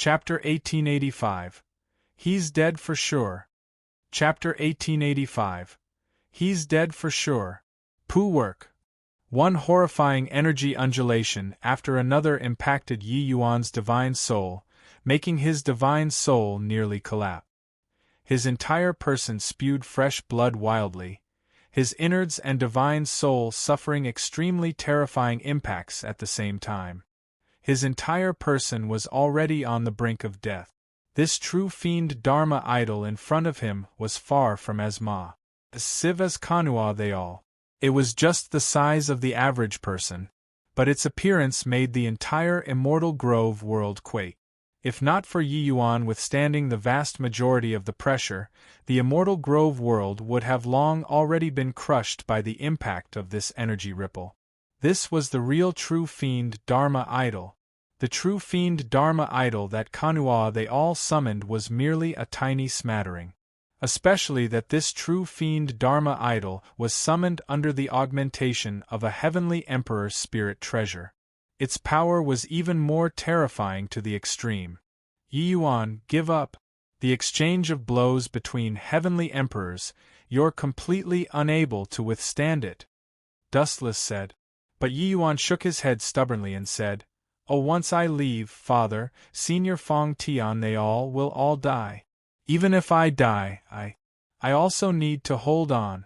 Chapter 1885. He's dead for sure. Chapter 1885. He's dead for sure. Pooh work. One horrifying energy undulation after another impacted Yi Yuan's divine soul, making his divine soul nearly collapse. His entire person spewed fresh blood wildly, his innards and divine soul suffering extremely terrifying impacts at the same time. His entire person was already on the brink of death. This true fiend Dharma idol in front of him was far from as massive as Kanua they all. It was just the size of the average person, but its appearance made the entire Immortal Grove world quake. If not for Yi Yuan withstanding the vast majority of the pressure, the Immortal Grove world would have long already been crushed by the impact of this energy ripple. This was the real true fiend Dharma idol. The true fiend Dharma idol that Kanua they all summoned was merely a tiny smattering. Especially that this true fiend Dharma idol was summoned under the augmentation of a heavenly emperor's spirit treasure. Its power was even more terrifying to the extreme. Yi Yuan, give up. The exchange of blows between heavenly emperors, you're completely unable to withstand it. Dustless said. But Yi Yuan shook his head stubbornly and said, Oh, once I leave, Father, Senior Fong Tian, they all will all die. Even if I die, I also need to hold on.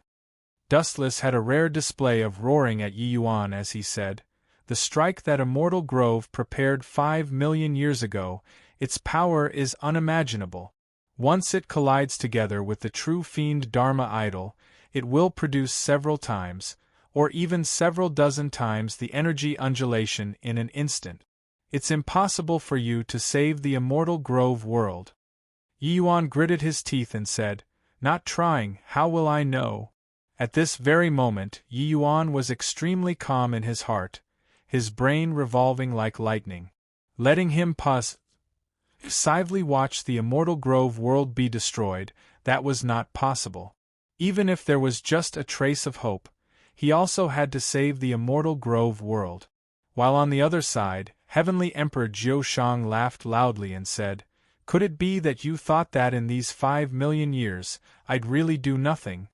Dustless had a rare display of roaring at Yi Yuan as he said, The strike that Immortal Grove prepared 5 million years ago, its power is unimaginable. Once it collides together with the true fiend Dharma idol, it will produce several times, or even several dozen times the energy undulation in an instant. It's impossible for you to save the Immortal Grove world. Yi Yuan gritted his teeth and said, Not trying, how will I know? At this very moment, Yi Yuan was extremely calm in his heart, his brain revolving like lightning. Letting him passively watch the Immortal Grove world be destroyed, that was not possible. Even if there was just a trace of hope, he also had to save the Immortal Grove world. While on the other side, Heavenly Emperor Jiu Shang laughed loudly and said, Could it be that you thought that in these 5 million years, I'd really do nothing?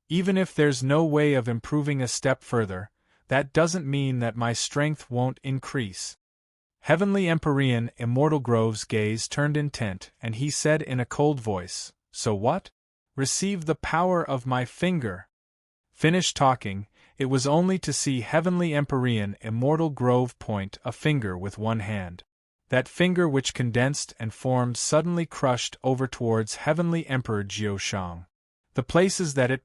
Even if there's no way of improving a step further, that doesn't mean that my strength won't increase. Heavenly Empyrean Immortal Grove's gaze turned intent, and he said in a cold voice, So what? Receive the power of my finger. Finished talking, it was only to see Heavenly Empyrean Immortal Grove point a finger with one hand. That finger which condensed and formed suddenly crushed over towards Heavenly Emperor Jiu Shang. The places that it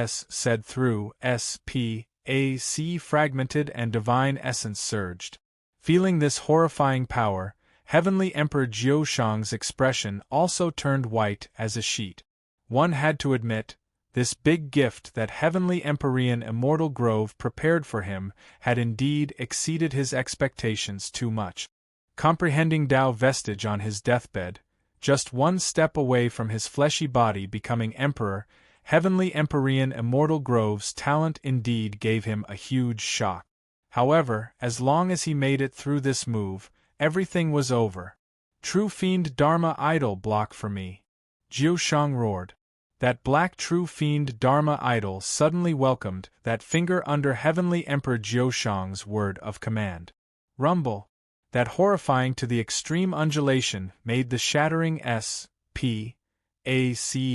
said through S.P.A.C. fragmented and divine essence surged. Feeling this horrifying power, Heavenly Emperor Jiu Shang's expression also turned white as a sheet. One had to admit, this big gift that Heavenly Empyrean Immortal Grove prepared for him had indeed exceeded his expectations too much. Comprehending Tao vestige on his deathbed, just one step away from his fleshy body becoming emperor, Heavenly Empyrean Immortal Grove's talent indeed gave him a huge shock. However, as long as he made it through this move, everything was over. True fiend Dharma idol block for me. Jiu Shang roared. That black true fiend Dharma idol suddenly welcomed that finger under Heavenly Emperor Jiu Shang's word of command. Rumble. That horrifying to the extreme undulation made the shattering S.P.A.C.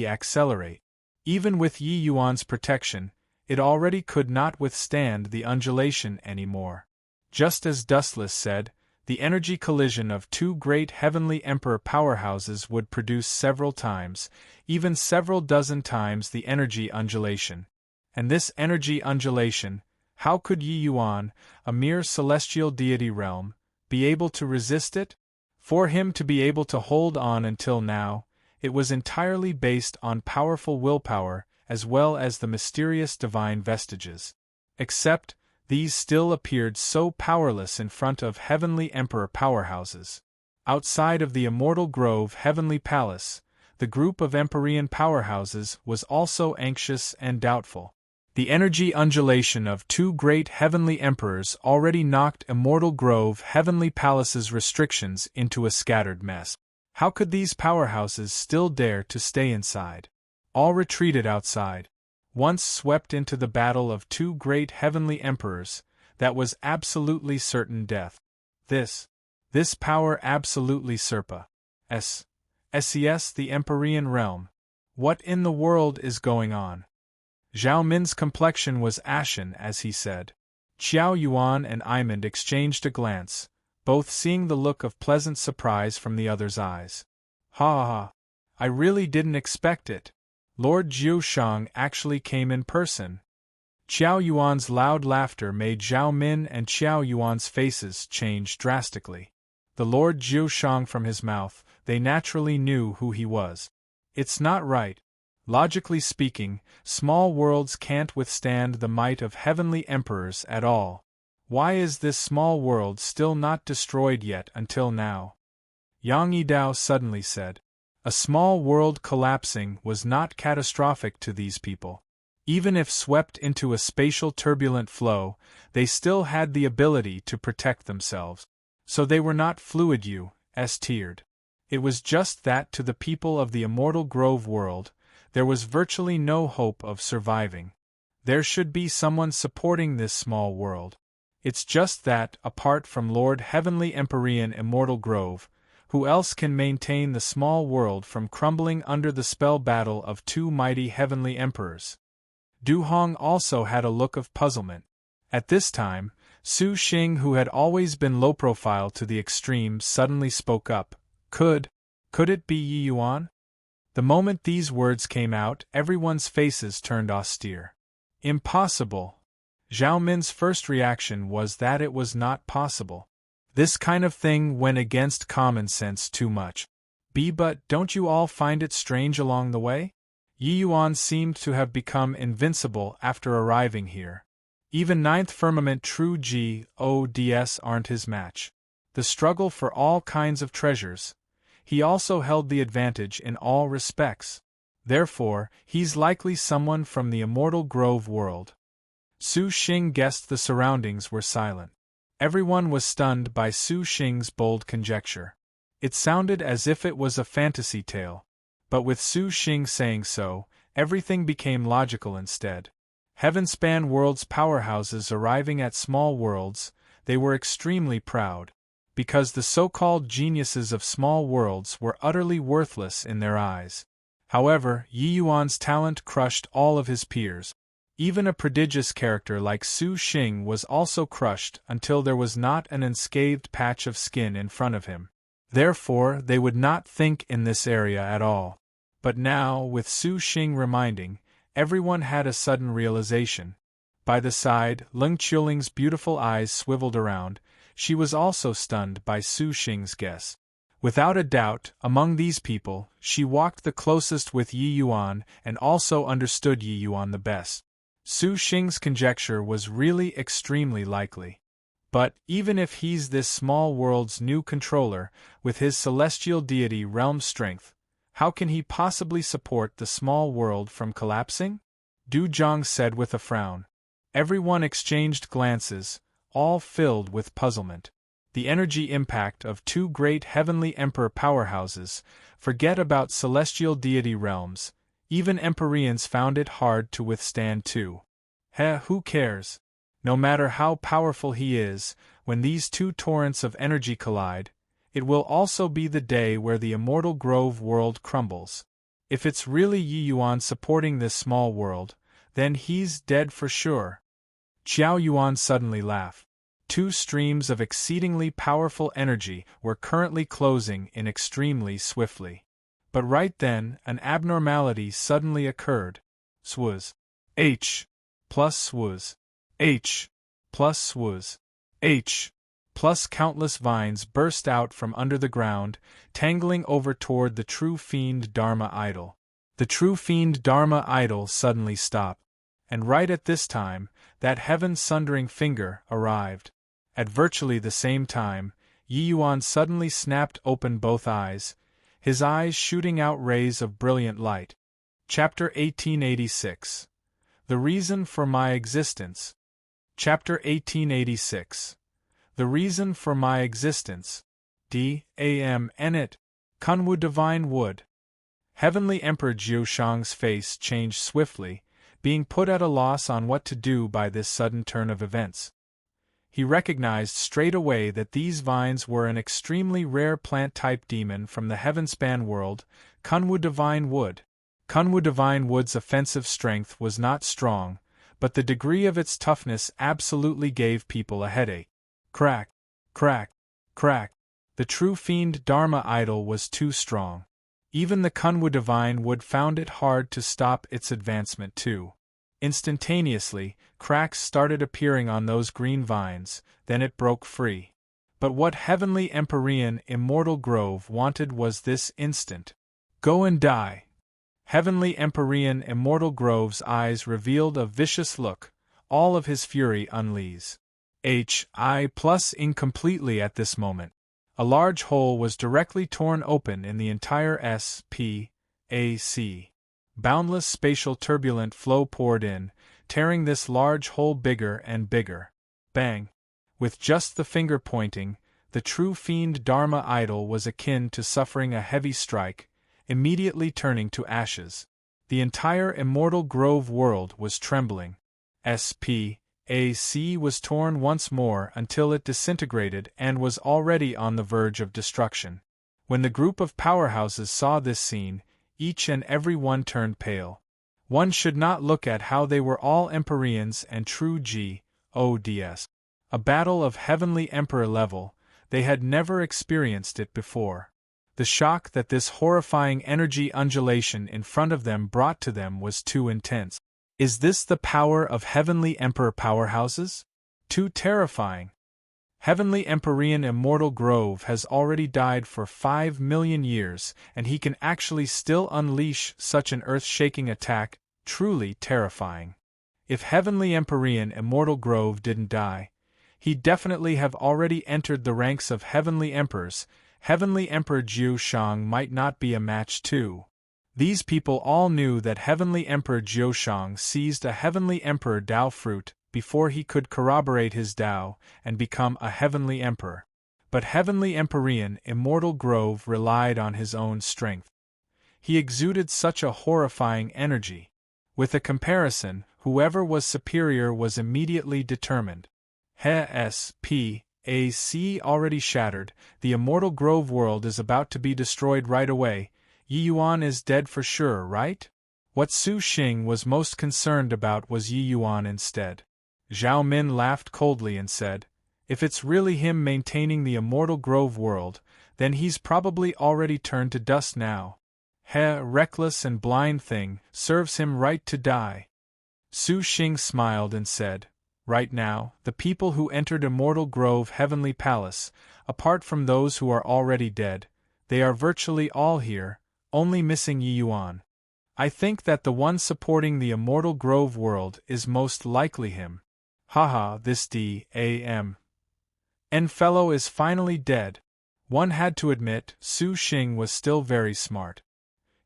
accelerate. Even with Yi Yuan's protection, it already could not withstand the undulation anymore. Just as Dustless said, the energy collision of two great Heavenly Emperor powerhouses would produce several times, even several dozen times the energy undulation. And this energy undulation, how could Yi Yuan, a mere celestial deity realm, be able to resist it? For him to be able to hold on until now, it was entirely based on powerful willpower as well as the mysterious divine vestiges. Except, these still appeared so powerless in front of Heavenly Emperor powerhouses. Outside of the Immortal Grove Heavenly Palace, the group of Empyrean powerhouses was also anxious and doubtful. The energy undulation of two great heavenly emperors already knocked Immortal Grove Heavenly Palace's restrictions into a scattered mess. How could these powerhouses still dare to stay inside? All retreated outside. Once swept into the battle of two great heavenly emperors, that was absolutely certain death. This power absolutely surpa. SES the Empyrean realm. What in the world is going on? Zhao Min's complexion was ashen as he said. Qiao Yuan and Imond exchanged a glance, both seeing the look of pleasant surprise from the other's eyes. Ha ha! I really didn't expect it. Lord Jiushang actually came in person. Qiao Yuan's loud laughter made Zhao Min and Qiao Yuan's faces change drastically. The Lord Jiushang from his mouth, they naturally knew who he was. It's not right. Logically speaking, small worlds can't withstand the might of heavenly emperors at all. Why is this small world still not destroyed yet until now? Yang Yidao suddenly said. A small world collapsing was not catastrophic to these people. Even if swept into a spatial turbulent flow, they still had the ability to protect themselves. So they were not fluid tiered. It was just that to the people of the Immortal Grove world, there was virtually no hope of surviving. There should be someone supporting this small world. It's just that, apart from Lord Heavenly Empyrean Immortal Grove, who else can maintain the small world from crumbling under the spell battle of two mighty heavenly emperors? Du Hong also had a look of puzzlement. At this time, Su Xing, who had always been low profile to the extreme, suddenly spoke up. Could it be Yi Yuan? The moment these words came out, everyone's faces turned austere. Impossible. Zhao Min's first reaction was that it was not possible. This kind of thing went against common sense too much. But don't you all find it strange along the way? Yi Yuan seemed to have become invincible after arriving here. Even Ninth Firmament True Gods aren't his match. The struggle for all kinds of treasures. He also held the advantage in all respects. Therefore, he's likely someone from the Immortal Grove world. Su Xing guessed the surroundings were silent. Everyone was stunned by Su Xing's bold conjecture. It sounded as if it was a fantasy tale. But with Su Xing saying so, everything became logical instead. Heavenspan worlds' powerhouses arriving at small worlds, they were extremely proud. Because the so-called geniuses of small worlds were utterly worthless in their eyes. However, Yi Yuan's talent crushed all of his peers. Even a prodigious character like Su Xing was also crushed until there was not an unscathed patch of skin in front of him. Therefore, they would not think in this area at all. But now, with Su Xing reminding, everyone had a sudden realization. By the side, Leng Qiuling's beautiful eyes swiveled around. She was also stunned by Su Xing's guess. Without a doubt, among these people, she walked the closest with Yi Yuan and also understood Yi Yuan the best. Su Xing's conjecture was really extremely likely. But, even if he's this small world's new controller, with his celestial deity realm strength, how can he possibly support the small world from collapsing? Du Zhang said with a frown. Everyone exchanged glances, all filled with puzzlement. The energy impact of two great heavenly emperor powerhouses, forget about celestial deity realms, even Empyreans found it hard to withstand too. Who cares? No matter how powerful he is, when these two torrents of energy collide, it will also be the day where the Immortal Grove world crumbles. If it's really Yi Yuan supporting this small world, then he's dead for sure. Qiao Yuan suddenly laughed. Two streams of exceedingly powerful energy were currently closing in extremely swiftly. But right then, an abnormality suddenly occurred. Swuz. H. Plus swuz. H. Plus swuz. H. Plus countless vines burst out from under the ground, tangling over toward the true fiend Dharma idol. The true fiend Dharma idol suddenly stopped. And right at this time, that heaven-sundering finger arrived. At virtually the same time, Yi Yuan suddenly snapped open both eyes, his eyes shooting out rays of brilliant light. Chapter 1886. The Reason for My Existence. Chapter 1886. The Reason for My Existence. D.A.M. N. It. Kunwu Divine Wood. Heavenly Emperor Jiushang's face changed swiftly, being put at a loss on what to do by this sudden turn of events. He recognized straight away that these vines were an extremely rare plant-type demon from the Heavenspan world, Kunwu Divine Wood. Kunwu Divine Wood's offensive strength was not strong, but the degree of its toughness absolutely gave people a headache. Crack, crack, crack. The true fiend Dharma idol was too strong. Even the Kunwu Divine Wood found it hard to stop its advancement too. Instantaneously, cracks started appearing on those green vines, then it broke free. But what Heavenly Empyrean Immortal Grove wanted was this instant. Go and die. Heavenly Empyrean Immortal Grove's eyes revealed a vicious look, all of his fury unleashed. Plus incompletely at this moment. A large hole was directly torn open in the entire SPAC. Boundless spatial turbulent flow poured in, tearing this large hole bigger and bigger. Bang! With just the finger pointing, the true fiend Dharma idol was akin to suffering a heavy strike, immediately turning to ashes. The entire Immortal Grove world was trembling. SPAC was torn once more until it disintegrated and was already on the verge of destruction. When the group of powerhouses saw this scene, each and every one turned pale. One should not look at how they were all Empyreans and true gods. A battle of Heavenly Emperor level, they had never experienced it before. The shock that this horrifying energy undulation in front of them brought to them was too intense. Is this the power of Heavenly Emperor powerhouses? Too terrifying. Heavenly Empyrean Immortal Grove has already died for 5 million years, and he can actually still unleash such an earth-shaking attack, truly terrifying. If Heavenly Empyrean Immortal Grove didn't die, he'd definitely have already entered the ranks of Heavenly Emperors. Heavenly Emperor Jiushang might not be a match too. These people all knew that Heavenly Emperor Jiushang seized a Heavenly Emperor Dao fruit before he could corroborate his Dao and become a Heavenly Emperor. But Heavenly Empyrean Immortal Grove relied on his own strength. He exuded such a horrifying energy. With a comparison, whoever was superior was immediately determined. SPAC already shattered, the Immortal Grove world is about to be destroyed right away. Yi Yuan is dead for sure, right? What Su Xing was most concerned about was Yi Yuan instead. Zhao Min laughed coldly and said, if it's really him maintaining the Immortal Grove world, then he's probably already turned to dust now. Reckless and blind thing, serves him right to die. Su Xing smiled and said, right now, the people who entered Immortal Grove Heavenly Palace, apart from those who are already dead, they are virtually all here, only missing Yi Yuan. I think that the one supporting the Immortal Grove world is most likely him. Haha, this D.A.M. fellow is finally dead. One had to admit, Su Xing was still very smart.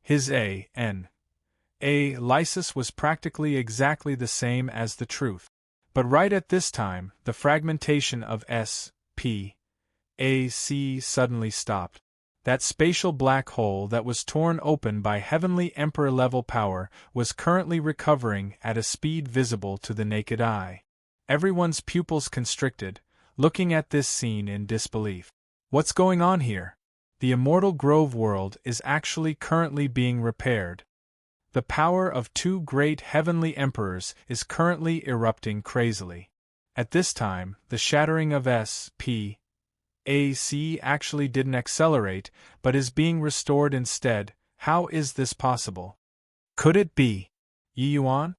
His lysis was practically exactly the same as the truth. But right at this time, the fragmentation of SPAC suddenly stopped. That spatial black hole that was torn open by Heavenly Emperor-level power was currently recovering at a speed visible to the naked eye. Everyone's pupils constricted, looking at this scene in disbelief. What's going on here? The Immortal Grove world is actually currently being repaired. The power of two great Heavenly Emperors is currently erupting crazily. At this time, the shattering of SPAC actually didn't accelerate, but is being restored instead. How is this possible? Could it be Yi Yuan?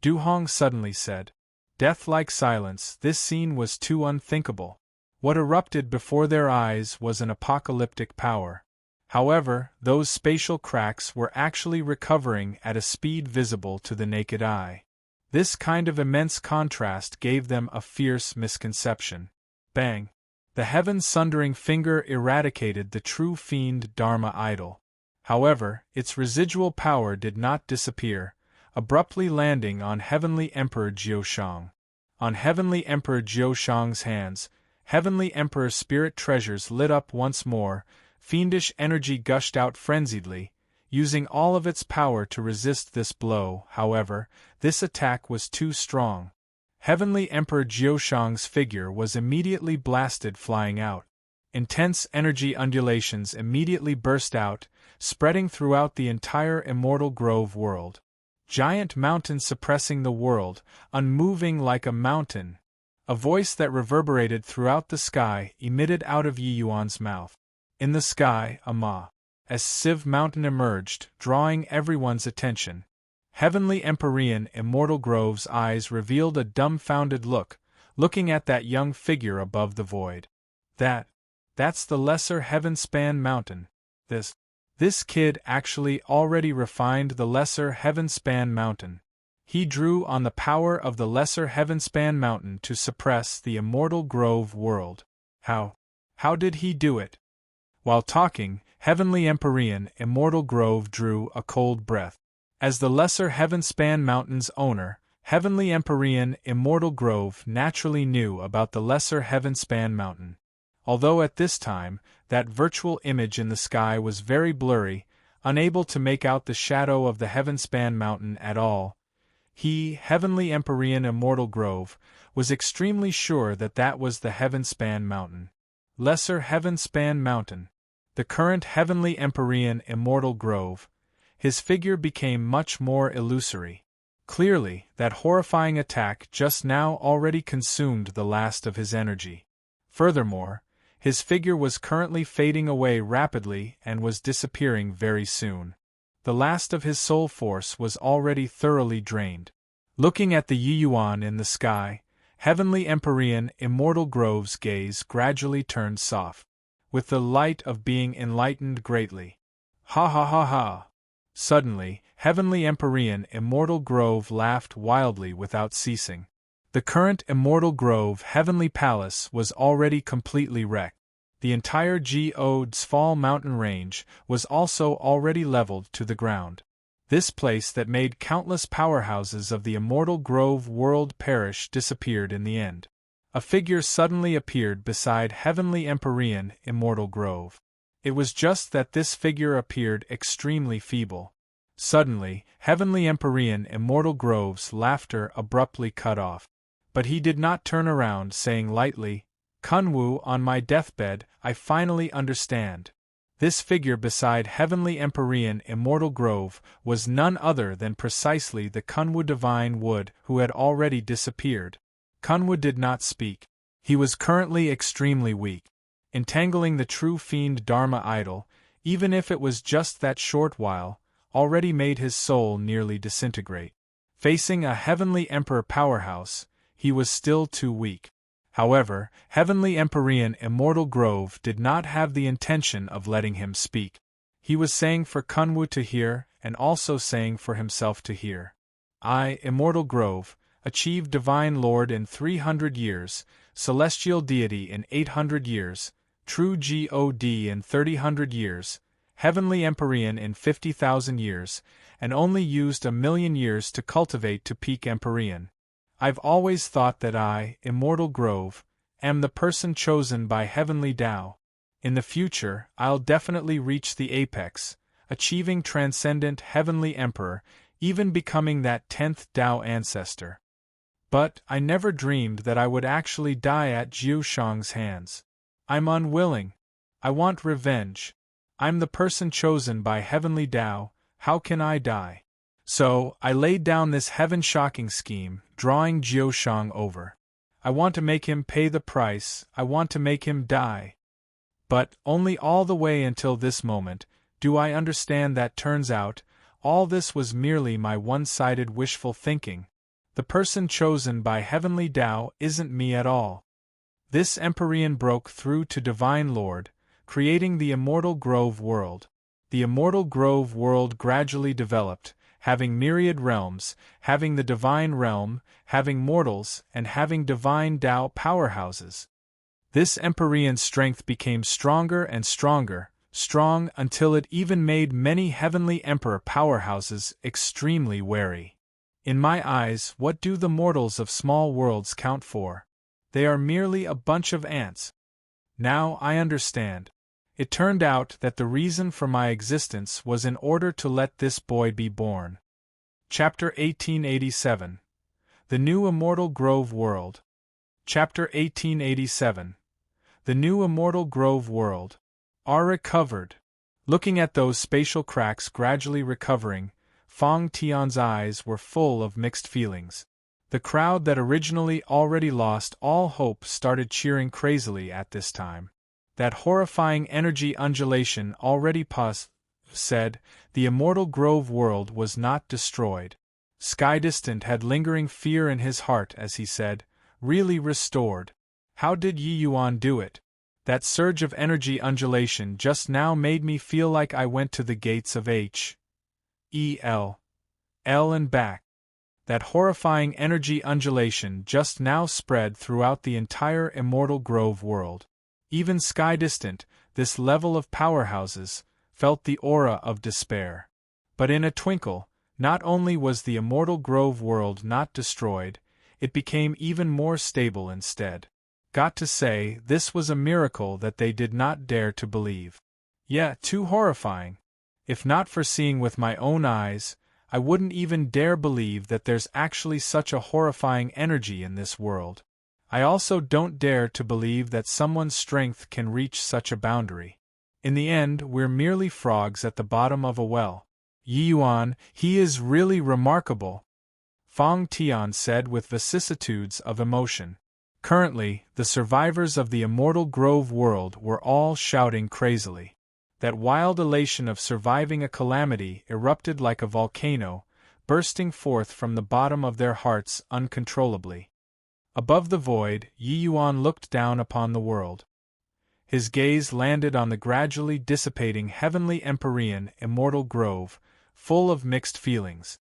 Du Hong suddenly said. Death-like silence, this scene was too unthinkable. What erupted before their eyes was an apocalyptic power. However, those spatial cracks were actually recovering at a speed visible to the naked eye. This kind of immense contrast gave them a fierce misconception. Bang! The heaven-sundering finger eradicated the true fiend Dharma idol. However, its residual power did not disappear, abruptly landing on Heavenly Emperor Jiushang. On Heavenly Emperor Jiushang's hands, Heavenly Emperor spirit treasures lit up once more, Fiendish energy gushed out frenziedly, using all of its power to resist this blow. However, this attack was too strong. Heavenly Emperor Jiushang's figure was immediately blasted, flying out. Intense energy undulations immediately burst out, spreading throughout the entire Immortal Grove world. Giant mountain suppressing the world, unmoving like a mountain. A voice that reverberated throughout the sky emitted out of Yi Yuan's mouth. In the sky, a massive mountain emerged, drawing everyone's attention. Heavenly Empyrean Immortal Grove's eyes revealed a dumbfounded look, looking at that young figure above the void. That's the Lesser Heavenspan Mountain. This kid actually already refined the Lesser Heavenspan Mountain. He drew on the power of the Lesser Heavenspan Mountain to suppress the Immortal Grove world. How did he do it? While talking, Heavenly Empyrean Immortal Grove drew a cold breath. As the Lesser Heavenspan Mountain's owner, Heavenly Empyrean Immortal Grove naturally knew about the Lesser Heavenspan Mountain. Although at this time, that virtual image in the sky was very blurry, unable to make out the shadow of the Heavenspan Mountain at all, he, Heavenly Empyrean Immortal Grove, was extremely sure that that was the Heavenspan Mountain. Lesser Heavenspan Mountain. The current Heavenly Empyrean Immortal Grove. His figure became much more illusory. Clearly, that horrifying attack just now already consumed the last of his energy. Furthermore, his figure was currently fading away rapidly and was disappearing very soon. The last of his soul force was already thoroughly drained. Looking at the Yi Yuan in the sky, Heavenly Empyrean Immortal Grove's gaze gradually turned soft, with the light of being enlightened greatly. Ha ha ha ha! Suddenly, Heavenly Empyrean Immortal Grove laughed wildly without ceasing. The current Immortal Grove Heavenly Palace was already completely wrecked. The entire Jiuzfall mountain range was also already leveled to the ground. This place that made countless powerhouses of the Immortal Grove world perish disappeared in the end. A figure suddenly appeared beside Heavenly Empyrean Immortal Grove. It was just that this figure appeared extremely feeble. Suddenly, Heavenly Empyrean Immortal Grove's laughter abruptly cut off. But he did not turn around, saying lightly, "Kunwu, on my deathbed, I finally understand." This figure beside Heavenly Empyrean Immortal Grove was none other than precisely the Kunwu Divine Wood who had already disappeared. Kunwu did not speak. He was currently extremely weak. Entangling the true fiend Dharma idol, even if it was just that short while, already made his soul nearly disintegrate. Facing a Heavenly Emperor powerhouse, he was still too weak. However, Heavenly Empyrean Immortal Grove did not have the intention of letting him speak. He was saying for Kunwu to hear, and also saying for himself to hear. I, Immortal Grove, achieved Divine Lord in 300 years, Celestial Deity in 800 years, True God in 30,000 years, Heavenly Empyrean in 50,000 years, and only used 1,000,000 years to cultivate to peak Empyrean. I've always thought that I, Immortal Grove, am the person chosen by Heavenly Tao. In the future, I'll definitely reach the apex, achieving Transcendent Heavenly Emperor, even becoming that 10th Tao ancestor. But I never dreamed that I would actually die at Jiushang's hands. I'm unwilling. I want revenge. I'm the person chosen by Heavenly Tao, how can I die? So, I laid down this heaven-shocking scheme, drawing Jiushang over. I want to make him pay the price, I want to make him die. But, only all the way until this moment, do I understand that turns out, all this was merely my one-sided wishful thinking. The person chosen by Heavenly Tao isn't me at all. This Empyrean broke through to Divine Lord, creating the Immortal Grove world. The Immortal Grove world gradually developed, having myriad realms, having the Divine Realm, having mortals, and having Divine Tao powerhouses. This Empyrean strength became stronger and stronger, strong until it even made many Heavenly Emperor powerhouses extremely wary. In my eyes, what do the mortals of small worlds count for? They are merely a bunch of ants. Now I understand. It turned out that the reason for my existence was in order to let this boy be born. Chapter 1887. The New Immortal Grove World. Chapter 1887. The New Immortal Grove World. Are recovered. Looking at those spatial cracks gradually recovering, Fong Tian's eyes were full of mixed feelings. The crowd that originally already lost all hope started cheering crazily at this time. That horrifying energy undulation already said, the Immortal Grove world was not destroyed. Sky Distant had lingering fear in his heart as he said, really restored. How did Yi Yuan do it? That surge of energy undulation just now made me feel like I went to the gates of H.E.L. and back. That horrifying energy undulation just now spread throughout the entire Immortal Grove world. Even Sky Distant, this level of powerhouses, felt the aura of despair. But in a twinkle, not only was the Immortal Grove world not destroyed, it became even more stable instead. Got to say, this was a miracle that they did not dare to believe. Yeah, too horrifying. If not for seeing with my own eyes, I wouldn't even dare believe that there's actually such a horrifying energy in this world. I also don't dare to believe that someone's strength can reach such a boundary. In the end, we're merely frogs at the bottom of a well. Yi Yuan, he is really remarkable, Fong Tian said with vicissitudes of emotion. Currently, the survivors of the Immortal Grove world were all shouting crazily. That wild elation of surviving a calamity erupted like a volcano, bursting forth from the bottom of their hearts uncontrollably. Above the void, Yi Yuan looked down upon the world. His gaze landed on the gradually dissipating heavenly Empyrean Immortal Grove, full of mixed feelings.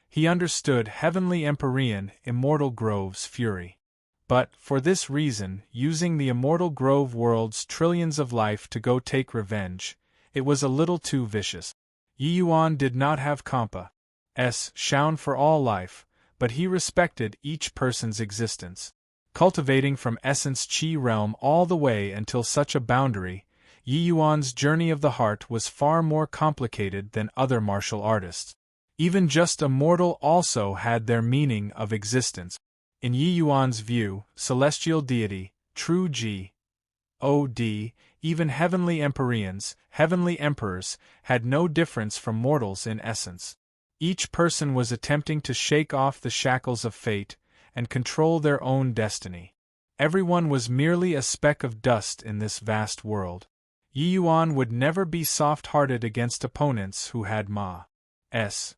He understood heavenly Empyrean Immortal Grove's fury. But, for this reason, using the Immortal Grove world's trillions of life to go take revenge, it was a little too vicious. Yi Yuan did not have Compa.'s shown for all life, but he respected each person's existence. Cultivating from essence Qi realm all the way until such a boundary, Yi Yuan's journey of the heart was far more complicated than other martial artists. Even just a mortal also had their meaning of existence. In Yi Yuan's view, celestial deity, true G.O.D., even heavenly Empyreans, heavenly emperors, had no difference from mortals in essence. Each person was attempting to shake off the shackles of fate and control their own destiny. Everyone was merely a speck of dust in this vast world. Yi Yuan would never be soft-hearted against opponents who had Ma's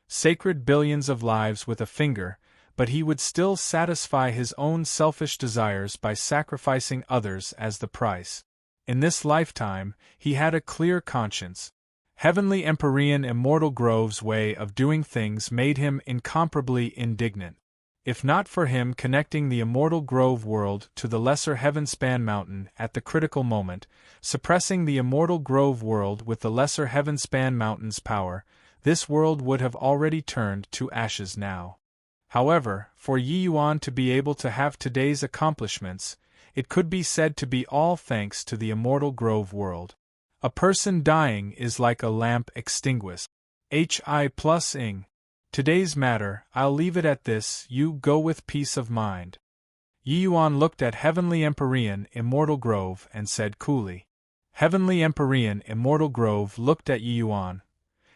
sacred billions of lives with a finger, but he would still satisfy his own selfish desires by sacrificing others as the price. In this lifetime, he had a clear conscience. Heavenly Empyrean Immortal Grove's way of doing things made him incomparably indignant. If not for him connecting the Immortal Grove world to the lesser Heavenspan Mountain at the critical moment, suppressing the Immortal Grove world with the lesser Heavenspan Mountain's power, this world would have already turned to ashes now. However, for Yi Yuan to be able to have today's accomplishments, it could be said to be all thanks to the Immortal Grove world. A person dying is like a lamp extinguished. Hi+ing. Today's matter, I'll leave it at this, you go with peace of mind. Yi Yuan looked at Heavenly Empyrean Immortal Grove and said coolly. Heavenly Empyrean Immortal Grove looked at Yi Yuan,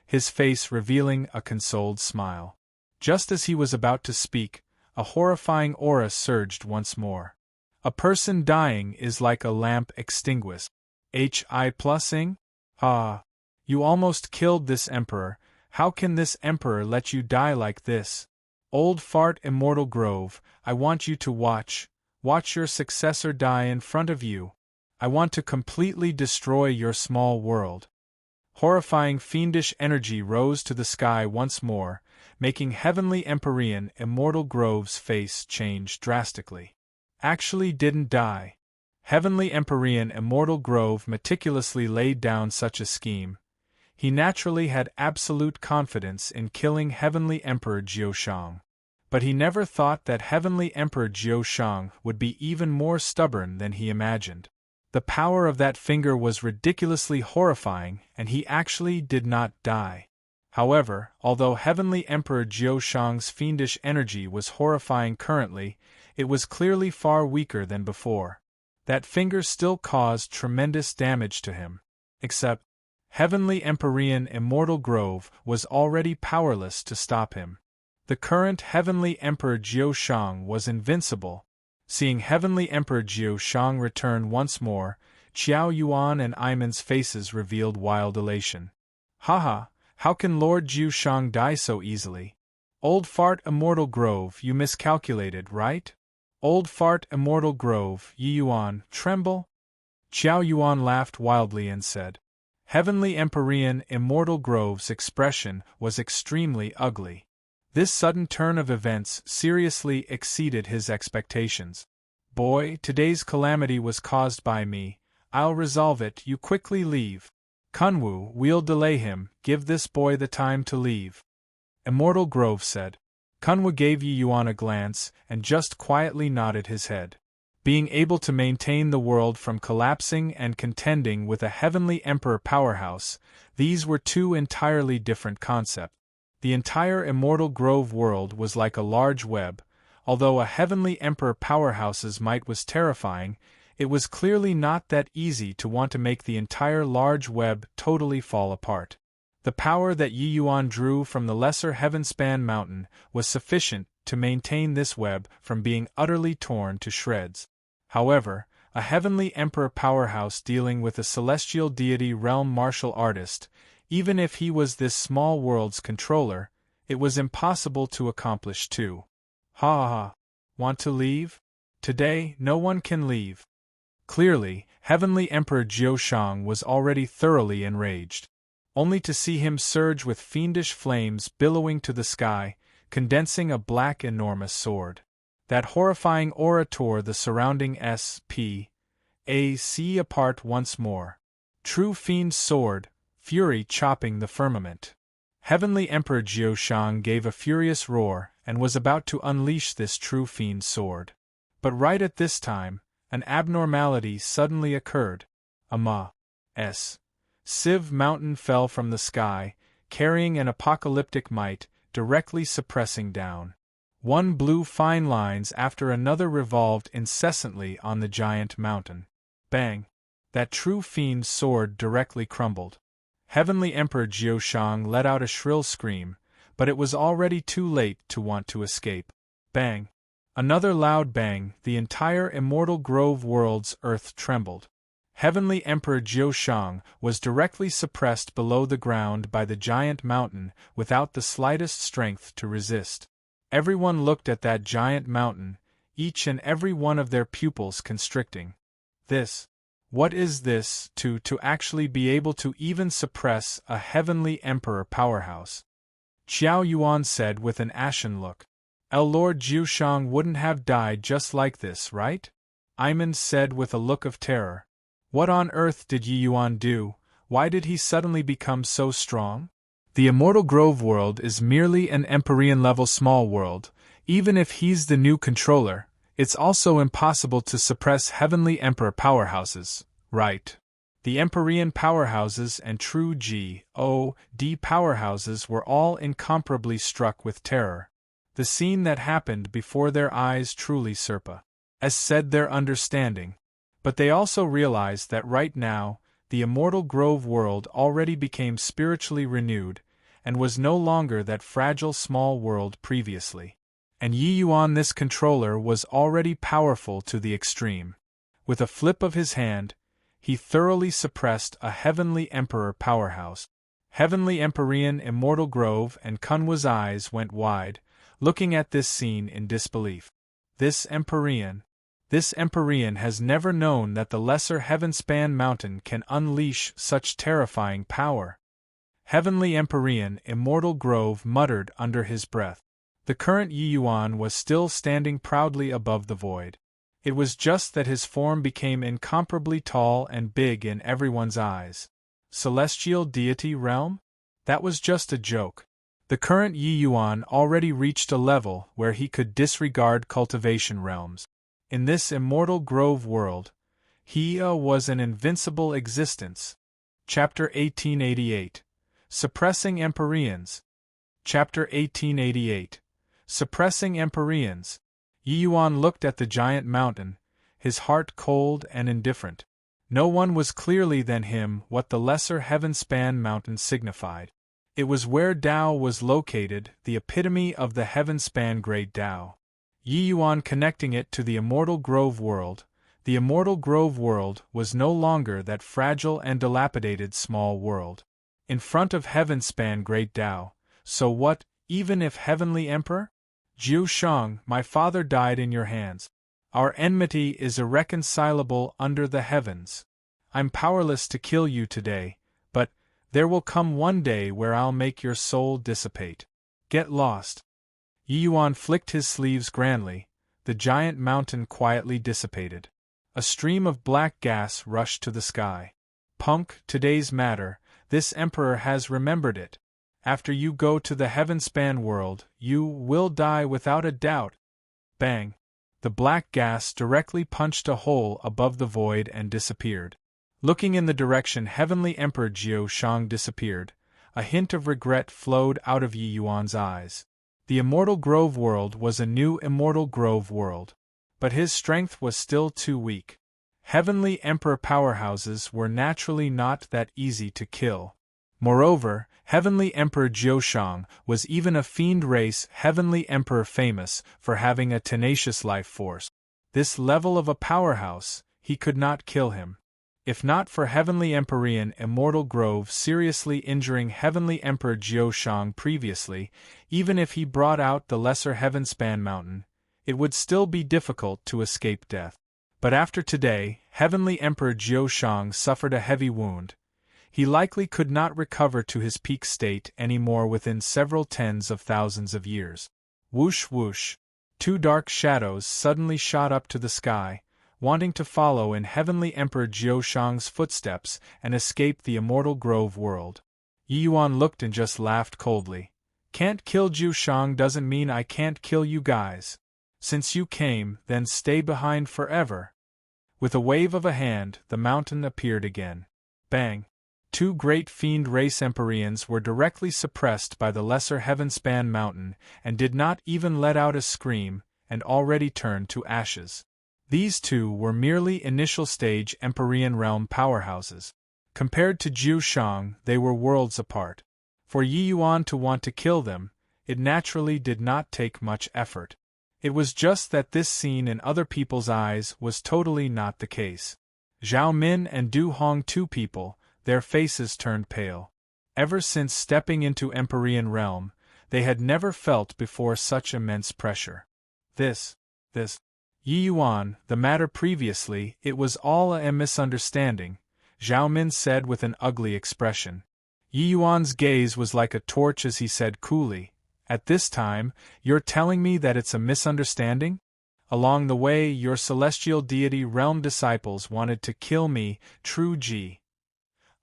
his face revealing a consoled smile. Just as he was about to speak, a horrifying aura surged once more. A person dying is like a lamp extinguished. Hi+ing? Ah! You almost killed this emperor. How can this emperor let you die like this? Old fart Immortal Grove, I want you to watch your successor die in front of you. I want to completely destroy your small world. Horrifying fiendish energy rose to the sky once more, making Heavenly Empyrean Immortal Grove's face change drastically. Actually didn't die. Heavenly Empyrean Immortal Grove meticulously laid down such a scheme. He naturally had absolute confidence in killing Heavenly Emperor Jiushang. But he never thought that Heavenly Emperor Jiushang would be even more stubborn than he imagined. The power of that finger was ridiculously horrifying, and he actually did not die. However, although Heavenly Emperor Jiu Shang's fiendish energy was horrifying currently, it was clearly far weaker than before. That finger still caused tremendous damage to him. Except, Heavenly Empyrean Immortal Grove was already powerless to stop him. The current Heavenly Emperor Jiu Shang was invincible. Seeing Heavenly Emperor Jiu Shang return once more, Qiao Yuan and Iman's faces revealed wild elation. Haha, how can Lord Jiu Shang die so easily? Old Fart Immortal Grove, you miscalculated, right? Old Fart Immortal Grove, Yi Yuan, tremble? Qiao Yuan laughed wildly and said. Heavenly Empyrean Immortal Grove's expression was extremely ugly. This sudden turn of events seriously exceeded his expectations. Boy, today's calamity was caused by me. I'll resolve it, you quickly leave. Kunwu, we'll delay him, give this boy the time to leave. Immortal Grove said. Kunwu gave Yi Yuan a glance and just quietly nodded his head. Being able to maintain the world from collapsing and contending with a Heavenly Emperor powerhouse, these were two entirely different concepts. The entire Immortal Grove world was like a large web. Although a Heavenly Emperor powerhouse's might was terrifying, it was clearly not that easy to want to make the entire large web totally fall apart. The power that Yi Yuan drew from the lesser Heavenspan mountain was sufficient to maintain this web from being utterly torn to shreds. However, a Heavenly Emperor powerhouse dealing with a celestial deity realm martial artist, even if he was this small world's controller, it was impossible to accomplish too. Ha ha! Want to leave? Today, no one can leave. Clearly, Heavenly Emperor Jiu Shang was already thoroughly enraged. Only to see him surge with fiendish flames billowing to the sky, condensing a black enormous sword. That horrifying aura tore the surrounding S.P.A.C. apart once more. True fiend's sword, fury chopping the firmament. Heavenly Emperor Jiu Shang gave a furious roar and was about to unleash this true fiend's sword. But right at this time, an abnormality suddenly occurred. A Siv mountain fell from the sky, carrying an apocalyptic might, directly suppressing down. One blue fine lines after another revolved incessantly on the giant mountain. Bang! That true fiend's sword directly crumbled. Heavenly Emperor Jiu Shang let out a shrill scream, but it was already too late to want to escape. Bang! Another loud bang, the entire Immortal Grove world's earth trembled. Heavenly Emperor Jiu Shang was directly suppressed below the ground by the giant mountain without the slightest strength to resist. Everyone looked at that giant mountain, each and every one of their pupils constricting. What is this, to actually be able to even suppress a Heavenly Emperor powerhouse? Qiao Yuan said with an ashen look. Lord Jiu Shang wouldn't have died just like this, right? Iman said with a look of terror. What on earth did Yi Yuan do? Why did he suddenly become so strong? The Immortal Grove world is merely an Empyrean-level small world. Even if he's the new controller, it's also impossible to suppress Heavenly Emperor powerhouses, right? The Empyrean powerhouses and true G.O.D. powerhouses were all incomparably struck with terror. The scene that happened before their eyes truly surpassed their understanding. But they also realized that right now, the Immortal Grove world already became spiritually renewed, and was no longer that fragile small world previously. And Yi Yuan, this controller, was already powerful to the extreme. With a flip of his hand, he thoroughly suppressed a Heavenly Emperor powerhouse. Heavenly Empyrean Immortal Grove and Kunwa's eyes went wide, looking at this scene in disbelief. This Empyrean has never known that the lesser Heavenspan mountain can unleash such terrifying power. Heavenly Empyrean Immortal Grove muttered under his breath. The current Yi Yuan was still standing proudly above the void. It was just that his form became incomparably tall and big in everyone's eyes. Celestial deity realm? That was just a joke. The current Yi Yuan already reached a level where he could disregard cultivation realms. In this Immortal Grove world, He was an invincible existence. Chapter 1888. Suppressing Empyreans. Chapter 1888. Suppressing Empyreans. Yi Yuan looked at the giant mountain, his heart cold and indifferent. No one was clearly than him what the lesser heaven-span mountain signified. It was where Tao was located, the epitome of the heaven-span great Tao. Yi Yuan connecting it to the immortal Grove world. The immortal Grove world was no longer that fragile and dilapidated small world. In front of heaven-span great Tao, so what, even if heavenly emperor? Jiu Shang, my father died in your hands. Our enmity is irreconcilable under the heavens. I'm powerless to kill you today, but there will come one day where I'll make your soul dissipate. Get lost. Yi Yuan flicked his sleeves grandly. The giant mountain quietly dissipated. A stream of black gas rushed to the sky. Punk, today's matter, this emperor has remembered it. After you go to the heaven-span world, you will die without a doubt. Bang! The black gas directly punched a hole above the void and disappeared. Looking in the direction Heavenly Emperor Jiu Shang disappeared, a hint of regret flowed out of Yi Yuan's eyes. The Immortal Grove world was a new Immortal Grove world. But his strength was still too weak. Heavenly Emperor powerhouses were naturally not that easy to kill. Moreover, Heavenly Emperor Jiushang was even a fiend race Heavenly Emperor famous for having a tenacious life force. This level of a powerhouse, he could not kill him. If not for Heavenly Empyrean Immortal Grove seriously injuring Heavenly Emperor Jiushang previously, even if he brought out the lesser Heavenspan mountain, it would still be difficult to escape death. But after today, Heavenly Emperor Jiushang suffered a heavy wound. He likely could not recover to his peak state anymore within several tens of thousands of years. Whoosh whoosh. Two dark shadows suddenly shot up to the sky, wanting to follow in Heavenly Emperor Jiushang's footsteps and escape the Immortal Grove world. Yi Yuan looked and just laughed coldly. Can't kill Jiushang doesn't mean I can't kill you guys. Since you came, then stay behind forever. With a wave of a hand, the mountain appeared again. Bang! Two great fiend race Empyreans were directly suppressed by the lesser Heavenspan mountain and did not even let out a scream, and already turned to ashes. These two were merely initial stage Empyrean realm powerhouses. Compared to Jiu Shang, they were worlds apart. For Yi Yuan to want to kill them, it naturally did not take much effort. It was just that this scene in other people's eyes was totally not the case. Zhao Min and Du Hong, two people, their faces turned pale. Ever since stepping into Empyrean realm, they had never felt before such immense pressure. This. Yi Yuan, the matter previously, it was all a misunderstanding, Zhao Min said with an ugly expression. Yi Yuan's gaze was like a torch as he said coolly, At this time, you're telling me that it's a misunderstanding? Along the way, your celestial deity realm disciples wanted to kill me, true G.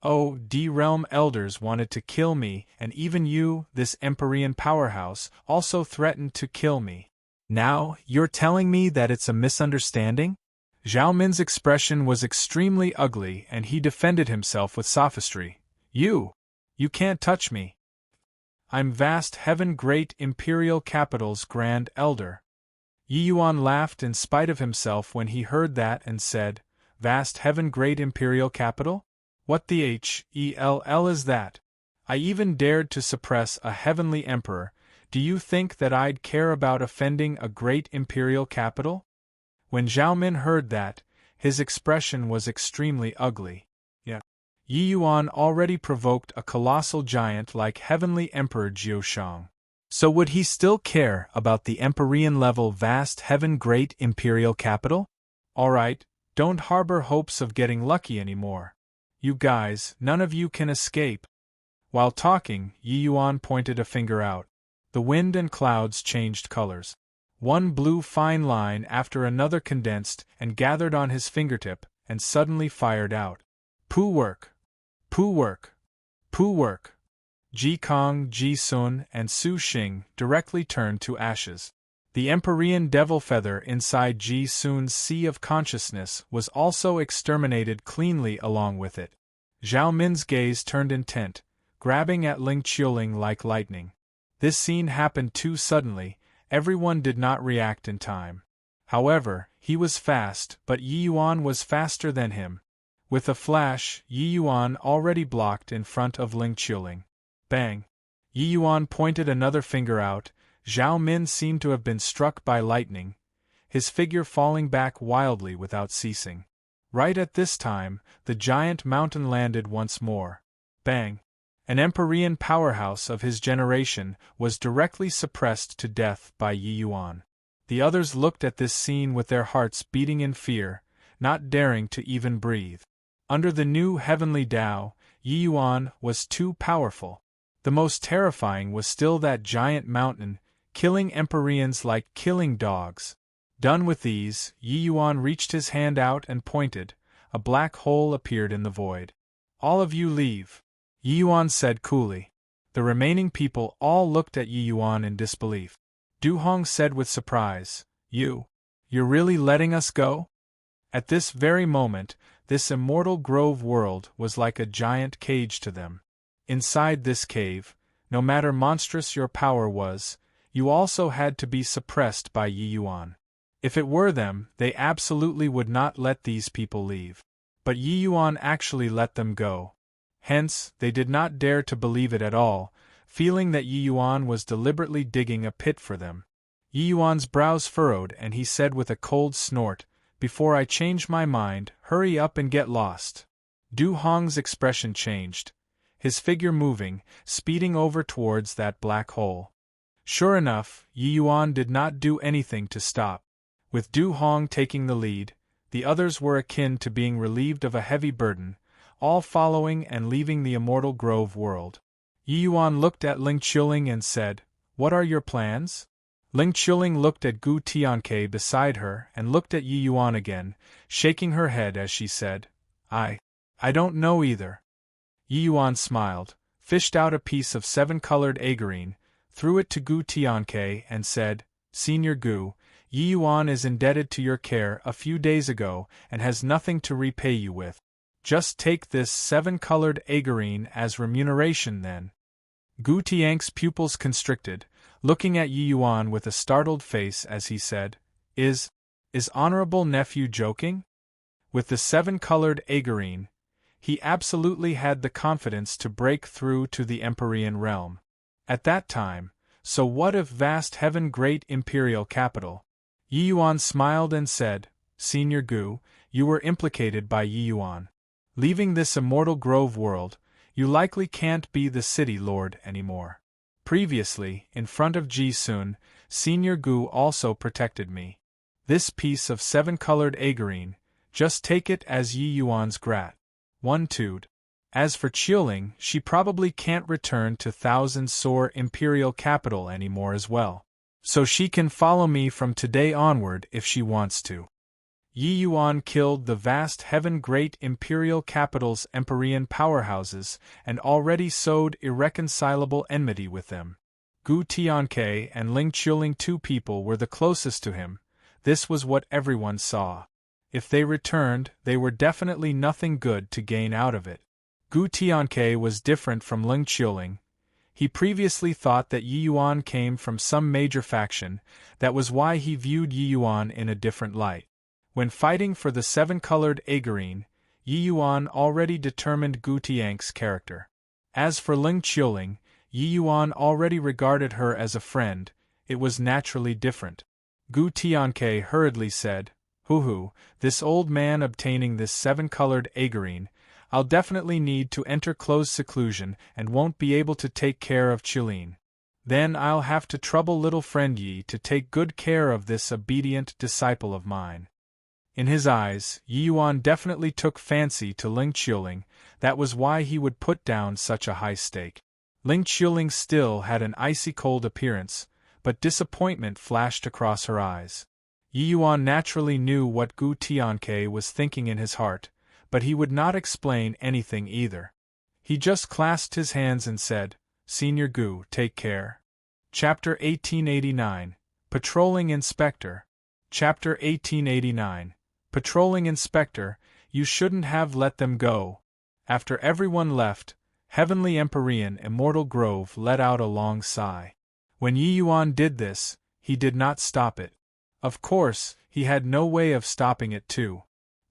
O.D. realm elders wanted to kill me, and even you, this Empyrean powerhouse, also threatened to kill me. Now, you're telling me that it's a misunderstanding? Zhao Min's expression was extremely ugly and he defended himself with sophistry. You can't touch me. I'm vast heaven great imperial capital's grand elder. Yi Yuan laughed in spite of himself when he heard that and said, Vast heaven great imperial capital? What the hell is that? I even dared to suppress a heavenly emperor. Do you think that I'd care about offending a great imperial capital? When Zhao Min heard that, his expression was extremely ugly. Yi Yuan already provoked a colossal giant like Heavenly Emperor Jiushang. So would he still care about the Empyrean-level vast heaven great imperial capital? Alright, don't harbor hopes of getting lucky anymore. You guys, none of you can escape. While talking, Yi Yuan pointed a finger out. The wind and clouds changed colors. One blue fine line after another condensed and gathered on his fingertip, and suddenly fired out. Poo work! Poo work! Poo work! Ji Kong, Ji Sun, and Su Xing directly turned to ashes. The Empyrean devil feather inside Ji Sun's sea of consciousness was also exterminated cleanly along with it. Zhao Min's gaze turned intent, grabbing at Ling Qiuling like lightning. This scene happened too suddenly, everyone did not react in time. However, he was fast, but Yi Yuan was faster than him. With a flash, Yi Yuan already blocked in front of Ling Qiuling. Bang! Yi Yuan pointed another finger out. Zhao Min seemed to have been struck by lightning, his figure falling back wildly without ceasing. Right at this time, the giant mountain landed once more. Bang! An Empyrean powerhouse of his generation was directly suppressed to death by Yi Yuan. The others looked at this scene with their hearts beating in fear, not daring to even breathe. Under the new heavenly Tao, Yi Yuan was too powerful. The most terrifying was still that giant mountain, killing Empyreans like killing dogs. Done with these, Yi Yuan reached his hand out and pointed. A black hole appeared in the void. All of you leave, Yi Yuan said coolly. The remaining people all looked at Yi Yuan in disbelief. Du Hong said with surprise, You're really letting us go? At this very moment, this immortal grove world was like a giant cage to them. Inside this cave, no matter monstrous your power was, you also had to be suppressed by Yi Yuan. If it were them, they absolutely would not let these people leave. But Yi Yuan actually let them go. Hence, they did not dare to believe it at all, feeling that Yi Yuan was deliberately digging a pit for them. Yi Yuan's brows furrowed and he said with a cold snort, Before I change my mind, hurry up and get lost. Du Hong's expression changed, his figure moving, speeding over towards that black hole. Sure enough, Yi Yuan did not do anything to stop. With Du Hong taking the lead, the others were akin to being relieved of a heavy burden, all following and leaving the immortal grove world. Yi Yuan looked at Ling Qiuling and said, What are your plans? Ling Qiuling looked at Gu Tianke beside her and looked at Yi Yuan again, shaking her head as she said, I don't know either. Yi Yuan smiled, fished out a piece of 7-colored agarine, threw it to Gu Tianke and said, Senior Gu, Yi Yuan is indebted to your care a few days ago and has nothing to repay you with. Just take this 7-colored agarine as remuneration then. Gu Tianke's pupils constricted, looking at Yi Yuan with a startled face as he said, Is honorable nephew joking? With the 7-colored agarine, he absolutely had the confidence to break through to the Empyrean realm. At that time, so what if vast heaven great imperial capital? Yi Yuan smiled and said, Senior Gu, you were implicated by Yi Yuan. Leaving this immortal grove world, you likely can't be the city lord anymore. Previously, in front of Ji Sun, Senior Gu also protected me. This piece of 7-colored agarine, just take it as Yi Yuan's gratitude. As for Qiuling, she probably can't return to Thousand Sore Imperial Capital anymore as well. So she can follow me from today onward if she wants to. Yi Yuan killed the vast heaven great imperial capital's Empyrean powerhouses and already sowed irreconcilable enmity with them. Gu Tianke and Ling Qiuling, 2 people, were the closest to him. This was what everyone saw. If they returned, they were definitely nothing good to gain out of it. Gu Tianke was different from Ling Qiuling. He previously thought that Yi Yuan came from some major faction, that was why he viewed Yi Yuan in a different light. When fighting for the 7-colored agarine, Yi Yuan already determined Gu Tianke's character. As for Ling Qiuling, Yi Yuan already regarded her as a friend, it was naturally different. Gu Tianke hurriedly said, Hoo, this old man obtaining this 7-colored agarine, I'll definitely need to enter close seclusion and won't be able to take care of Qiuling. Then I'll have to trouble little friend Yi to take good care of this obedient disciple of mine. In his eyes, Yi Yuan definitely took fancy to Ling Qiuling, that was why he would put down such a high stake. Ling Qiuling still had an icy cold appearance, but disappointment flashed across her eyes. Yi Yuan naturally knew what Gu Tianke was thinking in his heart, but he would not explain anything either. He just clasped his hands and said, Senior Gu, take care. Chapter 1889, Patrolling Inspector. Chapter 1889. Patrolling Inspector, you shouldn't have let them go. After everyone left, Heavenly Empyrean Immortal Grove let out a long sigh. When Yi Yuan did this, he did not stop it. Of course, he had no way of stopping it too.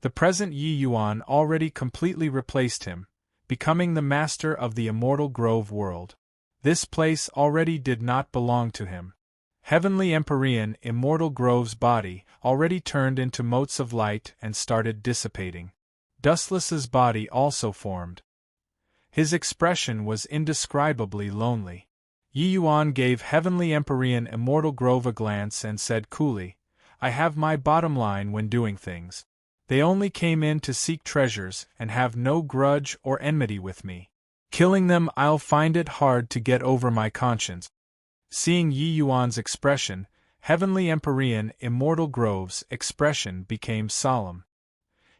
The present Yi Yuan already completely replaced him, becoming the master of the Immortal Grove world. This place already did not belong to him. Heavenly Empyrean Immortal Grove's body already turned into motes of light and started dissipating. Dustless's body also formed. His expression was indescribably lonely. Yi Yuan gave Heavenly Empyrean Immortal Grove a glance and said coolly, I have my bottom line when doing things. They only came in to seek treasures and have no grudge or enmity with me. Killing them, I'll find it hard to get over my conscience. Seeing Yi Yuan's expression, Heavenly Empyrean Immortal Grove's expression became solemn.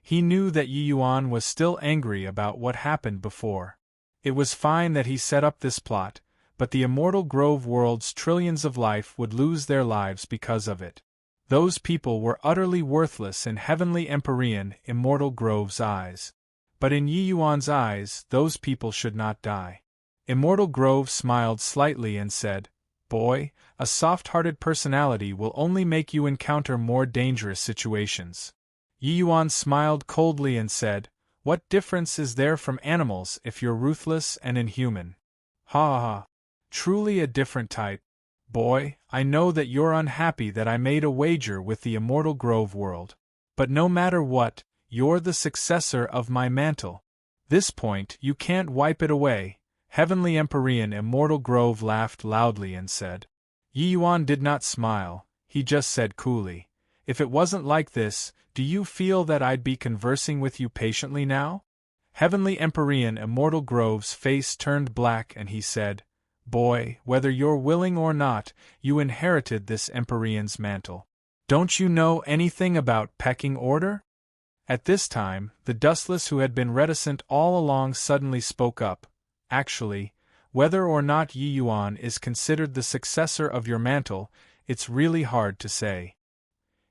He knew that Yi Yuan was still angry about what happened before. It was fine that he set up this plot, but the Immortal Grove world's trillions of life would lose their lives because of it. Those people were utterly worthless in Heavenly Empyrean Immortal Grove's eyes. But in Yi Yuan's eyes, those people should not die. Immortal Grove smiled slightly and said, Boy, a soft-hearted personality will only make you encounter more dangerous situations. Yi Yuan smiled coldly and said, What difference is there from animals if you're ruthless and inhuman? Ha ha ha. Truly a different type. Boy, I know that you're unhappy that I made a wager with the Immortal Grove world. But no matter what, you're the successor of my mantle. This point, you can't wipe it away. Heavenly Empyrean Immortal Grove laughed loudly and said. Yi Yuan did not smile, he just said coolly, If it wasn't like this, do you feel that I'd be conversing with you patiently now? Heavenly Empyrean Immortal Grove's face turned black and he said, Boy, whether you're willing or not, you inherited this Empyrean's mantle. Don't you know anything about pecking order? At this time, the Dustless who had been reticent all along suddenly spoke up. Actually, whether or not Yi Yuan is considered the successor of your mantle, it's really hard to say.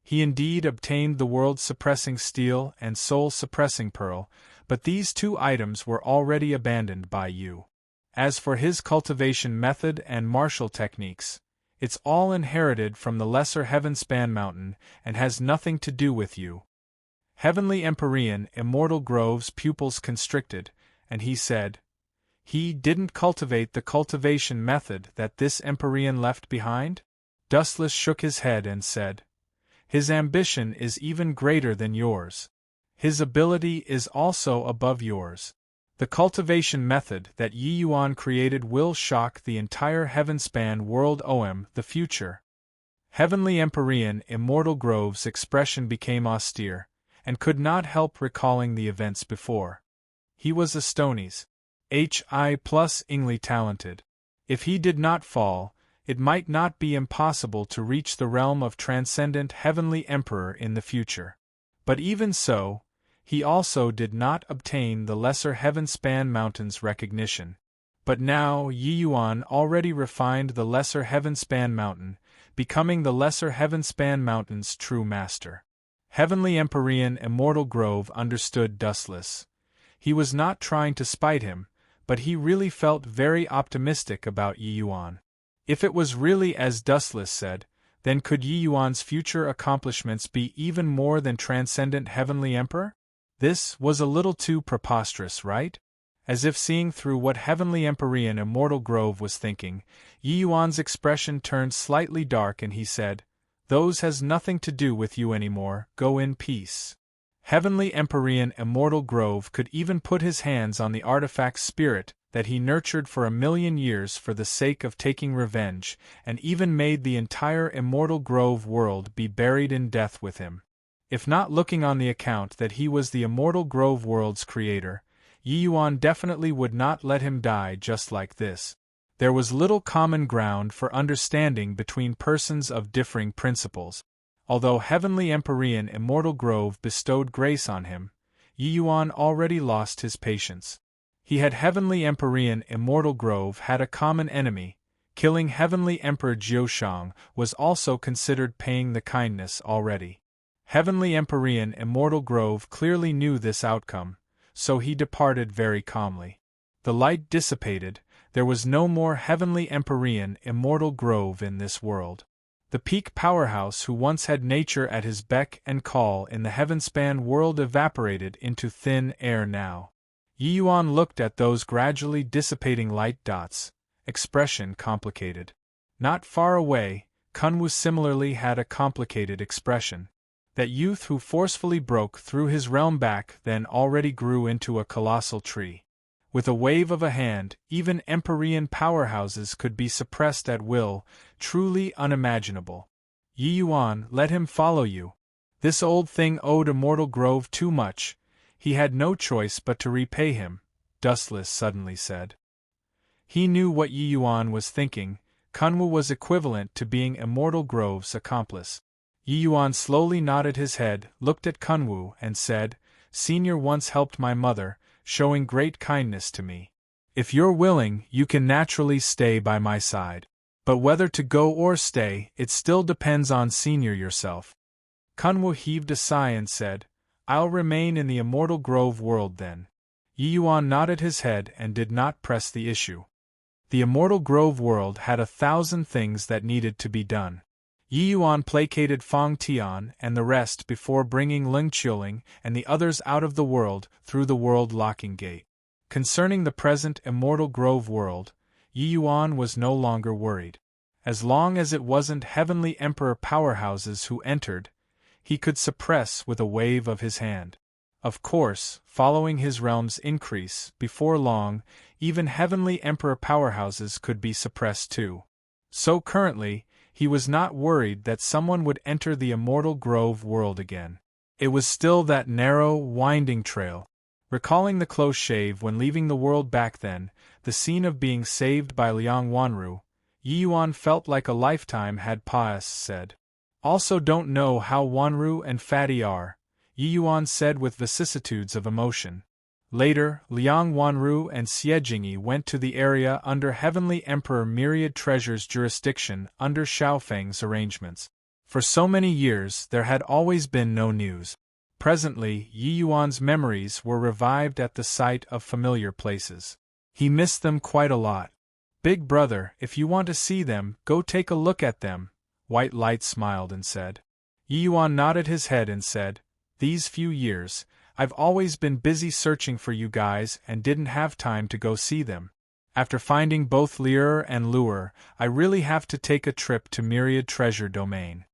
He indeed obtained the world-suppressing steel and soul-suppressing pearl, but these two items were already abandoned by you. As for his cultivation method and martial techniques, it's all inherited from the Lesser Heavenspan Mountain and has nothing to do with you. Heavenly Empyrean Immortal Grove's pupils constricted, and he said, He didn't cultivate the cultivation method that this Empyrean left behind? Dustless shook his head and said, His ambition is even greater than yours. His ability is also above yours. The cultivation method that Yi Yuan created will shock the entire Heavenspan world. The future. Heavenly Empyrean Immortal Grove's expression became austere, and could not help recalling the events before. He was a Stonies. H.I.+ingly talented. If he did not fall, it might not be impossible to reach the realm of transcendent Heavenly Emperor in the future. But even so, he also did not obtain the Lesser Heavenspan Mountain's recognition. But now Yi Yuan already refined the Lesser Heavenspan Mountain, becoming the Lesser Heavenspan Mountain's true master. Heavenly Empyrean Immortal Grove understood Dustless. He was not trying to spite him, but he really felt very optimistic about Yi Yuan. If it was really as Dustless said, then could Yi Yuan's future accomplishments be even more than transcendent Heavenly Emperor? This was a little too preposterous, right? As if seeing through what Heavenly Empyrean Immortal Grove was thinking, Yi Yuan's expression turned slightly dark and he said, Those has nothing to do with you anymore, go in peace. Heavenly Empyrean Immortal Grove could even put his hands on the artifact spirit that he nurtured for 1,000,000 years for the sake of taking revenge, and even made the entire Immortal Grove world be buried in death with him. If not looking on the account that he was the Immortal Grove world's creator, Yi Yuan definitely would not let him die just like this. There was little common ground for understanding between persons of differing principles. Although Heavenly Empyrean Immortal Grove bestowed grace on him, Yi Yuan already lost his patience. He had Heavenly Empyrean Immortal Grove had a common enemy, Killing Heavenly Emperor Jiushang was also considered paying the kindness already. Heavenly Empyrean Immortal Grove clearly knew this outcome, so he departed very calmly. The light dissipated, there was no more Heavenly Empyrean Immortal Grove in this world. The peak powerhouse who once had nature at his beck and call in the heavenspan world evaporated into thin air now. Yi Yuan looked at those gradually dissipating light dots, expression complicated. Not far away, Kunwu similarly had a complicated expression. That youth who forcefully broke through his realm back then already grew into a colossal tree. With a wave of a hand, even Empyrean powerhouses could be suppressed at will, truly unimaginable. Yi Yuan, let him follow you. This old thing owed Immortal Grove too much, he had no choice but to repay him, Dustless suddenly said. He knew what Yi Yuan was thinking. Kunwu was equivalent to being Immortal Grove's accomplice. Yi Yuan slowly nodded his head, looked at Kunwu, and said, Senior once helped my mother, showing great kindness to me. If you're willing, you can naturally stay by my side. But whether to go or stay, it still depends on Senior yourself. Kunwu heaved a sigh and said, I'll remain in the Immortal Grove world then. Yi Yuan nodded his head and did not press the issue. The Immortal Grove world had 1,000 things that needed to be done. Yi Yuan placated Fang Tian and the rest before bringing Ling Qiuling and the others out of the world through the world-locking gate. Concerning the present Immortal Grove world, Yi Yuan was no longer worried. As long as it wasn't Heavenly Emperor powerhouses who entered, he could suppress with a wave of his hand. Of course, following his realm's increase, before long, even Heavenly Emperor powerhouses could be suppressed too. So currently, he was not worried that someone would enter the Immortal Grove world again. It was still that narrow, winding trail. Recalling the close shave when leaving the world back then, the scene of being saved by Liang Wanru, Yi Yuan felt like a lifetime had passed. Also don't know how Wanru and Fatty are, Yi Yuan said with vicissitudes of emotion. Later, Liang Wanru and Xie Jingyi went to the area under Heavenly Emperor Myriad Treasure's jurisdiction under Xiaofeng's arrangements. For so many years there had always been no news. Presently, Yi Yuan's memories were revived at the sight of familiar places. He missed them quite a lot. Big brother, if you want to see them, go take a look at them, White Light smiled and said. Yi Yuan nodded his head and said, These few years, I've always been busy searching for you guys and didn't have time to go see them. After finding both Lure and Lure, I really have to take a trip to Myriad Treasure Domain.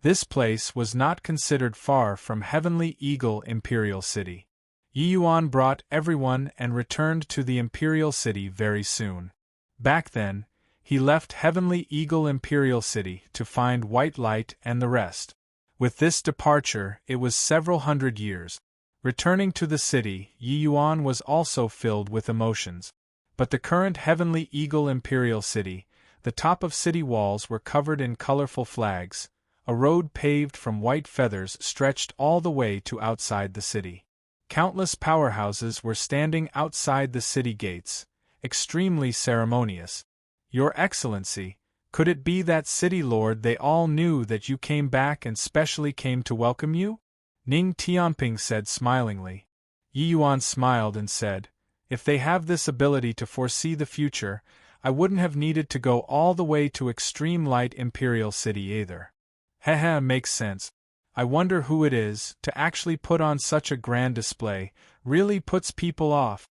This place was not considered far from Heavenly Eagle Imperial City. Yi Yuan brought everyone and returned to the Imperial City very soon. Back then, he left Heavenly Eagle Imperial City to find White Light and the rest. With this departure, it was several hundred years. Returning to the city, Yi Yuan was also filled with emotions. But the current Heavenly Eagle Imperial City, the top of city walls were covered in colorful flags, a road paved from white feathers stretched all the way to outside the city. Countless powerhouses were standing outside the city gates, extremely ceremonious. Your Excellency, could it be that city lord they all knew that you came back and specially came to welcome you? Ning Tianping said smilingly. Yi Yuan smiled and said, If they have this ability to foresee the future, I wouldn't have needed to go all the way to Extreme Light Imperial City either. Heh, makes sense. I wonder who it is, to actually put on such a grand display, really puts people off.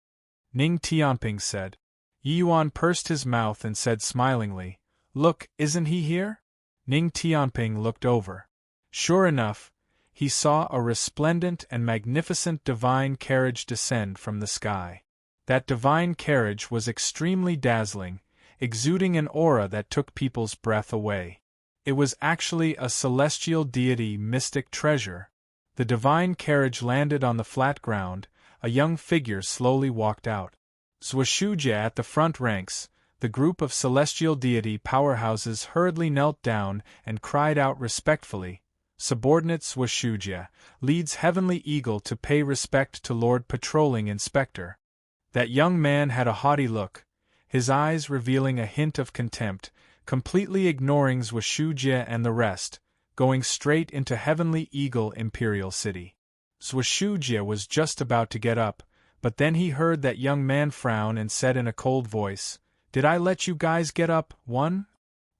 Ning Tianping said. Yi Yuan pursed his mouth and said smilingly, Look, isn't he here? Ning Tianping looked over. Sure enough, he saw a resplendent and magnificent divine carriage descend from the sky. That divine carriage was extremely dazzling, exuding an aura that took people's breath away. It was actually a celestial deity mystic treasure. The divine carriage landed on the flat ground, a young figure slowly walked out. Zhuoshuja at the front ranks, the group of celestial deity powerhouses hurriedly knelt down and cried out respectfully, Subordinate Zhuoshuja, leads Heavenly Eagle to pay respect to Lord Patrolling Inspector. That young man had a haughty look, his eyes revealing a hint of contempt, completely ignoring Zhuoshuji and the rest, going straight into Heavenly Eagle Imperial City. Zhuoshuji was just about to get up, but then he heard that young man frown and said in a cold voice, "Did I let you guys get up, one?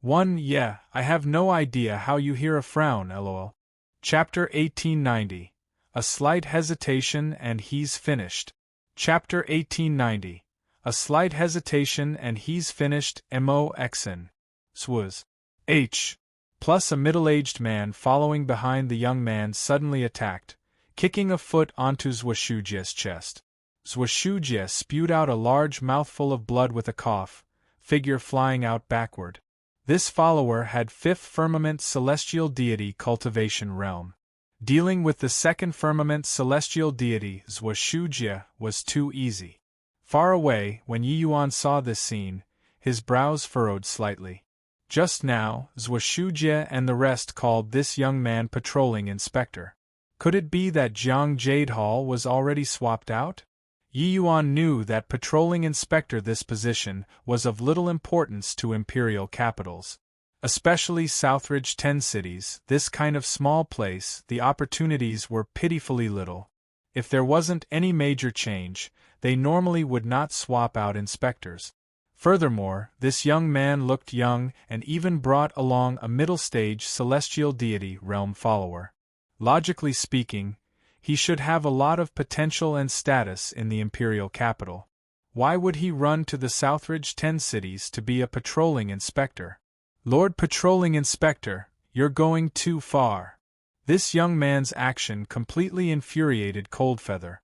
Yeah, I have no idea how you hear a frown, lol." Chapter 1890. A slight hesitation and he's finished. Chapter 1890. A slight hesitation and he's finished. Mo Xn. Swaz. H. Plus a middle-aged man following behind the young man suddenly attacked, kicking a foot onto Zhuoshuji's chest. Zhuoshuji spewed out a large mouthful of blood with a cough, figure flying out backward. This follower had fifth firmament celestial deity cultivation realm. Dealing with the second firmament celestial deity Zhuoshuji was too easy. Far away, when Yi Yuan saw this scene, his brows furrowed slightly. Just now, Zhuoshuji and the rest called this young man patrolling inspector. Could it be that Jiang Jade Hall was already swapped out? Yi Yuan knew that patrolling inspector this position was of little importance to imperial capitals. Especially Southridge 10 cities, this kind of small place, the opportunities were pitifully little. If there wasn't any major change, they normally would not swap out inspectors. Furthermore, this young man looked young and even brought along a middle-stage celestial deity realm follower. Logically speaking, he should have a lot of potential and status in the imperial capital. Why would he run to the Southridge 10 cities to be a patrolling inspector? Lord Patrolling Inspector, you're going too far. This young man's action completely infuriated Coldfeather.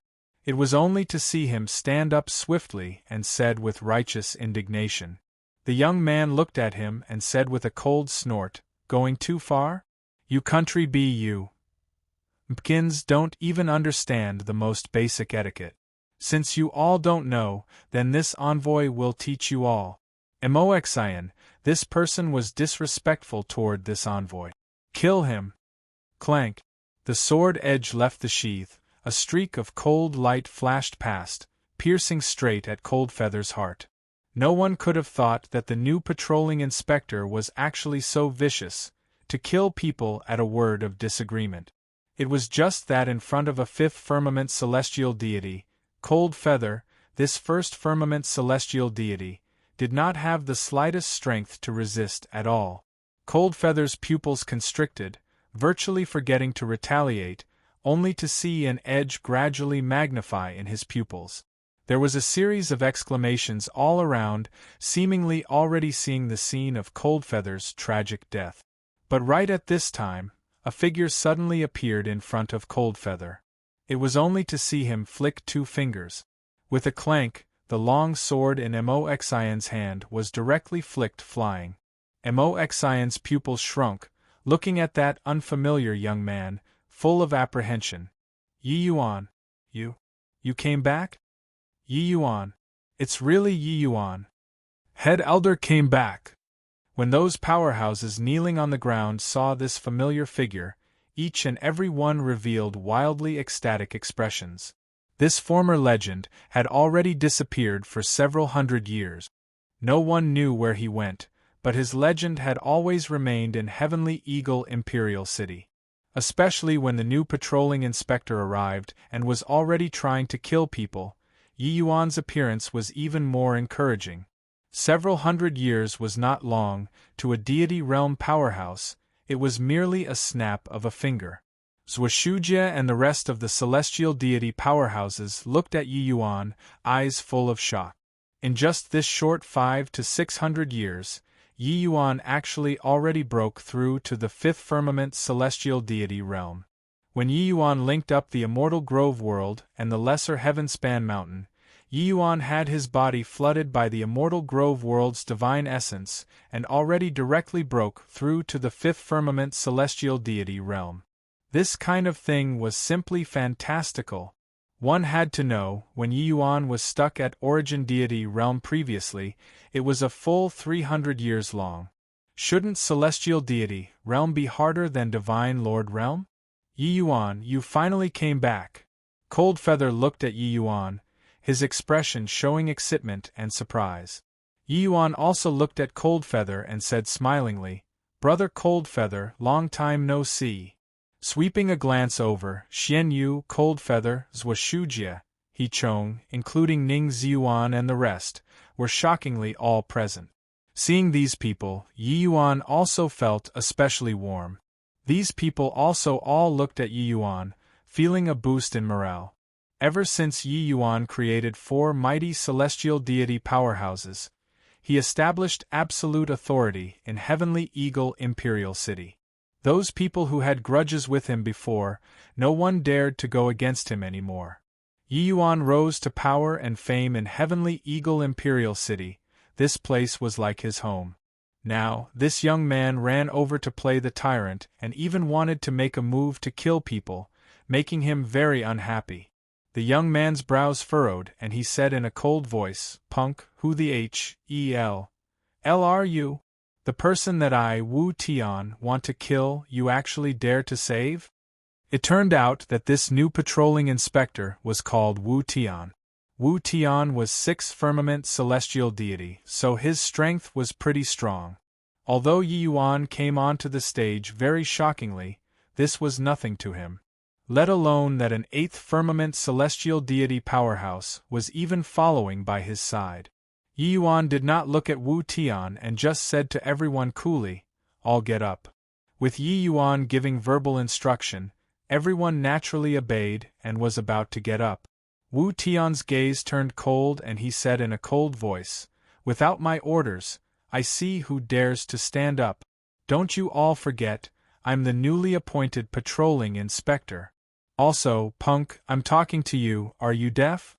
It was only to see him stand up swiftly and said with righteous indignation. The young man looked at him and said with a cold snort, "Going too far? You country you Mpkins don't even understand the most basic etiquette. Since you all don't know, then this envoy will teach you all." Moxian, this person was disrespectful toward this envoy. Kill him. Clank. The sword edge left the sheath, a streak of cold light flashed past, piercing straight at Coldfeather's heart. No one could have thought that the new patrolling inspector was actually so vicious, to kill people at a word of disagreement. It was just that in front of a fifth firmament celestial deity, Coldfeather, this first firmament celestial deity, did not have the slightest strength to resist at all. Coldfeather's pupils constricted, virtually forgetting to retaliate, only to see an edge gradually magnify in his pupils. There was a series of exclamations all around, seemingly already seeing the scene of Coldfeather's tragic death. But right at this time, a figure suddenly appeared in front of Coldfeather. It was only to see him flick two fingers. With a clank, the long sword in Moxian's hand was directly flicked flying. Moxian's pupils shrunk, looking at that unfamiliar young man, full of apprehension. "Yi Yuan, you came back? Yi Yuan, it's really Yi Yuan." Head Elder came back. When those powerhouses kneeling on the ground saw this familiar figure, each and every one revealed wildly ecstatic expressions. This former legend had already disappeared for several hundred years. No one knew where he went, but his legend had always remained in Heavenly Eagle Imperial City. Especially when the new patrolling inspector arrived and was already trying to kill people, Yi Yuan's appearance was even more encouraging. Several hundred years was not long, to a deity realm powerhouse, it was merely a snap of a finger. Zhuoshuji and the rest of the celestial deity powerhouses looked at Yi Yuan, eyes full of shock. In just this short 500 to 600 years, Yi Yuan actually already broke through to the fifth firmament celestial deity realm. When Yi Yuan linked up the immortal Grove world and the lesser Heavenspan mountain, Yi Yuan had his body flooded by the immortal Grove world's divine essence and already directly broke through to the fifth firmament celestial deity realm. This kind of thing was simply fantastical. One had to know, when Yi Yuan was stuck at origin deity realm previously, it was a full 300 years long. Shouldn't celestial deity realm be harder than divine lord realm? Yi Yuan, you finally came back. Coldfeather looked at Yi Yuan, his expression showing excitement and surprise. Yi Yuan also looked at Coldfeather and said smilingly, "Brother Coldfeather, long time no see." Sweeping a glance over, Xian Yu, Coldfeather, Zhuoshujie, He Chong, including Ning Ziyuan and the rest, were shockingly all present. Seeing these people, Yi Yuan also felt especially warm. These people also all looked at Yi Yuan, feeling a boost in morale. Ever since Yi Yuan created 4 mighty celestial deity powerhouses, he established absolute authority in Heavenly Eagle Imperial City. Those people who had grudges with him before, no one dared to go against him anymore. Yi Yuan rose to power and fame in Heavenly Eagle Imperial City. This place was like his home. Now, this young man ran over to play the tyrant and even wanted to make a move to kill people, making him very unhappy. The young man's brows furrowed and he said in a cold voice, "Punk, who the hell are you? The person that I, Wu Tian, want to kill, you actually dare to save?" It turned out that this new patrolling inspector was called Wu Tian. Wu Tian was 6th firmament celestial deity, so his strength was pretty strong. Although Yi Yuan came onto the stage very shockingly, this was nothing to him. Let alone that an 8th firmament celestial deity powerhouse was even following by his side. Yi Yuan did not look at Wu Tian and just said to everyone coolly, "All get up." With Yi Yuan giving verbal instruction, everyone naturally obeyed and was about to get up. Wu Tian's gaze turned cold and he said in a cold voice, "Without my orders, I see who dares to stand up. Don't you all forget, I'm the newly appointed patrolling inspector. Also, punk, I'm talking to you, are you deaf?"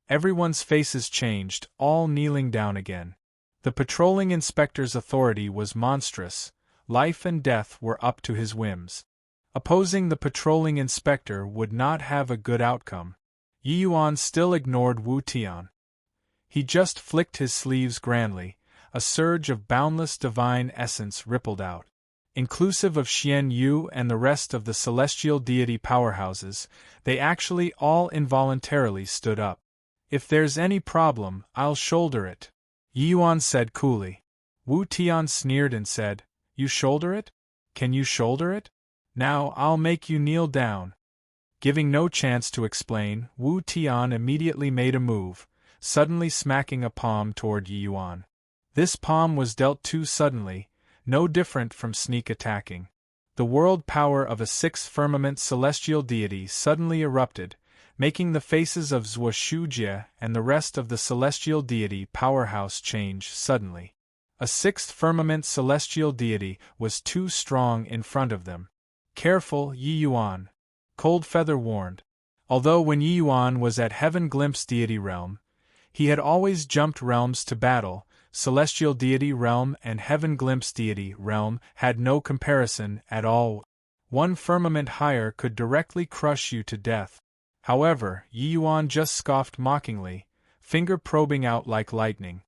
Everyone's faces changed, all kneeling down again. The patrolling inspector's authority was monstrous, life and death were up to his whims. Opposing the patrolling inspector would not have a good outcome. Yi Yuan still ignored Wu Tian. He just flicked his sleeves grandly, a surge of boundless divine essence rippled out. Inclusive of Xian Yu and the rest of the celestial deity powerhouses, they actually all involuntarily stood up. "If there's any problem, I'll shoulder it," Yi Yuan said coolly. Wu Tian sneered and said, "You shoulder it? Can you shoulder it? Now I'll make you kneel down." Giving no chance to explain, Wu Tian immediately made a move, suddenly smacking a palm toward Yi Yuan. This palm was dealt too suddenly, no different from sneak attacking. The world power of a 6th firmament celestial deity suddenly erupted, making the faces of Zhuoshujie and the rest of the celestial deity powerhouse change suddenly. A 6th firmament celestial deity was too strong in front of them. "Careful, Yi Yuan," Coldfeather warned. Although when Yi Yuan was at Heaven Glimpse deity realm, he had always jumped realms to battle. Celestial deity realm and Heaven Glimpse deity realm had no comparison at all. One firmament higher could directly crush you to death. However, Yi Yuan just scoffed mockingly, finger probing out like lightning.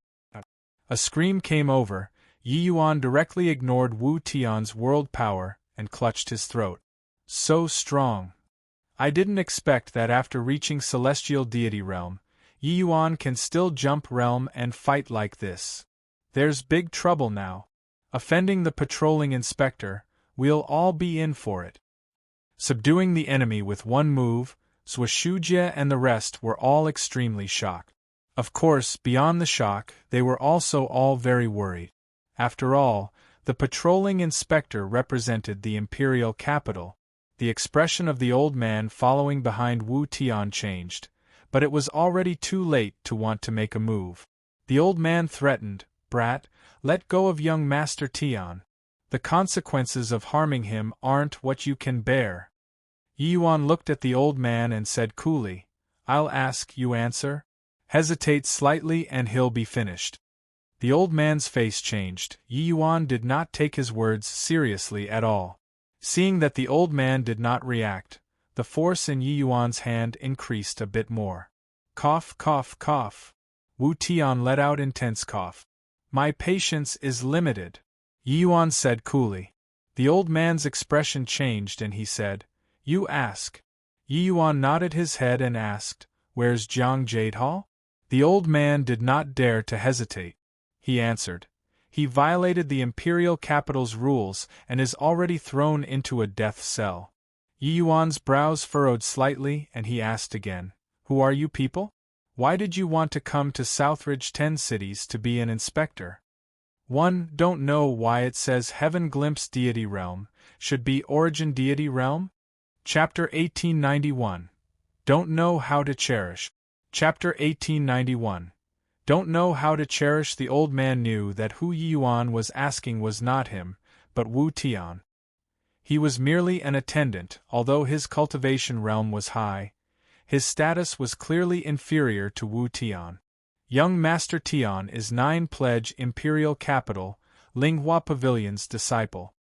A scream came over. Yi Yuan directly ignored Wu Tian's world power and clutched his throat. "So strong. I didn't expect that after reaching celestial deity realm, Yi Yuan can still jump realm and fight like this. There's big trouble now. Offending the patrolling inspector, we'll all be in for it." Subduing the enemy with one move, Zhuoshujie and the rest were all extremely shocked. Of course, beyond the shock, they were also all very worried. After all, the patrolling inspector represented the imperial capital. The expression of the old man following behind Wu Tian changed, but it was already too late to want to make a move. The old man threatened, "Brat, let go of young Master Tian. The consequences of harming him aren't what you can bear." Yi Yuan looked at the old man and said coolly, "I'll ask you answer. Hesitate slightly and he'll be finished." The old man's face changed. Yi Yuan did not take his words seriously at all. Seeing that the old man did not react, the force in Yi Yuan's hand increased a bit more. Cough, cough, cough. Wu Tian let out intense cough. "My patience is limited," Yi Yuan said coolly. The old man's expression changed and he said, "You ask." Yi Yuan nodded his head and asked, "Where's Jiang Jadehall?" The old man did not dare to hesitate. he answered. He violated the imperial capital's rules and is already thrown into a death cell. Yi Yuan's brows furrowed slightly and he asked again, "Who are you people? Why did you want to come to Southridge 10 cities to be an inspector?" One don't know why it says Heaven Glimpse Deity Realm, should be Origin Deity Realm? Chapter 1891. Don't know how to cherish. Chapter 1891. Don't know how to cherish. The old man knew that who Yi Yuan was asking was not him, but Wu Tian. He was merely an attendant, although his cultivation realm was high. His status was clearly inferior to Wu Tian. Young Master Tian is 9 Pledge Imperial Capital, Linghua Pavilion's disciple.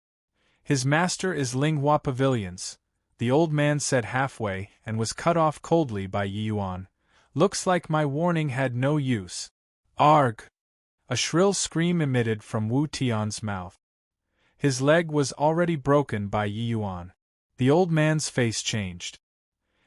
His master is Linghua Pavilion's, the old man said halfway, and was cut off coldly by Yi Yuan. Looks like my warning had no use. Arg! A shrill scream emitted from Wu Tian's mouth. His leg was already broken by Yi Yuan. The old man's face changed.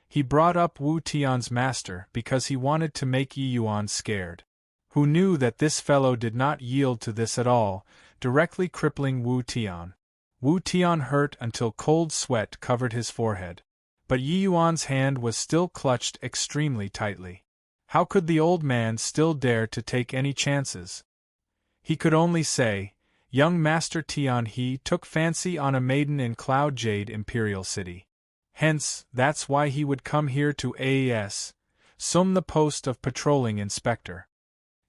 He brought up Wu Tian's master because he wanted to make Yi Yuan scared. Who knew that this fellow did not yield to this at all, directly crippling Wu Tian. Wu Tian hurt until cold sweat covered his forehead. But Yi Yuan's hand was still clutched extremely tightly. How could the old man still dare to take any chances? He could only say, "Young Master Tian, he took fancy on a maiden in Cloud Jade Imperial City. Hence, that's why he would come here to assume the post of patrolling inspector."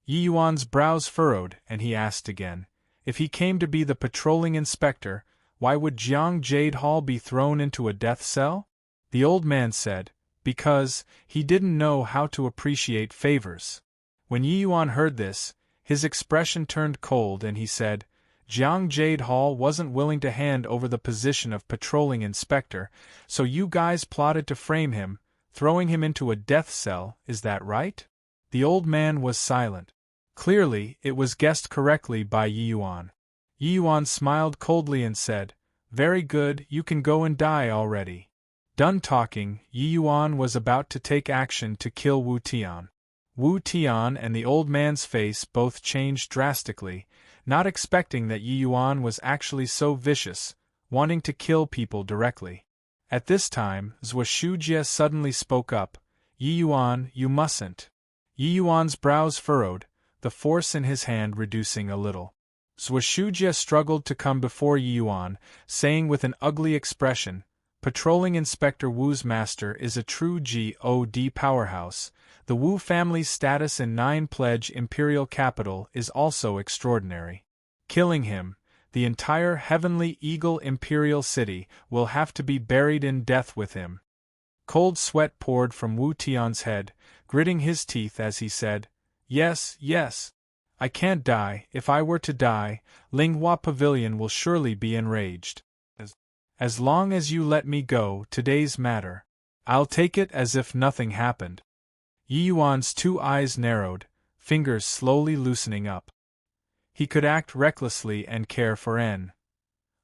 Yi Yuan's brows furrowed, and he asked again, "If he came to be the patrolling inspector, why would Jiang Jade Hall be thrown into a death cell?" The old man said, "Because he didn't know how to appreciate favors." When Yi Yuan heard this, his expression turned cold and he said, "Jiang Jade Hall wasn't willing to hand over the position of patrolling inspector, so you guys plotted to frame him, throwing him into a death cell, is that right?" The old man was silent. Clearly, it was guessed correctly by Yi Yuan. Yi Yuan smiled coldly and said, "Very good, you can go and die already." Done talking, Yi Yuan was about to take action to kill Wu Tian. Wu Tian and the old man's face both changed drastically, not expecting that Yi Yuan was actually so vicious, wanting to kill people directly. At this time, Zhuo Shujie suddenly spoke up, "Yi Yuan, you mustn't." Yi Yuan's brows furrowed, the force in his hand reducing a little. Zhuo Shujie struggled to come before Yi Yuan, saying with an ugly expression, "Patrolling Inspector Wu's master is a true God powerhouse. The Wu family's status in 9 Pledge Imperial Capital is also extraordinary. Killing him, the entire Heavenly Eagle Imperial City will have to be buried in death with him." Cold sweat poured from Wu Tian's head, gritting his teeth as he said, "Yes, yes. I can't die. If I were to die, Linghua Pavilion will surely be enraged. As long as you let me go today's matter, I'll take it as if nothing happened." Yi Yuan's 2 eyes narrowed, fingers slowly loosening up. He could act recklessly and care for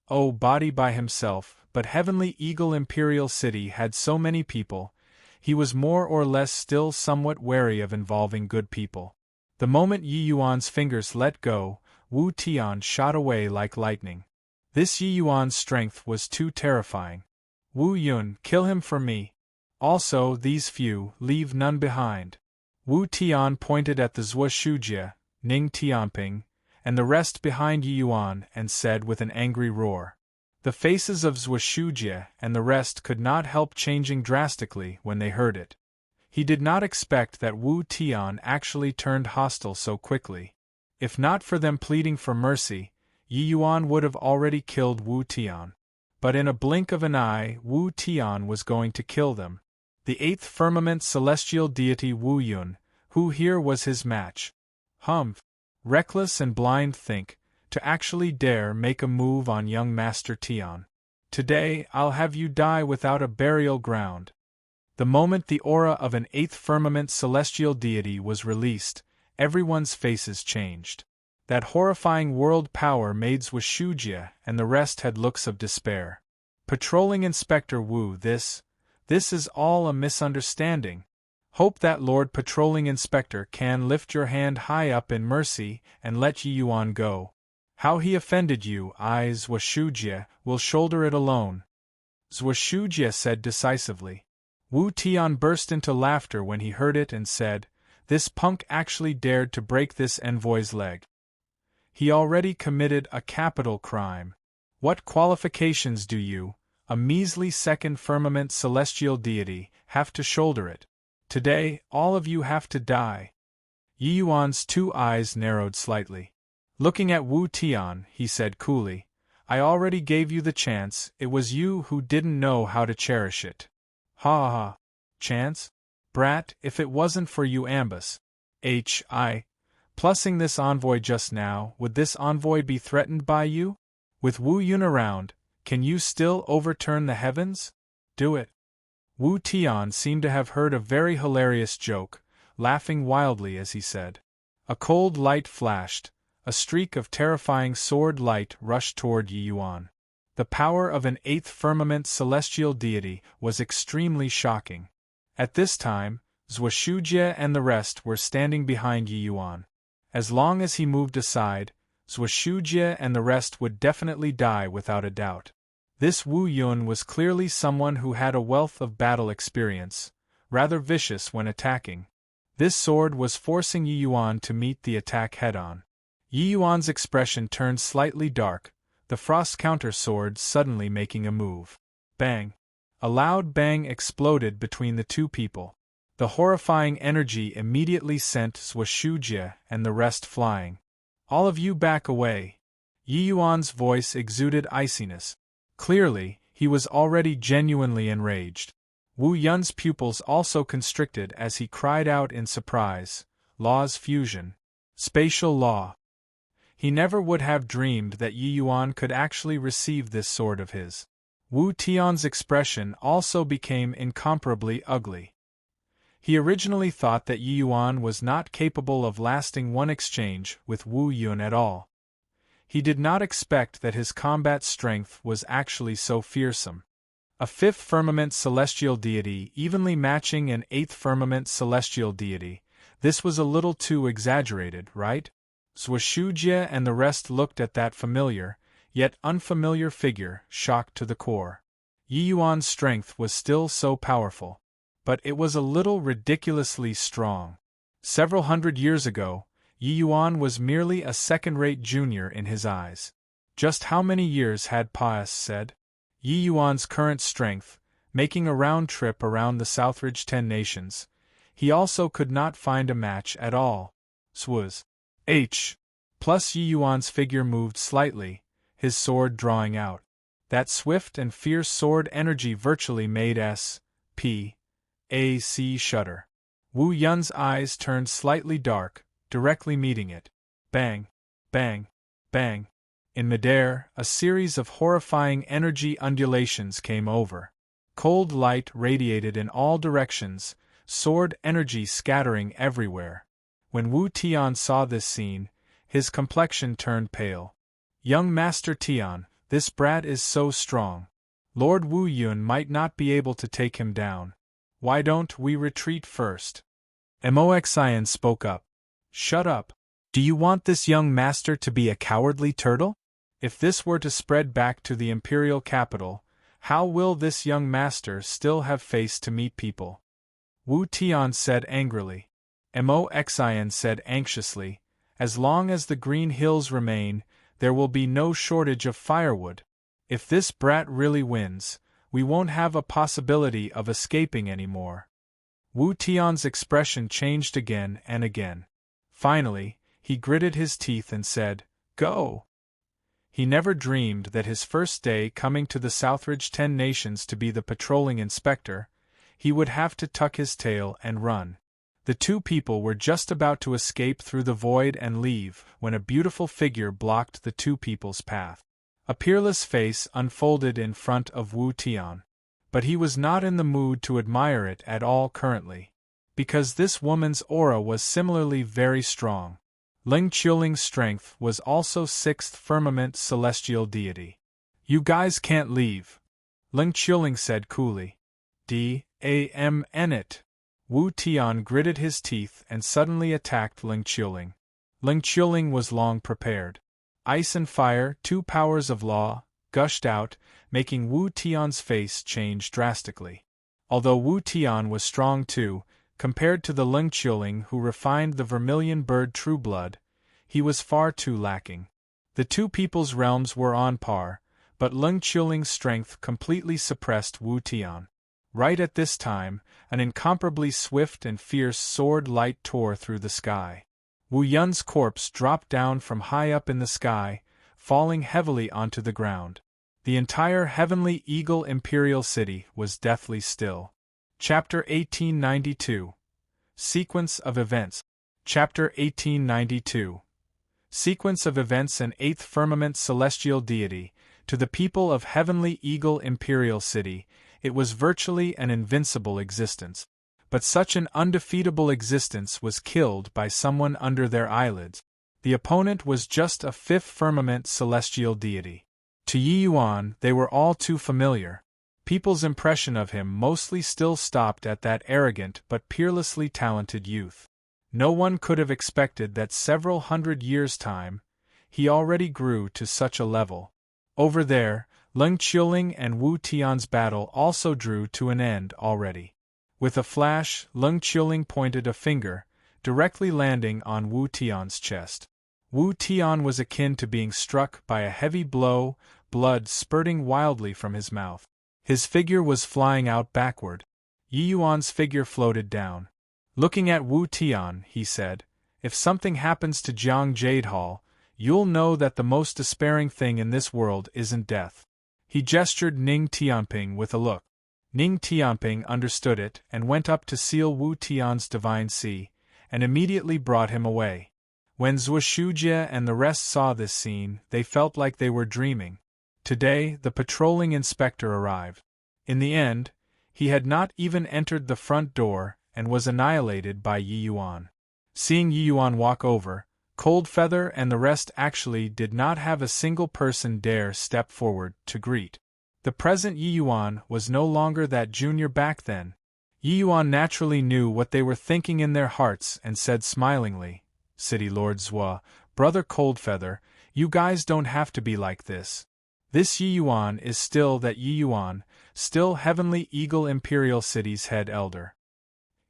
body by himself, but Heavenly Eagle Imperial City had so many people, he was more or less still somewhat wary of involving good people. The moment Yi Yuan's fingers let go, Wu Tian shot away like lightning. This Yi Yuan's strength was too terrifying. "Wu Yun, kill him for me. Also these few, leave none behind." Wu Tian pointed at the Zhuo Shujie, Ning Tianping, and the rest behind Yi Yuan and said with an angry roar. The faces of Zhuo Shujie and the rest could not help changing drastically when they heard it. He did not expect that Wu Tian actually turned hostile so quickly. If not for them pleading for mercy, Yi Yuan would have already killed Wu Tian. But in a blink of an eye, Wu Tian was going to kill them. The 8th firmament celestial deity Wu Yun, who here was his match. Reckless and blind think, to actually dare make a move on young Master Tian. "Today I'll have you die without a burial ground." The moment the aura of an 8th firmament celestial deity was released, everyone's faces changed. That horrifying world power made Zhuo Shujie and the rest had looks of despair. "Patrolling Inspector Wu, this is all a misunderstanding. Hope that Lord Patrolling Inspector can lift your hand high up in mercy and let Yi Yuan go. How he offended you, I, Zhuoshuji, will shoulder it alone. Zhuoshuji said decisively. Wu Tian burst into laughter when he heard it and said, "This punk actually dared to break this envoy's leg. He already committed a capital crime. What qualifications do you, a measly second firmament celestial deity, have to shoulder it? Today, all of you have to die." Yi Yuan's 2 eyes narrowed slightly. Looking at Wu Tian, he said coolly, "I already gave you the chance, it was you who didn't know how to cherish it." Ha ha. Chance? Brat, if it wasn't for you Ambus. Plussing this envoy just now, would this envoy be threatened by you? With Wu Yun around, can you still overturn the heavens? Do it. Wu Tian seemed to have heard a very hilarious joke, laughing wildly as he said. A cold light flashed, a streak of terrifying sword light rushed toward Yi Yuan. The power of an 8th firmament celestial deity was extremely shocking. At this time, Zhuoshuji and the rest were standing behind Yi Yuan. As long as he moved aside, Zhuoshuji and the rest would definitely die without a doubt. This Wu Yun was clearly someone who had a wealth of battle experience, rather vicious when attacking. This sword was forcing Yi Yuan to meet the attack head-on. Yi Yuan's expression turned slightly dark, the frost counter sword suddenly making a move. Bang! A loud bang exploded between the two people. The horrifying energy immediately sent Zhuoshuji and the rest flying. "All of you back away." Yi Yuan's voice exuded iciness. Clearly, he was already genuinely enraged. Wu Yun's pupils also constricted as he cried out in surprise, "Law's fusion. Spatial law." He never would have dreamed that Yi Yuan could actually receive this sword of his. Wu Tian's expression also became incomparably ugly. He originally thought that Yi Yuan was not capable of lasting one exchange with Wu Yun at all. He did not expect that his combat strength was actually so fearsome. A 5th firmament celestial deity evenly matching an 8th firmament celestial deity, this was a little too exaggerated, right? Zhuoshuji and the rest looked at that familiar, yet unfamiliar figure, shocked to the core. Yi Yuan's strength was still so powerful. But it was a little ridiculously strong. Several hundred years ago, Yi Yuan was merely a second-rate junior in his eyes. Just how many years had Paas said? Yi Yuan's current strength, making a round trip around the Southridge 10 nations, he also could not find a match at all. Swaz. Plus Yi Yuan's figure moved slightly, his sword drawing out. That swift and fierce sword energy virtually made S.P. A.C. shudder. Wu Yun's eyes turned slightly dark, directly meeting it. Bang, bang, bang. In midair, a series of horrifying energy undulations came over. Cold light radiated in all directions, sword energy scattering everywhere. When Wu Tian saw this scene, his complexion turned pale. "Young Master Tian, this brat is so strong. Lord Wu Yun might not be able to take him down. Why don't we retreat first?" Moxian spoke up. "Shut up. Do you want this young master to be a cowardly turtle? If this were to spread back to the imperial capital, how will this young master still have face to meet people?" Wu Tian said angrily. Moxian said anxiously, "As long as the Green Hills remain, there will be no shortage of firewood. If this brat really wins, we won't have a possibility of escaping anymore." Wu Tian's expression changed again and again. Finally, he gritted his teeth and said, "Go!" He never dreamed that his first day coming to the Southridge 10 nations to be the patrolling inspector, he would have to tuck his tail and run. The two people were just about to escape through the void and leave when a beautiful figure blocked the two people's path. A peerless face unfolded in front of Wu Tian. But he was not in the mood to admire it at all currently. Because this woman's aura was similarly very strong. Ling Qiuling's strength was also 6th firmament celestial deity. "You guys can't leave," Ling Qiuling said coolly. "D.A.M.N. it. Wu Tian gritted his teeth and suddenly attacked Ling Qiuling. Ling Qiuling was long prepared. Ice and fire, two powers of law, gushed out, making Wu Tian's face change drastically. Although Wu Tian was strong too, compared to the Ling Qiuling who refined the vermilion bird true blood, he was far too lacking. The two people's realms were on par, but Ling Qiuling's strength completely suppressed Wu Tian. Right at this time, an incomparably swift and fierce sword light tore through the sky. Wu Yun's corpse dropped down from high up in the sky, falling heavily onto the ground. The entire heavenly Eagle Imperial City was deathly still. Chapter 1892. Sequence of Events. Chapter 1892. Sequence of Events and Eighth Firmament Celestial Deity. To the people of Heavenly Eagle Imperial City, it was virtually an invincible existence. But such an undefeatable existence was killed by someone under their eyelids. The opponent was just a Fifth Firmament Celestial Deity. To Yi Yuan, they were all too familiar. People's impression of him mostly still stopped at that arrogant but peerlessly talented youth. No one could have expected that several hundred years' time, he already grew to such a level. Over there, Ling Qiuling and Wu Tian's battle also drew to an end already. With a flash, Ling Qiuling pointed a finger, directly landing on Wu Tian's chest. Wu Tian was akin to being struck by a heavy blow, blood spurting wildly from his mouth. His figure was flying out backward. Yi Yuan's figure floated down. Looking at Wu Tian, he said, "If something happens to Jiang Jade Hall, you'll know that the most despairing thing in this world isn't death." He gestured Ning Tianping with a look. Ning Tianping understood it and went up to seal Wu Tian's divine sea, and immediately brought him away. When Zuoshujie and the rest saw this scene, they felt like they were dreaming. Today, the patrolling inspector arrived. In the end, he had not even entered the front door and was annihilated by Yi Yuan. Seeing Yi Yuan walk over, Coldfeather and the rest actually did not have a single person dare step forward to greet. The present Yi Yuan was no longer that junior back then. Yi Yuan naturally knew what they were thinking in their hearts and said smilingly, "City Lord Zhua, Brother Coldfeather, you guys don't have to be like this. This Yi Yuan is still that Yi Yuan, still Heavenly Eagle Imperial City's head elder."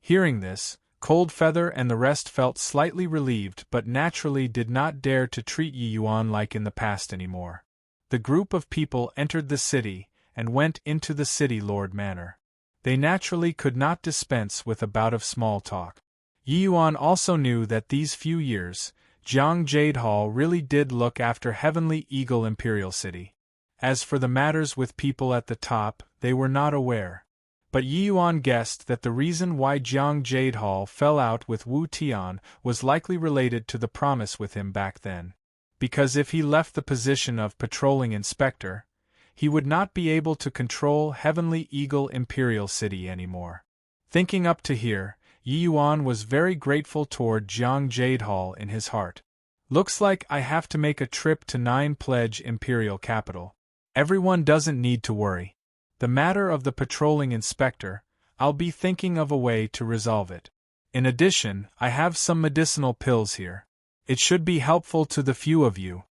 Hearing this, Coldfeather and the rest felt slightly relieved but naturally did not dare to treat Yi Yuan like in the past anymore. The group of people entered the city and went into the City Lord Manor. They naturally could not dispense with a bout of small talk. Yi Yuan also knew that these few years, Jiang Jade Hall really did look after Heavenly Eagle Imperial City. As for the matters with people at the top, they were not aware. But Yi Yuan guessed that the reason why Jiang Jade Hall fell out with Wu Tian was likely related to the promise with him back then. Because if he left the position of patrolling inspector, he would not be able to control Heavenly Eagle Imperial City anymore. Thinking up to here, Yi Yuan was very grateful toward Jiang Jade Hall in his heart. Looks like I have to make a trip to Nine Pledge Imperial Capital. Everyone doesn't need to worry. The matter of the patrolling inspector, I'll be thinking of a way to resolve it. In addition, I have some medicinal pills here. It should be helpful to the few of you.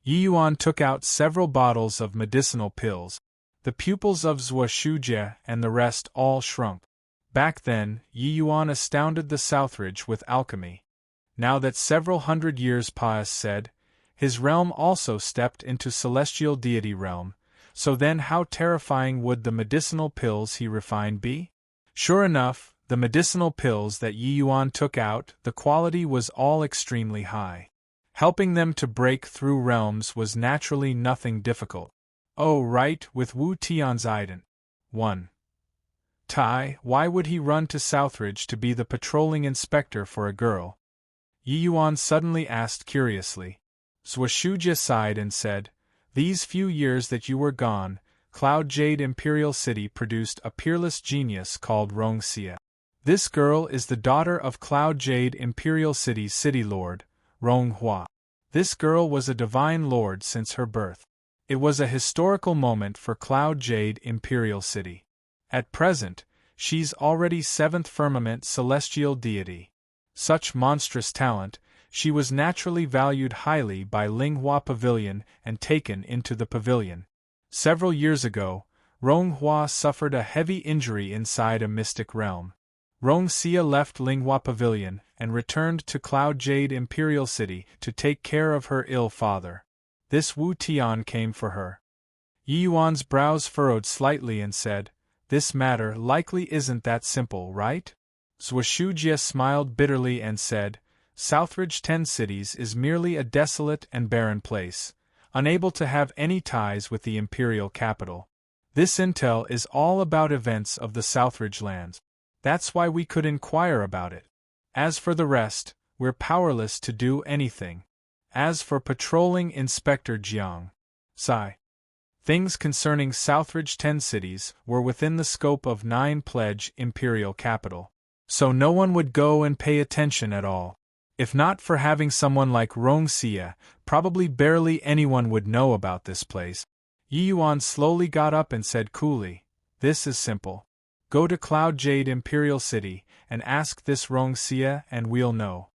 Yi Yuan took out several bottles of medicinal pills. The pupils of Zuoshujie and the rest all shrunk. Back then, Yi Yuan astounded the Southridge with alchemy. Now that several hundred years passed, his realm also stepped into celestial deity realm. So then how terrifying would the medicinal pills he refined be? Sure enough, the medicinal pills that Yi Yuan took out, the quality was all extremely high. Helping them to break through realms was naturally nothing difficult. Oh right, with Wu Tian's ident. 1. Tai, why would he run to Southridge to be the patrolling inspector for a girl? Yi Yuan suddenly asked curiously. Zuoshujie sighed and said, "These few years that you were gone, Cloud Jade Imperial City produced a peerless genius called Rongxie. This girl is the daughter of Cloud Jade Imperial City's city lord, Ronghua. This girl was a divine lord since her birth. It was a historical moment for Cloud Jade Imperial City. At present, she's already 7th firmament celestial deity. Such monstrous talent, she was naturally valued highly by Linghua Pavilion and taken into the pavilion. Several years ago, Ronghua suffered a heavy injury inside a mystic realm. Rongxia left Linghua Pavilion and returned to Cloud Jade Imperial City to take care of her ill father. This Wu Tian came for her. Yi Yuan's brows furrowed slightly and said, "This matter likely isn't that simple, right?" Zhuo Shujie smiled bitterly and said, "Southridge 10 Cities is merely a desolate and barren place, unable to have any ties with the imperial capital. This intel is all about events of the Southridge lands. That's why we could inquire about it. As for the rest, we're powerless to do anything. As for patrolling Inspector Jiang, sigh. Things concerning Southridge 10 Cities were within the scope of 9 Pledge Imperial Capital. So no one would go and pay attention at all. If not for having someone like Rongxia, probably barely anyone would know about this place." Yi Yuan slowly got up and said coolly, "This is simple. Go to Cloud Jade Imperial City and ask this Rongxia and we'll know."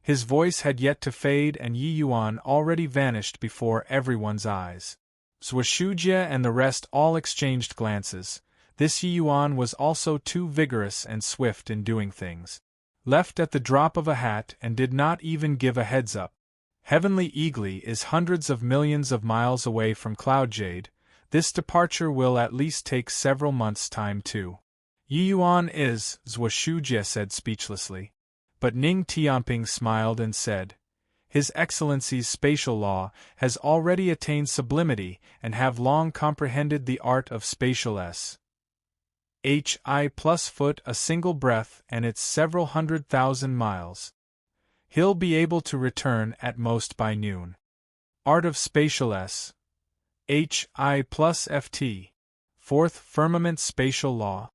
His voice had yet to fade and Yi Yuan already vanished before everyone's eyes. Zhuo Shujie and the rest all exchanged glances. This Yi Yuan was also too vigorous and swift in doing things. Left at the drop of a hat and did not even give a heads-up. Heavenly Eagly is hundreds of millions of miles away from Cloud Jade. This departure will at least take several months' time too. Yi Yuan is, Zhuo Shujie said speechlessly. But Ning Tianping smiled and said, "His Excellency's spatial law has already attained sublimity and have long comprehended the art of spatial HI plus foot a single breath and it's several 100,000 miles. He'll be able to return at most by noon. Art of spatial HI plus FT. 4th firmament spatial law."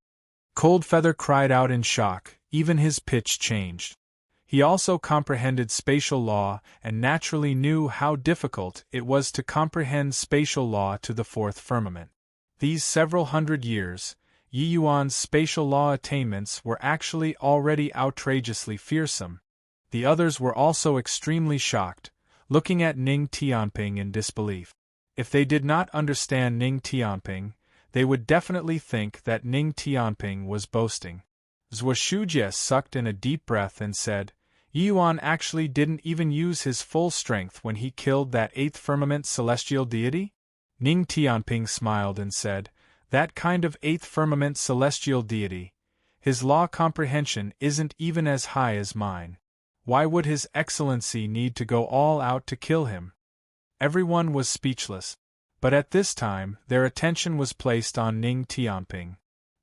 Coldfeather cried out in shock, even his pitch changed. He also comprehended spatial law and naturally knew how difficult it was to comprehend spatial law to the 4th firmament. These several hundred years, Yi Yuan's spatial law attainments were actually already outrageously fearsome. The others were also extremely shocked, looking at Ning Tianping in disbelief. If they did not understand Ning Tianping, they would definitely think that Ning Tianping was boasting. Zhuo Shujie sucked in a deep breath and said, "Yi Yuan actually didn't even use his full strength when he killed that 8th firmament celestial deity?" Ning Tianping smiled and said, "That kind of 8th firmament celestial deity. His law comprehension isn't even as high as mine. Why would His Excellency need to go all out to kill him?" Everyone was speechless. But at this time, their attention was placed on Ning Tianping.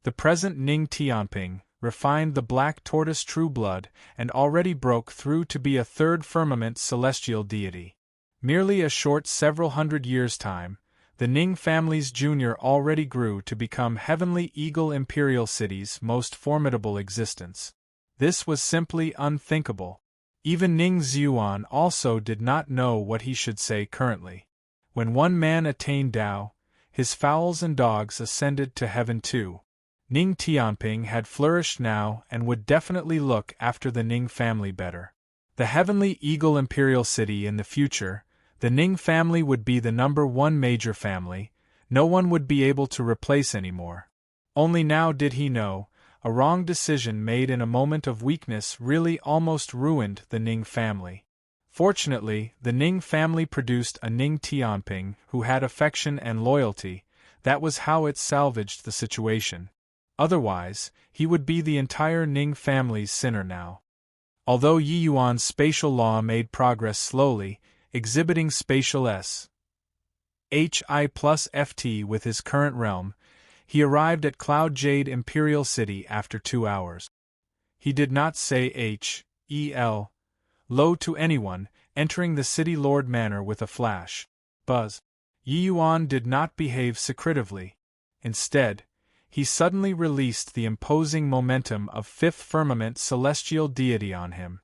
The present Ning Tianping refined the black tortoise true blood and already broke through to be a 3rd firmament celestial deity. Merely a short several hundred years' time, the Ning family's junior already grew to become Heavenly Eagle Imperial City's most formidable existence. This was simply unthinkable. Even Ning Xuan also did not know what he should say currently. When one man attained Tao, his fowls and dogs ascended to heaven too. Ning Tianping had flourished now and would definitely look after the Ning family better. The Heavenly Eagle Imperial City in the future, the Ning family would be the #1 major family, no one would be able to replace anymore. Only now did he know, a wrong decision made in a moment of weakness really almost ruined the Ning family. Fortunately, the Ning family produced a Ning Tianping who had affection and loyalty. That was how it salvaged the situation. Otherwise, he would be the entire Ning family's sinner now. Although Yi Yuan's spatial law made progress slowly, exhibiting spatial HI plus FT with his current realm, he arrived at Cloud Jade Imperial City after 2 hours. He did not say HEL low to anyone, entering the City Lord Manor with a flash. Buzz. Yi Yuan did not behave secretively. Instead, he suddenly released the imposing momentum of 5th firmament celestial deity on him.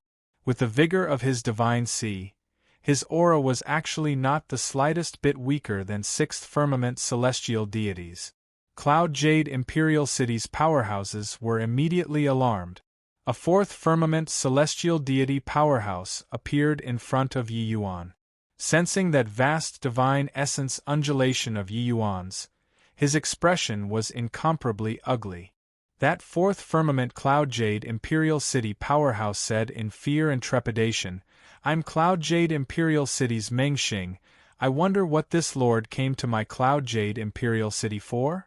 With the vigor of his divine sea, his aura was actually not the slightest bit weaker than 6th firmament celestial deities. Cloud Jade Imperial City's powerhouses were immediately alarmed. A fourth firmament celestial deity powerhouse appeared in front of Yi Yuan. Sensing that vast divine essence undulation of Yi Yuan's, his expression was incomparably ugly. That fourth firmament Cloud Jade Imperial City powerhouse said in fear and trepidation, "I'm Cloud Jade Imperial City's Meng Xing. I wonder what this lord came to my Cloud Jade Imperial City for?"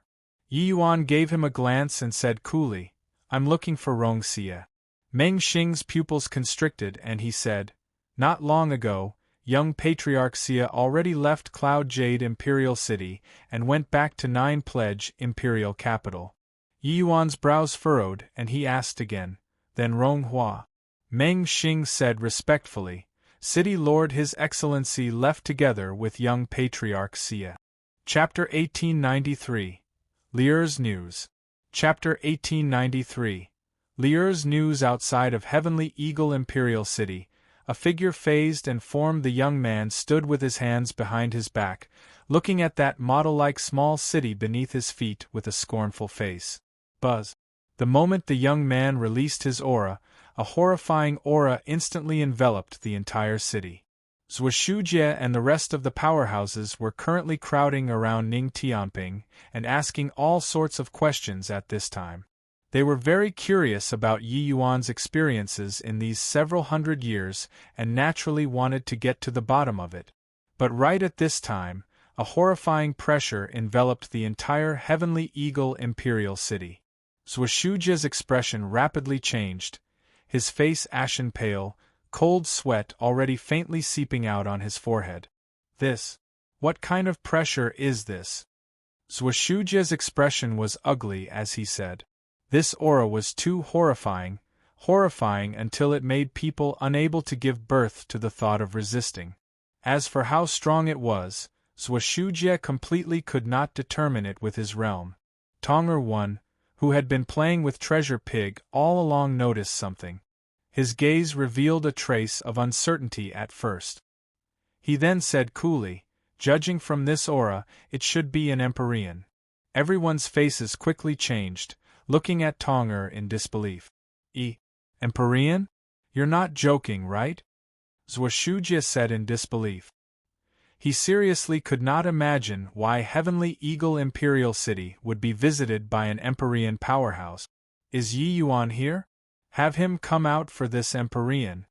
Yi Yuan gave him a glance and said coolly, "I'm looking for Rong Xie." Meng Xing's pupils constricted and he said, "Not long ago, young Patriarch Xie already left Cloud Jade Imperial City and went back to Nine Pledge Imperial Capital." Yi Yuan's brows furrowed and he asked again, "Then Rong Hua?" Meng Xing said respectfully, "City Lord His Excellency left together with young Patriarch Xie." Chapter 1893. Lier's News. Chapter 1893. Lier's News. Outside of Heavenly Eagle Imperial City, a figure phased and formed the young man stood with his hands behind his back, looking at that model-like small city beneath his feet with a scornful face. Buzz. The moment the young man released his aura, a horrifying aura instantly enveloped the entire city. Zhuoshujie and the rest of the powerhouses were currently crowding around Ning Tianping and asking all sorts of questions at this time. They were very curious about Yi Yuan's experiences in these several hundred years and naturally wanted to get to the bottom of it. But right at this time, a horrifying pressure enveloped the entire Heavenly Eagle Imperial City. Zhuoshujie's expression rapidly changed, his face ashen pale, cold sweat already faintly seeping out on his forehead. What kind of pressure is this? Zhuoshujie's expression was ugly as he said. This aura was too horrifying until it made people unable to give birth to the thought of resisting. As for how strong it was, Zhuoshujie completely could not determine it with his realm. Tonger I, who had been playing with Treasure Pig all along, noticed something. His gaze revealed a trace of uncertainty at first. He then said coolly, "Judging from this aura, it should be an Empyrean." Everyone's faces quickly changed, looking at Tonger in disbelief. Empyrean? You're not joking, right? Zhuoshujie said in disbelief. He seriously could not imagine why Heavenly Eagle Imperial City would be visited by an Empyrean powerhouse. Is Yi Yuan here? Have him come out for this Empyrean.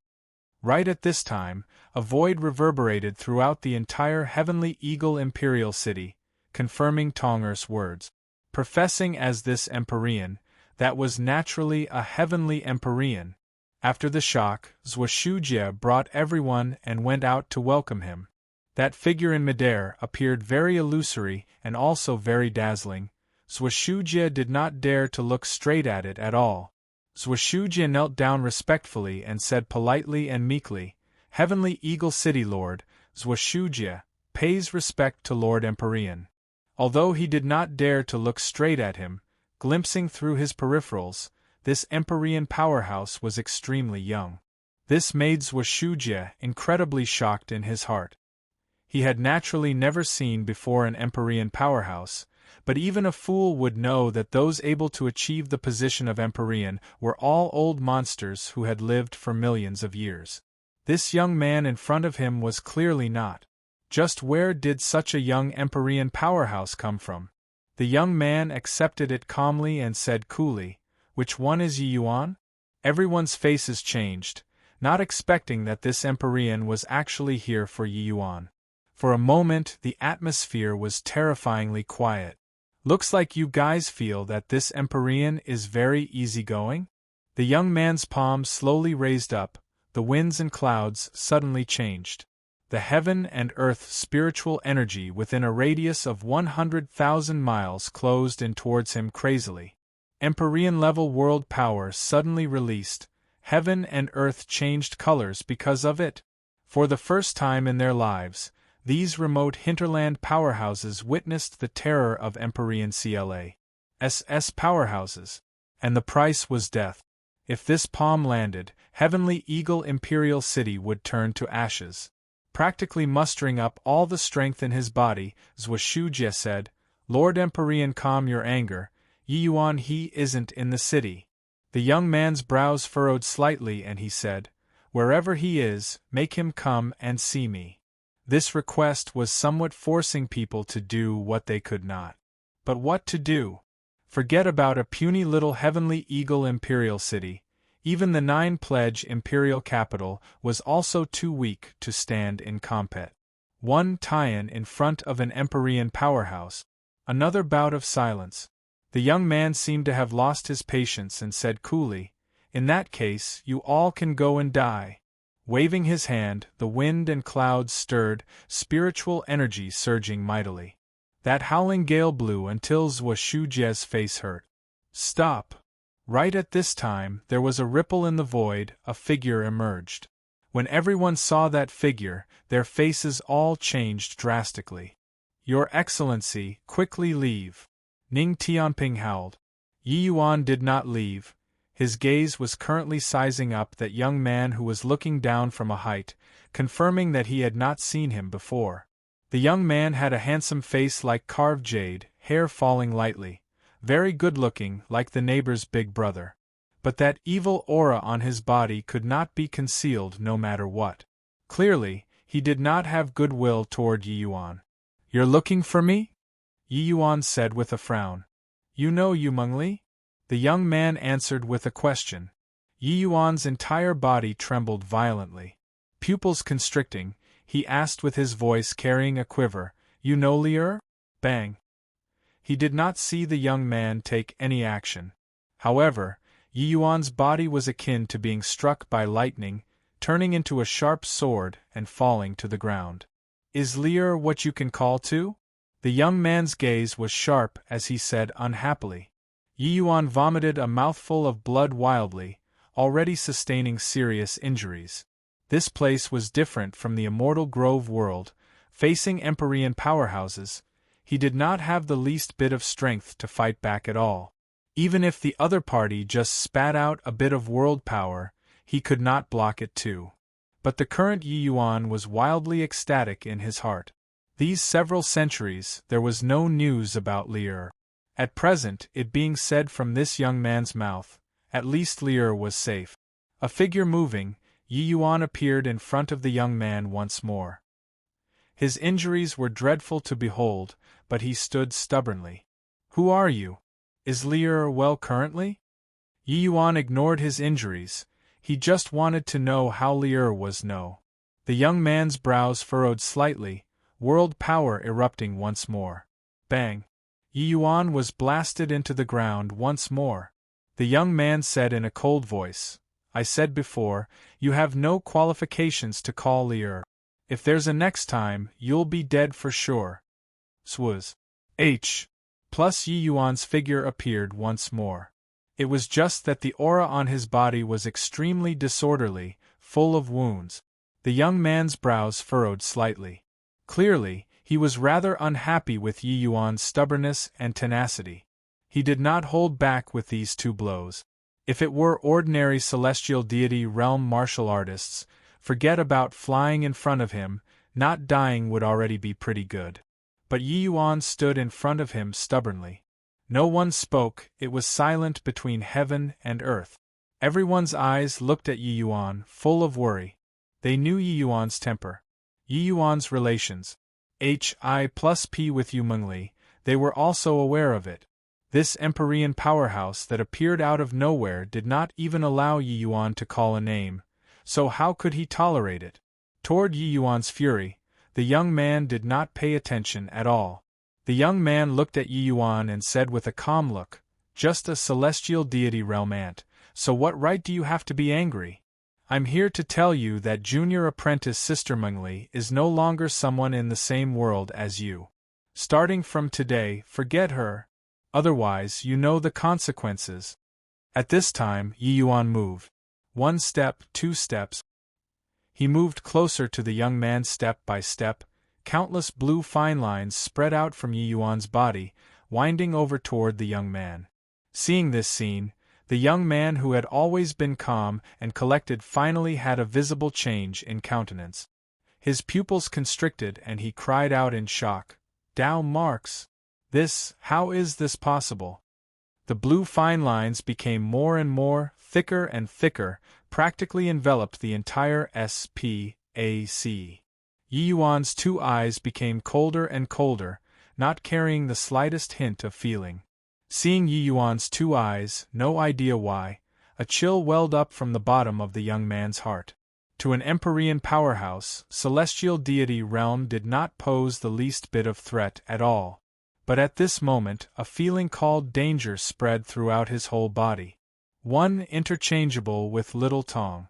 Right at this time, a void reverberated throughout the entire Heavenly Eagle Imperial City, confirming Tonger's words. Professing as this Empyrean, that was naturally a Heavenly Empyrean. After the shock, Zhuoshujie brought everyone and went out to welcome him. That figure in midair appeared very illusory and also very dazzling. Zhuoshujie did not dare to look straight at it at all. Zhuoshujie knelt down respectfully and said politely and meekly, "Heavenly Eagle City Lord, Zhuoshujie, pays respect to Lord Empyrean." Although he did not dare to look straight at him, glimpsing through his peripherals, this Empyrean powerhouse was extremely young. This made Zhuoshujie incredibly shocked in his heart. He had naturally never seen before an Empyrean powerhouse, but even a fool would know that those able to achieve the position of Empyrean were all old monsters who had lived for millions of years. This young man in front of him was clearly not. Just where did such a young Empyrean powerhouse come from? The young man accepted it calmly and said coolly, "Which one is Yi Yuan?" Everyone's faces changed, not expecting that this Empyrean was actually here for Yi Yuan. For a moment the atmosphere was terrifyingly quiet. "Looks like you guys feel that this Empyrean is very easygoing?" The young man's palm slowly raised up, the winds and clouds suddenly changed. The heaven and earth spiritual energy within a radius of 100,000 miles closed in towards him crazily. Empyrean-level world power suddenly released, heaven and earth changed colors because of it. For the first time in their lives, these remote hinterland powerhouses witnessed the terror of Empyrean CLA's powerhouses. And the price was death. If this palm landed, Heavenly Eagle Imperial City would turn to ashes. Practically mustering up all the strength in his body, Zhuoshujie said, Lord Empyrean, calm your anger, Yi Yuan, he isn't in the city. The young man's brows furrowed slightly and he said, wherever he is, make him come and see me. This request was somewhat forcing people to do what they could not. But what to do? Forget about a puny little heavenly eagle imperial city. Even the 9-pledge imperial capital was also too weak to stand in compet. One tie-in in front of an Empyrean powerhouse. Another bout of silence. The young man seemed to have lost his patience and said coolly, in that case, you all can go and die. Waving his hand, the wind and clouds stirred, spiritual energy surging mightily. That howling gale blew until Zhou Shujia's face hurt. Stop! Right at this time, there was a ripple in the void, a figure emerged. When everyone saw that figure, their faces all changed drastically. Your Excellency, quickly leave. Ning Tianping howled. Yi Yuan did not leave. His gaze was currently sizing up that young man who was looking down from a height, confirming that he had not seen him before. The young man had a handsome face like carved jade, hair falling lightly, very good-looking like the neighbor's big brother. But that evil aura on his body could not be concealed no matter what. Clearly, he did not have goodwill toward Yi Yuan. You're looking for me? Yi Yuan said with a frown. You know Yu Mengli? The young man answered with a question. Yi Yuan's entire body trembled violently. Pupils constricting, he asked with his voice carrying a quiver, You know Li'er? Bang. He did not see the young man take any action. However, Yi Yuan's body was akin to being struck by lightning, turning into a sharp sword and falling to the ground. Is Li'er what you can call to? The young man's gaze was sharp as he said unhappily. Yi Yuan vomited a mouthful of blood wildly, already sustaining serious injuries. This place was different from the Immortal Grove world, facing Empyrean powerhouses. He did not have the least bit of strength to fight back at all. Even if the other party just spat out a bit of world power, he could not block it too. But the current Yi Yuan was wildly ecstatic in his heart. These several centuries, there was no news about Li'er. At present, it being said from this young man's mouth, at least Li'er was safe. A figure moving, Yi Yuan appeared in front of the young man once more. His injuries were dreadful to behold, but he stood stubbornly. Who are you? Is Li'er well currently? Yi Yuan ignored his injuries. He just wanted to know how Li'er was. No. The young man's brows furrowed slightly, world power erupting once more. Bang! Yi Yuan was blasted into the ground once more. The young man said in a cold voice, I said before, you have no qualifications to call Li'er. If there's a next time, you'll be dead for sure. Swaz. Plus Yi Yuan's figure appeared once more. It was just that the aura on his body was extremely disorderly, full of wounds. The young man's brows furrowed slightly. Clearly, he was rather unhappy with Yi Yuan's stubbornness and tenacity. He did not hold back with these two blows. If it were ordinary celestial deity realm martial artists, forget about flying in front of him, not dying would already be pretty good. But Yi Yuan stood in front of him stubbornly. No one spoke, it was silent between heaven and earth. Everyone's eyes looked at Yi Yuan, full of worry. They knew Yi Yuan's temper. Yi Yuan's relations. Hi+P with Yu Mengli, they were also aware of it. This Empyrean powerhouse that appeared out of nowhere did not even allow Yi Yuan to call a name, so how could he tolerate it? Toward Yi Yuan's fury, the young man did not pay attention at all. The young man looked at Yi Yuan and said with a calm look, just a celestial deity realm ant, so what right do you have to be angry? I'm here to tell you that junior apprentice Sister Mengli is no longer someone in the same world as you. Starting from today, forget her. Otherwise, you know the consequences. At this time, Yi Yuan moved. 1 step, 2 steps. He moved closer to the young man step by step. Countless blue fine lines spread out from Yi Yuan's body, winding over toward the young man. Seeing this scene, the young man who had always been calm and collected finally had a visible change in countenance. His pupils constricted and he cried out in shock, Dao Marks! How is this possible? The blue fine lines became more and more, thicker and thicker, practically enveloped the entire spac. Yi Yuan's 2 eyes became colder and colder, not carrying the slightest hint of feeling. Seeing Yi Yuan's 2 eyes, no idea why, a chill welled up from the bottom of the young man's heart. To an Empyrean powerhouse, celestial deity realm did not pose the least bit of threat at all. But at this moment, a feeling called danger spread throughout his whole body. One interchangeable with Little Tong.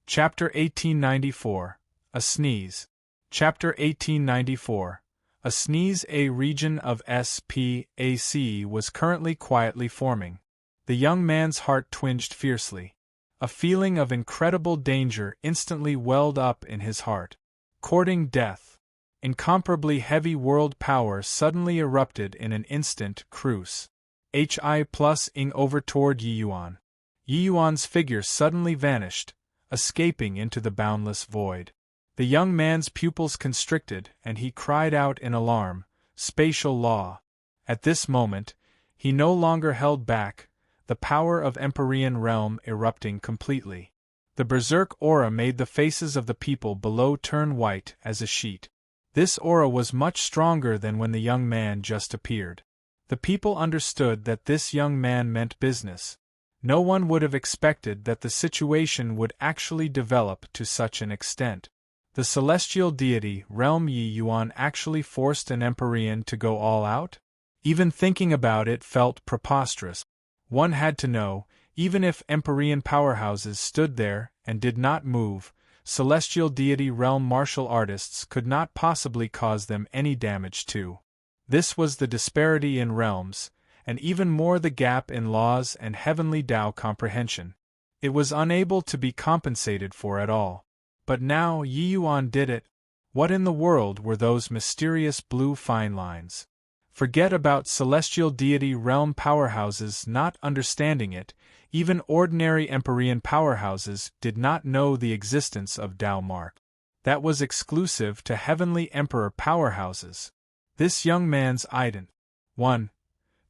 Chapter 1894. A Sneeze. Chapter 1894. A sneeze. A region of spac was currently quietly forming. The young man's heart twinged fiercely. A feeling of incredible danger instantly welled up in his heart. Courting death. Incomparably heavy world power suddenly erupted in an instant. Cruise. Hi+ing over toward Yi Yuan. Yi Yuan's figure suddenly vanished, escaping into the boundless void. The young man's pupils constricted, and he cried out in alarm, "Spatial law!" At this moment, he no longer held back, the power of Empyrean realm erupting completely. The berserk aura made the faces of the people below turn white as a sheet. This aura was much stronger than when the young man just appeared. The people understood that this young man meant business. No one would have expected that the situation would actually develop to such an extent. The celestial deity realm Yi Yuan actually forced an Empyrean to go all out? Even thinking about it felt preposterous. One had to know, even if Empyrean powerhouses stood there and did not move, celestial deity realm martial artists could not possibly cause them any damage too. This was the disparity in realms, and even more the gap in laws and heavenly Tao comprehension. It was unable to be compensated for at all. But now Yi Yuan did it. What in the world were those mysterious blue fine lines? Forget about celestial deity realm powerhouses not understanding it. Even ordinary Empyrean powerhouses did not know the existence of Tao mark. That was exclusive to heavenly emperor powerhouses. This young man's ident. 1.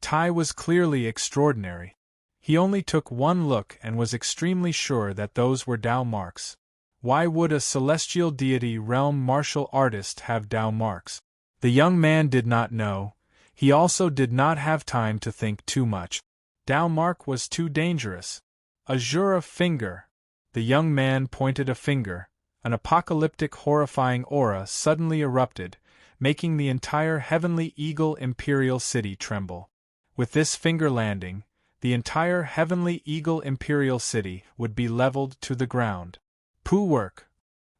Tai was clearly extraordinary. He only took one look and was extremely sure that those were Tao marks. Why would a celestial deity realm martial artist have Tao marks? The young man did not know. He also did not have time to think too much. Tao mark was too dangerous. Azura finger. The young man pointed a finger. An apocalyptic horrifying aura suddenly erupted, making the entire heavenly eagle imperial city tremble. With this finger landing, the entire heavenly eagle imperial city would be leveled to the ground. Poo work.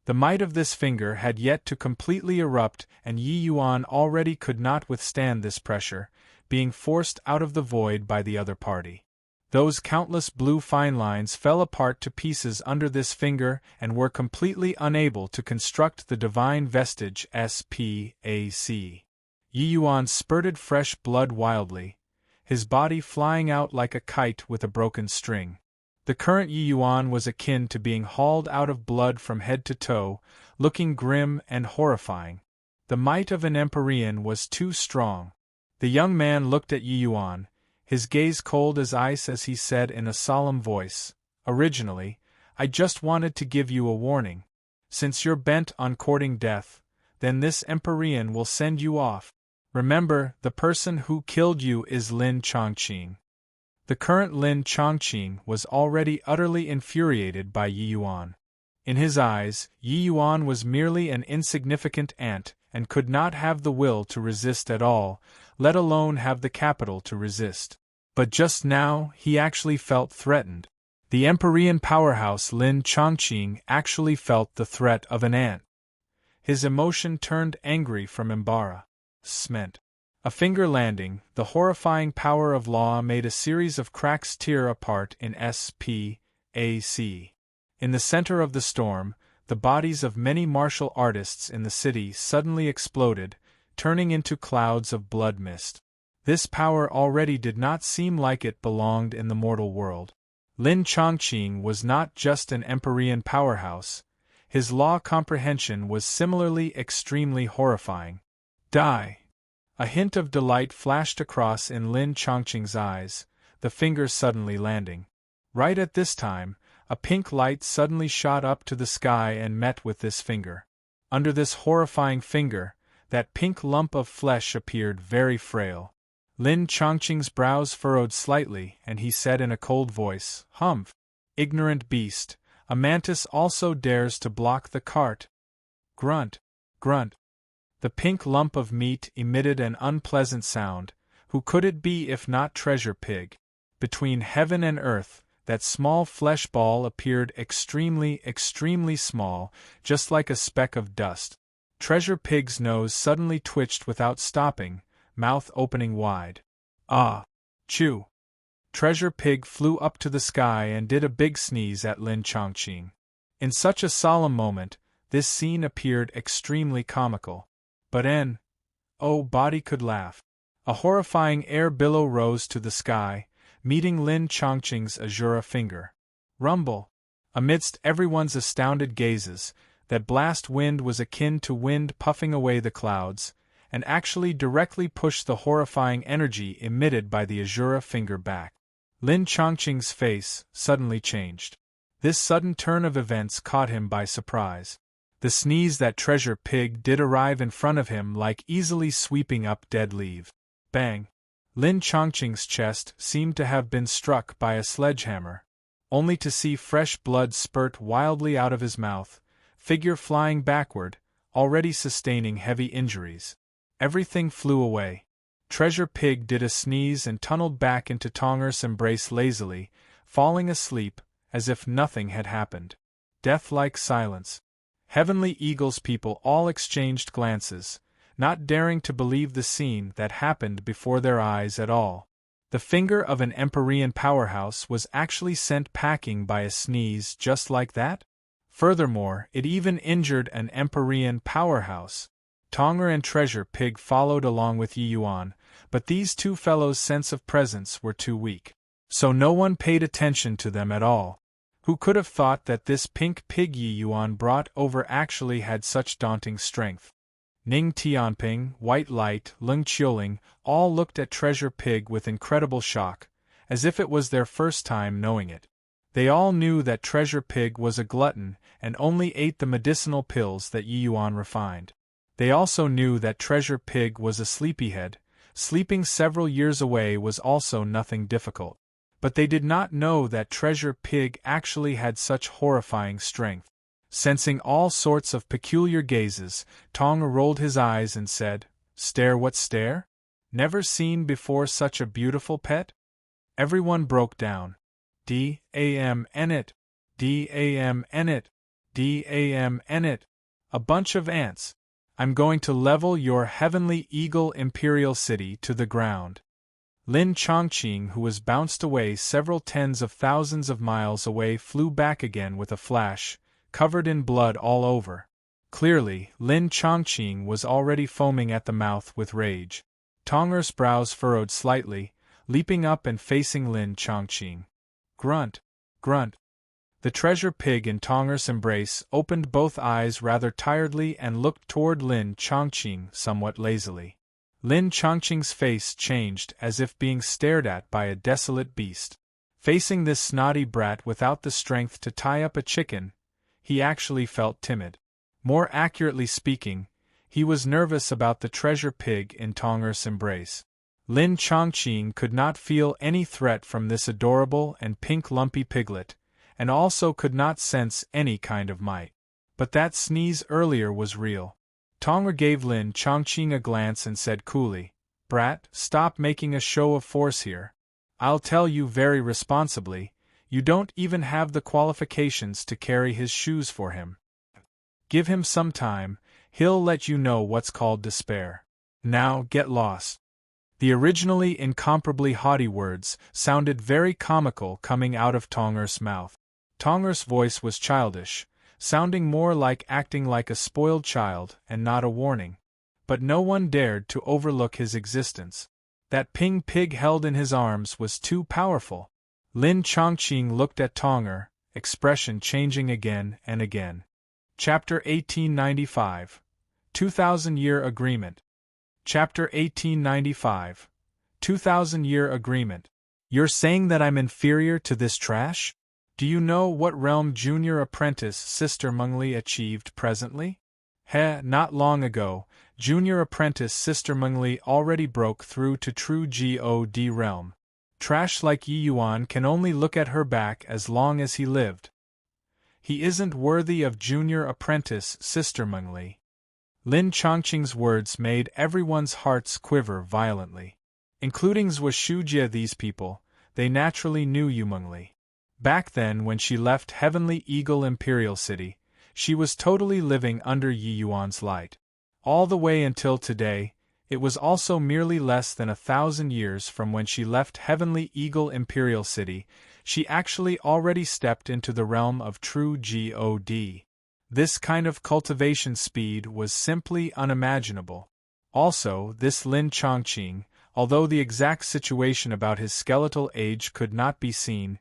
The might of this finger had yet to completely erupt, and Yi Yuan already could not withstand this pressure, being forced out of the void by the other party. Those countless blue fine lines fell apart to pieces under this finger and were completely unable to construct the divine vestige spac. Yi Yuan spurted fresh blood wildly, his body flying out like a kite with a broken string. The current Yi Yuan was akin to being hauled out of blood from head to toe, looking grim and horrifying. The might of an Empyrean was too strong. The young man looked at Yi Yuan, his gaze cold as ice as he said in a solemn voice, "Originally, I just wanted to give you a warning. Since you're bent on courting death, then this Empyrean will send you off. Remember, the person who killed you is Lin Chongqing." The current Lin Chongqing was already utterly infuriated by Yi Yuan. In his eyes, Yi Yuan was merely an insignificant ant and could not have the will to resist at all, let alone have the capital to resist. But just now, he actually felt threatened. The Empyrean powerhouse Lin Chongqing actually felt the threat of an ant. His emotion turned angry from embarrassment. A finger landing, the horrifying power of law made a series of cracks tear apart in spac. In the center of the storm, the bodies of many martial artists in the city suddenly exploded, turning into clouds of blood mist. This power already did not seem like it belonged in the mortal world. Lin Chongqing was not just an Empyrean powerhouse, his law comprehension was similarly extremely horrifying. Die! A hint of delight flashed across in Lin Chongqing's eyes, the finger suddenly landing. Right at this time, a pink light suddenly shot up to the sky and met with this finger. Under this horrifying finger, that pink lump of flesh appeared very frail. Lin Chongqing's brows furrowed slightly, and he said in a cold voice, "Humph! Ignorant beast, a mantis also dares to block the cart." Grunt, grunt. The pink lump of meat emitted an unpleasant sound. Who could it be if not Treasure Pig? Between heaven and earth, that small flesh ball appeared extremely, extremely small, just like a speck of dust. Treasure Pig's nose suddenly twitched without stopping, mouth opening wide. Ah! Chew! Treasure Pig flew up to the sky and did a big sneeze at Lin Chongqing. In such a solemn moment, this scene appeared extremely comical. But body could laugh. A horrifying air billow rose to the sky, meeting Lin Chongqing's azure finger. Rumble! Amidst everyone's astounded gazes, that blast wind was akin to wind puffing away the clouds, and actually directly pushed the horrifying energy emitted by the azure finger back. Lin Chongqing's face suddenly changed. This sudden turn of events caught him by surprise. The sneeze that Treasure Pig did arrive in front of him like easily sweeping up dead leaves. Bang! Lin Chongqing's chest seemed to have been struck by a sledgehammer, only to see fresh blood spurt wildly out of his mouth, figure flying backward, already sustaining heavy injuries. Everything flew away. Treasure Pig did a sneeze and tunneled back into Tonger's embrace lazily, falling asleep, as if nothing had happened. Death-like silence. Heavenly Eagle's people all exchanged glances, not daring to believe the scene that happened before their eyes at all. The finger of an Empyrean powerhouse was actually sent packing by a sneeze just like that? Furthermore, it even injured an Empyrean powerhouse. Tonger and Treasure Pig followed along with Yi Yuan, but these two fellows' sense of presence were too weak. So no one paid attention to them at all. Who could have thought that this pink pig Yi Yuan brought over actually had such daunting strength? Ning Tianping, White Light, Leng Qiuling, all looked at Treasure Pig with incredible shock, as if it was their first time knowing it. They all knew that Treasure Pig was a glutton and only ate the medicinal pills that Yi Yuan refined. They also knew that Treasure Pig was a sleepyhead. Sleeping several years away was also nothing difficult. But they did not know that Treasure Pig actually had such horrifying strength. Sensing all sorts of peculiar gazes, Tonger rolled his eyes and said, "Stare what stare? Never seen before such a beautiful pet?" Everyone broke down. D-A-M-N it! D-A-M-N it! D-A-M-N it! A bunch of ants! I'm going to level your heavenly eagle imperial city to the ground. Lin Chongqing, who was bounced away several tens of thousands of miles away, flew back again with a flash, covered in blood all over. Clearly, Lin Chongqing was already foaming at the mouth with rage. Tonger's brows furrowed slightly, leaping up and facing Lin Chongqing. Grunt, grunt. The Treasure Pig in Tonger's embrace opened both eyes rather tiredly and looked toward Lin Chongqing somewhat lazily. Lin Chongqing's face changed as if being stared at by a desolate beast. Facing this snotty brat without the strength to tie up a chicken, he actually felt timid. More accurately speaking, he was nervous about the Treasure Pig in Tonger's embrace. Lin Chongqing could not feel any threat from this adorable and pink lumpy piglet, and also could not sense any kind of might. But that sneeze earlier was real. Tonger gave Lin Chongqing a glance and said coolly, "Brat, stop making a show of force here. I'll tell you very responsibly, you don't even have the qualifications to carry his shoes for him. Give him some time, he'll let you know what's called despair. Now get lost." The originally incomparably haughty words sounded very comical coming out of Tonger's mouth. Tonger's voice was childish, sounding more like acting like a spoiled child and not a warning. But no one dared to overlook his existence. That pink pig held in his arms was too powerful. Lin Chongqing looked at Tonger, expression changing again and again. Chapter 1895. 2000-Year Agreement. Chapter 1895. 2000-Year Agreement. You're saying that I'm inferior to this trash? Do you know what realm Junior Apprentice Sister Mengli achieved presently? Not long ago, Junior Apprentice Sister Mengli already broke through to true God realm. Trash like Yi Yuan can only look at her back as long as he lived. He isn't worthy of Junior Apprentice Sister Mengli. Lin Chongqing's words made everyone's hearts quiver violently. Including Zhou Shujie. These people, they naturally knew Yu Mengli. Back then when she left Heavenly Eagle Imperial City, she was totally living under Yi Yuan's light. All the way until today, it was also merely less than 1,000 years from when she left Heavenly Eagle Imperial City, she actually already stepped into the realm of true God. This kind of cultivation speed was simply unimaginable. Also, this Lin Chongqing, although the exact situation about his skeletal age could not be seen,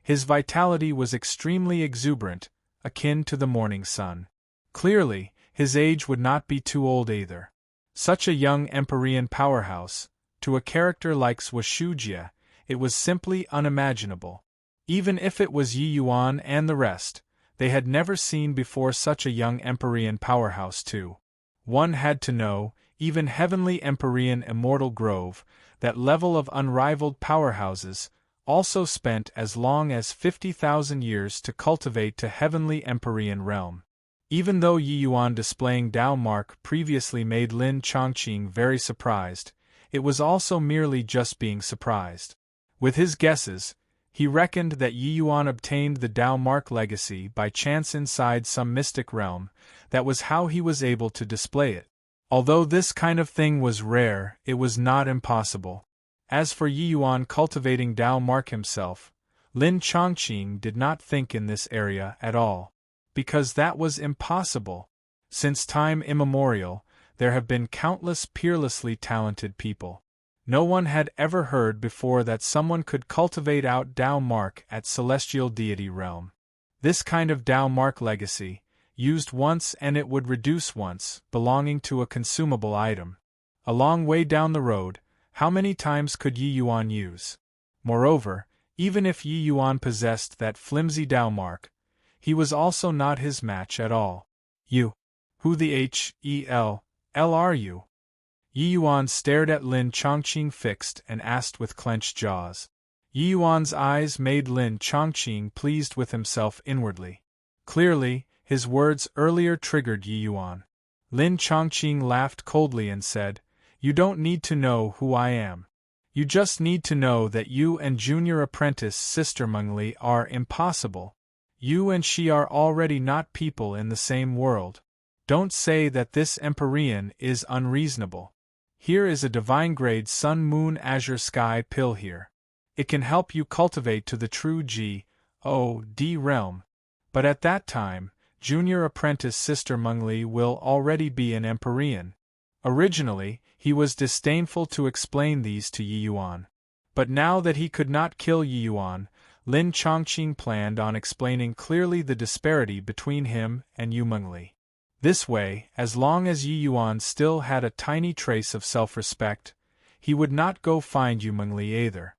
his vitality was extremely exuberant, akin to the morning sun. Clearly, his age would not be too old either. Such a young Empyrean powerhouse, to a character like Zhou Shujie, it was simply unimaginable. Even if it was Yi Yuan and the rest, they had never seen before such a young Empyrean powerhouse too. One had to know, even Heavenly Empyrean Immortal Grove, that level of unrivaled powerhouses, also spent as long as 50,000 years to cultivate to Heavenly Empyrean realm. Even though Yi Yuan displaying Dao Mark previously made Lin Chongqing very surprised, it was also merely just being surprised. With his guesses, he reckoned that Yi Yuan obtained the Dao Mark legacy by chance inside some mystic realm. That was how he was able to display it. Although this kind of thing was rare, it was not impossible. As for Yi Yuan cultivating Dao Mark himself, Lin Chongqing did not think in this area at all. Because that was impossible. Since time immemorial, there have been countless peerlessly talented people. No one had ever heard before that someone could cultivate out Dao Mark at Celestial Deity realm. This kind of Dao Mark legacy, used once and it would reduce once, belonging to a consumable item. A long way down the road, how many times could Yi Yuan use? Moreover, even if Yi Yuan possessed that flimsy Dao Mark, he was also not his match at all. You? Who the hell are you? Yi Yuan stared at Lin Chongqing fixed and asked with clenched jaws. Yi Yuan's eyes made Lin Chongqing pleased with himself inwardly. Clearly, his words earlier triggered Yi Yuan. Lin Chongqing laughed coldly and said, "You don't need to know who I am. You just need to know that you and Junior Apprentice Sister Mengli are impossible. You and she are already not people in the same world. Don't say that this Empyrean is unreasonable. Here is a divine-grade sun-moon azure sky pill here. It can help you cultivate to the true God realm. But at that time, Junior Apprentice Sister Mengli will already be an Empyrean." Originally, he was disdainful to explain these to Yi Yuan. But now that he could not kill Yi Yuan, Lin Chongqing planned on explaining clearly the disparity between him and Yu Mengli. This way, as long as Yi Yuan still had a tiny trace of self-respect, he would not go find Yu Mengli either.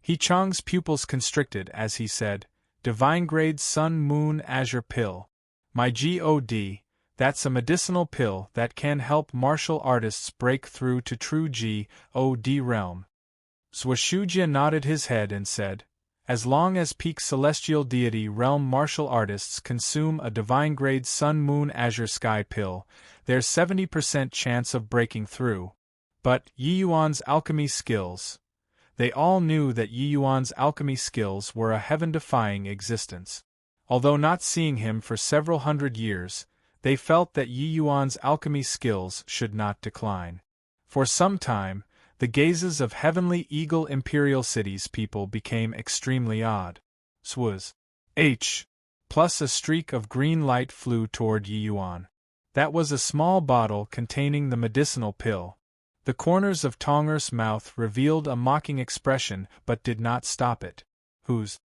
He Chong's pupils constricted as he said, "Divine-grade sun-moon azure pill. My God, that's a medicinal pill that can help martial artists break through to true God realm." Zhou Shujie nodded his head and said, "As long as peak Celestial Deity realm martial artists consume a divine-grade sun-moon azure sky pill, there's 70% chance of breaking through." But Yi Yuan's alchemy skills. They all knew that Yi Yuan's alchemy skills were a heaven-defying existence. Although not seeing him for several hundred years, they felt that Yi Yuan's alchemy skills should not decline. For some time, the gazes of Heavenly Eagle Imperial City's people became extremely odd. Swaz. Plus a streak of green light flew toward Yi Yuan. That was a small bottle containing the medicinal pill. The corners of Tonger's mouth revealed a mocking expression but did not stop it. Whose?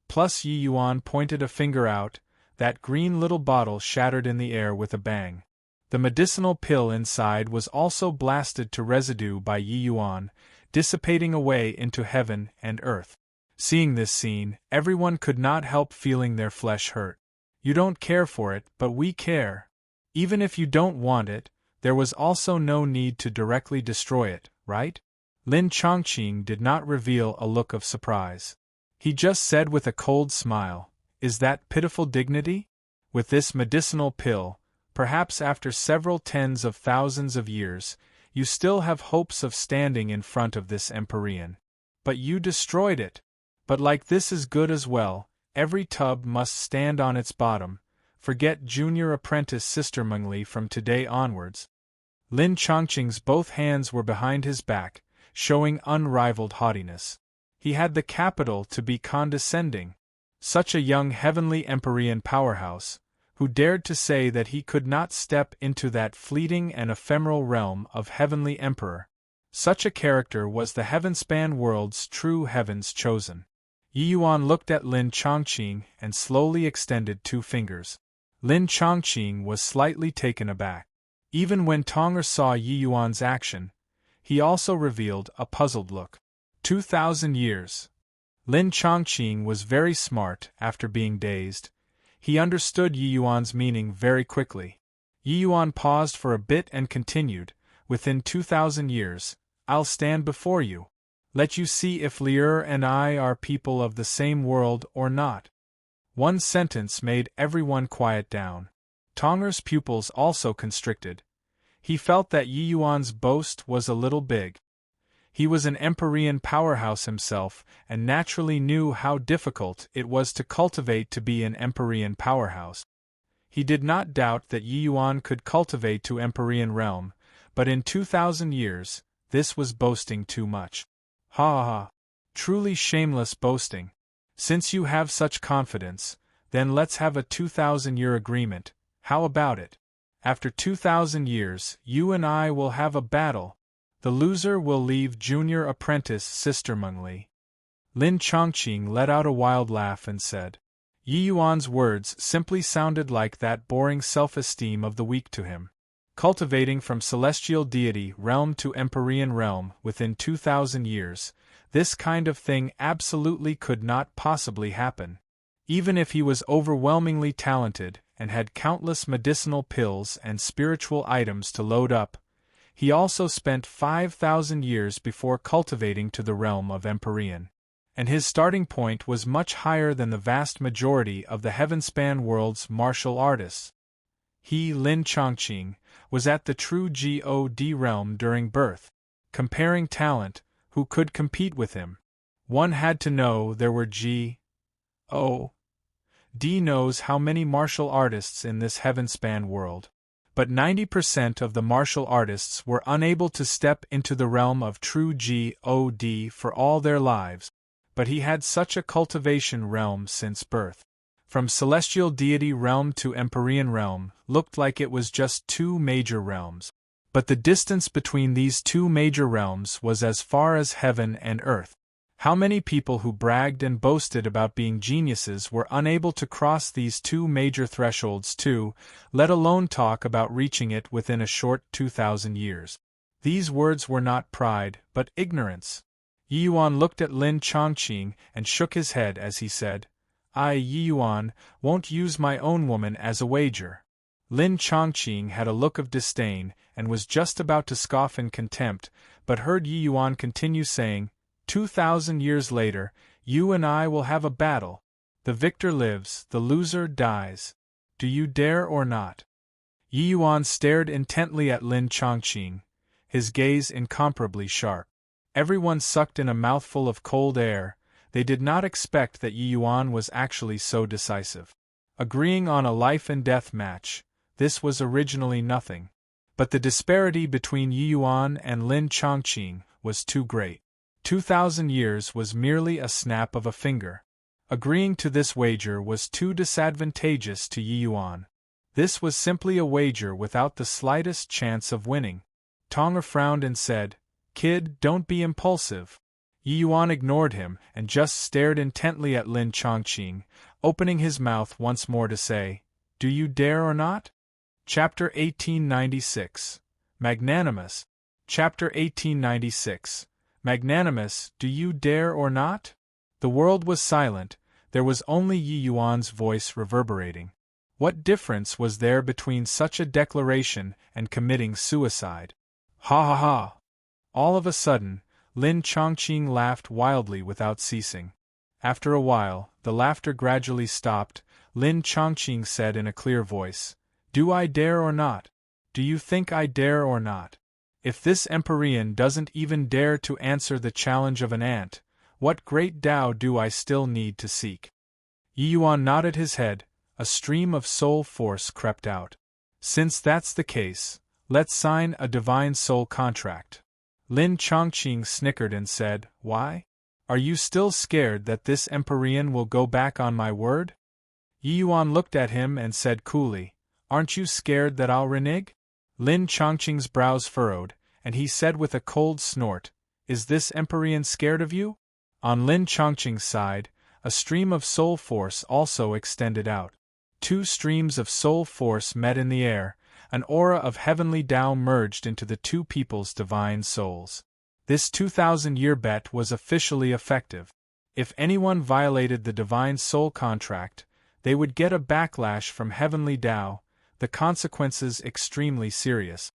Plus Yi Yuan pointed a finger out, that green little bottle shattered in the air with a bang. The medicinal pill inside was also blasted to residue by Yi Yuan, dissipating away into heaven and earth. Seeing this scene, everyone could not help feeling their flesh hurt. You don't care for it, but we care. Even if you don't want it, there was also no need to directly destroy it, right? Lin Chongqing did not reveal a look of surprise. He just said with a cold smile, "Is that pitiful dignity? With this medicinal pill, perhaps after several tens of thousands of years, you still have hopes of standing in front of this Empyrean. But you destroyed it. But like this is good as well, every tub must stand on its bottom. Forget junior apprentice Sister Mengli from today onwards." Lin Chongqing's both hands were behind his back, showing unrivaled haughtiness. He had the capital to be condescending. Such a young heavenly Empyrean powerhouse, who dared to say that he could not step into that fleeting and ephemeral realm of heavenly emperor. Such a character was the heaven-span world's true heavens chosen. Yi Yuan looked at Lin Chongqing and slowly extended 2 fingers. Lin Chongqing was slightly taken aback. Even when Tong'er saw Yi Yuan's action, he also revealed a puzzled look. 2,000 years. Lin Chongqing was very smart after being dazed. He understood Yi Yuan's meaning very quickly. Yi Yuan paused for a bit and continued, "Within 2,000 years, I'll stand before you. Let you see if Lier and I are people of the same world or not." One sentence made everyone quiet down. Tong'er's pupils also constricted. He felt that Yi Yuan's boast was a little big. He was an Empyrean powerhouse himself and naturally knew how difficult it was to cultivate to be an Empyrean powerhouse. He did not doubt that Yi Yuan could cultivate to Empyrean realm, but in 2,000 years, this was boasting too much. Ha ha ha. Truly shameless boasting. Since you have such confidence, then let's have a 2,000-year agreement. How about it? After 2,000 years, you and I will have a battle. The loser will leave junior apprentice Sister Mengli. Lin Chongqing let out a wild laugh and said. Yi Yuan's words simply sounded like that boring self-esteem of the weak to him. Cultivating from celestial deity realm to Empyrean realm within 2,000 years, this kind of thing absolutely could not possibly happen. Even if he was overwhelmingly talented and had countless medicinal pills and spiritual items to load up, he also spent 5,000 years before cultivating to the realm of Empyrean. And his starting point was much higher than the vast majority of the heaven-span world's martial artists. He, Lin Chongqing, was at the true God realm during birth. Comparing talent, who could compete with him? One had to know there were God knows how many martial artists in this heaven-span world. But 90% of the martial artists were unable to step into the realm of true God for all their lives, but he had such a cultivation realm since birth. From celestial deity realm to Empyrean realm looked like it was just 2 major realms. But the distance between these 2 major realms was as far as heaven and earth. How many people who bragged and boasted about being geniuses were unable to cross these 2 major thresholds too, let alone talk about reaching it within a short 2,000 years? These words were not pride, but ignorance. Yi Yuan looked at Lin Chongqing and shook his head as he said, "I, Yi Yuan, won't use my own woman as a wager." Lin Chongqing had a look of disdain and was just about to scoff in contempt, but heard Yi Yuan continue saying, 2,000 years later, you and I will have a battle. The victor lives, the loser dies. Do you dare or not? Yi Yuan stared intently at Lin Chongqing, his gaze incomparably sharp. Everyone sucked in a mouthful of cold air. They did not expect that Yi Yuan was actually so decisive. Agreeing on a life-and-death match, this was originally nothing. But the disparity between Yi Yuan and Lin Chongqing was too great. 2,000 years was merely a snap of a finger. Agreeing to this wager was too disadvantageous to Yi Yuan. This was simply a wager without the slightest chance of winning. Tong'er frowned and said, "Kid, don't be impulsive." Yi Yuan ignored him and just stared intently at Lin Chongqing, opening his mouth once more to say, "Do you dare or not?" Chapter 1896. Magnanimous. Chapter 1896. Magnanimous, do you dare or not? The world was silent, there was only Yi Yuan's voice reverberating. What difference was there between such a declaration and committing suicide? Ha ha ha! All of a sudden, Lin Chongqing laughed wildly without ceasing. After a while, the laughter gradually stopped. Lin Chongqing said in a clear voice, "Do I dare or not? Do you think I dare or not? If this Empyrean doesn't even dare to answer the challenge of an ant, what great Tao do I still need to seek?" Yi Yuan nodded his head. A stream of soul force crept out. "Since that's the case, let's sign a divine soul contract." Lin Chongqing snickered and said, "Why? Are you still scared that this Empyrean will go back on my word?" Yi Yuan looked at him and said coolly, "Aren't you scared that I'll renege?" Lin Chongqing's brows furrowed, and he said with a cold snort, "Is this Empyrean scared of you?" On Lin Chongqing's side, a stream of soul force also extended out. Two streams of soul force met in the air, an aura of heavenly Tao merged into the two people's divine souls. This 2,000-year bet was officially effective. If anyone violated the divine soul contract, they would get a backlash from heavenly Tao, the consequences extremely serious.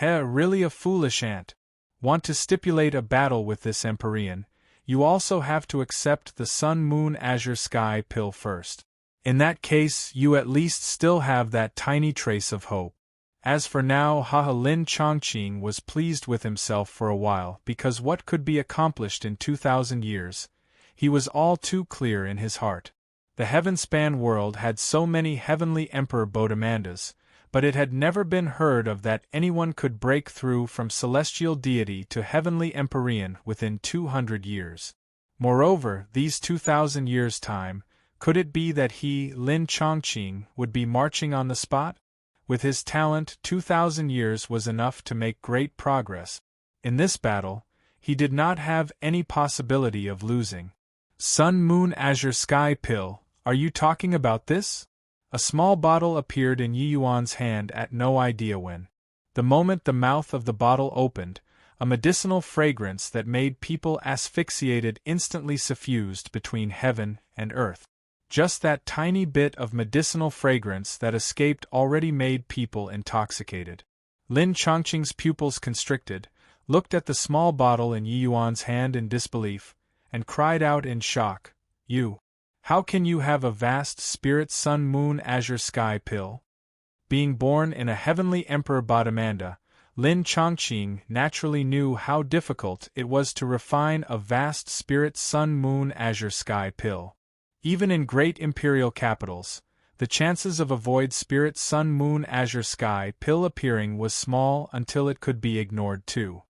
Really a foolish ant. Want to stipulate a battle with this Empyrean, you also have to accept the Sun Moon Azure Sky pill first. In that case, you at least still have that tiny trace of hope. As for now, Lin Chongqing was pleased with himself for a while because what could be accomplished in 2,000 years, he was all too clear in his heart. The heaven-span world had so many heavenly Emperor Bodemandas, but it had never been heard of that anyone could break through from celestial deity to heavenly Empyrean within 200 years. Moreover, these 2,000 years' time, could it be that he, Lin Chongqing, would be marching on the spot? With his talent, 2,000 years was enough to make great progress. In this battle, he did not have any possibility of losing. Sun Moon Azure Sky pill, are you talking about this? A small bottle appeared in Yi Yuan's hand at no idea when. The moment the mouth of the bottle opened, a medicinal fragrance that made people asphyxiated instantly suffused between heaven and earth. Just that tiny bit of medicinal fragrance that escaped already made people intoxicated. Lin Chongqing's pupils constricted, looked at the small bottle in Yi Yuan's hand in disbelief, and cried out in shock, "You! How can you have a vast spirit Sun Moon Azure Sky pill?" Being born in a heavenly Emperor Bodhimanda, Lin Chongqing naturally knew how difficult it was to refine a vast spirit Sun Moon Azure Sky pill. Even in great imperial capitals, the chances of a void spirit Sun Moon Azure Sky pill appearing was small until it could be ignored too.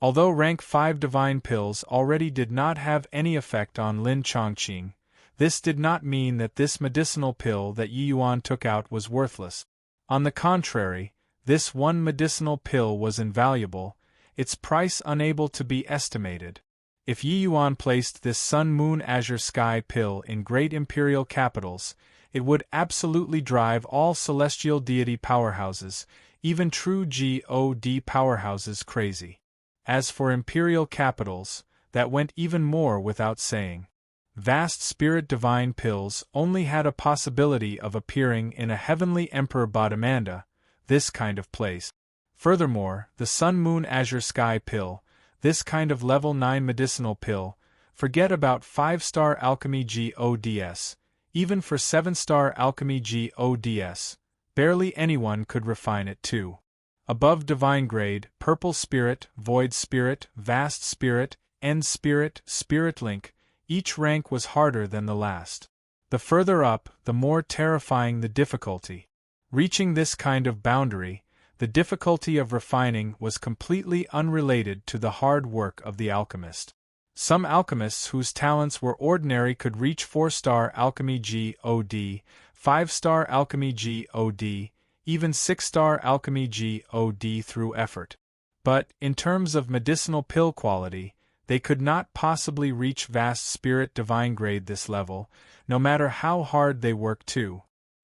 Although rank 5 divine pills already did not have any effect on Lin Chongqing, this did not mean that this medicinal pill that Yi Yuan took out was worthless. On the contrary, this one medicinal pill was invaluable, its price unable to be estimated. If Yi Yuan placed this Sun Moon Azure Sky pill in great imperial capitals, it would absolutely drive all celestial deity powerhouses, even true God powerhouses, crazy. As for imperial capitals, that went even more without saying. Vast spirit divine pills only had a possibility of appearing in a heavenly Emperor Bodhimanda, this kind of place. Furthermore, the Sun Moon Azure Sky pill, this kind of level 9 medicinal pill, forget about 5-star alchemy GODS, even for 7-star alchemy GODS, barely anyone could refine it too. Above divine grade, purple spirit, void spirit, vast spirit, end spirit, spirit link, each rank was harder than the last. The further up, the more terrifying the difficulty. Reaching this kind of boundary, the difficulty of refining was completely unrelated to the hard work of the alchemist. Some alchemists whose talents were ordinary could reach 4-star alchemy GOD, 5-star alchemy GOD, even 6-star alchemy GOD through effort. But, in terms of medicinal pill quality, they could not possibly reach vast spirit divine grade this level, no matter how hard they worked too.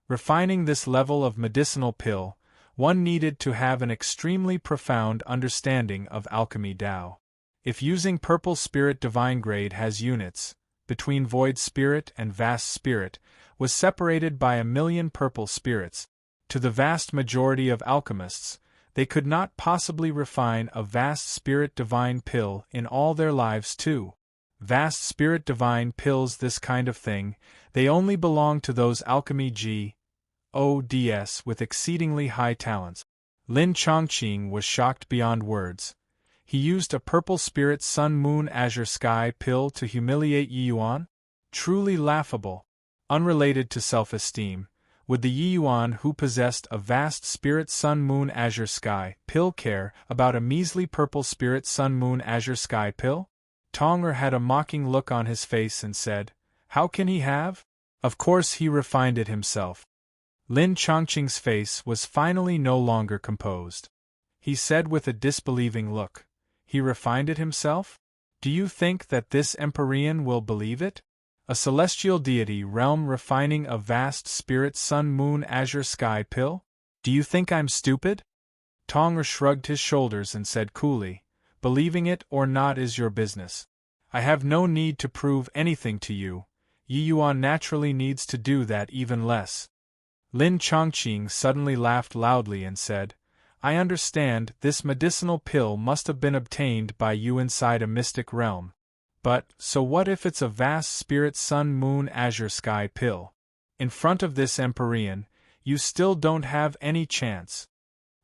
Refining this level of medicinal pill, one needed to have an extremely profound understanding of alchemy Tao. If using purple spirit divine grade has units, between void spirit and vast spirit, was separated by 1,000,000 purple spirits, to the vast majority of alchemists, they could not possibly refine a vast spirit divine pill in all their lives too. Vast spirit divine pills, this kind of thing, they only belong to those alchemy G.O.D.S. with exceedingly high talents. Lin Chongqing was shocked beyond words. He used a purple spirit sun moon azure sky pill to humiliate Yi Yuan? Truly laughable. Unrelated to self-esteem, would the Yi Yuan who possessed a vast spirit sun moon azure sky pill care about a measly purple spirit sun moon azure sky pill? Tong'er had a mocking look on his face and said, "How can he have? Of course he refined it himself." Lin Chongqing's face was finally no longer composed. He said with a disbelieving look, "He refined it himself? Do you think that this Empyrean will believe it? A celestial deity realm refining a vast spirit sun moon azure sky pill? Do you think I'm stupid?" Tong'er shrugged his shoulders and said coolly, "Believing it or not is your business. I have no need to prove anything to you. Yi Yuan naturally needs to do that even less." Lin Chongqing suddenly laughed loudly and said, "I understand this medicinal pill must have been obtained by you inside a mystic realm. But, so what if it's a vast spirit sun moon azure sky pill? In front of this Empyrean, you still don't have any chance."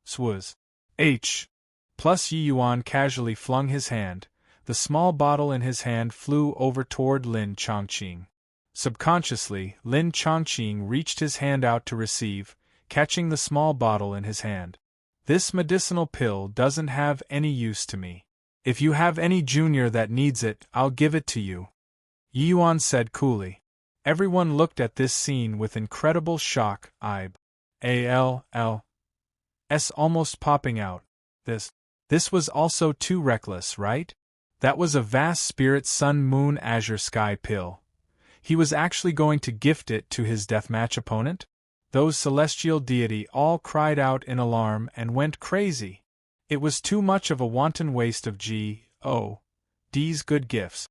Swaz. H. Plus Yi Yuan casually flung his hand. The small bottle in his hand flew over toward Lin Chongqing. Subconsciously, Lin Chongqing reached his hand out to receive, catching the small bottle in his hand. "This medicinal pill doesn't have any use to me. If you have any junior that needs it, I'll give it to you," Yi Yuan said coolly. Everyone looked at this scene with incredible shock, IBALLS almost popping out. This was also too reckless, right? That was a vast spirit sun moon azure sky pill. He was actually going to gift it to his deathmatch opponent? Those celestial deity all cried out in alarm and went crazy. It was too much of a wanton waste of G.O.D.'s good gifts.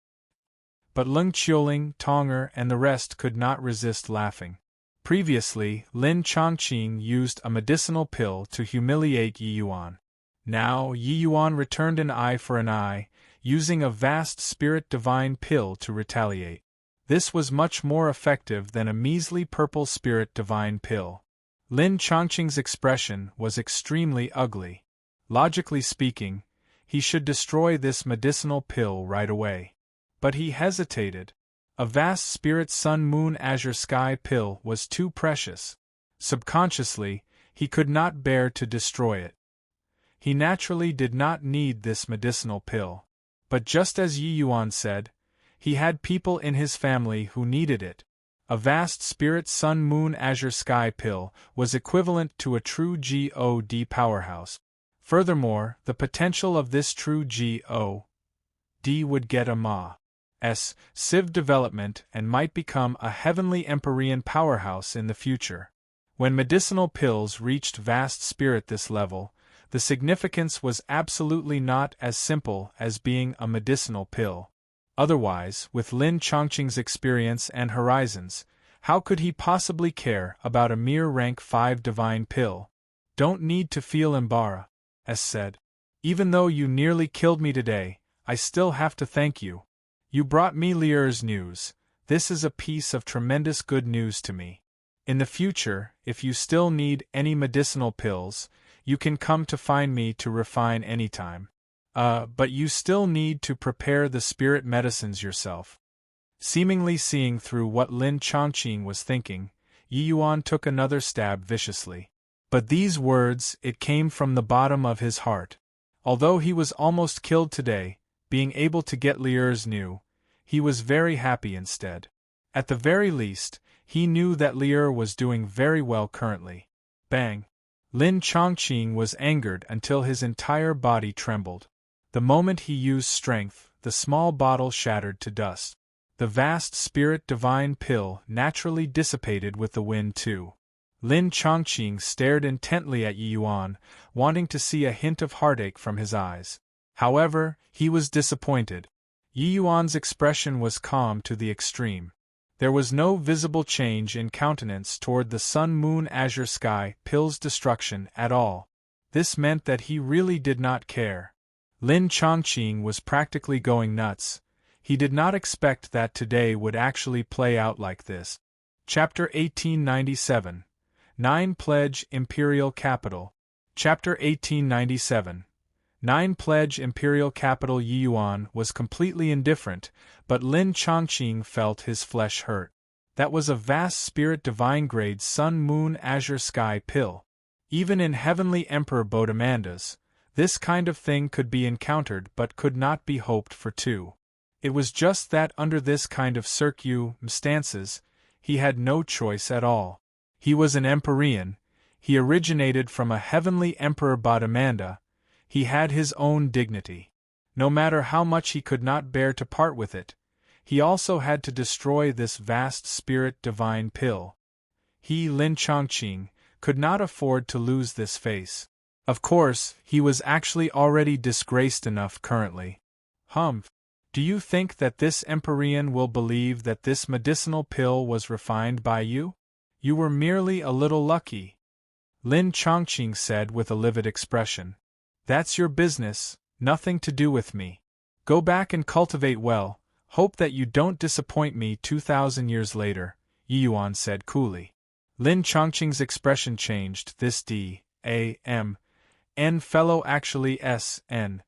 But Leng Qiuling, Tong'er, and the rest could not resist laughing. Previously, Lin Chongqing used a medicinal pill to humiliate Yi Yuan. Now Yi Yuan returned an eye for an eye, using a vast spirit divine pill to retaliate. This was much more effective than a measly purple spirit divine pill. Lin Chongqing's expression was extremely ugly. Logically speaking, he should destroy this medicinal pill right away. But he hesitated. A vast spirit sun moon azure sky pill was too precious. Subconsciously, he could not bear to destroy it. He naturally did not need this medicinal pill. But just as Yi Yuan said, he had people in his family who needed it. A vast spirit sun moon azure sky pill was equivalent to a true God powerhouse. Furthermore, the potential of this true God would get a Ma's Civ development and might become a heavenly Empyrean powerhouse in the future. When medicinal pills reached vast spirit this level, the significance was absolutely not as simple as being a medicinal pill. Otherwise, with Lin Chongqing's experience and horizons, how could he possibly care about a mere rank 5 divine pill? "Don't need to feel embarrassed," said. "Even though you nearly killed me today, I still have to thank you. You brought me Lier's news. This is a piece of tremendous good news to me. In the future, if you still need any medicinal pills, you can come to find me to refine anytime. But you still need to prepare the spirit medicines yourself." Seemingly seeing through what Lin Chongqing was thinking, Yi Yuan took another stab viciously. But these words, it came from the bottom of his heart. Although he was almost killed today, being able to get Lier's new, he was very happy instead. At the very least, he knew that Lier was doing very well currently. Bang! Lin Chongqing was angered until his entire body trembled. The moment he used strength, the small bottle shattered to dust. The vast spirit divine pill naturally dissipated with the wind too. Lin Chongqing stared intently at Yi Yuan, wanting to see a hint of heartache from his eyes. However, he was disappointed. Yi Yuan's expression was calm to the extreme. There was no visible change in countenance toward the sun-moon-azure sky pill's destruction at all. This meant that he really did not care. Lin Chongqing was practically going nuts. He did not expect that today would actually play out like this. Chapter 1897. 9 Pledge Imperial Capital. Chapter 1897. 9 Pledge Imperial Capital. Yi Yuan was completely indifferent, but Lin Chongqing felt his flesh hurt. That was a vast spirit divine grade sun-moon-azure sky pill. Even in Heavenly Emperor Bodemanda's, this kind of thing could be encountered but could not be hoped for too. It was just that under this kind of circumstances, he had no choice at all. He was an Empyrean, he originated from a Heavenly Emperor Bodamanda, he had his own dignity. No matter how much he could not bear to part with it, he also had to destroy this vast spirit divine pill. He, Lin Chongqing, could not afford to lose this face. Of course, he was actually already disgraced enough currently. Do you think that this Empyrean will believe that this medicinal pill was refined by you? You were merely a little lucky. Lin Chongqing said with a livid expression. That's your business, nothing to do with me. Go back and cultivate well, hope that you don't disappoint me 2,000 years later, Yi Yuan said coolly. Lin Chongqing's expression changed. This D.A.M. N fellow actually S.N.A.T.C.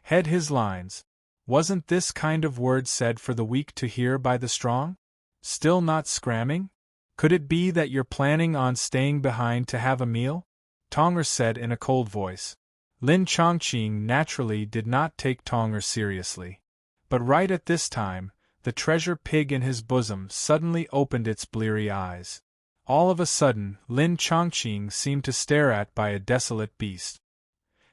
had his lines. Wasn't this kind of word said for the weak to hear by the strong? Still not scramming? Could it be that you're planning on staying behind to have a meal? Tonger said in a cold voice. Lin Chongqing naturally did not take Tonger seriously. But right at this time, the treasure pig in his bosom suddenly opened its bleary eyes. All of a sudden, Lin Chongqing seemed to stare at by a desolate beast.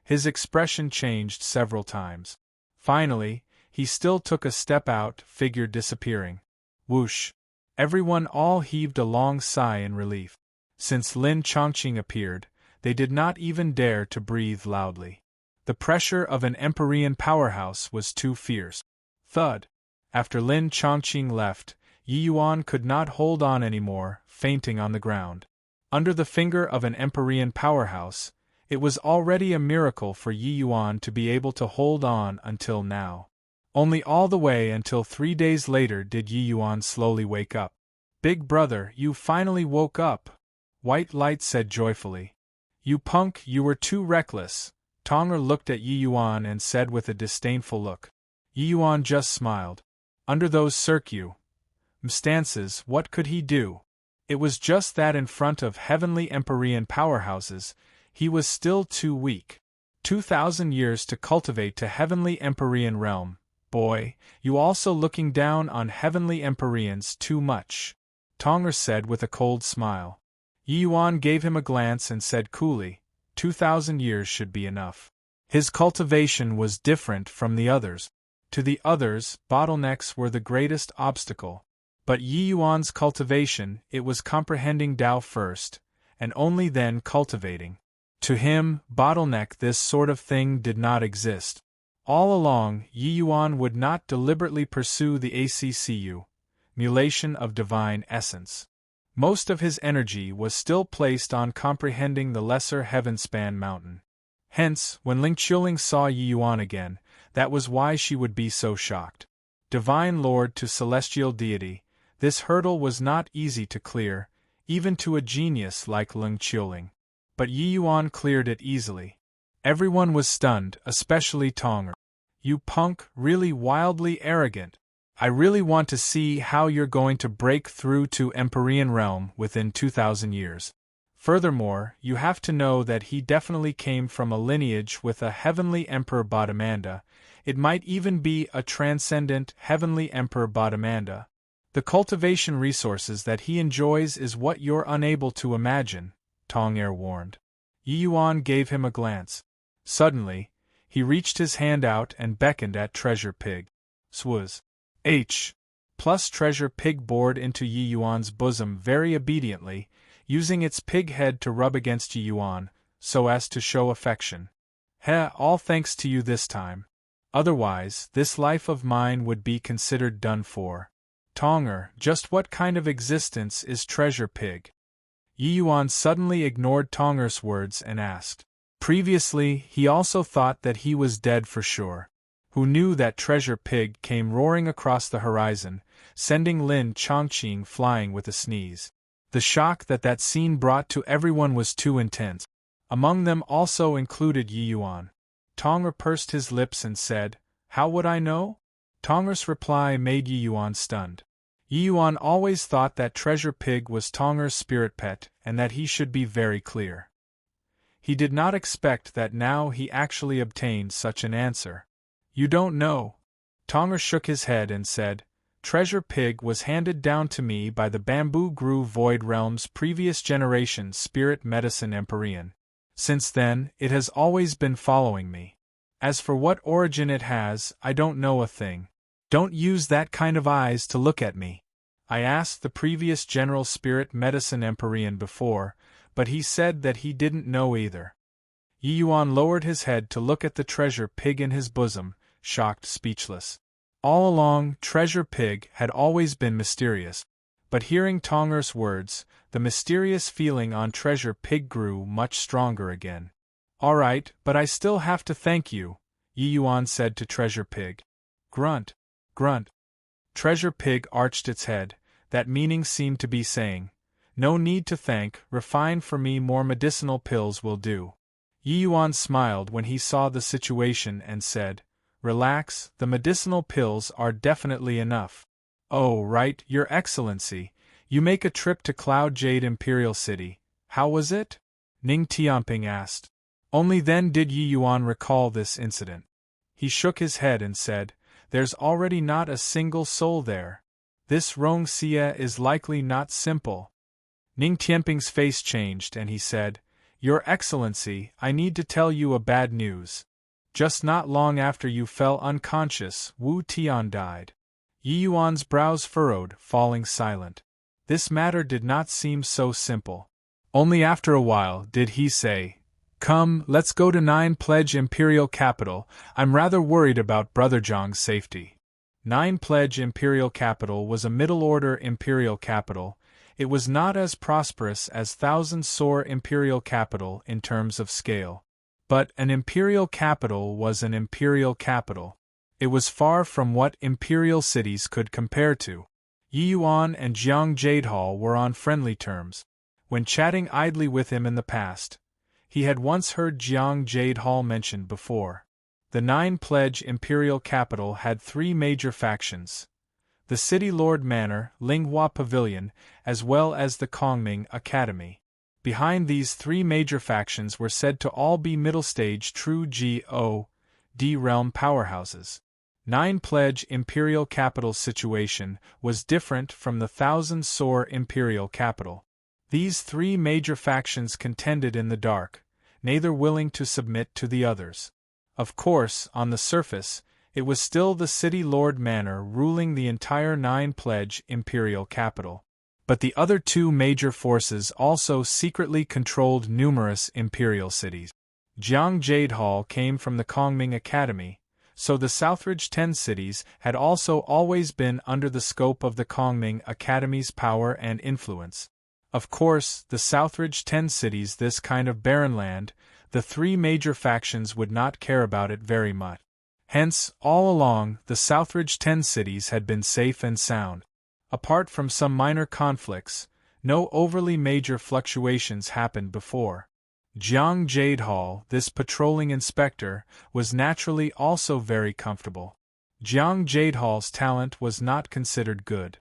His expression changed several times. Finally, he still took a step out, figure disappearing. Whoosh! Everyone all heaved a long sigh in relief. Since Lin Chongqing appeared, they did not even dare to breathe loudly. The pressure of an Empyrean powerhouse was too fierce. Thud! After Lin Chongqing left, Yi Yuan could not hold on anymore, fainting on the ground. Under the finger of an Empyrean powerhouse, it was already a miracle for Yi Yuan to be able to hold on until now. Only all the way until 3 days later did Yi Yuan slowly wake up. Big brother, you finally woke up, White Light said joyfully. You punk, you were too reckless. Tonger looked at Yi Yuan and said with a disdainful look. Yi Yuan just smiled. Under those circumstances, what could he do? It was just that in front of Heavenly Empyrean powerhouses, he was still too weak. 2,000 years to cultivate to Heavenly Empyrean realm. Boy, you also looking down on Heavenly Empyreans too much, Tonger said with a cold smile. Yi Yuan gave him a glance and said coolly, 2,000 years should be enough. His cultivation was different from the others. To the others, bottlenecks were the greatest obstacle. But Yi Yuan's cultivation, it was comprehending Tao first, and only then cultivating. To him, bottleneck this sort of thing did not exist. All along, Yi Yuan would not deliberately pursue the ACCU, mulation of divine essence. Most of his energy was still placed on comprehending the lesser heavenspan mountain. Hence, when Ling Qiuling saw Yi Yuan again, that was why she would be so shocked. Divine Lord to celestial deity, this hurdle was not easy to clear, even to a genius like Ling Qiuling. But Yi Yuan cleared it easily. Everyone was stunned, especially Tonger. You punk, really wildly arrogant. I really want to see how you're going to break through to Empyrean realm within 2,000 years. Furthermore, you have to know that he definitely came from a lineage with a Heavenly Emperor Bodamanda. It might even be a transcendent Heavenly Emperor Bodamanda. The cultivation resources that he enjoys is what you're unable to imagine, Tonger warned. Yi Yuan gave him a glance. Suddenly, he reached his hand out and beckoned at Treasure Pig. Swaz. plus treasure pig bored into Yi Yuan's bosom very obediently, using its pig head to rub against Yi Yuan, so as to show affection. All thanks to you this time. Otherwise, this life of mine would be considered done for. Tonger, just what kind of existence is treasure pig? Yi Yuan suddenly ignored Tonger's words and asked. Previously, he also thought that he was dead for sure. Who knew that treasure pig came roaring across the horizon, sending Lin Chongqing flying with a sneeze. The shock that scene brought to everyone was too intense. Among them also included Yi Yuan. Tonger pursed his lips and said, "How would I know?" Tonger's reply made Yi Yuan stunned. Yi Yuan always thought that treasure pig was Tonger's spirit pet and that he should be very clear. He did not expect that now he actually obtained such an answer. "You don't know." Tonger shook his head and said, "Treasure pig was handed down to me by the Bamboo Grove Void Realm's previous generation spirit medicine Empyrean. Since then, it has always been following me. As for what origin it has, I don't know a thing. Don't use that kind of eyes to look at me. I asked the previous general spirit medicine Empyrean before, but he said that he didn't know either." Yi Yuan lowered his head to look at the treasure pig in his bosom, shocked, speechless. All along, treasure pig had always been mysterious. But hearing Tonger's words, the mysterious feeling on treasure pig grew much stronger again. "All right, but I still have to thank you," Yi Yuan said to treasure pig. Grunt, grunt. Treasure pig arched its head. That meaning seemed to be saying, "No need to thank, refine for me more medicinal pills will do." Yi Yuan smiled when he saw the situation and said, "Relax, the medicinal pills are definitely enough." "Oh, right, Your Excellency. You make a trip to Cloud Jade Imperial City. How was it?" Ning Tianping asked. Only then did Yi Yuan recall this incident. He shook his head and said, "There's already not a single soul there. This Rong Xie is likely not simple." Ning Tianping's face changed and he said, "Your Excellency, I need to tell you a bad news. Just not long after you fell unconscious, Wu Tian died." Yi Yuan's brows furrowed, falling silent. This matter did not seem so simple. Only after a while did he say, "Come, let's go to 9 Pledge Imperial Capital. I'm rather worried about Brother Zhang's safety." 9 Pledge Imperial Capital was a middle-order imperial capital. It was not as prosperous as Thousand Sore Imperial Capital in terms of scale. But an imperial capital was an imperial capital. It was far from what imperial cities could compare to. Yi Yuan and Jiang Jadehall were on friendly terms. When chatting idly with him in the past, he had once heard Jiang Jadehall mentioned before. The 9 Pledge Imperial Capital had 3 major factions: the City Lord Manor, Linghua Pavilion, as well as the Kongming Academy. Behind these 3 major factions were said to all be middle-stage true G.O.D. realm powerhouses. 9 Pledge Imperial Capital's situation was different from the Thousand Sore Imperial Capital. These 3 major factions contended in the dark, neither willing to submit to the others. Of course, on the surface, it was still the City Lord Manor ruling the entire 9 Pledge Imperial Capital. But the other 2 major forces also secretly controlled numerous imperial cities. Jiang Jadehall came from the Kongming Academy, so the Southridge 10 cities had also always been under the scope of the Kongming Academy's power and influence. Of course, the Southridge 10 cities, this kind of barren land, the 3 major factions would not care about it very much. Hence, all along, the Southridge 10 cities had been safe and sound. Apart from some minor conflicts, no overly major fluctuations happened before. Jiang Jadehall, this patrolling inspector, was naturally also very comfortable. Jiang Jadehall's talent was not considered good.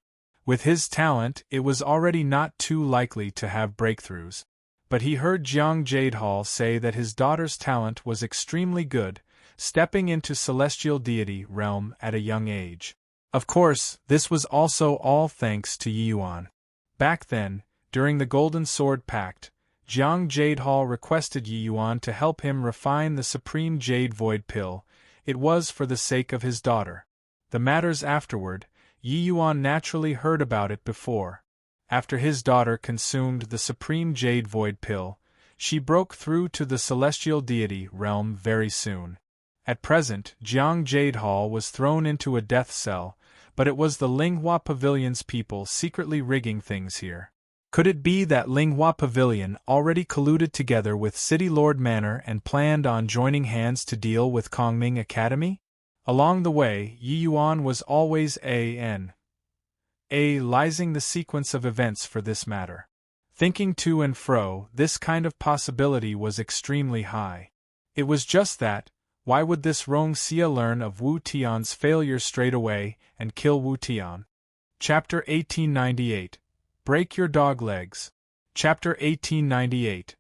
With his talent, it was already not too likely to have breakthroughs. But he heard Jiang Jadehall say that his daughter's talent was extremely good, stepping into celestial deity realm at a young age. Of course, this was also all thanks to Yi Yuan. Back then, during the Golden Sword Pact, Jiang Jadehall requested Yi Yuan to help him refine the Supreme Jade Void Pill. It was for the sake of his daughter. The matters afterward, Yi Yuan naturally heard about it before. After his daughter consumed the supreme Jade Void Pill, she broke through to the celestial deity realm very soon. At present, Jiang Jade Hall was thrown into a death cell, but it was the Linghua Pavilion's people secretly rigging things here. Could it be that Linghua Pavilion already colluded together with City Lord Manor and planned on joining hands to deal with Kongming Academy? Along the way, Yi Yuan was always analyzing the sequence of events for this matter. Thinking to and fro, this kind of possibility was extremely high. It was just that, why would this Rong Xia learn of Wu Tian's failure straight away and kill Wu Tian? Chapter 1898. Break Your Dog Legs. Chapter 1898.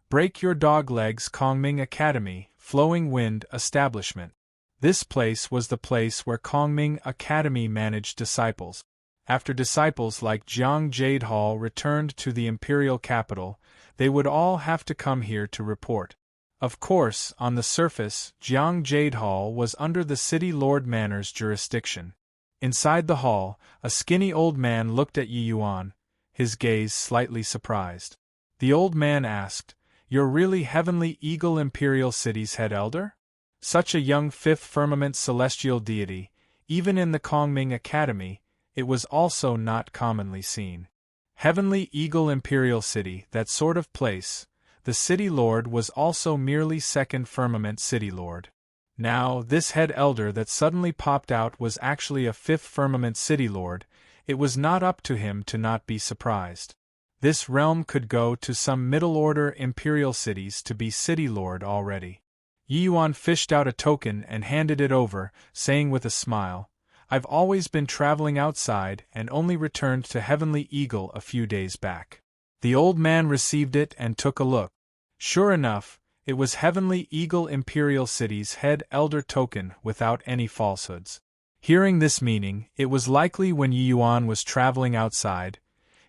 Break Your Dog Legs. Kongming Academy, Flowing Wind Establishment. This place was the place where Kongming Academy managed disciples. After disciples like Jiang Jade Hall returned to the imperial capital, they would all have to come here to report. Of course, on the surface, Jiang Jade Hall was under the City Lord Manor's jurisdiction. Inside the hall, a skinny old man looked at Yi Yuan, his gaze slightly surprised. The old man asked, "You're really Heavenly Eagle Imperial City's head elder?" Such a young fifth firmament celestial deity, even in the Kongming Academy, it was also not commonly seen. Heavenly Eagle Imperial City, that sort of place. The City Lord was also merely second firmament City Lord. Now, this head elder that suddenly popped out was actually a fifth firmament City Lord. It was not up to him to not be surprised. This realm could go to some middle-order imperial cities to be City Lord already. Yi Yuan fished out a token and handed it over, saying with a smile, "I've always been traveling outside and only returned to Heavenly Eagle a few days back." The old man received it and took a look. Sure enough, it was Heavenly Eagle Imperial City's head elder token without any falsehoods. Hearing this meaning, it was likely when Yi Yuan was traveling outside,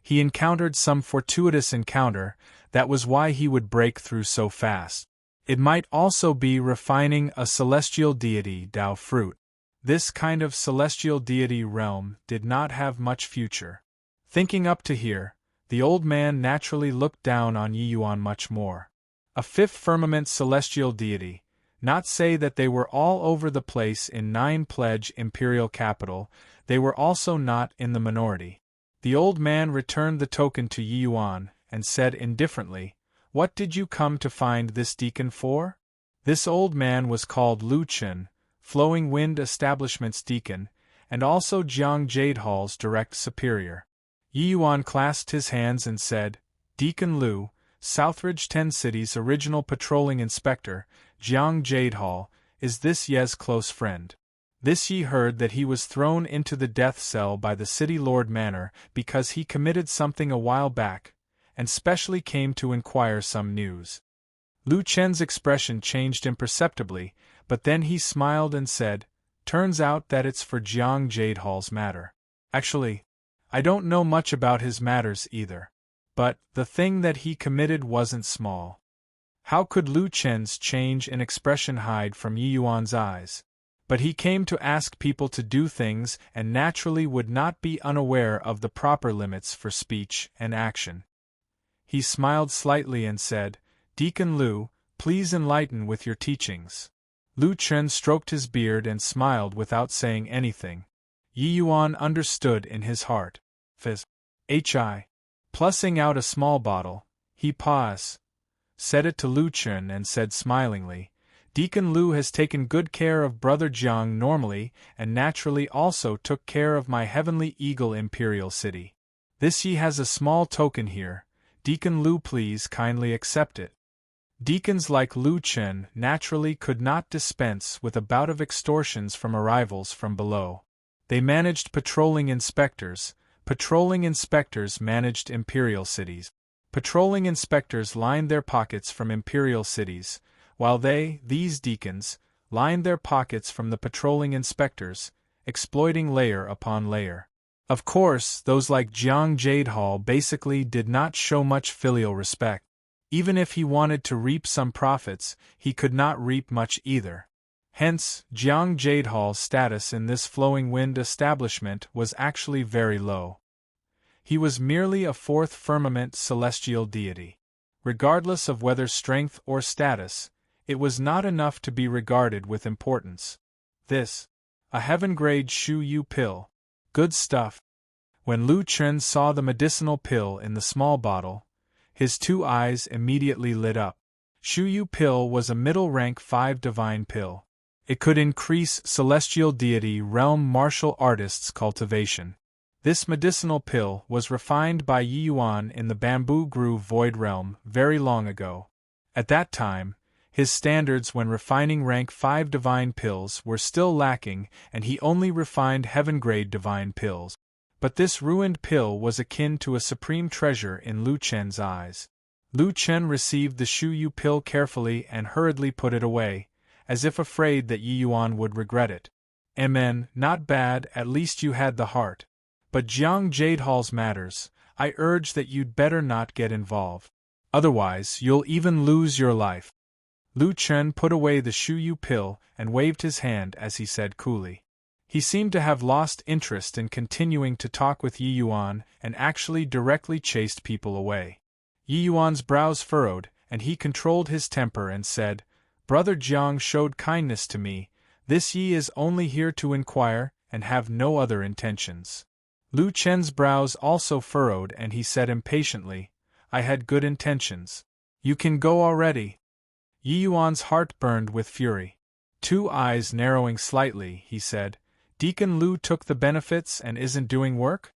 he encountered some fortuitous encounter, that was why he would break through so fast. It might also be refining a celestial deity Dao fruit. This kind of celestial deity realm did not have much future. Thinking up to here, the old man naturally looked down on Yi Yuan much more. A fifth firmament celestial deity, not say that they were all over the place in Nine Pledge Imperial Capital, they were also not in the minority. The old man returned the token to Yi Yuan, and said indifferently, "What did you come to find this deacon for?" This old man was called Lu Chen, Flowing Wind Establishment's deacon, and also Jiang Jade Hall's direct superior. Yi Yuan clasped his hands and said, "Deacon Lu, Southridge 10 City's original patrolling inspector, Jiang Jade Hall, is this Ye's close friend." This Yi heard that he was thrown into the death cell by the City Lord Manor because he committed something a while back, and specially came to inquire some news. Lu Chen's expression changed imperceptibly, but then he smiled and said, "Turns out that it's for Jiang Jade Hall's matter. Actually, I don't know much about his matters either. But, the thing that he committed wasn't small." How could Lu Chen's change in expression hide from Yi Yuan's eyes? But he came to ask people to do things and naturally would not be unaware of the proper limits for speech and action. He smiled slightly and said, "Deacon Lu, please enlighten with your teachings." Lu Chen stroked his beard and smiled without saying anything. Yi Yuan understood in his heart. Fizz. Hi. Plussing out a small bottle, he paused, said it to Lu Chen and said smilingly, "Deacon Lu has taken good care of Brother Jiang normally and naturally also took care of my Heavenly Eagle Imperial City. This Yi has a small token here. Deacon Lu, please kindly accept it." Deacons like Lu Chen naturally could not dispense with a bout of extortions from arrivals from below. They managed patrolling inspectors. Patrolling inspectors managed imperial cities. Patrolling inspectors lined their pockets from imperial cities, while these deacons, lined their pockets from the patrolling inspectors, exploiting layer upon layer. Of course, those like Jiang Jade Hall basically did not show much filial respect. Even if he wanted to reap some profits, he could not reap much either. Hence, Jiang Jadhal's status in this flowing wind establishment was actually very low. He was merely a fourth firmament celestial deity. Regardless of whether strength or status, it was not enough to be regarded with importance. This, a heaven-grade Shu Yu pill. Good stuff. When Lu Chen saw the medicinal pill in the small bottle, his two eyes immediately lit up. Shu Yu pill was a middle-rank 5 divine pill. It could increase celestial deity realm martial artists' cultivation. This medicinal pill was refined by Yi Yuan in the Bamboo Grove Void Realm very long ago. At that time, his standards when refining rank 5 divine pills were still lacking and he only refined heaven-grade divine pills. But this ruined pill was akin to a supreme treasure in Lu Chen's eyes. Lu Chen received the Shu Yu pill carefully and hurriedly put it away, as if afraid that Yi Yuan would regret it. Not bad, at least you had the heart. But Jiang Jadhal's matters, I urge that you'd better not get involved. Otherwise, you'll even lose your life. Lu Chen put away the Shu Yu pill and waved his hand as he said coolly. He seemed to have lost interest in continuing to talk with Yi Yuan and actually directly chased people away. Yi Yuan's brows furrowed, and he controlled his temper and said, "Brother Jiang showed kindness to me. This Yi is only here to inquire and have no other intentions." Lu Chen's brows also furrowed and he said impatiently, "I had good intentions. You can go already." Yi Yuan's heart burned with fury. Two eyes narrowing slightly, he said, "Deacon Lu took the benefits and isn't doing work?"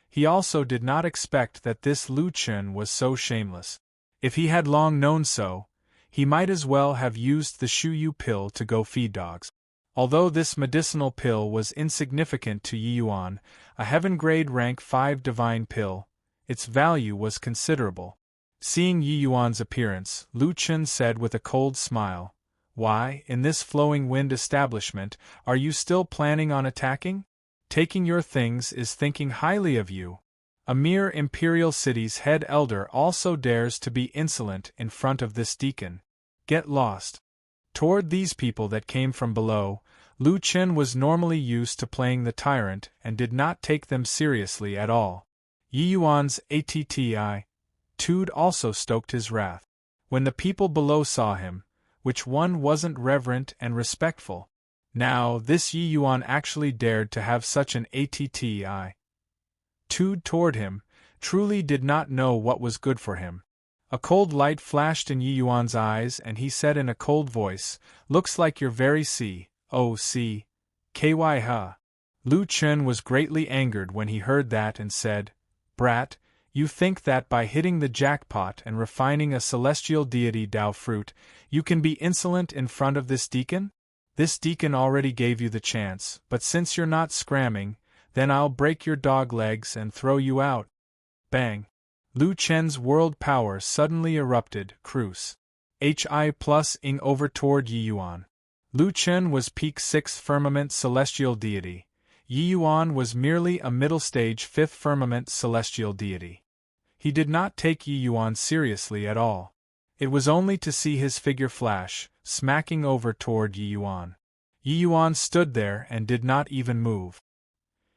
He also did not expect that this Lu Chen was so shameless. If he had long known so, he might as well have used the Shu Yu pill to go feed dogs. Although this medicinal pill was insignificant to Yi Yuan, a heaven-grade rank 5 divine pill, its value was considerable. Seeing Yi Yuan's appearance, Lu Chen said with a cold smile, "Why, in this flowing wind establishment, are you still planning on attacking? Taking your things is thinking highly of you. A mere imperial city's head elder also dares to be insolent in front of this deacon. Get lost." Toward these people that came from below, Lu Chen was normally used to playing the tyrant and did not take them seriously at all. Yi Yuan's attitude also stoked his wrath. When the people below saw him, which one wasn't reverent and respectful? Now, this Yi Yuan actually dared to have such an attitude toward him, truly did not know what was good for him. A cold light flashed in Yi Yuan's eyes and he said in a cold voice, "Looks like you're very ky. Lu Chen was greatly angered when he heard that and said, "Brat, you think that by hitting the jackpot and refining a celestial deity Dao fruit, you can be insolent in front of this deacon? This deacon already gave you the chance, but since you're not scramming, then I'll break your dog legs and throw you out." Bang! Lu Chen's world power suddenly erupted, cruise. Hi plus ing over toward Yi Yuan. Lu Chen was peak 6th firmament celestial deity. Yi Yuan was merely a middle stage 5th firmament celestial deity. He did not take Yi Yuan seriously at all. It was only to see his figure flash, smacking over toward Yi Yuan. Yi Yuan stood there and did not even move.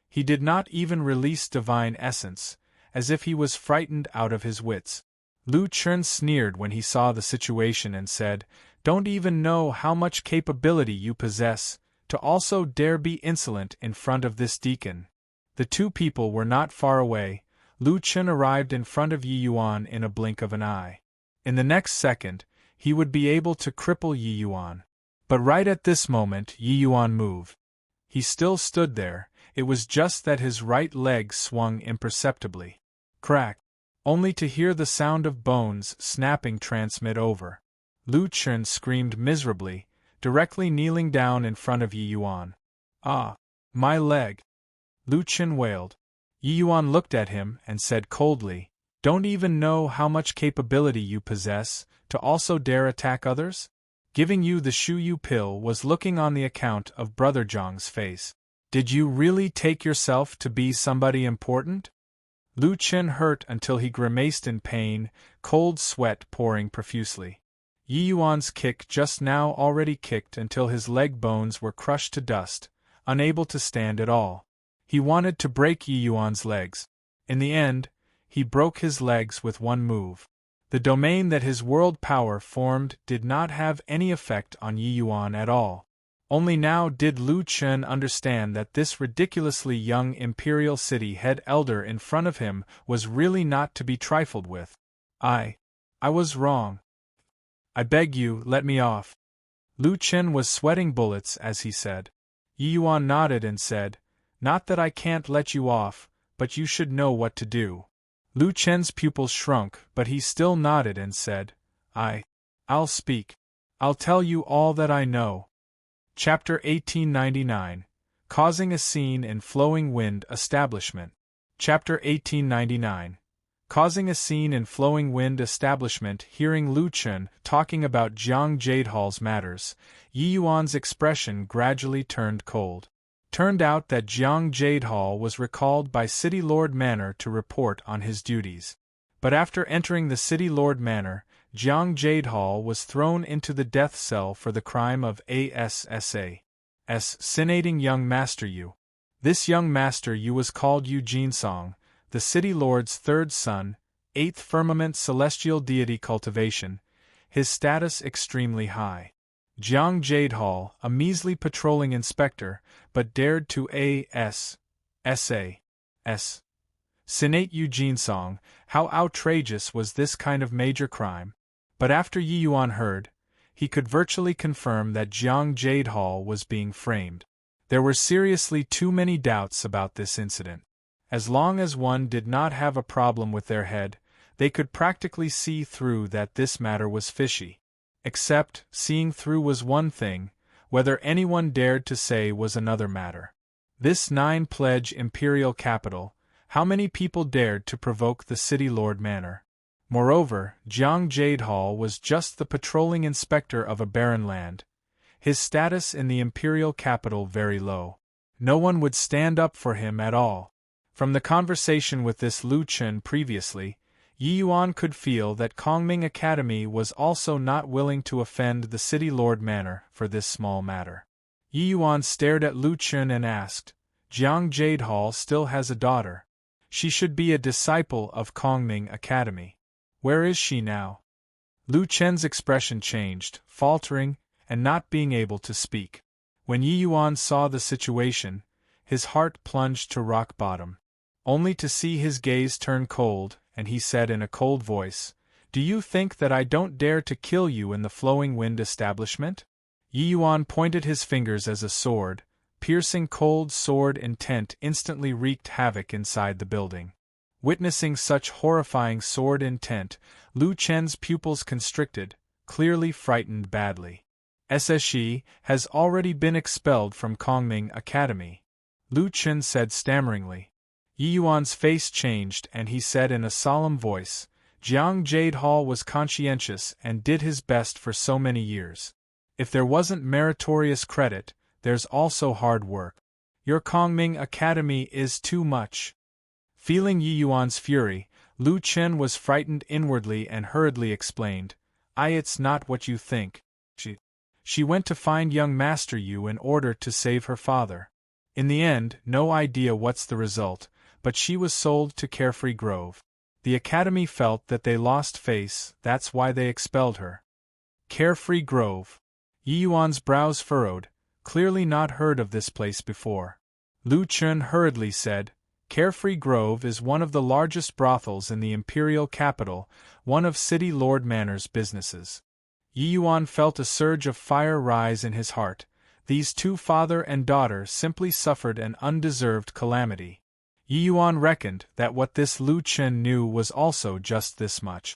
He did not even release divine essence, as if he was frightened out of his wits. Lu Chen sneered when he saw the situation and said, "Don't even know how much capability you possess, to also dare be insolent in front of this deacon." The two people were not far away. Lu Chen arrived in front of Yi Yuan in a blink of an eye. In the next second, he would be able to cripple Yi Yuan. But right at this moment Yi Yuan moved. He still stood there, it was just that his right leg swung imperceptibly. Crack! Only to hear the sound of bones snapping transmit over. Lu Chen screamed miserably, directly kneeling down in front of Yi Yuan. "Ah! My leg!" Lu Chen wailed. Yi Yuan looked at him and said coldly, "Don't even know how much capability you possess, to also dare attack others? Giving you the Shu Yu pill was looking on the account of Brother Zhang's face. Did you really take yourself to be somebody important?" Lu Chen hurt until he grimaced in pain, cold sweat pouring profusely. Yi Yuan's kick just now already kicked until his leg bones were crushed to dust, unable to stand at all. He wanted to break Yi Yuan's legs. In the end, he broke his legs with one move. The domain that his world power formed did not have any effect on Yi Yuan at all. Only now did Lu Chen understand that this ridiculously young imperial city head elder in front of him was really not to be trifled with. I was wrong. I beg you, let me off. Lu Chen was sweating bullets as he said. Yi Yuan nodded and said, Not that I can't let you off, but you should know what to do. Lu Chen's pupils shrunk, but he still nodded and said, I'll speak. I'll tell you all that I know. Chapter 1899. Causing a Scene in Flowing Wind Establishment. Chapter 1899. Causing a Scene in Flowing Wind Establishment. Hearing Lu Chen talking about Jiang Jadehal's matters, Yi Yuan's expression gradually turned cold. Turned out that Jiang Jadehal was recalled by City Lord Manor to report on his duties. But after entering the City Lord Manor, Jiang Jadehal was thrown into the death cell for the crime of assassinating young Master Yu. This young Master Yu was called Yu Jinsong, the City Lord's third son, 8th firmament celestial deity cultivation, his status extremely high. Jiang Jadehal, a measly patrolling inspector, but dared to assassinate Yu Jinsong. How outrageous was this kind of major crime! But after Yi Yuan heard, he could virtually confirm that Jiang Jadehal was being framed. There were seriously too many doubts about this incident. As long as one did not have a problem with their head, they could practically see through that this matter was fishy. Except, seeing through was one thing, whether anyone dared to say was another matter. This 9-pledge imperial capital, how many people dared to provoke the City Lord Manor? Moreover, Jiang Jadehal was just the patrolling inspector of a barren land, his status in the imperial capital very low. No one would stand up for him at all. From the conversation with this Lu Chen previously, Yi Yuan could feel that Kongming Academy was also not willing to offend the City Lord Manor for this small matter. Yi Yuan stared at Lu Chen and asked, Jiang Jadehal still has a daughter. She should be a disciple of Kongming Academy. Where is she now? Lu Chen's expression changed, faltering, and not being able to speak. When Yi Yuan saw the situation, his heart plunged to rock bottom. Only to see his gaze turn cold, and he said in a cold voice, Do you think that I don't dare to kill you in the Flowing Wind establishment? Yi Yuan pointed his fingers as a sword, piercing cold sword intent instantly wreaked havoc inside the building. Witnessing such horrifying sword intent, Lu Chen's pupils constricted, clearly frightened badly. SSE has already been expelled from Kongming Academy, Lu Chen said stammeringly. Yi Yuan's face changed and he said in a solemn voice, Jiang Jadehal was conscientious and did his best for so many years. If there wasn't meritorious credit, there's also hard work. Your Kongming Academy is too much. Feeling Yi Yuan's fury, Lu Chen was frightened inwardly and hurriedly explained, It's not what you think. She went to find young Master Yu in order to save her father. In the end, no idea what's the result, but she was sold to Carefree Grove. The Academy felt that they lost face, that's why they expelled her. Carefree Grove. Yi Yuan's brows furrowed, clearly not heard of this place before. Lu Chen hurriedly said, Carefree Grove is one of the largest brothels in the imperial capital, one of City Lord Manor's businesses. Yi Yuan felt a surge of fire rise in his heart. These two father and daughter simply suffered an undeserved calamity. Yi Yuan reckoned that what this Lu Chen knew was also just this much.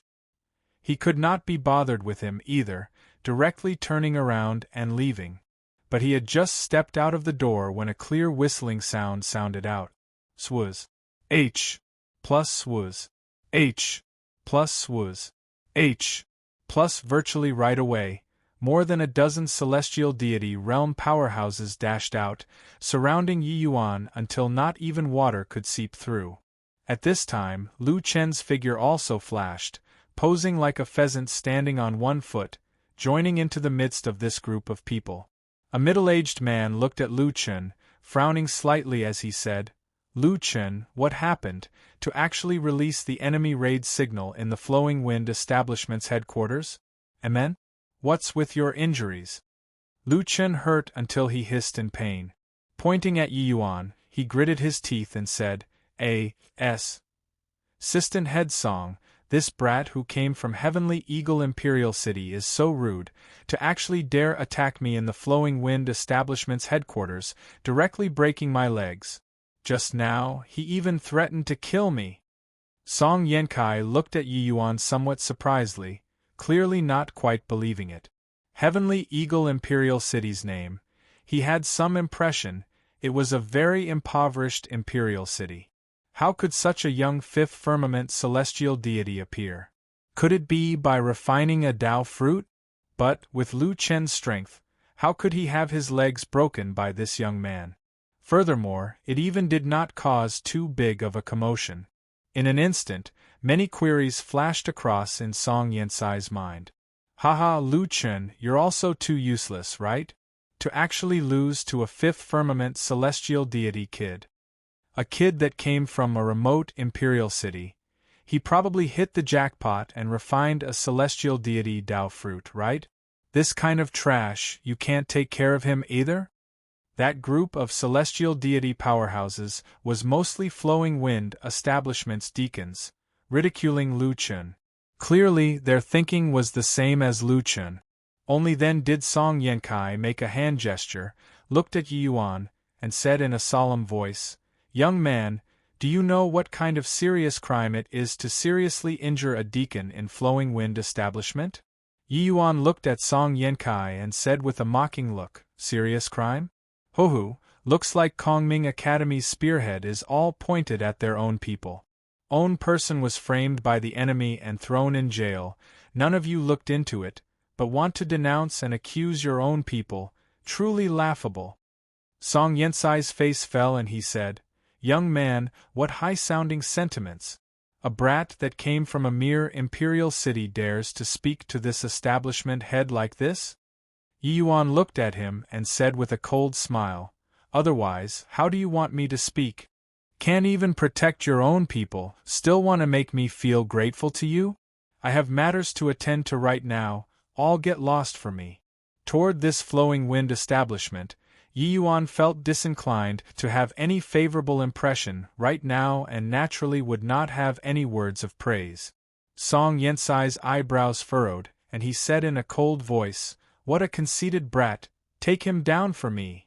He could not be bothered with him either, directly turning around and leaving. But he had just stepped out of the door when a clear whistling sound sounded out. Swuz. H. Plus swuz. H. Plus swuz. H. Plus virtually right away, more than a dozen celestial deity realm powerhouses dashed out, surrounding Yi Yuan until not even water could seep through. At this time, Lu Chen's figure also flashed, posing like a pheasant standing on one foot, joining into the midst of this group of people. A middle-aged man looked at Lu Chen, frowning slightly as he said, "Lu Chen, what happened, to actually release the enemy raid signal in the Flowing Wind establishment's headquarters? Amen? What's with your injuries?" Lu Chen hurt until he hissed in pain. Pointing at Yi Yuan, he gritted his teeth and said, Assistant Head Song, this brat who came from Heavenly Eagle Imperial City is so rude, to actually dare attack me in the Flowing Wind establishment's headquarters, directly breaking my legs. Just now, he even threatened to kill me." Song Yankai looked at Yi Yuan somewhat surprisedly, clearly not quite believing it. Heavenly Eagle Imperial City's name. He had some impression, it was a very impoverished imperial city. How could such a young fifth firmament celestial deity appear? Could it be by refining a Dao fruit? But, with Lu Chen's strength, how could he have his legs broken by this young man? Furthermore, it even did not cause too big of a commotion. In an instant, many queries flashed across in Song Yansai's mind. Haha, Lu Chen, you're also too useless, right? To actually lose to a fifth firmament celestial deity kid. A kid that came from a remote imperial city. He probably hit the jackpot and refined a celestial deity Dao fruit, right? This kind of trash, you can't take care of him either? That group of celestial deity powerhouses was mostly Flowing Wind establishment's deacons, ridiculing Lu Chen. Clearly, their thinking was the same as Lu Chen. Only then did Song Yankai make a hand gesture, looked at Yi Yuan, and said in a solemn voice, "Young man, do you know what kind of serious crime it is to seriously injure a deacon in Flowing Wind establishment?" Yi Yuan looked at Song Yankai and said with a mocking look, "Serious crime? Hohu, looks like Kongming Academy's spearhead is all pointed at their own people. Own person was framed by the enemy and thrown in jail, none of you looked into it, but want to denounce and accuse your own people, truly laughable." Song Yansai's face fell and he said, "Young man, what high-sounding sentiments! A brat that came from a mere imperial city dares to speak to this establishment head like this?" Yi Yuan looked at him and said with a cold smile, "Otherwise, how do you want me to speak? Can't even protect your own people, still want to make me feel grateful to you? I have matters to attend to right now, all get lost for me." Toward this Flowing Wind establishment, Yi Yuan felt disinclined to have any favorable impression right now and naturally would not have any words of praise. Song Yansai's eyebrows furrowed, and he said in a cold voice, "What a conceited brat, take him down for me."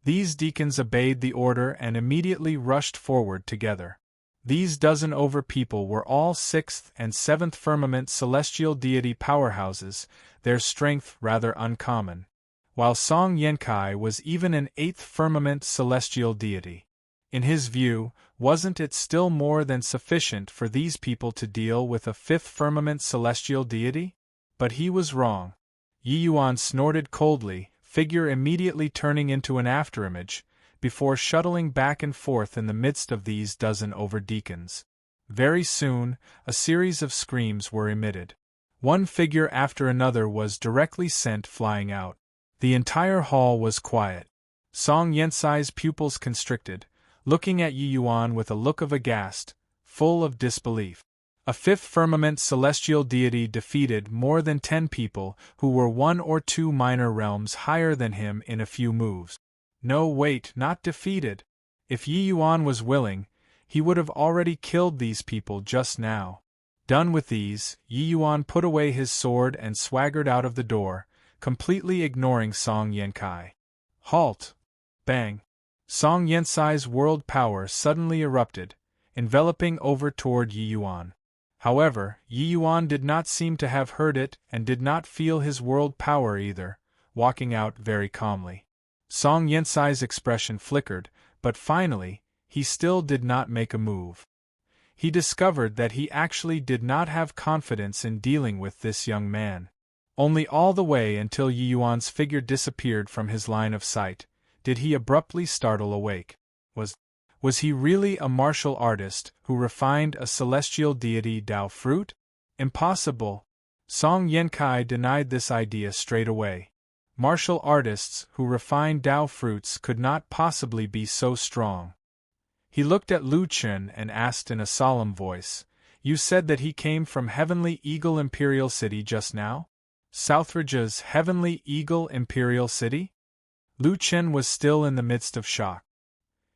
These deacons obeyed the order and immediately rushed forward together. These dozen over people were all 6th and 7th firmament celestial deity powerhouses, their strength rather uncommon. While Song Yankai was even an 8th firmament celestial deity. In his view, wasn't it still more than sufficient for these people to deal with a 5th firmament celestial deity? But he was wrong. Yi Yuan snorted coldly, figure immediately turning into an afterimage, before shuttling back and forth in the midst of these dozen over deacons. Very soon, a series of screams were emitted. One figure after another was directly sent flying out. The entire hall was quiet. Song Yansai's pupils constricted, looking at Yi Yuan with a look of aghast, full of disbelief. A 5th firmament celestial deity defeated more than 10 people who were 1 or 2 minor realms higher than him in a few moves. No, wait, not defeated. If Yi Yuan was willing, he would have already killed these people just now. Done with these, Yi Yuan put away his sword and swaggered out of the door, completely ignoring Song Yankai. Halt! Bang! Song Yansai's world power suddenly erupted, enveloping over toward Yi Yuan. However, Yi Yuan did not seem to have heard it and did not feel his world power either, walking out very calmly. Song Yansai's expression flickered, but finally, he still did not make a move. He discovered that he actually did not have confidence in dealing with this young man. Only all the way until Yi Yuan's figure disappeared from his line of sight, did he abruptly startle awake. Was he really a martial artist who refined a celestial deity Dao fruit? Impossible. Song Yankai denied this idea straight away. Martial artists who refine Tao fruits could not possibly be so strong. He looked at Lu Chen and asked in a solemn voice, "You said that he came from Heavenly Eagle Imperial City just now? Southridge's Heavenly Eagle Imperial City?" Lu Chen was still in the midst of shock.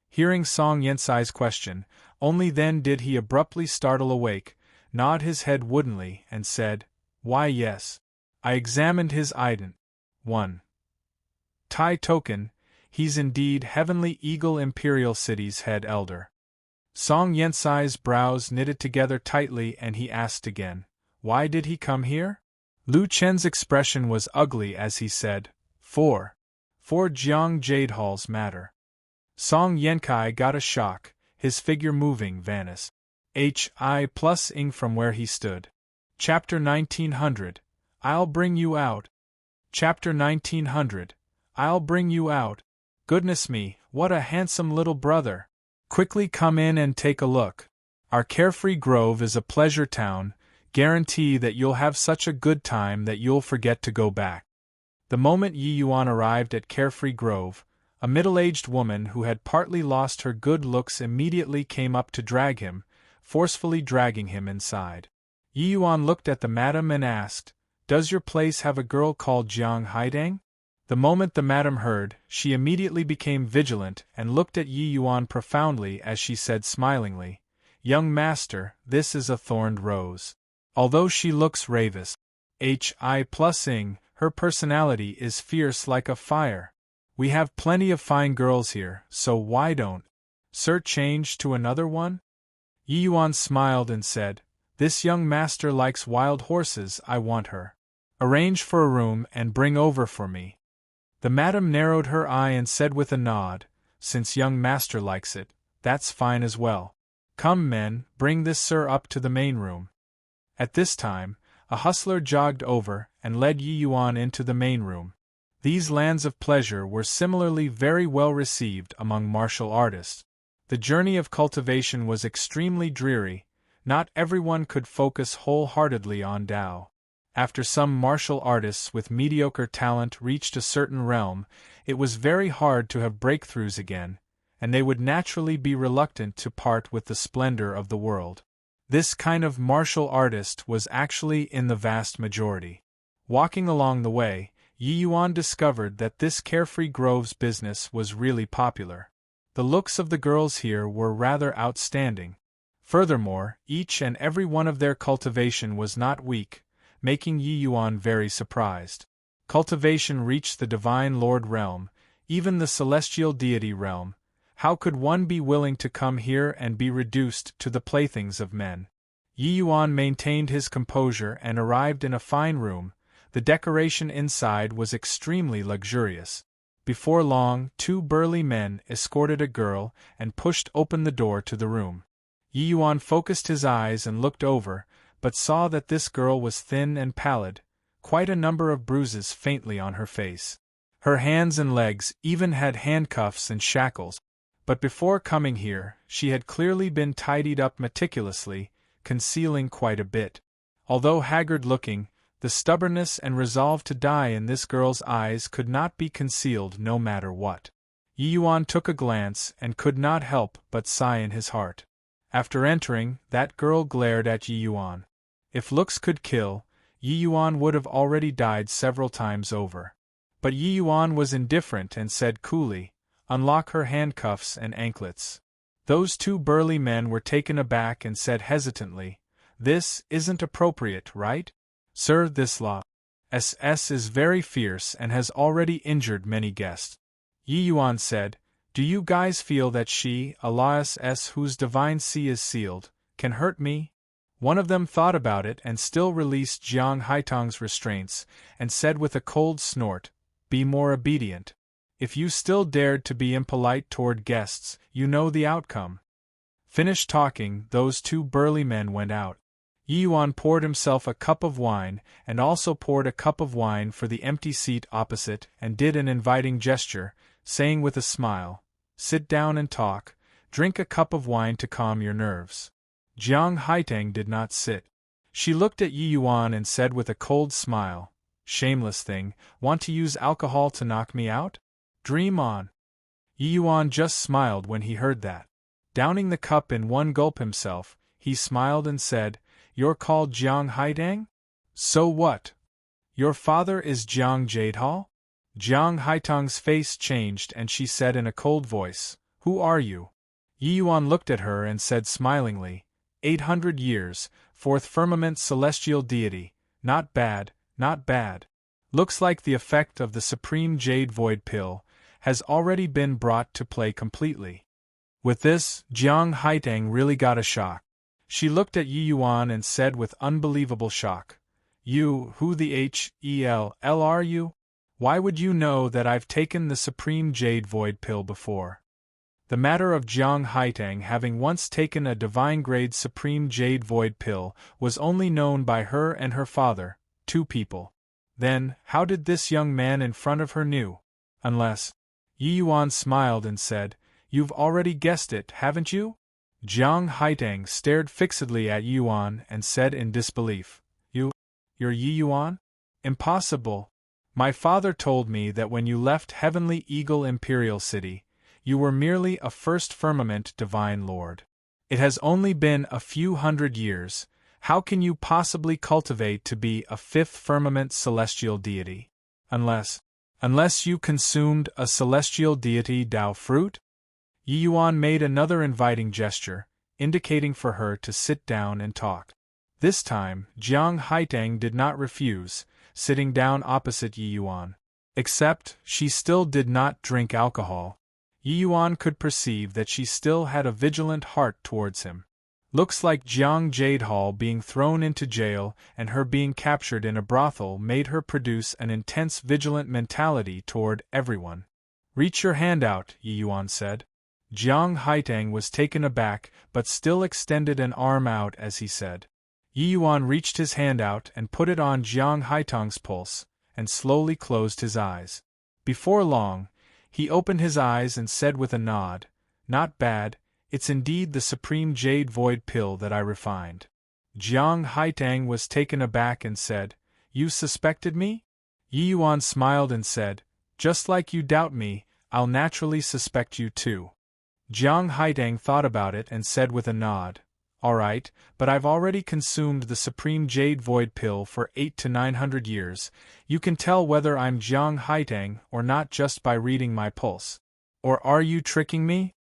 Hearing Song Yensai's question, only then did he abruptly startle awake, nod his head woodenly, and said, "Why yes. I examined his ident. 1. Tai token, he's indeed Heavenly Eagle Imperial City's head elder." Song Yensai's brows knitted together tightly and he asked again, "Why did he come here?" Lu Chen's expression was ugly as he said, For Jiang Jade Hall's matter." Song Yankai got a shock, his figure moving vanished. Hi+ing from where he stood. Chapter 1900, I'll bring you out. Chapter 1900, I'll bring you out. Goodness me, what a handsome little brother. Quickly come in and take a look. Our Carefree Grove is a pleasure town, guarantee that you'll have such a good time that you'll forget to go back. The moment Yi Yuan arrived at Carefree Grove, a middle-aged woman who had partly lost her good looks immediately came up to drag him, forcefully dragging him inside. Yi Yuan looked at the madam and asked, "Does your place have a girl called Jiang Haidang?" The moment the madam heard, she immediately became vigilant and looked at Yi Yuan profoundly as she said smilingly, "Young master, this is a thorned rose. Although she looks ravish, Hi+ing, her personality is fierce like a fire. We have plenty of fine girls here, so why don't Sir change to another one?" Yi Yuan smiled and said, "This young master likes wild horses, I want her. Arrange for a room and bring over for me." The madam narrowed her eye and said with a nod, "Since young master likes it, that's fine as well. Come men, bring this sir up to the main room." At this time, a hustler jogged over and led Yi Yuan into the main room. These lands of pleasure were similarly very well received among martial artists. The journey of cultivation was extremely dreary, not everyone could focus wholeheartedly on Tao. After some martial artists with mediocre talent reached a certain realm, it was very hard to have breakthroughs again, and they would naturally be reluctant to part with the splendor of the world. This kind of martial artist was actually in the vast majority. Walking along the way, Yi Yuan discovered that this Carefree Grove's business was really popular. The looks of the girls here were rather outstanding. Furthermore, each and every one of their cultivation was not weak, making Yi Yuan very surprised. Cultivation reached the Divine Lord realm, even the celestial deity realm. How could one be willing to come here and be reduced to the playthings of men? Yi Yuan maintained his composure and arrived in a fine room. The decoration inside was extremely luxurious. Before long, 2 burly men escorted a girl and pushed open the door to the room. Yi Yuan focused his eyes and looked over, but saw that this girl was thin and pallid, quite a number of bruises faintly on her face. Her hands and legs even had handcuffs and shackles, but before coming here, she had clearly been tidied up meticulously, concealing quite a bit. Although haggard-looking, the stubbornness and resolve to die in this girl's eyes could not be concealed no matter what. Yi Yuan took a glance and could not help but sigh in his heart. After entering, that girl glared at Yi Yuan. If looks could kill, Yi Yuan would have already died several times over. But Yi Yuan was indifferent and said coolly, "Unlock her handcuffs and anklets." Those 2 burly men were taken aback and said hesitantly, "This isn't appropriate, right? Sir, this law SS is very fierce and has already injured many guests." Yi Yuan said, "Do you guys feel that she, Elias S. whose divine sea is sealed, can hurt me?" One of them thought about it and still released Jiang Haitang's restraints, and said with a cold snort, "Be more obedient. If you still dared to be impolite toward guests, you know the outcome." Finished talking, those 2 burly men went out. Yi Yuan poured himself a cup of wine and also poured a cup of wine for the empty seat opposite and did an inviting gesture, saying with a smile, "Sit down and talk, drink a cup of wine to calm your nerves." Jiang Haitang did not sit. She looked at Yi Yuan and said with a cold smile, "Shameless thing, want to use alcohol to knock me out? Dream on." Yi Yuan just smiled when he heard that. Downing the cup in one gulp himself, he smiled and said, "You're called Jiang Haidang? So what? Your father is Jiang Jadehal?" Jiang Haitang's face changed and she said in a cold voice, "Who are you?" Yi Yuan looked at her and said smilingly, 800 years, fourth firmament celestial deity, not bad, not bad. Looks like the effect of the supreme jade void pill has already been brought to play completely." With this, Jiang Haitang really got a shock. She looked at Yi Yuan and said with unbelievable shock, "You, who the hell are you? Why would you know that I've taken the supreme jade void pill before?" The matter of Jiang Haitang having once taken a divine-grade supreme jade void pill was only known by her and her father, two people. Then, how did this young man in front of her knew? Unless… Yi Yuan smiled and said, "You've already guessed it, haven't you?" Jiang Haitang stared fixedly at Yi Yuan and said in disbelief, You're Yi Yuan? Impossible. My father told me that when you left Heavenly Eagle Imperial City, you were merely a first firmament divine lord. It has only been a few hundred years. How can you possibly cultivate to be a fifth firmament celestial deity? Unless you consumed a celestial deity Dao fruit? Yi Yuan made another inviting gesture, indicating for her to sit down and talk. This time, Jiang Haitang did not refuse, sitting down opposite Yi Yuan. Except, she still did not drink alcohol. Yi Yuan could perceive that she still had a vigilant heart towards him. Looks like Jiang Jadehal being thrown into jail and her being captured in a brothel made her produce an intense vigilant mentality toward everyone. "Reach your hand out," Yi Yuan said. Jiang Haitang was taken aback but still extended an arm out as he said. Yi Yuan reached his hand out and put it on Jiang Haitang's pulse, and slowly closed his eyes. Before long, he opened his eyes and said with a nod, "Not bad, it's indeed the supreme jade void pill that I refined." Jiang Haitang was taken aback and said, "You suspected me?" Yi Yuan smiled and said, "Just like you doubt me, I'll naturally suspect you too." Jiang Haitang thought about it and said with a nod, "All right, but I've already consumed the supreme jade void pill for 800 to 900 years. You can tell whether I'm Jiang Haitang or not just by reading my pulse. Or are you tricking me?"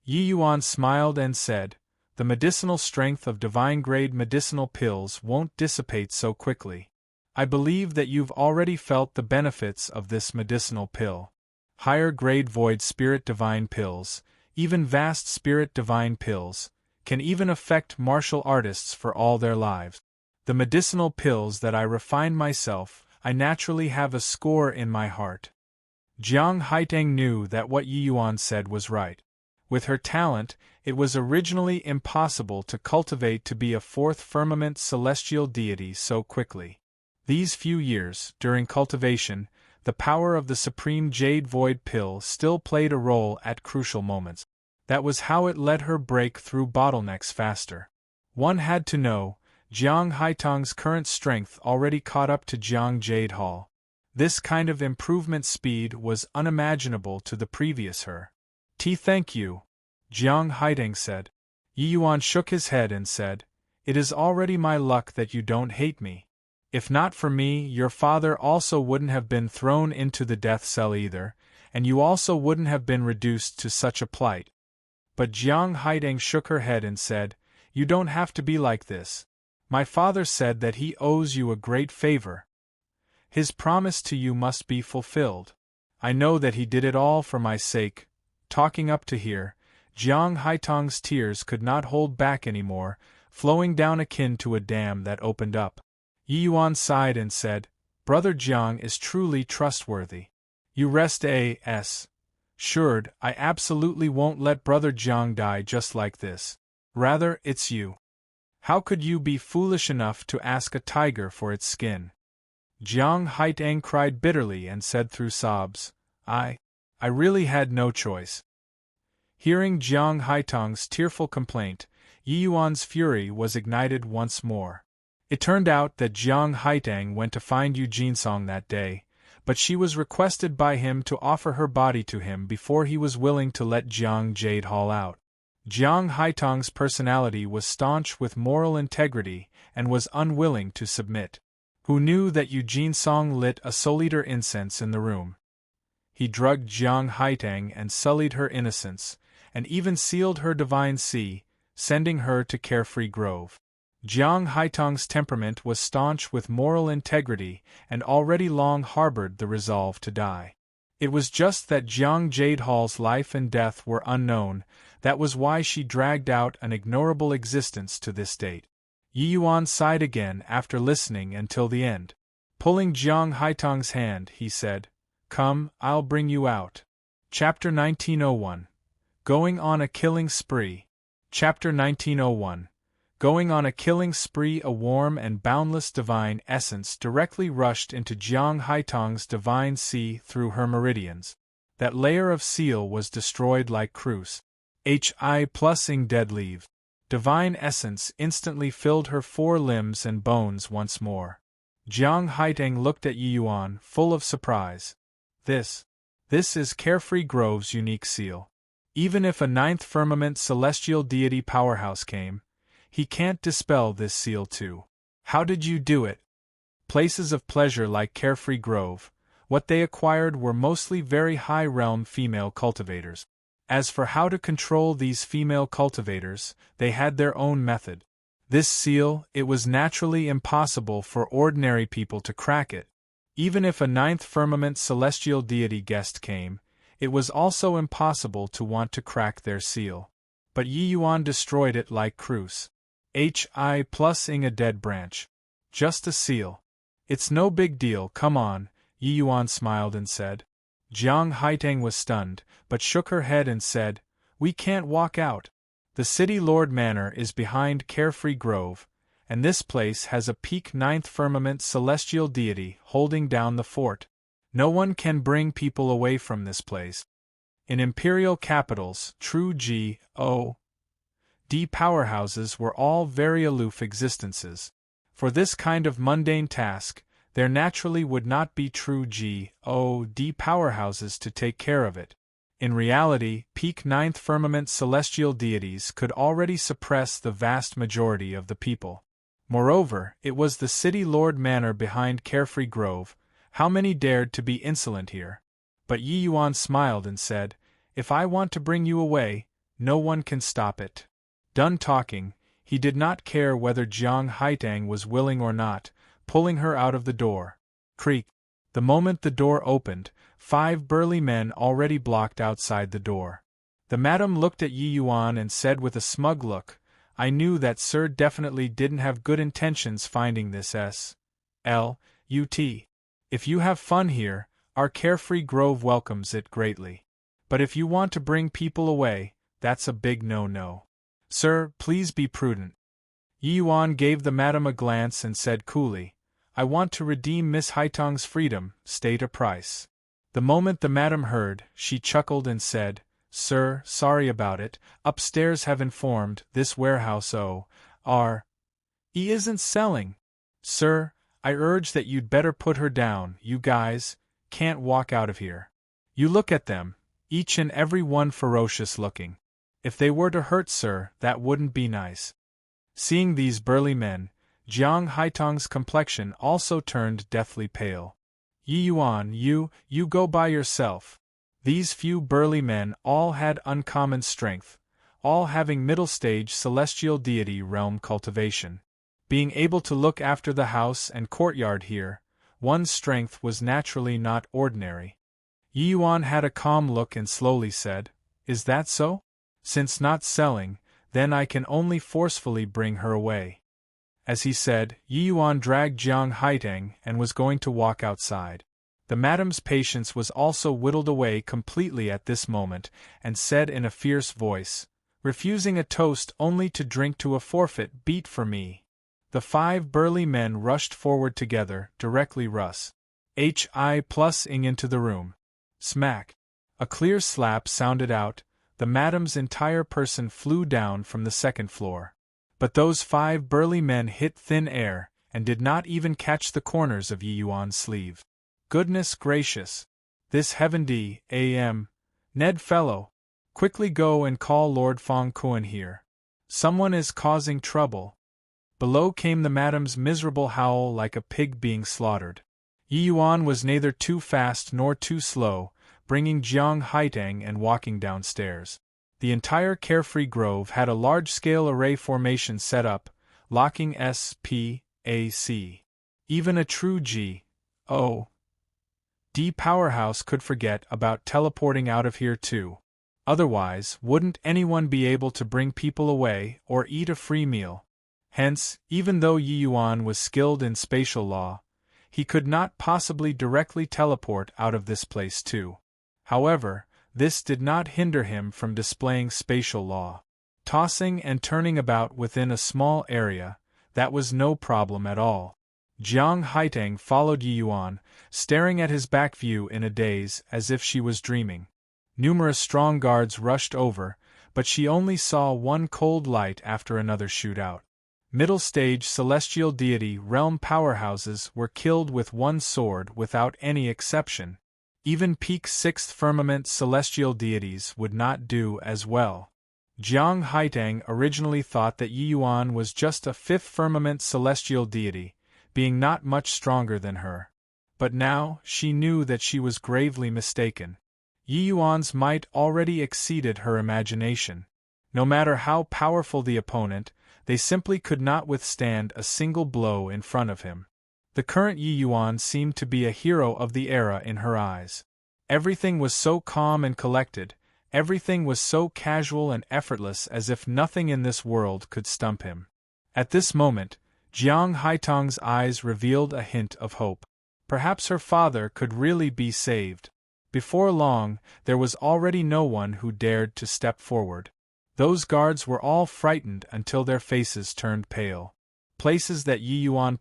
Yi Yuan smiled and said, "The medicinal strength of divine-grade medicinal pills won't dissipate so quickly. I believe that you've already felt the benefits of this medicinal pill. Higher-grade void spirit divine pills, even vast spirit divine pills, can even affect martial artists for all their lives. The medicinal pills that I refined myself, I naturally have a score in my heart." Jiang Haitang knew that what Yi Yuan said was right. With her talent, it was originally impossible to cultivate to be a fourth firmament celestial deity so quickly. These few years, during cultivation, the power of the supreme jade void pill still played a role at crucial moments. That was how it let her break through bottlenecks faster. One had to know, Jiang Haitang's current strength already caught up to Jiang Jadehal. This kind of improvement speed was unimaginable to the previous her. Thank you," Jiang Haitang said. Yi Yuan shook his head and said, "It is already my luck that you don't hate me. If not for me, your father also wouldn't have been thrown into the death cell either, and you also wouldn't have been reduced to such a plight." But Jiang Haitang shook her head and said, "You don't have to be like this. My father said that he owes you a great favor. His promise to you must be fulfilled. I know that he did it all for my sake." Talking up to here, Jiang Haitang's tears could not hold back anymore, flowing down akin to a dam that opened up. Yi Yuan sighed and said, "Brother Jiang is truly trustworthy. You rest assured, I absolutely won't let Brother Jiang die just like this. Rather, it's you. How could you be foolish enough to ask a tiger for its skin?" Jiang Haitang cried bitterly and said through sobs, I really had no choice." Hearing Jiang Haitang's tearful complaint, Yi Yuan's fury was ignited once more. It turned out that Jiang Haitang went to find Yu Jinsong that day, but she was requested by him to offer her body to him before he was willing to let Jiang Jade haul out. Jiang Haitang's personality was staunch with moral integrity and was unwilling to submit. Who knew that Yu Jinsong lit a soliter incense in the room? He drugged Jiang Haitang and sullied her innocence, and even sealed her divine sea, sending her to Carefree Grove. Jiang Haitang's temperament was staunch with moral integrity and already long harbored the resolve to die. It was just that Jiang Jade Hall's life and death were unknown, that was why she dragged out an ignorable existence to this date. Yi Yuan sighed again after listening until the end. Pulling Jiang Haitang's hand, he said, "Come, I'll bring you out." Chapter 1901. Going on a Killing Spree. Chapter 1901. Going on a killing spree. A warm and boundless divine essence directly rushed into Jiang Haitang's divine sea through her meridians. That layer of seal was destroyed like Cruz. Hi+ing dead leave. Divine essence instantly filled her four limbs and bones once more. Jiang Haitang looked at Yi Yuan, full of surprise. This is Carefree Grove's unique seal. Even if a ninth firmament celestial deity powerhouse came, he can't dispel this seal too. How did you do it? Places of pleasure like Carefree Grove, what they acquired were mostly very high-realm female cultivators. As for how to control these female cultivators, they had their own method. This seal, it was naturally impossible for ordinary people to crack it. Even if a ninth firmament celestial deity guest came, it was also impossible to want to crack their seal. But Yi Yuan destroyed it like Cruz. Hi+ing a dead branch. Just a seal. It's no big deal, come on, Yi Yuan smiled and said. Jiang Haitang was stunned, but shook her head and said, "We can't walk out. The City Lord Manor is behind Carefree Grove, and this place has a peak ninth firmament celestial deity holding down the fort. No one can bring people away from this place. In imperial capitals, true G.O.D. powerhouses were all very aloof existences. For this kind of mundane task, there naturally would not be true G.O.D. powerhouses to take care of it. In reality, peak ninth firmament celestial deities could already suppress the vast majority of the people. Moreover, it was the City Lord Manor behind Carefree Grove. How many dared to be insolent here? But Yi Yuan smiled and said, "If I want to bring you away, no one can stop it." Done talking, he did not care whether Jiang Haitang was willing or not, pulling her out of the door. Creak. The moment the door opened, 5 burly men already blocked outside the door. The madam looked at Yi Yuan and said with a smug look, "I knew that sir definitely didn't have good intentions finding this S.L.U.T. If you have fun here, our Carefree Grove welcomes it greatly. But if you want to bring people away, that's a big no-no. Sir, please be prudent." Yi Yuan gave the madam a glance and said coolly, "I want to redeem Miss Haitang's freedom, state a price." The moment the madam heard, she chuckled and said, "Sir, sorry about it, upstairs have informed this warehouse O.R. isn't selling. Sir, I urge that you'd better put her down. You guys can't walk out of here. You look at them, each and every one ferocious looking. If they were to hurt sir, that wouldn't be nice." Seeing these burly men, Jiang Haitang's complexion also turned deathly pale. "Yi Yuan, you go by yourself." These few burly men all had uncommon strength, all having middle-stage celestial deity realm cultivation. Being able to look after the house and courtyard here, one's strength was naturally not ordinary. Yi Yuan had a calm look and slowly said, "Is that so? Since not selling, then I can only forcefully bring her away." As he said, Yi Yuan dragged Jiang Haitang and was going to walk outside. The madam's patience was also whittled away completely at this moment, and said in a fierce voice, "Refusing a toast only to drink to a forfeit beat for me." The 5 burly men rushed forward together, directly Hi+ing into the room. Smack! A clear slap sounded out, the madam's entire person flew down from the second floor. But those 5 burly men hit thin air, and did not even catch the corners of Yi Yuan's sleeve. Goodness gracious! This heavenly am. Ned fellow! Quickly go and call Lord Fong Kuan here. Someone is causing trouble. Below came the madam's miserable howl like a pig being slaughtered. Yi Yuan was neither too fast nor too slow, bringing Jiang Haitang and walking downstairs. The entire carefree grove had a large-scale array formation set up, locking S.P.A.C. Even a true G.O.D. powerhouse could forget about teleporting out of here too. Otherwise, wouldn't anyone be able to bring people away or eat a free meal? Hence, even though Yi Yuan was skilled in spatial law, he could not possibly directly teleport out of this place too. However, this did not hinder him from displaying spatial law. Tossing and turning about within a small area, that was no problem at all. Jiang Haitang followed Yi Yuan, staring at his back view in a daze as if she was dreaming. Numerous strong guards rushed over, but she only saw one cold light after another shoot out. Middle-stage celestial deity realm powerhouses were killed with one sword without any exception. Even peak 6th firmament celestial deities would not do as well. Jiang Haitang originally thought that Yi Yuan was just a 5th firmament celestial deity, being not much stronger than her. But now, she knew that she was gravely mistaken. Yi Yuan's might already exceeded her imagination. No matter how powerful the opponent, they simply could not withstand a single blow in front of him. The current Yi Yuan seemed to be a hero of the era in her eyes. Everything was so calm and collected, everything was so casual and effortless as if nothing in this world could stump him. At this moment, Jiang Haitang's eyes revealed a hint of hope. Perhaps her father could really be saved. Before long, there was already no one who dared to step forward. Those guards were all frightened until their faces turned pale. Places that Yi Yuan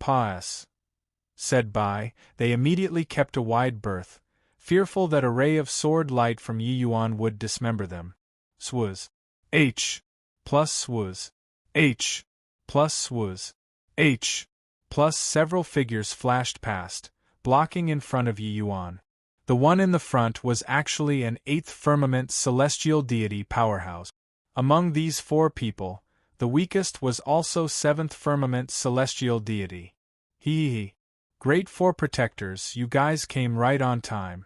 said by, they immediately kept a wide berth, fearful that a ray of sword light from Yi Yuan would dismember them. Swaz. H. Plus swaz. H. Plus swaz. H. Plus several figures flashed past, blocking in front of Yi Yuan. The one in the front was actually an 8th firmament celestial deity powerhouse. Among these 4 people, the weakest was also 7th firmament celestial deity. Hee. Great 4 protectors, you guys came right on time.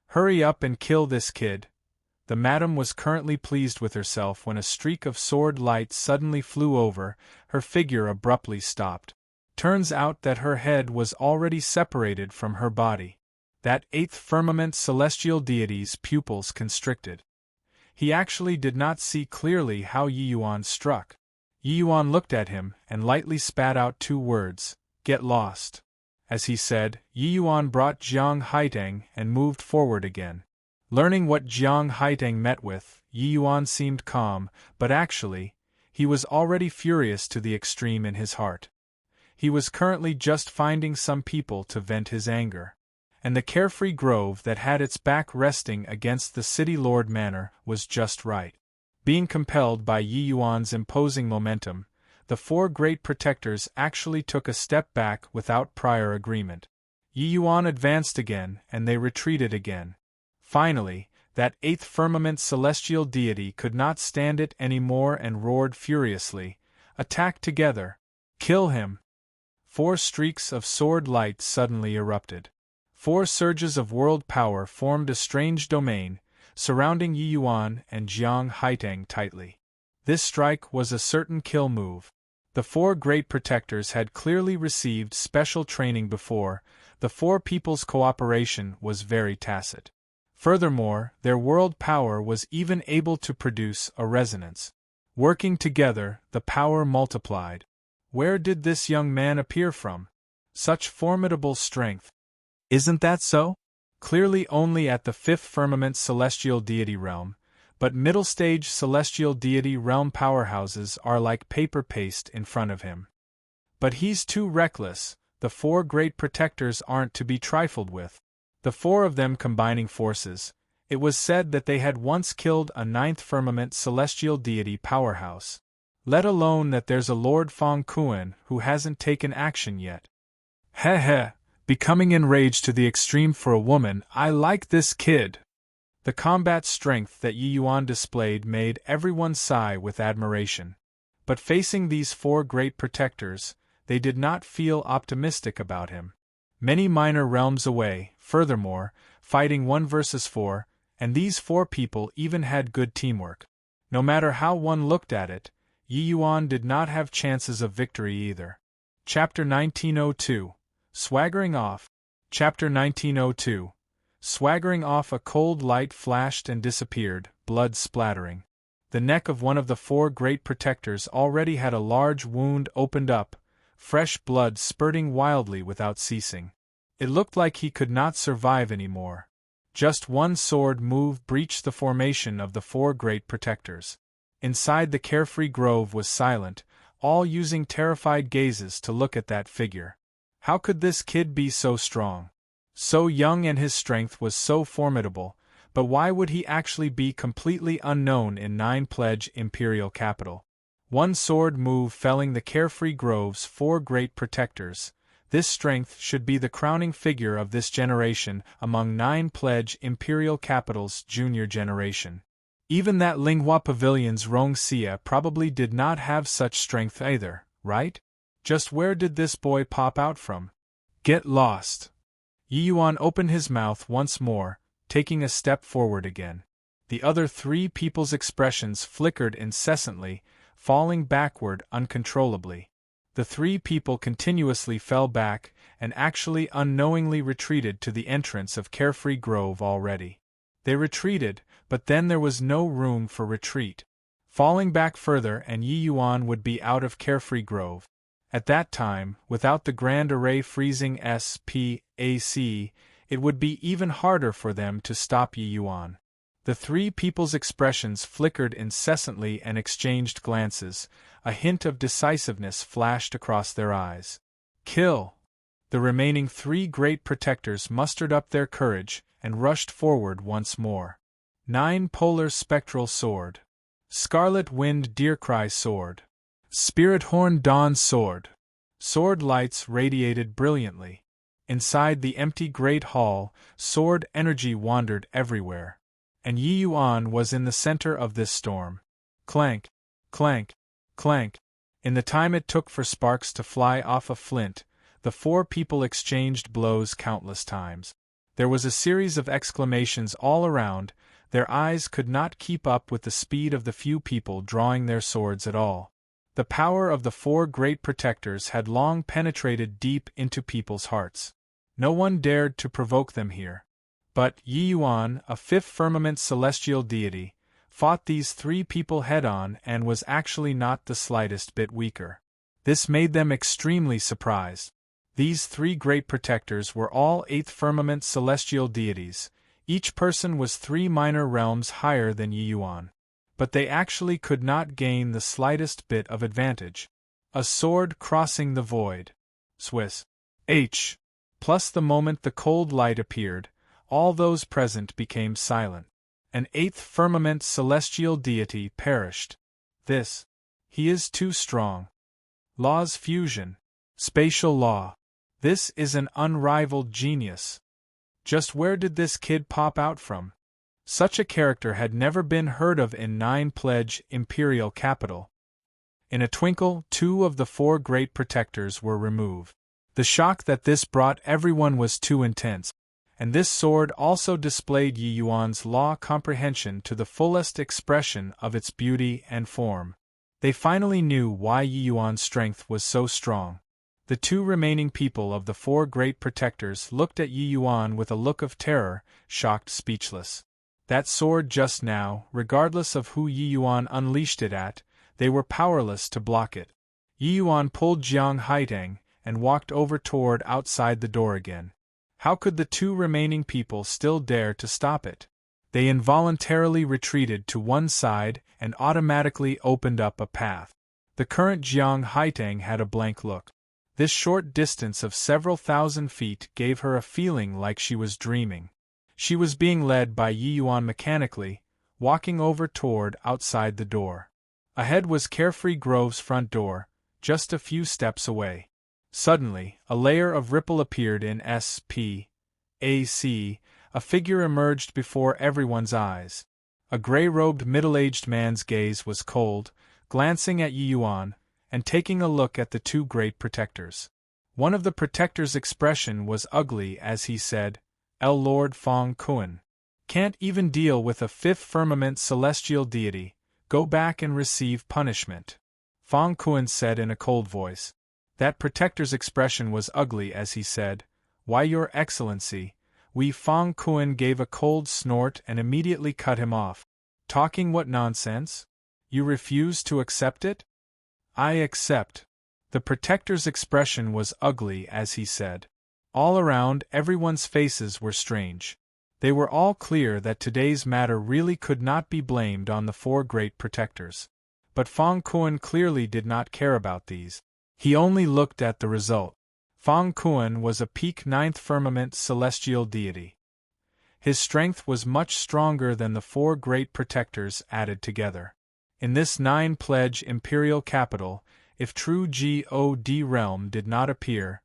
Hurry up and kill this kid. The madam was currently pleased with herself when a streak of sword light suddenly flew over, her figure abruptly stopped. Turns out that her head was already separated from her body. That 8th firmament celestial deity's pupils constricted. He actually did not see clearly how Yi Yuan struck. Yi Yuan looked at him and lightly spat out 2 words, "Get lost." As he said, Yi Yuan brought Jiang Haitang and moved forward again. Learning what Jiang Haitang met with, Yi Yuan seemed calm, but actually, he was already furious to the extreme in his heart. He was currently just finding some people to vent his anger. And the carefree grove that had its back resting against the city lord manor was just right. Being compelled by Yi Yuan's imposing momentum, the 4 great protectors actually took a step back without prior agreement. Yi Yuan advanced again and they retreated again. Finally, that 8th firmament celestial deity could not stand it any more and roared furiously, "Attack together! Kill him!" 4 streaks of sword light suddenly erupted. 4 surges of world power formed a strange domain, surrounding Yi Yuan and Jiang Haitang tightly. This strike was a certain kill move. The 4 great protectors had clearly received special training before, the 4 people's cooperation was very tacit. Furthermore, their world power was even able to produce a resonance. Working together, the power multiplied. Where did this young man appear from? Such formidable strength. Isn't that so? Clearly only at the 5th firmament celestial deity realm, but middle-stage celestial deity realm powerhouses are like paper paste in front of him. But he's too reckless, the 4 great protectors aren't to be trifled with. The 4 of them combining forces, it was said that they had once killed a 9th firmament celestial deity powerhouse. Let alone that there's a Lord Fong Kuan who hasn't taken action yet. Heh heh, becoming enraged to the extreme for a woman, I like this kid. The combat strength that Yi Yuan displayed made everyone sigh with admiration. But facing these four great protectors, they did not feel optimistic about him. Many minor realms away, furthermore, fighting 1 versus 4, and these four people even had good teamwork. No matter how one looked at it, Yi Yuan did not have chances of victory either. Chapter 1902. Swaggering off. Chapter 1902. Swaggering off, a cold light flashed and disappeared, blood splattering. The neck of one of the four great protectors already had a large wound opened up, fresh blood spurting wildly without ceasing. It looked like he could not survive anymore. Just one sword move breached the formation of the four great protectors. Inside the carefree grove was silent, all using terrified gazes to look at that figure. How could this kid be so strong? So young, and his strength was so formidable, but why would he actually be completely unknown in 9 Pledge Imperial capital? One sword move felling the carefree grove's four great protectors. This strength should be the crowning figure of this generation among 9 Pledge Imperial capital's junior generation. Even that Linghua Pavilion's Rong Xia probably did not have such strength either, right? Just where did this boy pop out from? Get lost. Yi Yuan opened his mouth once more, taking a step forward again. The other three people's expressions flickered incessantly, falling backward uncontrollably. The three people continuously fell back, and actually unknowingly retreated to the entrance of Carefree Grove already. They retreated, but then there was no room for retreat. Falling back further and Yi Yuan would be out of Carefree Grove. At that time, without the Grand Array freezing SPAC, it would be even harder for them to stop Yi Yuan. The three people's expressions flickered incessantly and exchanged glances. A hint of decisiveness flashed across their eyes. Kill! The remaining three great protectors mustered up their courage and rushed forward once more. 9 Polar Spectral Sword. Scarlet Wind Deercry Sword. Spirit Horn Dawn Sword. Sword lights radiated brilliantly. Inside the empty great hall, sword energy wandered everywhere. And Yi Yuan was in the center of this storm. Clank, clank, clank. In the time it took for sparks to fly off a flint, the four people exchanged blows countless times. There was a series of exclamations all around. Their eyes could not keep up with the speed of the few people drawing their swords at all. The power of the four great protectors had long penetrated deep into people's hearts. No one dared to provoke them here. But Yi Yuan, a fifth firmament celestial deity, fought these three people head-on and was actually not the slightest bit weaker. This made them extremely surprised. These three great protectors were all 8th firmament celestial deities. Each person was 3 minor realms higher than Yi Yuan. But they actually could not gain the slightest bit of advantage. A sword crossing the void. Swiss. H. Plus the moment the cold light appeared, all those present became silent. An 8th firmament celestial deity perished. This. He is too strong. Law's fusion. Spatial law. This is an unrivaled genius. Just where did this kid pop out from? Such a character had never been heard of in 9 Pledge Imperial capital. In a twinkle, 2 of the 4 great protectors were removed. The shock that this brought everyone was too intense, and this sword also displayed Yi Yuan's law comprehension to the fullest expression of its beauty and form. They finally knew why Yi Yuan's strength was so strong. The 2 remaining people of the 4 great protectors looked at Yi Yuan with a look of terror, shocked, speechless. That sword just now, regardless of who Yi Yuan unleashed it at, they were powerless to block it. Yi Yuan pulled Jiang Haitang and walked over toward outside the door again. How could the 2 remaining people still dare to stop it? They involuntarily retreated to one side and automatically opened up a path. The current Jiang Haitang had a blank look. This short distance of several thousand feet gave her a feeling like she was dreaming. She was being led by Yi Yuan mechanically, walking over toward outside the door. Ahead was Carefree Grove's front door, just a few steps away. Suddenly, a layer of ripple appeared in SPAC, a figure emerged before everyone's eyes. A gray-robed middle-aged man's gaze was cold, glancing at Yi Yuan, and taking a look at the two great protectors. One of the protectors' expression was ugly as he said, Lord Fong Kuan. Can't even deal with a fifth firmament celestial deity, go back and receive punishment. Fong Kuan said in a cold voice. That protector's expression was ugly as he said, Why, Your Excellency. Fong Kuan gave a cold snort and immediately cut him off. Talking what nonsense? You refuse to accept it? I accept. The protector's expression was ugly as he said. All around, everyone's faces were strange. They were all clear that today's matter really could not be blamed on the four great protectors. But Fong Kuan clearly did not care about these. He only looked at the result. Fong Kuan was a peak ninth firmament celestial deity. His strength was much stronger than the four great protectors added together. In this nine-pledge imperial capital, if true God realm did not appear,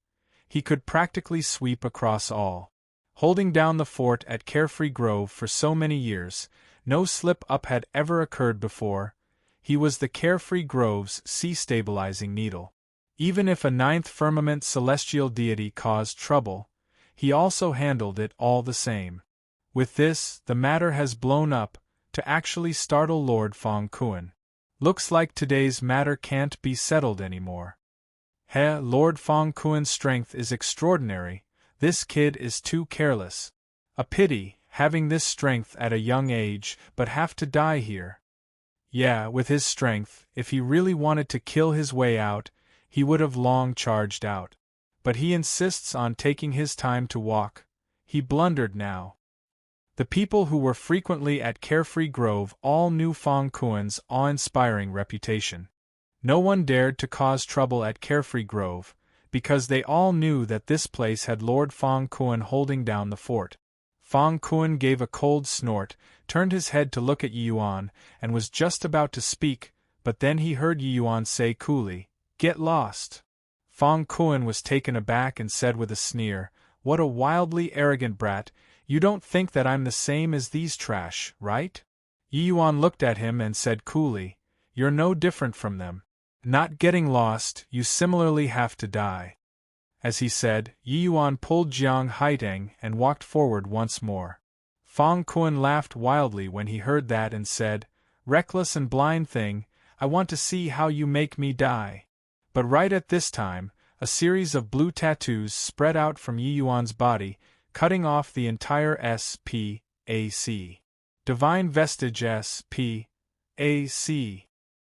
he could practically sweep across all. Holding down the fort at Carefree Grove for so many years, no slip-up had ever occurred before. He was the Carefree Grove's sea-stabilizing needle. Even if a ninth firmament celestial deity caused trouble, he also handled it all the same. With this, the matter has blown up, to actually startle Lord Fong Kuan. Looks like today's matter can't be settled anymore. Lord Fong Kuan's strength is extraordinary, this kid is too careless. A pity, having this strength at a young age, but have to die here. Yeah, with his strength, if he really wanted to kill his way out, he would have long charged out. But he insists on taking his time to walk. He blundered now. The people who were frequently at Carefree Grove all knew Fong Kuan's awe-inspiring reputation. No one dared to cause trouble at Carefree Grove, because they all knew that this place had Lord Fong Kuan holding down the fort. Fong Kuan gave a cold snort, turned his head to look at Yi Yuan, and was just about to speak, but then he heard Yi Yuan say coolly, Get lost. Fong Kuan was taken aback and said with a sneer, What a wildly arrogant brat, you don't think that I'm the same as these trash, right? Yi Yuan looked at him and said coolly, You're no different from them. Not getting lost, you similarly have to die. As he said, Yi Yuan pulled Jiang Haiteng and walked forward once more. Fong Kuan laughed wildly when he heard that and said, Reckless and blind thing, I want to see how you make me die. But right at this time, a series of blue tattoos spread out from Yi Yuan's body, cutting off the entire SPAC. Divine Vestige SPAC.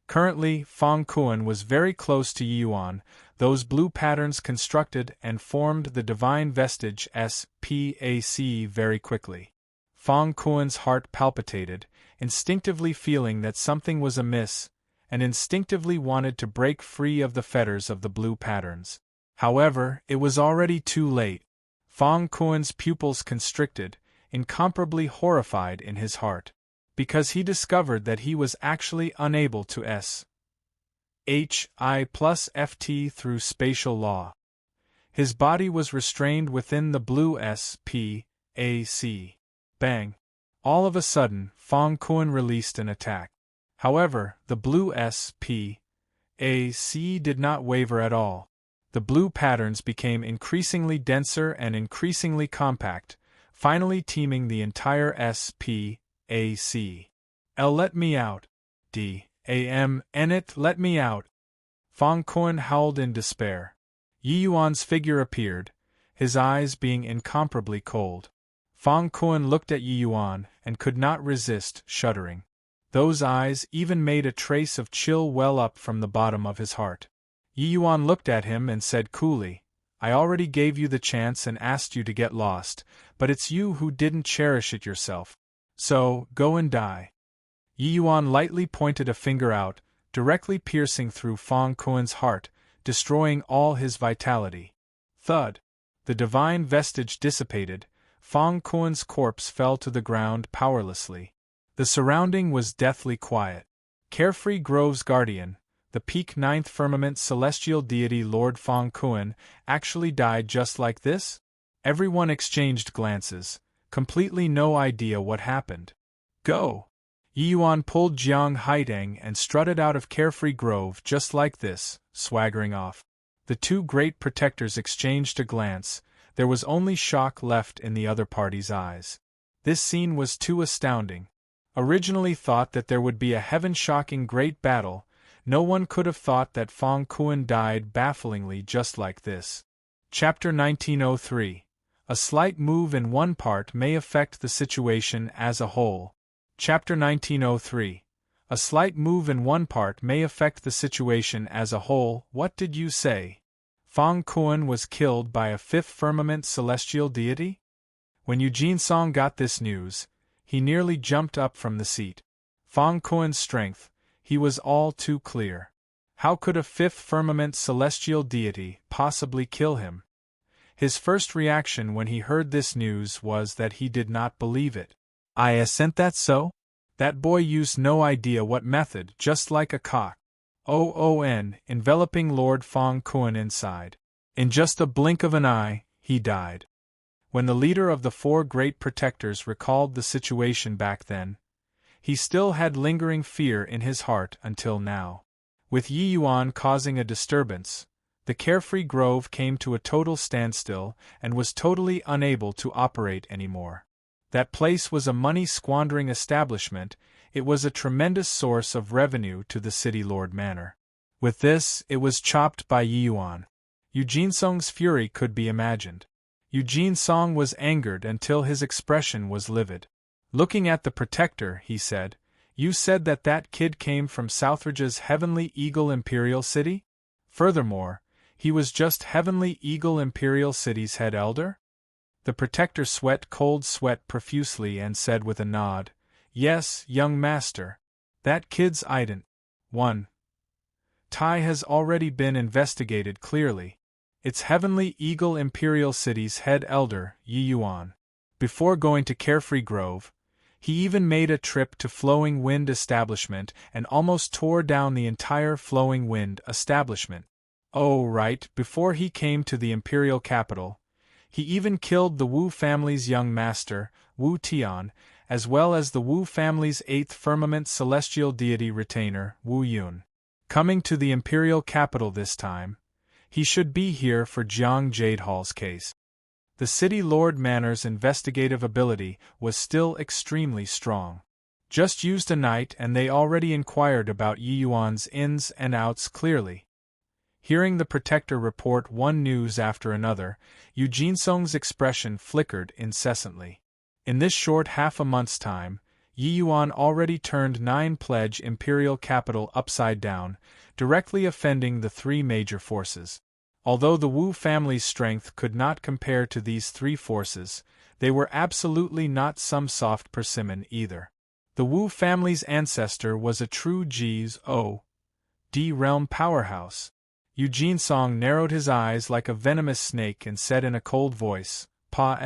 Currently, Fong Kuan was very close to Yi Yuan. Those blue patterns constructed and formed the Divine Vestige SPAC very quickly. Fong Kuan's heart palpitated, instinctively feeling that something was amiss, and instinctively wanted to break free of the fetters of the blue patterns. However, it was already too late. Fong Kuan's pupils constricted, incomparably horrified in his heart, because he discovered that he was actually unable to SHI plus FT through spatial law. His body was restrained within the blue SPAC. Bang! All of a sudden, Fong Kuan released an attack. However, the blue SPAC did not waver at all. The blue patterns became increasingly denser and increasingly compact, finally teeming the entire SPAC. Let me out. Let me out. Fong Kuan howled in despair. Yi Yuan's figure appeared, his eyes being incomparably cold. Fong Kuan looked at Yi Yuan and could not resist shuddering. Those eyes even made a trace of chill well up from the bottom of his heart. Yi Yuan looked at him and said coolly, I already gave you the chance and asked you to get lost, but it's you who didn't cherish it yourself. So, go and die. Yi Yuan lightly pointed a finger out, directly piercing through Fong Kuan's heart, destroying all his vitality. Thud! The divine vestige dissipated, Fong Kuan's corpse fell to the ground powerlessly. The surrounding was deathly quiet. Carefree Grove's guardian, the peak ninth firmament celestial deity Lord Fong Kuan, actually died just like this? Everyone exchanged glances, completely no idea what happened. Go! Yi Yuan pulled Jiang Haiteng and strutted out of Carefree Grove just like this, swaggering off. The two great protectors exchanged a glance. There was only shock left in the other party's eyes. This scene was too astounding. Originally thought that there would be a heaven-shocking great battle, no one could have thought that Fong Kuan died bafflingly just like this. Chapter 1903. A slight move in one part may affect the situation as a whole. Chapter 1903. A slight move in one part may affect the situation as a whole. What did you say? Fong Kuan was killed by a fifth firmament celestial deity? When Eugene Song got this news, he nearly jumped up from the seat. Fong Kuan's strength, he was all too clear. How could a fifth firmament celestial deity possibly kill him? His first reaction when he heard this news was that he did not believe it. I assent that so? That boy used no idea what method, just like a cock. Enveloping Lord Fong Kuan inside. In just a blink of an eye, he died. When the leader of the four great protectors recalled the situation back then, he still had lingering fear in his heart until now. With Yi Yuan causing a disturbance, the Carefree Grove came to a total standstill and was totally unable to operate anymore. That place was a money-squandering establishment. It was a tremendous source of revenue to the City Lord Manor. With this, it was chopped by Yi Yuan. Eugene Song's fury could be imagined. Eugene Song was angered until his expression was livid. Looking at the protector, he said, "You said that that kid came from Southridge's Heavenly Eagle Imperial City? Furthermore, he was just Heavenly Eagle Imperial City's head elder?" The protector sweat cold sweat profusely and said with a nod, "Yes, young master. That kid's ident. 1. Tai has already been investigated clearly. It's Heavenly Eagle Imperial City's head elder, Yi Yuan. Before going to Carefree Grove, he even made a trip to Flowing Wind establishment and almost tore down the entire Flowing Wind establishment. Oh right, before he came to the Imperial capital, he even killed the Wu family's young master, Wu Tian, as well as the Wu family's eighth firmament celestial deity retainer, Wu Yun. Coming to the Imperial capital this time, he should be here for Jiang Jadehall's case." The City Lord Manor's investigative ability was still extremely strong. Just used a night and they already inquired about Yi Yuan's ins and outs clearly. Hearing the protector report one news after another, Eugene Song's expression flickered incessantly. In this short half a month's time, Yi Yuan already turned 9 pledge imperial capital upside down, directly offending the three major forces. Although the Wu family's strength could not compare to these three forces, they were absolutely not some soft persimmon either. The Wu family's ancestor was a true G.O.D. realm powerhouse. Eugene Song narrowed his eyes like a venomous snake and said in a cold voice, "Pa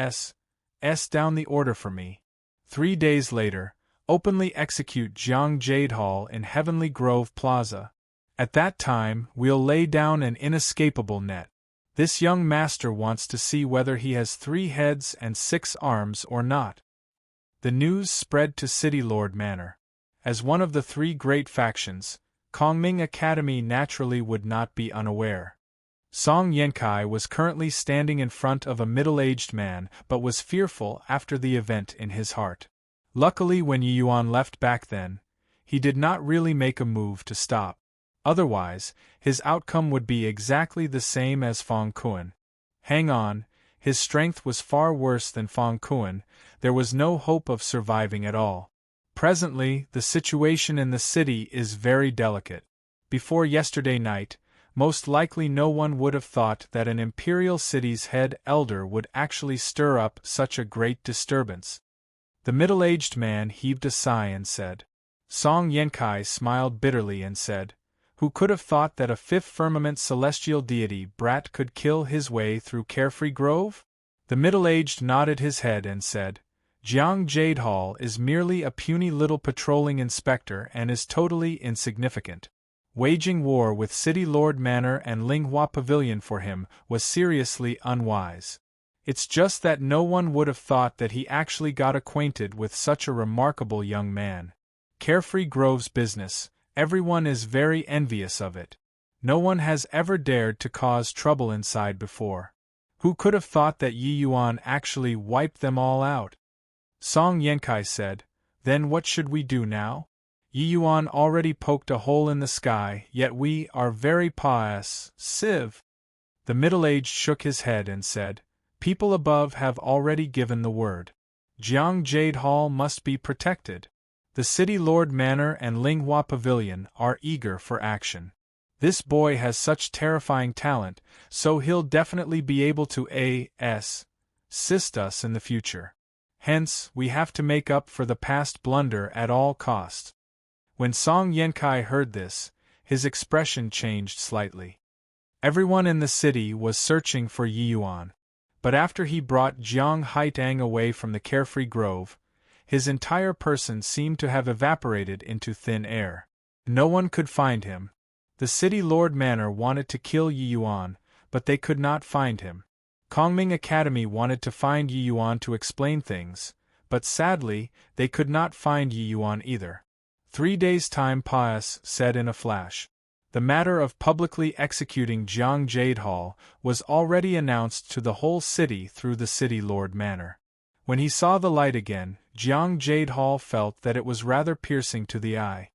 S down the order for me. 3 days later, openly execute Jiang Jadehall in Heavenly Grove Plaza. At that time, we'll lay down an inescapable net. This young master wants to see whether he has 3 heads and 6 arms or not." The news spread to City Lord Manor. As one of the 3 great factions, Kongming Academy naturally would not be unaware. Song Yankai was currently standing in front of a middle-aged man but was fearful after the event in his heart. Luckily when Yi Yuan left back then, he did not really make a move to stop. Otherwise, his outcome would be exactly the same as Fong Kuan. Hang on, his strength was far worse than Fong Kuan, there was no hope of surviving at all. Presently, the situation in the city is very delicate. Before yesterday night, most likely no one would have thought that an imperial city's head elder would actually stir up such a great disturbance. The middle-aged man heaved a sigh and said. Song Yankai smiled bitterly and said, "Who could have thought that a 5th firmament celestial deity brat could kill his way through Carefree Grove?" The middle-aged nodded his head and said, "Jiang Jadehall is merely a puny little patrolling inspector and is totally insignificant. Waging war with City Lord Manor and Linghua Pavilion for him was seriously unwise. It's just that no one would have thought that he actually got acquainted with such a remarkable young man. Carefree Grove's business, everyone is very envious of it. No one has ever dared to cause trouble inside before. Who could have thought that Yi Yuan actually wiped them all out? Song Yankai said, "Then what should we do now? Yi Yuan already poked a hole in the sky, yet we are very pious, Civ." The middle-aged shook his head and said, "People above have already given the word. Jiang Jade Hall must be protected. The City Lord Manor and Linghua Pavilion are eager for action. This boy has such terrifying talent, so he'll definitely be able to assist us in the future. Hence, we have to make up for the past blunder at all costs." When Song Yankai heard this, his expression changed slightly. Everyone in the city was searching for Yi Yuan, but after he brought Jiang Haitang away from the Carefree Grove, his entire person seemed to have evaporated into thin air. No one could find him. The City Lord Manor wanted to kill Yi Yuan, but they could not find him. Kongming Academy wanted to find Yi Yuan to explain things, but sadly, they could not find Yi Yuan either. 3 days' time said in a flash. The matter of publicly executing Jiang Jade Hall was already announced to the whole city through the City Lord Manor. When he saw the light again, Jiang Jade Hall felt that it was rather piercing to the eye.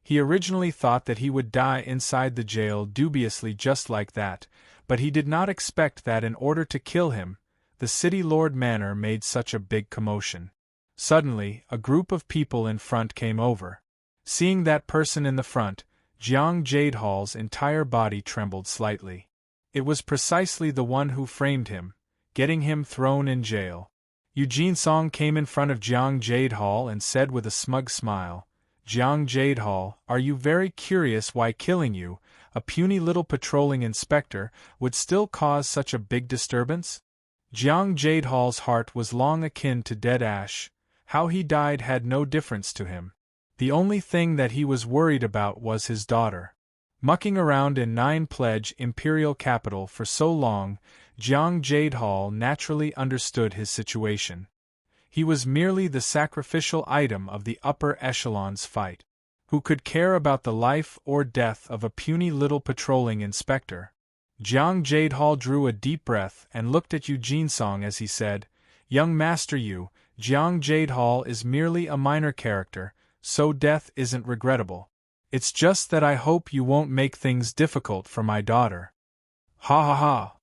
He originally thought that he would die inside the jail dubiously just like that, but he did not expect that in order to kill him, the City Lord Manor made such a big commotion. Suddenly, a group of people in front came over. Seeing that person in the front, Jiang Jade Hall's entire body trembled slightly. It was precisely the one who framed him, getting him thrown in jail. Eugene Song came in front of Jiang Jade Hall and said with a smug smile, "Jiang Jade Hall, are you very curious why killing you, a puny little patrolling inspector, would still cause such a big disturbance?" Jiang Jade Hall's heart was long akin to dead ash. How he died had no difference to him. The only thing that he was worried about was his daughter. Mucking around in Nine Pledge Imperial Capital for so long, Jiang Jade Hall naturally understood his situation. He was merely the sacrificial item of the upper echelon's fight. Who could care about the life or death of a puny little patrolling inspector? Jiang Jade Hall drew a deep breath and looked at Eugene Song as he said, "Young Master Yu, Jiang Jade Hall is merely a minor character, so death isn't regrettable. It's just that I hope you won't make things difficult for my daughter." "Ha ha ha!"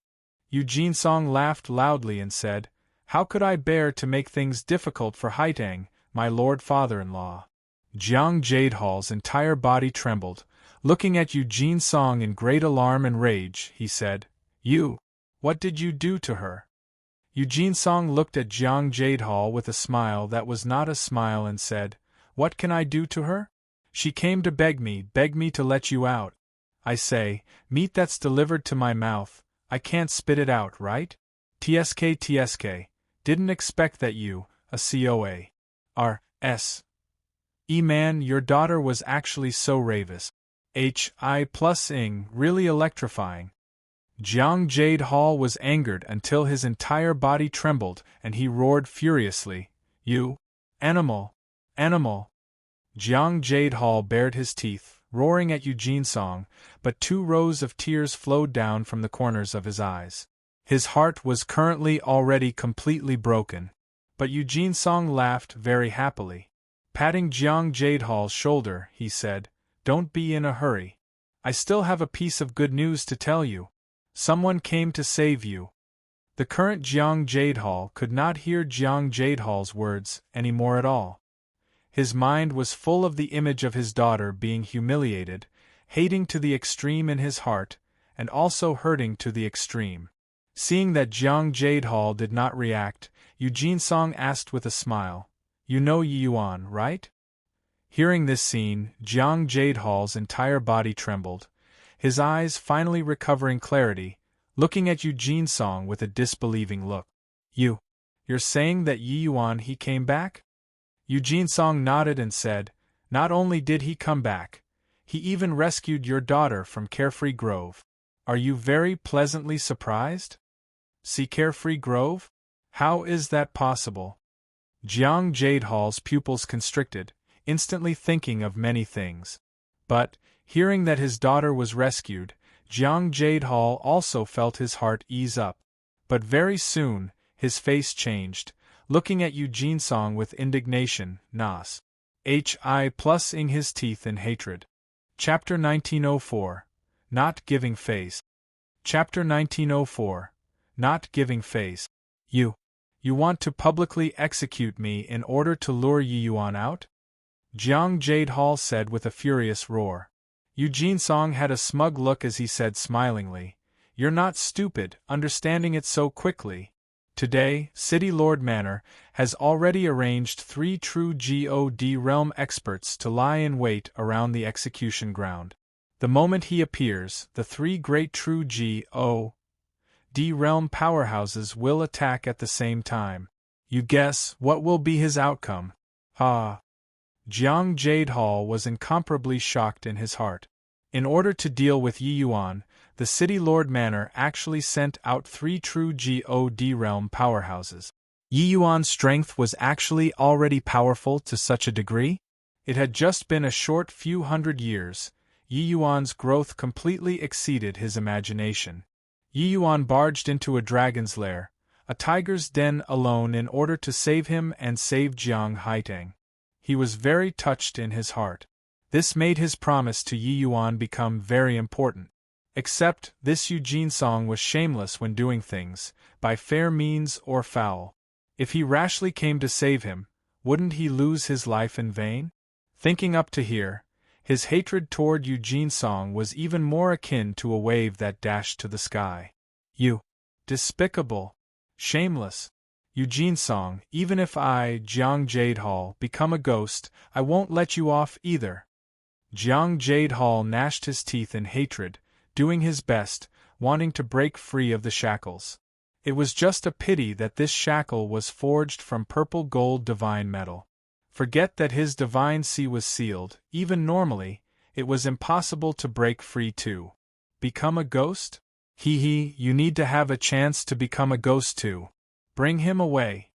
Eugene Song laughed loudly and said, "How could I bear to make things difficult for Haitang, my lord father-in-law?" Jiang Jade Hall's entire body trembled. Looking at Eugene Song in great alarm and rage, he said, "You! What did you do to her?" Eugene Song looked at Jiang Jade Hall with a smile that was not a smile and said, "What can I do to her? She came to beg me to let you out. I say, meat that's delivered to my mouth, I can't spit it out, right? TSK, didn't expect that you, a COA. R.S. E-man, your daughter was actually so ravish. H.I+ing, really electrifying." Jiang Jade Hall was angered until his entire body trembled and he roared furiously, "You! Animal! Animal!" Jiang Jade Hall bared his teeth, roaring at Eugene Song, but 2 rows of tears flowed down from the corners of his eyes. His heart was currently already completely broken. But Eugene Song laughed very happily. Patting Jiang Jade Hall's shoulder, he said, "Don't be in a hurry. I still have a piece of good news to tell you. Someone came to save you." The current Jiang Jade Hall could not hear Jiang Jade Hall's words any more at all. His mind was full of the image of his daughter being humiliated, hating to the extreme in his heart, and also hurting to the extreme. Seeing that Jiang Jade Hall did not react, Eugene Song asked with a smile, "You know Yi Yuan, right?" Hearing this scene, Jiang Jade Hall's entire body trembled, his eyes finally recovering clarity, looking at Eugene Song with a disbelieving look. You're saying that Yi Yuan he came back?" Eugene Song nodded and said, "Not only did he come back, He even rescued your daughter from Carefree Grove. Are you very pleasantly surprised? See Carefree Grove? How is that possible? Jiang Jadehal's pupils constricted, instantly thinking of many things. But, hearing that his daughter was rescued, Jiang Jadehal also felt his heart ease up. But very soon, his face changed, looking at Eugene Song with indignation, Nas. Hi plussing his teeth in hatred. Chapter 1904. Not Giving Face. Chapter 1904. Not Giving Face. You want to publicly execute me in order to lure Yi Yuan out? Jiang Jadehal said with a furious roar. Eugene Song had a smug look as he said smilingly, "You're not stupid, understanding it so quickly. Today, City Lord Manor has already arranged 3 true God realm experts to lie in wait around the execution ground. The moment he appears, the 3 great true God realm powerhouses will attack at the same time. You guess what will be his outcome?" Jiang Jadehal was incomparably shocked in his heart. In order to deal with Yi Yuan, the City Lord Manor actually sent out 3 true God realm powerhouses. Yi Yuan's strength was actually already powerful to such a degree? It had just been a short few hundred years. Yi Yuan's growth completely exceeded his imagination. Yi Yuan barged into a dragon's lair, a tiger's den alone in order to save him and save Jiang Haitang. He was very touched in his heart. This made his promise to Yi Yuan become very important. Except, this Eugene Song was shameless when doing things, by fair means or foul. If he rashly came to save him, wouldn't he lose his life in vain? Thinking up to here, his hatred toward Eugene Song was even more akin to a wave that dashed to the sky. You despicable, shameless Eugene Song, even if I, Jiang Jadehal, become a ghost, I won't let you off either. Jiang Jadehal gnashed his teeth in hatred, doing his best, wanting to break free of the shackles. It was just a pity that this shackle was forged from purple gold divine metal. Forget that his divine sea was sealed, even normally, it was impossible to break free too. Become a ghost? You need to have a chance to become a ghost too. Bring him away.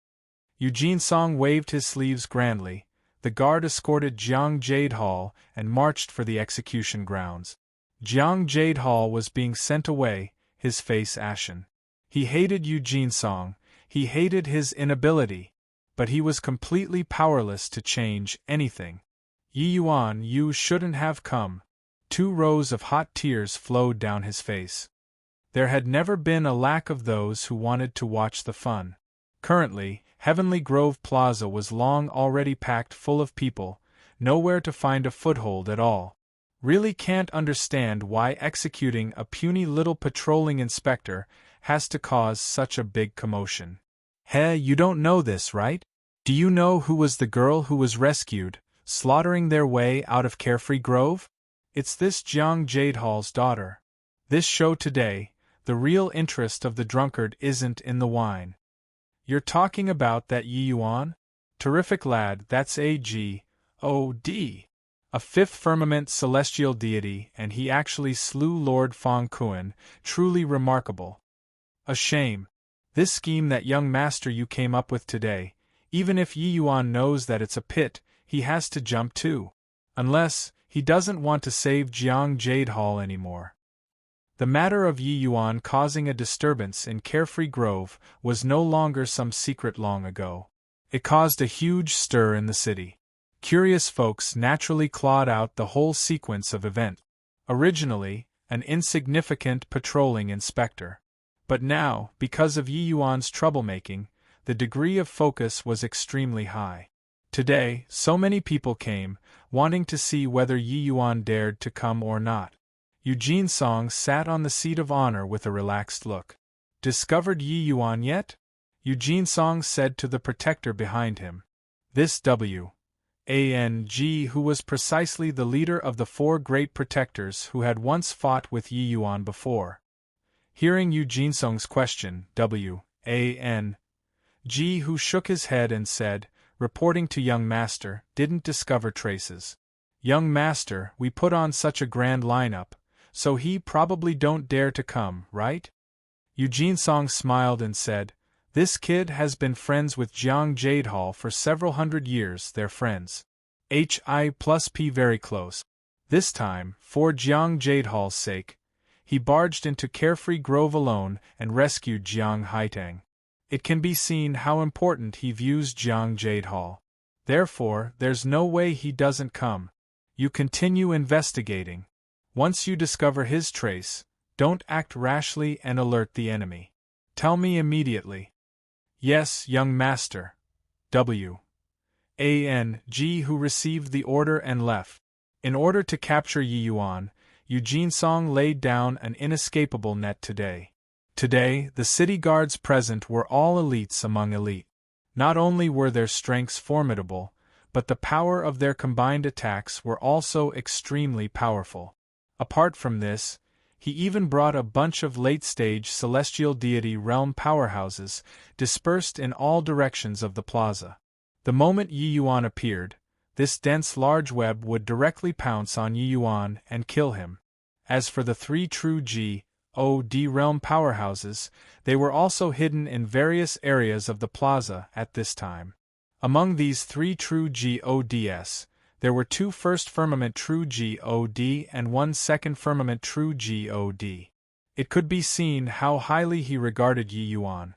Eugene Song waved his sleeves grandly. The guard escorted Jiang Jadehal and marched for the execution grounds. Jiang Jadehal was being sent away, his face ashen. He hated Eugene Song, he hated his inability, but he was completely powerless to change anything. Yi Yuan, you shouldn't have come. 2 rows of hot tears flowed down his face. There had never been a lack of those who wanted to watch the fun. Currently, Heavenly Grove Plaza was long already packed full of people, nowhere to find a foothold at all. Really can't understand why executing a puny little patrolling inspector has to cause such a big commotion. You don't know this, right? Do you know who was the girl who was rescued, slaughtering their way out of Carefree Grove? It's this Jiang Jadehal's daughter. This show today, the real interest of the drunkard isn't in the wine. You're talking about that Yi Yuan? Terrific lad, that's a God. A 5th firmament celestial deity, and he actually slew Lord Fong Kuan, truly remarkable. A shame. This scheme that young master you came up with today, even if Yi Yuan knows that it's a pit, he has to jump too. Unless, he doesn't want to save Jiang Jadehal anymore. The matter of Yi Yuan causing a disturbance in Carefree Grove was no longer some secret long ago. It caused a huge stir in the city. Curious folks naturally clawed out the whole sequence of events. Originally, an insignificant patrolling inspector. But now, because of Yi Yuan's troublemaking, the degree of focus was extremely high. Today, so many people came, wanting to see whether Yi Yuan dared to come or not. Eugene Song sat on the seat of honor with a relaxed look. Discovered Yi Yuan yet? Eugene Song said to the protector behind him. This W.A.N.G. who was precisely the leader of the 4 great protectors who had once fought with Yi Yuan before. Hearing Eugene Song's question, W.A.N.G. who shook his head and said, reporting to young master, didn't discover traces. "Young master, we put on such a grand lineup, so he probably don't dare to come, right?" Eugene Song smiled and said, "This kid has been friends with Jiang Jadehall for several hundred years, they're friends. Hi+P very close." This time, for Jiang Jadehall's sake, he barged into Carefree Grove alone and rescued Jiang Haitang. It can be seen how important he views Jiang Jadehall. Therefore, there's no way he doesn't come. You continue investigating. Once you discover his trace, don't act rashly and alert the enemy. Tell me immediately. Yes, young master. W. A.N.G. who received the order and left. In order to capture Yi Yuan, Eugene Song laid down an inescapable net today. Today, the city guards present were all elites among elite. Not only were their strengths formidable, but the power of their combined attacks were also extremely powerful. Apart from this, he even brought a bunch of late-stage celestial deity realm powerhouses dispersed in all directions of the plaza. The moment Yi Yuan appeared, this dense large web would directly pounce on Yi Yuan and kill him. As for the 3 true G.O.D. realm powerhouses, they were also hidden in various areas of the plaza at this time. Among these 3 true G.O.D.s, there were 2 first firmament true G.O.D. and 1 second firmament true G.O.D. It could be seen how highly he regarded Yi Yuan.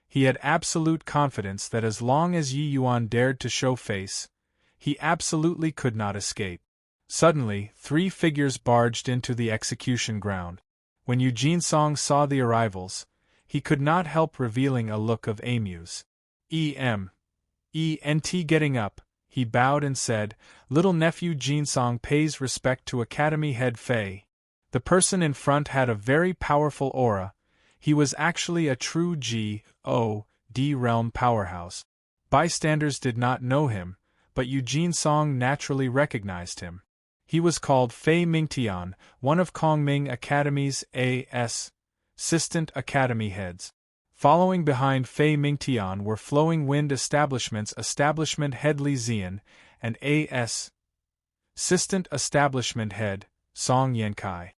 He had absolute confidence that as long as Yi Yuan dared to show face, he absolutely could not escape. Suddenly, 3 figures barged into the execution ground. When Eugene Song saw the arrivals, he could not help revealing a look of amuse. "E.M. E.N.T. Getting up, he bowed and said, "Little nephew Jin Song pays respect to Academy Head Fei." The person in front had a very powerful aura. He was actually a true G.O.D. realm powerhouse. Bystanders did not know him, but Eugene Song naturally recognized him. He was called Fei Mingtian, one of Kongming Academy's A.S. Assistant Academy heads. Following behind Fei Mingtian were Flowing Wind Establishment's Establishment Head Li Zian and A.S. Assistant Establishment Head, Song Yankai.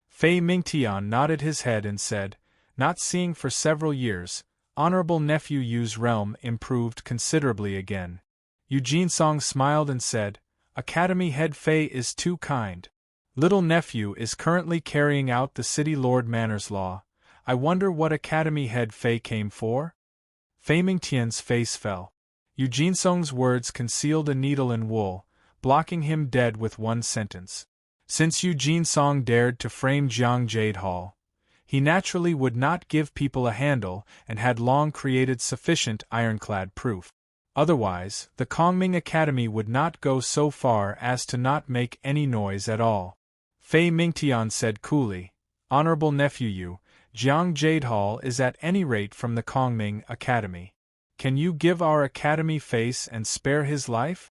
Fei Mingtian nodded his head and said, "Not seeing for several years, Honorable Nephew Yu's realm improved considerably again." Eugene Song smiled and said, "Academy Head Fei is too kind. Little nephew is currently carrying out the City Lord Manor's law. I wonder what Academy Head Fei came for?" Fei Mingtian's face fell. Eugene Song's words concealed a needle in wool, blocking him dead with one sentence. Since Eugene Song dared to frame Jiang Jadehall, he naturally would not give people a handle and had long created sufficient ironclad proof. Otherwise, the Kongming Academy would not go so far as to not make any noise at all. Fei Mingtian said coolly, "Honorable nephew Yu, Jiang Jadehall is at any rate from the Kongming Academy. Can you give our academy face and spare his life?"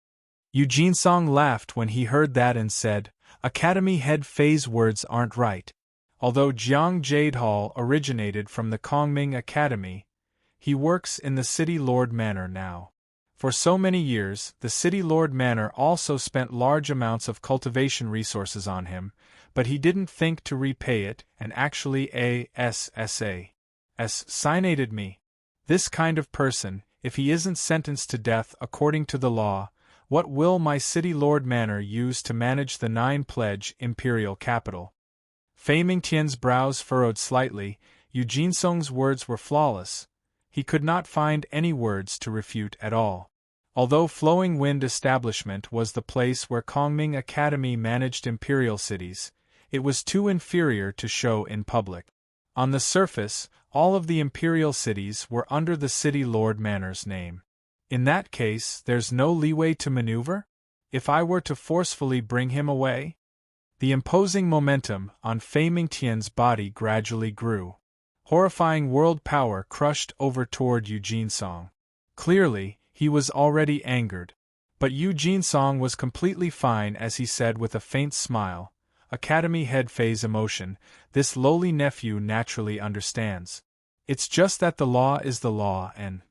Eugene Song laughed when he heard that and said, "Academy Head Fei's words aren't right. Although Jiang Jadehall originated from the Kongming Academy, he works in the City Lord Manor now. For so many years, the City Lord Manor also spent large amounts of cultivation resources on him, but he didn't think to repay it and actually assassinated me. This kind of person, if he isn't sentenced to death according to the law, what will my City Lord Manor use to manage the 9 pledge imperial capital?" Fei Mingtian's brows furrowed slightly. Eugene Song's words were flawless. He could not find any words to refute at all. Although Flowing Wind Establishment was the place where Kongming Academy managed imperial cities, it was too inferior to show in public. On the surface, all of the imperial cities were under the City Lord Manor's name. In that case, there's no leeway to maneuver? If I were to forcefully bring him away? The imposing momentum on Fei Mingtian's body gradually grew. Horrifying world power crushed over toward Eugene Song. Clearly, he was already angered. But Eugene Song was completely fine as he said with a faint smile, "Academy Head Fei's emotion, this lowly nephew naturally understands. It's just that the law is the law and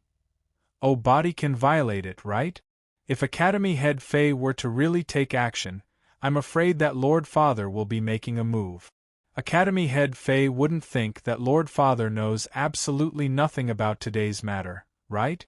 body can violate it, right? If Academy Head Fei were to really take action, I'm afraid that Lord Father will be making a move. Academy Head Fei wouldn't think that Lord Father knows absolutely nothing about today's matter, right?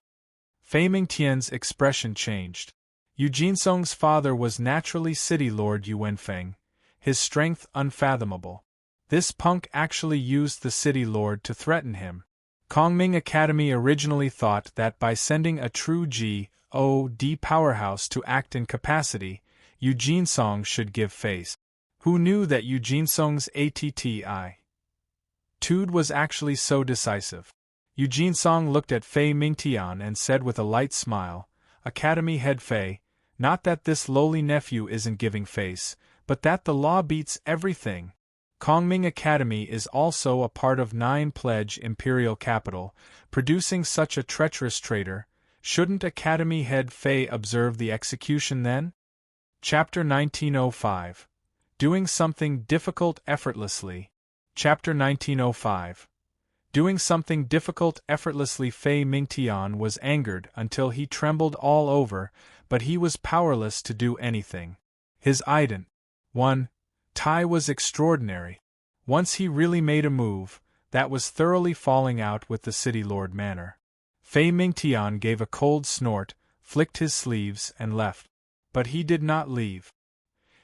Fei Mingtian's expression changed. Yu Jinsong's father was naturally City Lord Yu Wenfeng, his strength unfathomable. This punk actually used the City Lord to threaten him. Kongming Academy originally thought that by sending a true G.O.D. powerhouse to act in capacity, Yu Jinsong should give face. Who knew that Yu Jinsong's attitude was actually so decisive? Yu Jinsong looked at Fei Mingtian and said with a light smile, Academy Head Fei, not that this lowly nephew isn't giving face, but that the law beats everything. Kongming Academy is also a part of 9 Pledge Imperial Capital, producing such a treacherous traitor. Shouldn't Academy Head Fei observe the execution then? Chapter 1905. Doing something difficult effortlessly. Chapter 1905. Doing something difficult effortlessly. Fei Mingtian was angered until he trembled all over, but he was powerless to do anything. His ident. 1. Tai was extraordinary. Once he really made a move, that was thoroughly falling out with the City Lord manner. Fei Mingtian gave a cold snort, flicked his sleeves and left. But he did not leave.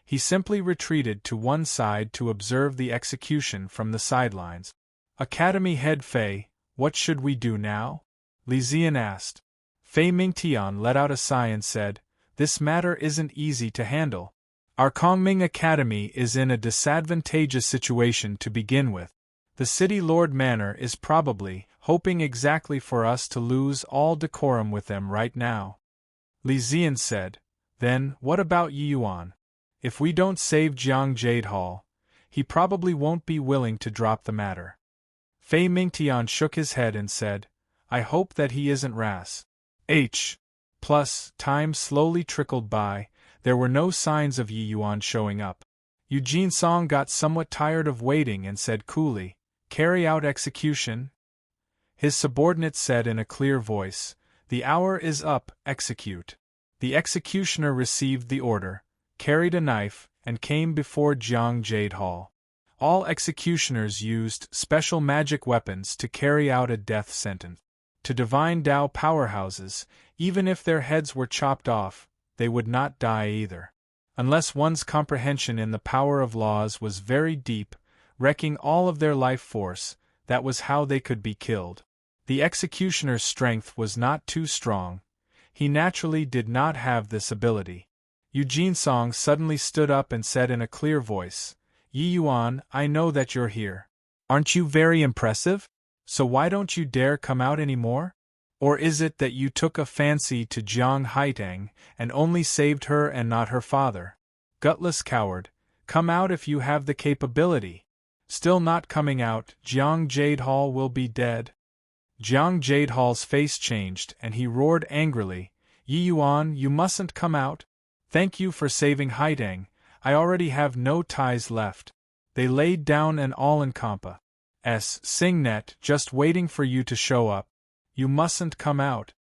He simply retreated to one side to observe the execution from the sidelines. Academy Head Fei, what should we do now? Li Zian asked. Fei Mingtian let out a sigh and said, This matter isn't easy to handle. Our Kongming Academy is in a disadvantageous situation to begin with. The City Lord Manor is probably hoping exactly for us to lose all decorum with them right now. Li Zian said, Then, what about Yi Yuan? If we don't save Jiang Jade Hall, he probably won't be willing to drop the matter. Fei Mingtian shook his head and said, I hope that he isn't Ras. Plus, time slowly trickled by, there were no signs of Yi Yuan showing up. Yu Jinsong got somewhat tired of waiting and said coolly, Carry out execution? His subordinate said in a clear voice, The hour is up, execute. The executioner received the order, carried a knife, and came before Jiang Jade Hall. All executioners used special magic weapons to carry out a death sentence. To divine Dao powerhouses, even if their heads were chopped off, they would not die either. Unless one's comprehension in the power of laws was very deep, wrecking all of their life force, that was how they could be killed. The executioner's strength was not too strong. He naturally did not have this ability. Yu Jinsong suddenly stood up and said in a clear voice, Yi Yuan, I know that you're here. Aren't you very impressive? So why don't you dare come out anymore? Or is it that you took a fancy to Jiang Haitang and only saved her and not her father? Gutless coward, come out if you have the capability. Still not coming out, Jiang Jade Hall will be dead. Jiang Jade Hall's face changed and he roared angrily, Yi Yuan, you mustn't come out. Thank you for saving Haitang, I already have no ties left. They laid down an all-in-compa. Singnet just waiting for you to show up. You mustn't come out.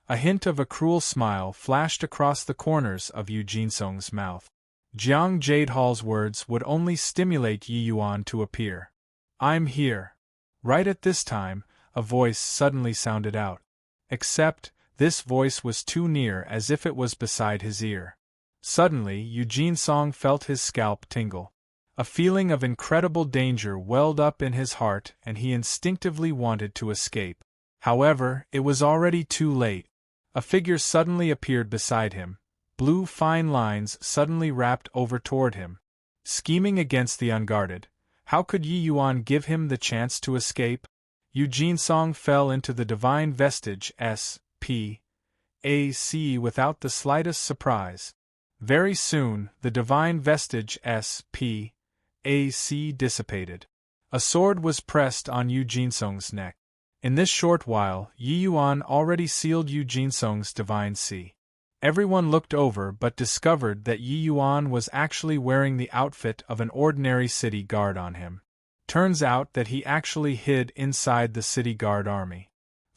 A hint of a cruel smile flashed across the corners of Yu Jinsong's mouth. Jiang Jade Hall's words would only stimulate Yi Yuan to appear. I'm here. Right at this time, a voice suddenly sounded out. Except, this voice was too near as if it was beside his ear. Suddenly, Yu Jinsong felt his scalp tingle. A feeling of incredible danger welled up in his heart and he instinctively wanted to escape. However, it was already too late. A figure suddenly appeared beside him. Blue fine lines suddenly wrapped over toward him. Scheming against the unguarded, how could Yi Yuan give him the chance to escape? Yu Jinsong fell into the divine vestige S.P.A.C. without the slightest surprise. Very soon, the divine vestige S.P.A.C. dissipated. A sword was pressed on Yu Jinsong's neck. In this short while, Yi Yuan already sealed Yu Jinsong's divine C. Everyone looked over but discovered that Yi Yuan was actually wearing the outfit of an ordinary city guard on him. Turns out that he actually hid inside the city guard army.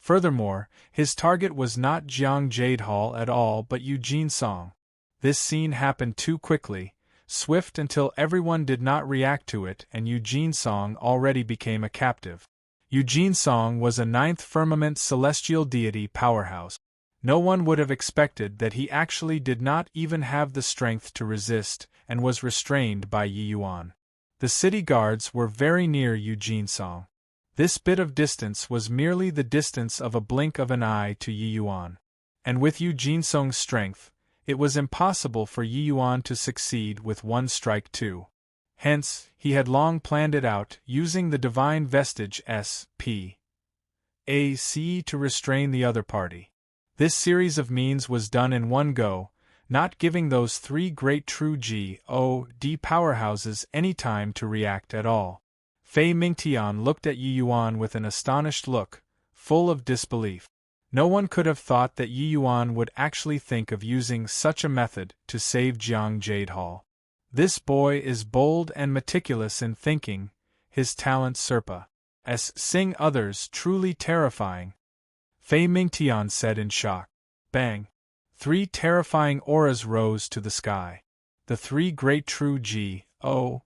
Furthermore, his target was not Jiang Jadehal at all but Eugene Song. This scene happened too quickly, swift until everyone did not react to it, and Eugene Song already became a captive. Eugene Song was a ninth firmament celestial deity powerhouse. No one would have expected that he actually did not even have the strength to resist, and was restrained by Yi Yuan. The city guards were very near Eugene Song. This bit of distance was merely the distance of a blink of an eye to Yi Yuan. And with Eugene Song's strength, it was impossible for Yi Yuan to succeed with one strike too. Hence, he had long planned it out, using the divine vestige S.P.A.C. to restrain the other party. This series of means was done in one go, not giving those three great true G.O.D. powerhouses any time to react at all. Fei Mingtian looked at Yi Yuan with an astonished look, full of disbelief. No one could have thought that Yi Yuan would actually think of using such a method to save Jiang Jadehal. This boy is bold and meticulous in thinking, his talent surpassing others truly terrifying. Fei Mingtian said in shock. Bang! 3 terrifying auras rose to the sky. The 3 great true G.O.D.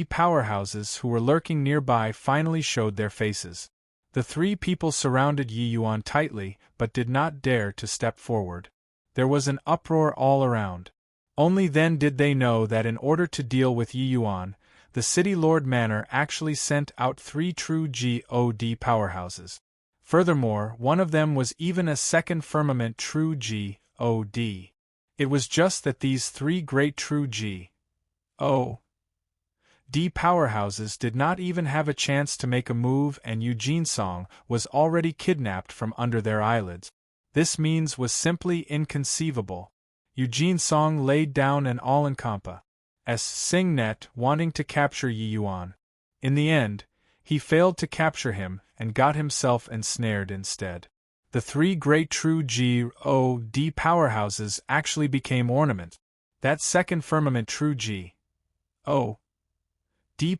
powerhouses who were lurking nearby finally showed their faces. The 3 people surrounded Yi Yuan tightly, but did not dare to step forward. There was an uproar all around. Only then did they know that in order to deal with Yi Yuan, the City Lord Manor actually sent out 3 true G.O.D. powerhouses. Furthermore, one of them was even a second firmament true G.O.D. It was just that these 3 great true G.O.D. powerhouses did not even have a chance to make a move, and Eugene Song was already kidnapped from under their eyelids. This means was simply inconceivable. Eugene Song laid down an all-encompassing net wanting to capture Yi Yuan. In the end, he failed to capture him, and got himself ensnared instead. The 3 great true G.O.D. powerhouses actually became ornaments. That second firmament true G.O.D.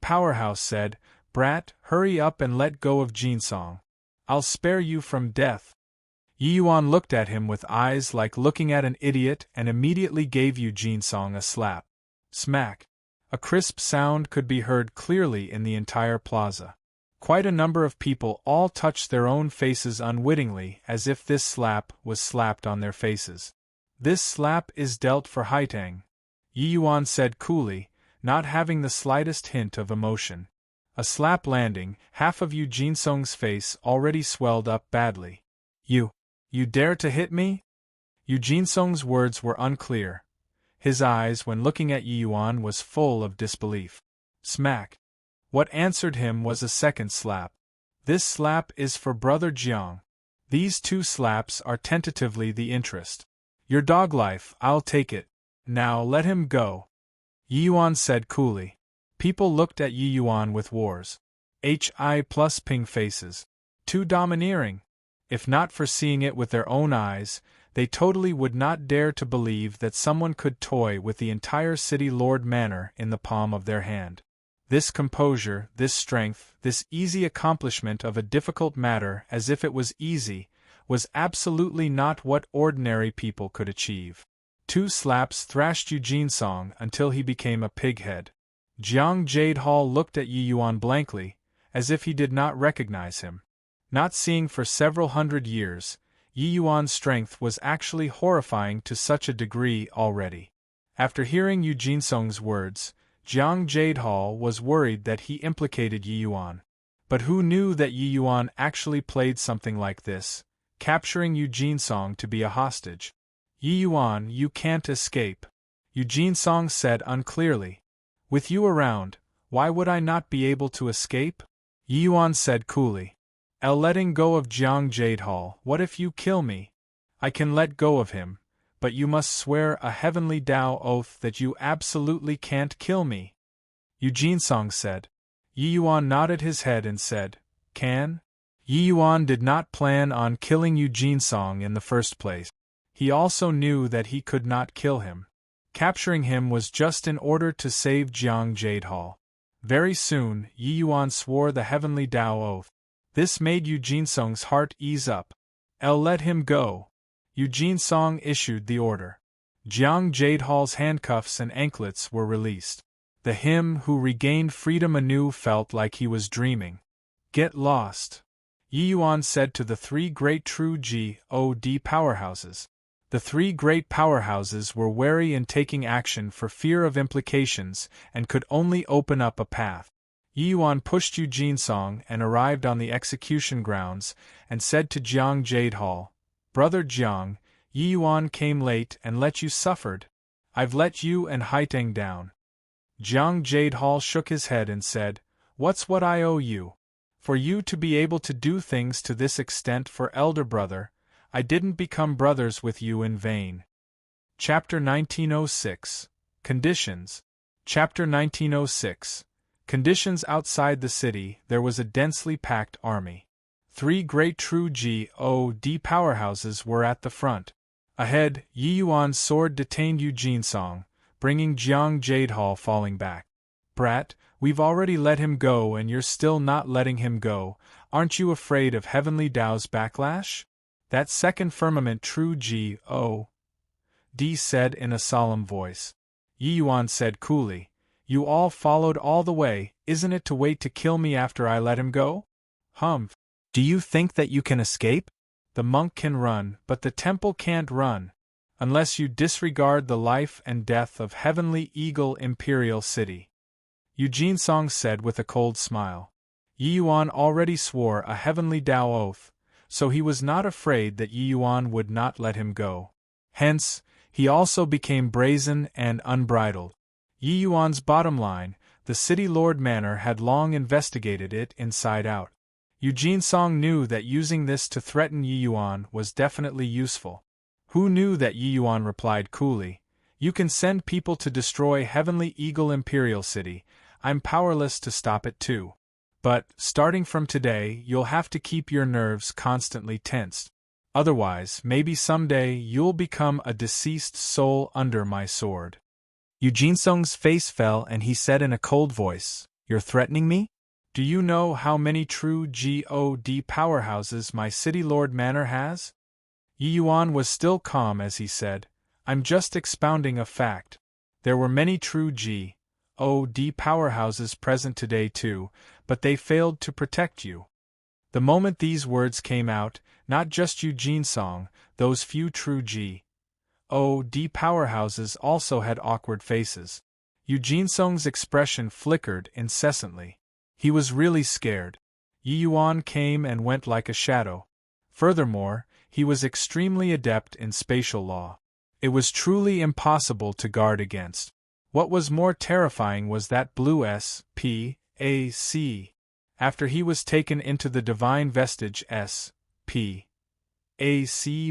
powerhouse said, "Brat, hurry up and let go of Jinsong. I'll spare you from death." Yi Yuan looked at him with eyes like looking at an idiot and immediately gave Eugene Song a slap. Smack! A crisp sound could be heard clearly in the entire plaza. Quite a number of people all touched their own faces unwittingly, as if this slap was slapped on their faces. "This slap is dealt for Haitang," Yi Yuan said coolly, not having the slightest hint of emotion. A slap landing, half of Eugene Song's face already swelled up badly. You dare to hit me?" Eugene Song's words were unclear. His eyes, when looking at Yi Yuan, was full of disbelief. Smack! What answered him was a second slap. "This slap is for Brother Jiang. These 2 slaps are tentatively the interest. Your dog life, I'll take it. Now let him go," Yi Yuan said coolly. People looked at Yi Yuan with wars. Hi+ ping faces. Too domineering. If not for seeing it with their own eyes, they totally would not dare to believe that someone could toy with the entire City Lord Manor in the palm of their hand. This composure, this strength, this easy accomplishment of a difficult matter as if it was easy, was absolutely not what ordinary people could achieve. 2 slaps thrashed Eugene Song until he became a pighead. Jiang Jadehal looked at Yi Yuan blankly, as if he did not recognize him. Not seeing for several hundred years, Yi Yuan's strength was actually horrifying to such a degree already. After hearing Eugene Song's words, Jiang Jadehal was worried that he implicated Yi Yuan. But who knew that Yi Yuan actually played something like this, capturing Eugene Song to be a hostage? "Yi Yuan, you can't escape," Eugene Song said unclearly. "With you around, why would I not be able to escape?" Yi Yuan said coolly. "I'll letting go of Jiang Jadehal. What if you kill me? I can let go of him, but you must swear a heavenly Tao oath that you absolutely can't kill me," Eugene Song said. Yi Yuan nodded his head and said, "Can?" Yi Yuan did not plan on killing Eugene Song in the first place. He also knew that he could not kill him. Capturing him was just in order to save Jiang Jadehal. Very soon, Yi Yuan swore the heavenly Tao oath. This made Eugene Song's heart ease up. Let him go. Eugene Song issued the order. Jiang Jadehal's handcuffs and anklets were released. The him who regained freedom anew felt like he was dreaming. Get lost, Yi Yuan said to the three great true God powerhouses. The three great powerhouses were wary in taking action for fear of implications and could only open up a path. Yi Yuan pushed Eugene Song and arrived on the execution grounds and said to Jiang Jadehal, Brother Jiang, Yi Yuan came late and let you suffered. I've let you and Haiteng down. Jiang Jadehal shook his head and said, What's what I owe you? For you to be able to do things to this extent for elder brother, I didn't become brothers with you in vain. Chapter 1906. Conditions. Chapter 1906. Conditions. Outside the city, there was a densely packed army. Three great true God powerhouses were at the front. Ahead, Yi Yuan's sword detained Eugene Song, bringing Jiang Jadehal falling back. Brat, we've already let him go and you're still not letting him go. Aren't you afraid of Heavenly Tao's backlash? That second firmament true God said in a solemn voice. Yi Yuan said coolly, You all followed all the way, isn't it to wait to kill me after I let him go? Humph. Do you think that you can escape? The monk can run, but the temple can't run. Unless you disregard the life and death of Heavenly Eagle Imperial City. Eugene Song said with a cold smile. Yi Yuan already swore a Heavenly Tao oath, so he was not afraid that Yi Yuan would not let him go. Hence, he also became brazen and unbridled. Yi Yuan's bottom line, the City Lord Manor had long investigated it inside out. Eugene Song knew that using this to threaten Yi Yuan was definitely useful. Who knew that? Yi Yuan replied coolly. You can send people to destroy Heavenly Eagle Imperial City, I'm powerless to stop it too. But, starting from today, you'll have to keep your nerves constantly tensed. Otherwise, maybe someday you'll become a deceased soul under my sword. Eugene Song's face fell and he said in a cold voice, You're threatening me? Do you know how many true God powerhouses my City Lord Manor has? Yi Yuan was still calm as he said, I'm just expounding a fact. There were many true God powerhouses present today too, but they failed to protect you. The moment these words came out, not just Eugene Song, those few true God powerhouses also had awkward faces. Eugene Song's expression flickered incessantly. He was really scared. Yi Yuan came and went like a shadow. Furthermore, he was extremely adept in spatial law. It was truly impossible to guard against. What was more terrifying was that blue SPAC. After he was taken into the divine vestige SPAC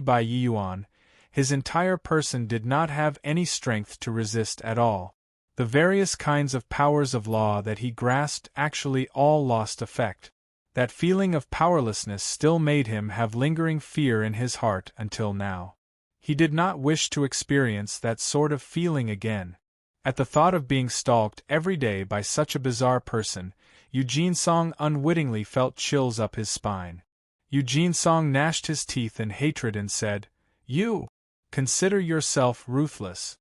by Yi Yuan, his entire person did not have any strength to resist at all. The various kinds of powers of law that he grasped actually all lost effect. That feeling of powerlessness still made him have lingering fear in his heart until now. He did not wish to experience that sort of feeling again. At the thought of being stalked every day by such a bizarre person, Eugene Song unwittingly felt chills up his spine. Eugene Song gnashed his teeth in hatred and said, You consider yourself ruthless.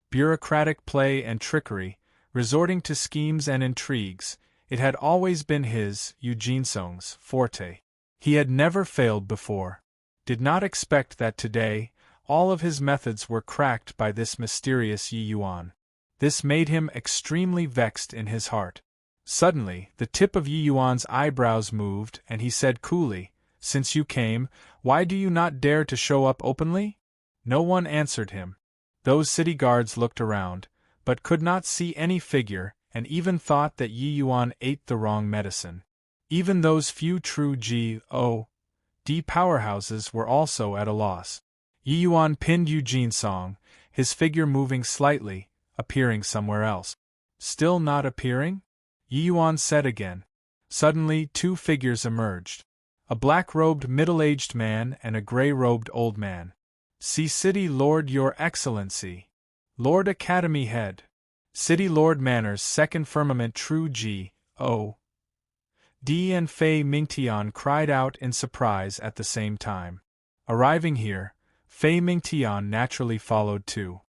Bureaucratic play and trickery, resorting to schemes and intrigues, it had always been his, Eugene Song's, forte. He had never failed before. Did not expect that today, all of his methods were cracked by this mysterious Yi Yuan. This made him extremely vexed in his heart. Suddenly, the tip of Yi Yuan's eyebrows moved and he said coolly, Since you came, why do you not dare to show up openly? No one answered him. Those city guards looked around, but could not see any figure, and even thought that Yi Yuan ate the wrong medicine. Even those few true God powerhouses were also at a loss. Yi Yuan pinned Eugene Song, his figure moving slightly, appearing somewhere else. Still not appearing? Yi Yuan said again. Suddenly 2 figures emerged. A black-robed middle-aged man and a gray-robed old man. See City Lord Your Excellency. Lord Academy Head. City Lord Manor's second firmament true God Di and Fei Mingtian cried out in surprise at the same time. Arriving here, Fei Mingtian naturally followed too.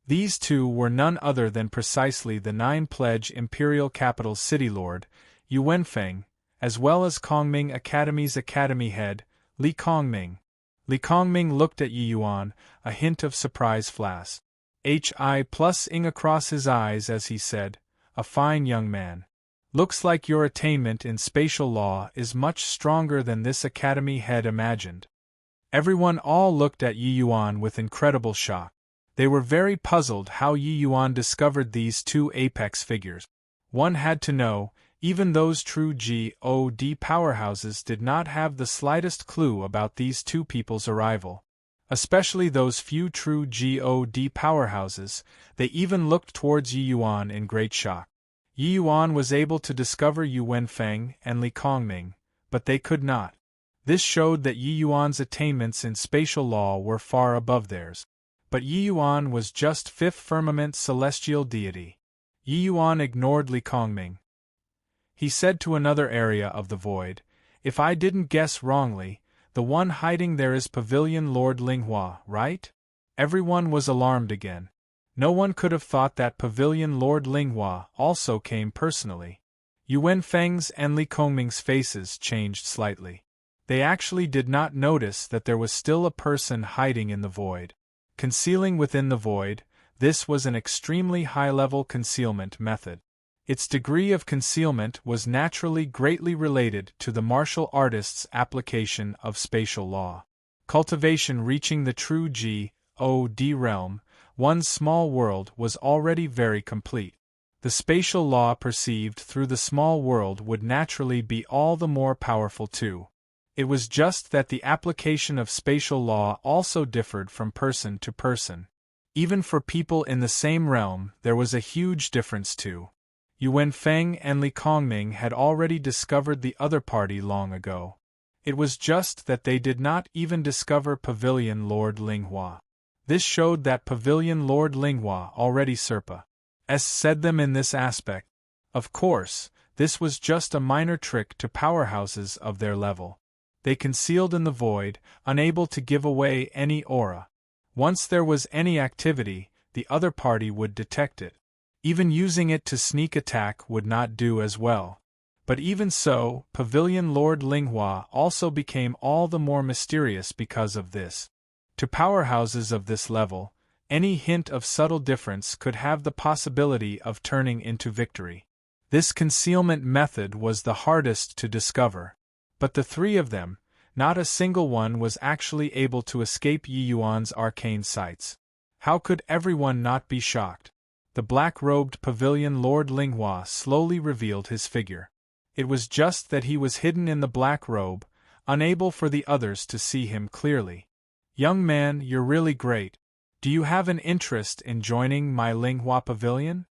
These two were none other than precisely the 9-pledge Imperial Capital City Lord, Yu Wenfeng, as well as Kongming Academy's academy head, Li Kongming. Li Kongming looked at Yi Yuan, a hint of surprise flashed ing across his eyes as he said, "A fine young man. Looks like your attainment in spatial law is much stronger than this academy head imagined." Everyone all looked at Yi Yuan with incredible shock. They were very puzzled how Yi Yuan discovered these two apex figures. One had to know, even those true God powerhouses did not have the slightest clue about these two people's arrival. Especially those few true God powerhouses, they even looked towards Yi Yuan in great shock. Yi Yuan was able to discover Yu Wenfeng and Li Kongming, but they could not. This showed that Yi Yuan's attainments in spatial law were far above theirs. But Yi Yuan was just fifth firmament celestial deity. Yi Yuan ignored Li Kongming. He said to another area of the void, "If I didn't guess wrongly, the one hiding there is Pavilion Lord Linghua, right?" Everyone was alarmed again. No one could have thought that Pavilion Lord Linghua also came personally. Yu Wenfeng's and Li Kongming's faces changed slightly. They actually did not notice that there was still a person hiding in the void. Concealing within the void, this was an extremely high-level concealment method. Its degree of concealment was naturally greatly related to the martial artist's application of spatial law. Cultivation reaching the true God realm, one's small world was already very complete. The spatial law perceived through the small world would naturally be all the more powerful too. It was just that the application of spatial law also differed from person to person. Even for people in the same realm, there was a huge difference too. Yu Wenfeng and Li Kongming had already discovered the other party long ago. It was just that they did not even discover Pavilion Lord Linghua. This showed that Pavilion Lord Linghua already said them in this aspect. Of course, this was just a minor trick to powerhouses of their level. They concealed in the void, unable to give away any aura. Once there was any activity, the other party would detect it. Even using it to sneak attack would not do as well. But even so, Pavilion Lord Linghua also became all the more mysterious because of this. To powerhouses of this level, any hint of subtle difference could have the possibility of turning into victory. This concealment method was the hardest to discover. But the three of them, not a single one was actually able to escape Yi Yuan's arcane sights. How could everyone not be shocked? The black-robed Pavilion Lord Linghua slowly revealed his figure. It was just that he was hidden in the black robe, unable for the others to see him clearly. "Young man, you're really great. Do you have an interest in joining my Linghua Pavilion?"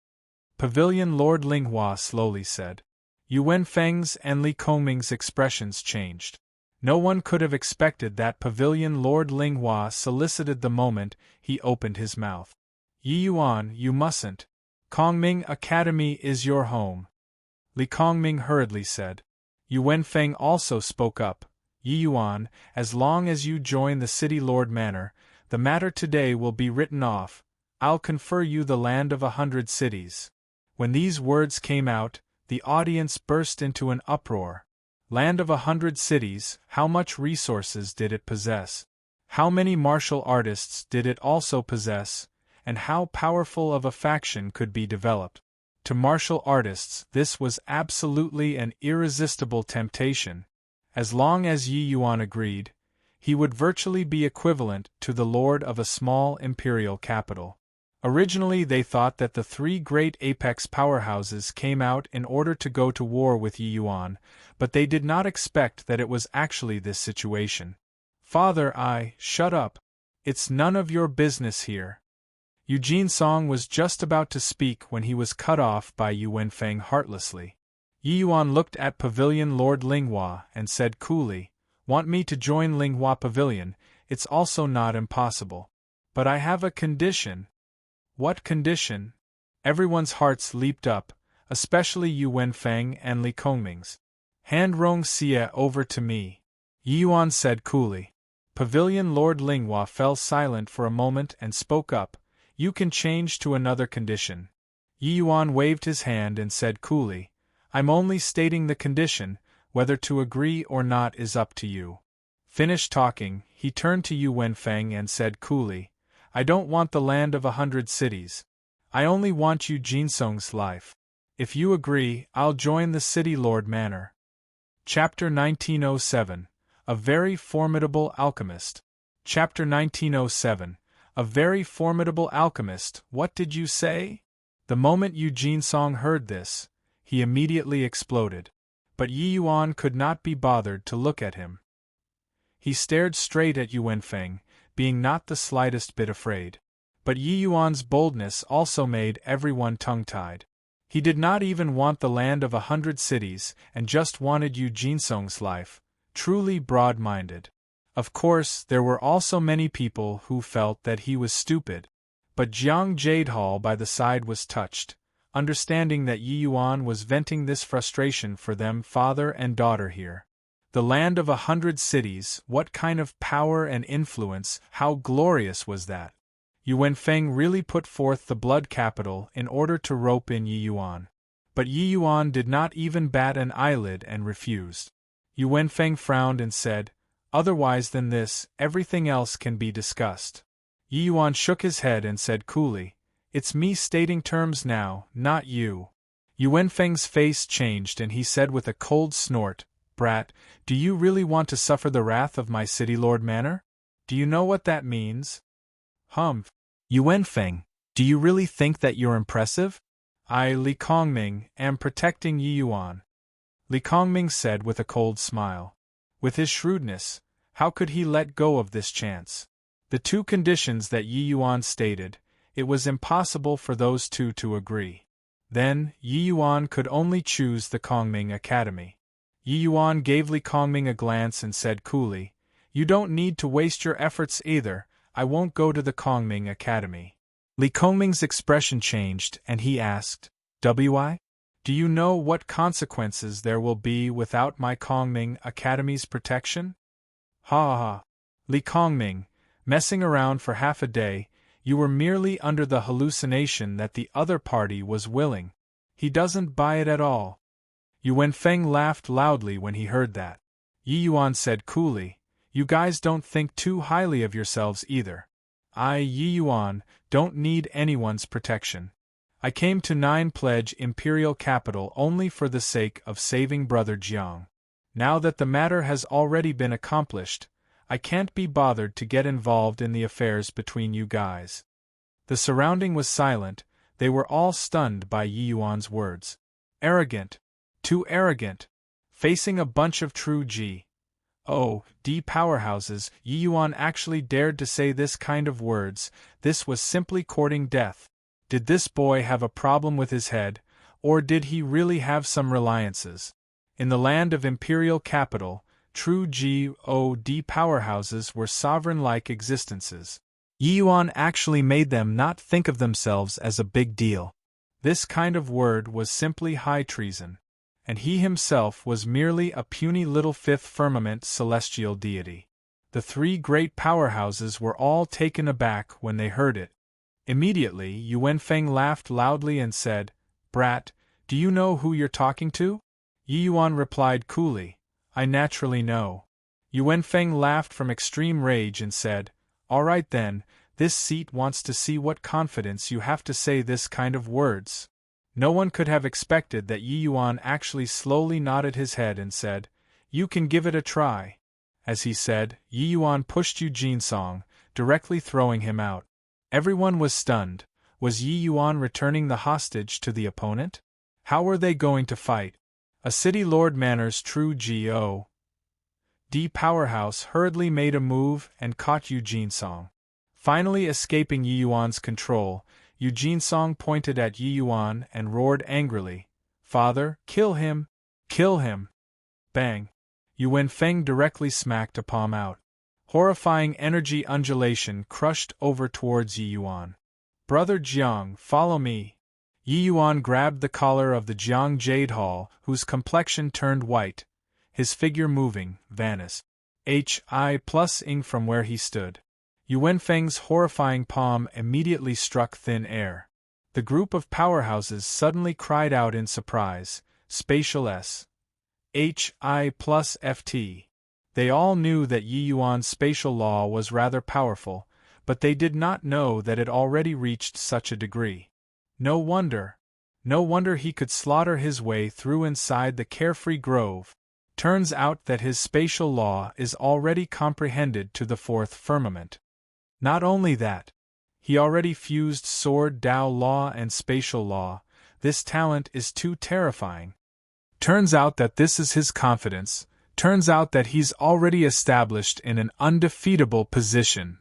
Pavilion Lord Linghua slowly said. Yu Wenfeng's and Li Kongming's expressions changed. No one could have expected that Pavilion Lord Linghua solicited the moment he opened his mouth. "Yi Yuan, you mustn't. Kongming Academy is your home," Li Kongming hurriedly said. Yu Wenfeng also spoke up. "Yi Yuan, as long as you join the City Lord Manor, the matter today will be written off. I'll confer you the land of 100 cities." When these words came out, the audience burst into an uproar. Land of 100 cities, how much resources did it possess? How many martial artists did it also possess? And how powerful of a faction could be developed? To martial artists, this was absolutely an irresistible temptation. As long as Yi Yuan agreed, he would virtually be equivalent to the lord of a small imperial capital. Originally they thought that the three great apex powerhouses came out in order to go to war with Yi Yuan, but they did not expect that it was actually this situation. "Father, shut up. It's none of your business here." Eugene Song was just about to speak when he was cut off by Yu Wenfeng heartlessly. Yi Yuan looked at Pavilion Lord Linghua and said coolly, "Want me to join Linghua Pavilion? It's also not impossible. But I have a condition." "What condition?" Everyone's hearts leaped up, especially Yu Wenfeng and Li Kongming's. Hand Rong Xie over to me. Yi Yuan said coolly. Pavilion Lord Linghua fell silent for a moment and spoke up. You can change to another condition. Yi Yuan waved his hand and said coolly, I'm only stating the condition, whether to agree or not is up to you. Finished talking, he turned to Yu Wenfeng and said coolly, I don't want the land of 100 cities. I only want Yu Jinsong's life. If you agree, I'll join the City Lord Manor. Chapter 1907. A Very Formidable Alchemist. Chapter 1907. A very formidable alchemist, what did you say? The moment Yu Jinsong heard this, he immediately exploded. But Yi Yuan could not be bothered to look at him. He stared straight at Yu Wenfeng, being not the slightest bit afraid. But Yi Yuan's boldness also made everyone tongue-tied. He did not even want the land of 100 cities, and just wanted Yu Jinsong's life, truly broad-minded. Of course, there were also many people who felt that he was stupid. But Jiang Jadehall by the side was touched, understanding that Yi Yuan was venting this frustration for them father and daughter here. The land of 100 cities, what kind of power and influence, how glorious was that? Yu Wenfeng really put forth the blood capital in order to rope in Yi Yuan. But Yi Yuan did not even bat an eyelid and refused. Yu Wenfeng frowned and said, otherwise than this, everything else can be discussed. Yi Yuan shook his head and said coolly, it's me stating terms now, not you. Yu Wenfeng's face changed and he said with a cold snort, Brat, do you really want to suffer the wrath of my City Lord Manor? Do you know what that means? Humph. Yu Wenfeng, do you really think that you're impressive? I, Li Kongming, am protecting Yi Yuan. Li Kongming said with a cold smile. With his shrewdness, how could he let go of this chance? The two conditions that Yi Yuan stated, it was impossible for those two to agree. Then, Yi Yuan could only choose the Kongming Academy. Yi Yuan gave Li Kongming a glance and said coolly, you don't need to waste your efforts either, I won't go to the Kongming Academy. Li Kongming's expression changed and he asked, Why? Do you know what consequences there will be without my Kongming Academy's protection? Ha ha ha. Li Kongming, messing around for half a day, you were merely under the hallucination that the other party was willing. He doesn't buy it at all. Yu Wenfeng laughed loudly when he heard that. Yi Yuan said coolly, you guys don't think too highly of yourselves either. I, Yi Yuan, don't need anyone's protection. I came to 9 Pledge Imperial Capital only for the sake of saving Brother Jiang. Now that the matter has already been accomplished, I can't be bothered to get involved in the affairs between you guys. The surrounding was silent, they were all stunned by Yi Yuan's words. Arrogant. Too arrogant. Facing a bunch of true G. O.D. powerhouses, Yi Yuan actually dared to say this kind of words, this was simply courting death. Did this boy have a problem with his head, or did he really have some reliances? In the land of imperial capital, true G.O.D. powerhouses were sovereign-like existences. Yi Yuan actually made them not think of themselves as a big deal. This kind of word was simply high treason. And he himself was merely a puny little fifth firmament celestial deity. The 3 great powerhouses were all taken aback when they heard it. Immediately, Yu Wenfeng laughed loudly and said, Brat, do you know who you're talking to? Yi Yuan replied coolly, I naturally know. Yu Wenfeng laughed from extreme rage and said, all right then, this seat wants to see what confidence you have to say this kind of words. No one could have expected that Yi Yuan actually slowly nodded his head and said, you can give it a try. As he said, Yi Yuan pushed Yu Jinsong, directly throwing him out. Everyone was stunned. Was Yi Yuan returning the hostage to the opponent? How were they going to fight? A City Lord Manor's true G.O.D. powerhouse hurriedly made a move and caught Yu Jinsong. Finally escaping Yi Yuan's control, Yu Jinsong pointed at Yi Yuan and roared angrily, Father, kill him! Kill him! Bang! Yu Wenfeng directly smacked a palm out. Horrifying energy undulation crushed over towards Yi Yuan. Brother Jiang, follow me! Yi Yuan grabbed the collar of the Jiang Jade Hall, whose complexion turned white, his figure moving, vanished. Hi plus ing from where he stood. Yu Wenfeng's horrifying palm immediately struck thin air. The group of powerhouses suddenly cried out in surprise, Spatial S. Hi plus FT. They all knew that Yi Yuan's spatial law was rather powerful, but they did not know that it already reached such a degree. No wonder he could slaughter his way through inside the carefree grove. Turns out that his spatial law is already comprehended to the fourth firmament. Not only that, he already fused sword Dao law and spatial law. This talent is too terrifying. Turns out that this is his confidence. Turns out that he's already established in an undefeatable position.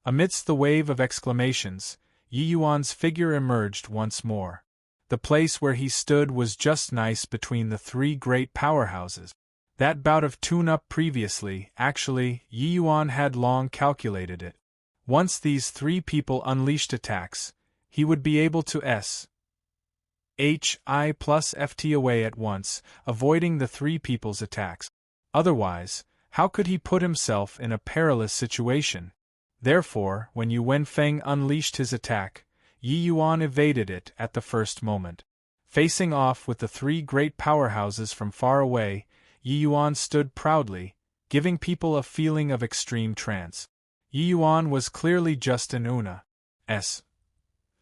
Amidst the wave of exclamations, Yi Yuan's figure emerged once more. The place where he stood was just nice between the three great powerhouses. That bout of tune-up previously, actually, Yi Yuan had long calculated it. Once these three people unleashed attacks, he would be able to Hi plus FT away at once, avoiding the three people's attacks. Otherwise, how could he put himself in a perilous situation? Therefore, when Yu Wenfeng unleashed his attack, Yi Yuan evaded it at the first moment. Facing off with the three great powerhouses from far away, Yi Yuan stood proudly, giving people a feeling of extreme trance. Yi Yuan was clearly just an Una.S.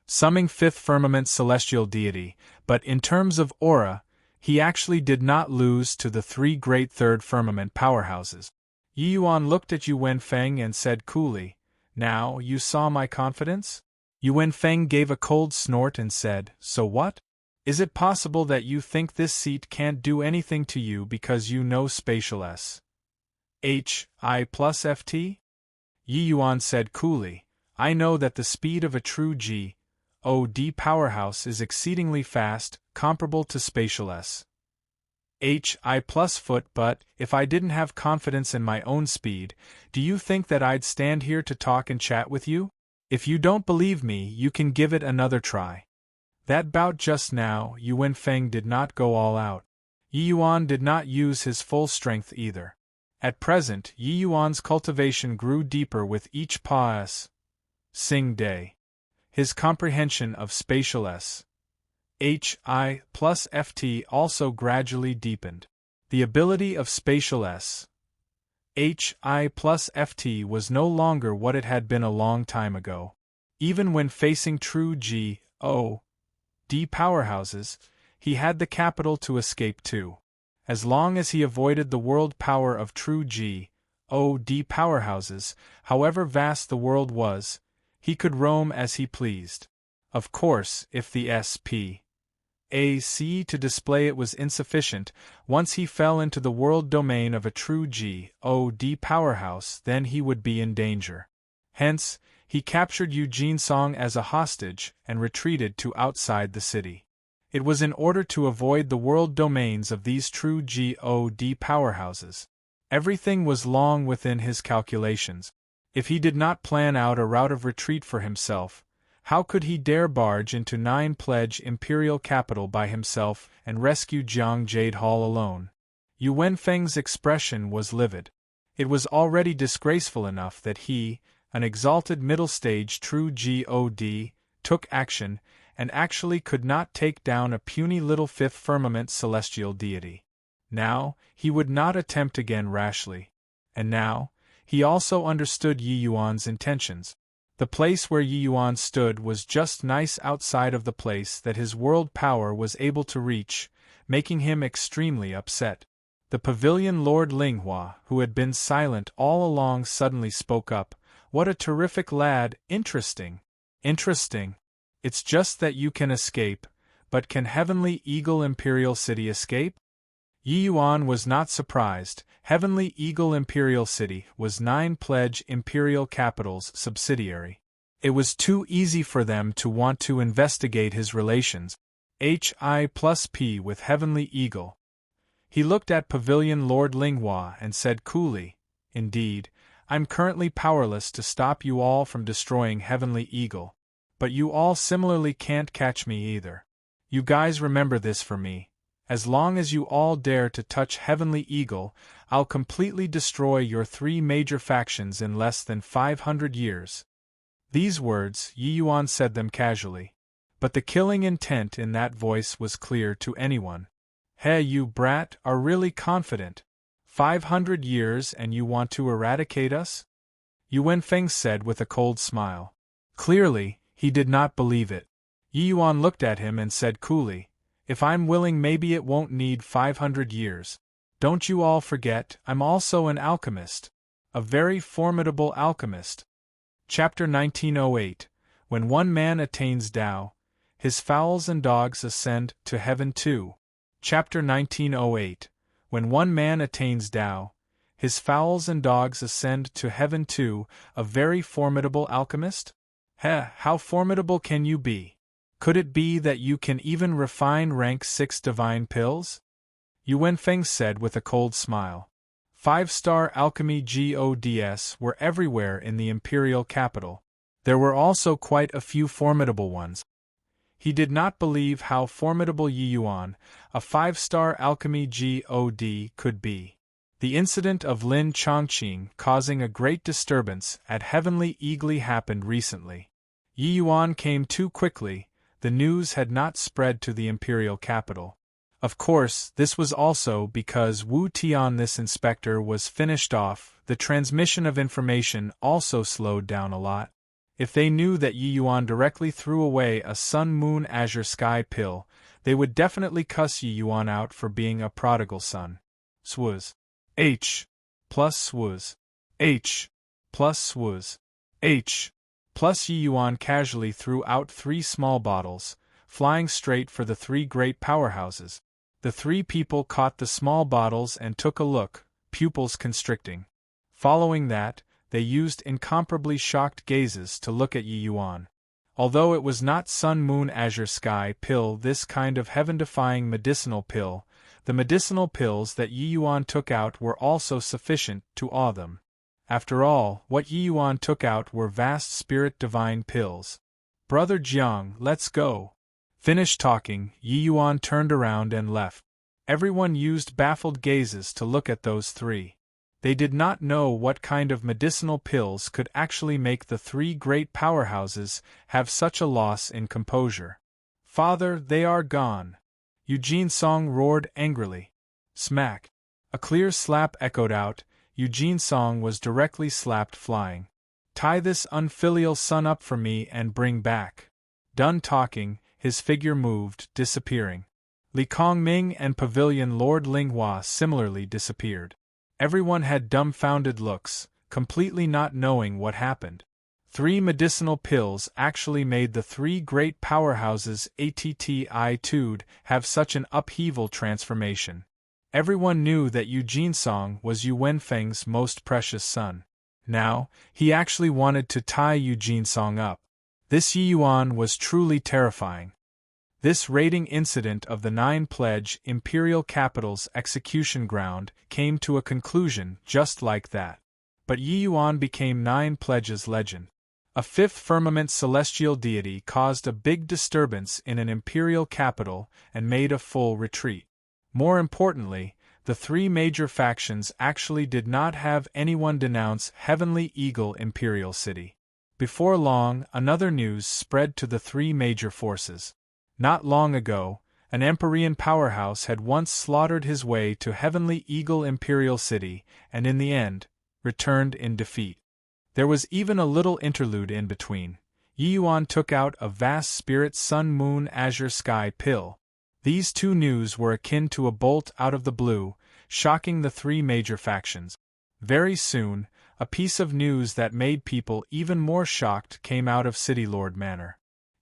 Summing fifth firmament celestial deity, but in terms of aura, he actually did not lose to the three great third firmament powerhouses. Yi Yuan looked at Yu Wenfeng and said coolly, "Now, you saw my confidence?" Yu Wenfeng gave a cold snort and said, "So what? Is it possible that you think this seat can't do anything to you because you know spatial S? Hi plus FT? Yi Yuan said coolly, "I know that the speed of a true G.O.D. powerhouse is exceedingly fast, comparable to spatial S. Hi plus foot, but if I didn't have confidence in my own speed, do you think that I'd stand here to talk and chat with you? If you don't believe me, you can give it another try." That bout just now, Yu Wenfeng did not go all out. Yi Yuan did not use his full strength either. At present, Yi Yuan's cultivation grew deeper with each pause. Sing day. His comprehension of spatial S. Hi plus FT also gradually deepened. The ability of spatial S. Hi plus FT was no longer what it had been a long time ago. Even when facing true G.O.D. powerhouses, he had the capital to escape to. As long as he avoided the world power of true G.O.D. powerhouses, however vast the world was, he could roam as he pleased. Of course, if the SP AC to display it was insufficient, once he fell into the world domain of a true G.O.D. powerhouse, then he would be in danger. Hence, he captured Eugene Song as a hostage and retreated to outside the city. It was in order to avoid the world domains of these true G.O.D. powerhouses. Everything was long within his calculations. If he did not plan out a route of retreat for himself, how could he dare barge into 9 Pledge Imperial capital by himself and rescue Jiang Jade Hall alone? Yu Wenfeng's expression was livid. It was already disgraceful enough that he, an exalted middle-stage true G.O.D., took action, and actually could not take down a puny little fifth firmament celestial deity. Now, he would not attempt again rashly. And now, he also understood Yi Yuan's intentions. The place where Yi Yuan stood was just nice outside of the place that his world power was able to reach, making him extremely upset. The pavilion Lord Linghua, who had been silent all along, suddenly spoke up. "What a terrific lad, interesting. Interesting. It's just that you can escape, but can Heavenly Eagle Imperial City escape?" Yi Yuan was not surprised. Heavenly Eagle Imperial City was 9 Pledge Imperial Capital's subsidiary. It was too easy for them to want to investigate his relations, Hi plus P, with Heavenly Eagle. He looked at Pavilion Lord Linghua and said coolly, "Indeed, I'm currently powerless to stop you all from destroying Heavenly Eagle. But you all similarly can't catch me either. You guys remember this for me, As long as you all dare to touch Heavenly Eagle, I'll completely destroy your 3 major factions in less than 500 years. These words, Yi Yuan said them casually. But the killing intent in that voice was clear to anyone. Hey, you brat, are really confident. 500 years and you want to eradicate us? Yu Wenfeng said with a cold smile. Clearly, he did not believe it. Yi Yuan looked at him and said coolly, if I'm willing, maybe it won't need 500 years. Don't you all forget, I'm also an alchemist. A very formidable alchemist. Chapter 1908. When one man attains Tao, his fowls and dogs ascend to heaven too. Chapter 1908. When one man attains Tao, his fowls and dogs ascend to heaven too, a very formidable alchemist? Heh, how formidable can you be? Could it be that you can even refine rank 6 divine pills? Yu Wenfeng said with a cold smile. 5-star alchemy gods were everywhere in the imperial capital. There were also quite a few formidable ones. He did not believe how formidable Yi Yuan, a 5-star alchemy god, could be. The incident of Lin Chongqing causing a great disturbance at Heavenly Eagle happened recently. Yi Yuan came too quickly. The news had not spread to the imperial capital. Of course, this was also because Wu Tian, this inspector, was finished off. The transmission of information also slowed down a lot. If they knew that Yi Yuan directly threw away a Sun Moon Azure Sky pill, they would definitely cuss Yi Yuan out for being a prodigal son. Swuz. H. Plus swuz. H. Plus swuz. H. Plus Yi Yuan casually threw out 3 small bottles, flying straight for the 3 great powerhouses. The 3 people caught the small bottles and took a look, pupils constricting. Following that, they used incomparably shocked gazes to look at Yi Yuan. Although it was not Sun Moon Azure Sky pill, this kind of heaven-defying medicinal pill, the medicinal pills that Yi Yuan took out were also sufficient to awe them. After all, what Yi Yuan took out were vast spirit divine pills. Brother Jiang, let's go. Finished talking, Yi Yuan turned around and left. Everyone used baffled gazes to look at those 3. They did not know what kind of medicinal pills could actually make the 3 great powerhouses have such a loss in composure. Father, they are gone. Eugene Song roared angrily. Smack. A clear slap echoed out. Eugene Song was directly slapped flying. Tie this unfilial son up for me and bring back. Done talking, his figure moved, disappearing. Li Kongming and Pavilion Lord Linghua similarly disappeared. Everyone had dumbfounded looks, completely not knowing what happened. 3 medicinal pills actually made the 3 great powerhouses ATTI-2'd have such an upheaval transformation. Everyone knew that Eugene Song was Yu Wenfeng's most precious son. Now, he actually wanted to tie Eugene Song up. This Yi Yuan was truly terrifying. This raiding incident of the 9 Pledge Imperial Capital's execution ground came to a conclusion just like that. But Yi Yuan became 9 Pledge's legend. A 5th firmament celestial deity caused a big disturbance in an imperial capital and made a full retreat. More importantly, the 3 major factions actually did not have anyone denounce Heavenly Eagle Imperial City. Before long, another news spread to the 3 major forces. Not long ago, an Empyrean powerhouse had once slaughtered his way to Heavenly Eagle Imperial City, and in the end, returned in defeat. There was even a little interlude in between. Yi Yuan took out a vast spirit Sun Moon Azure Sky pill. These 2 news were akin to a bolt out of the blue, shocking the 3 major factions. Very soon, a piece of news that made people even more shocked came out of City Lord Manor.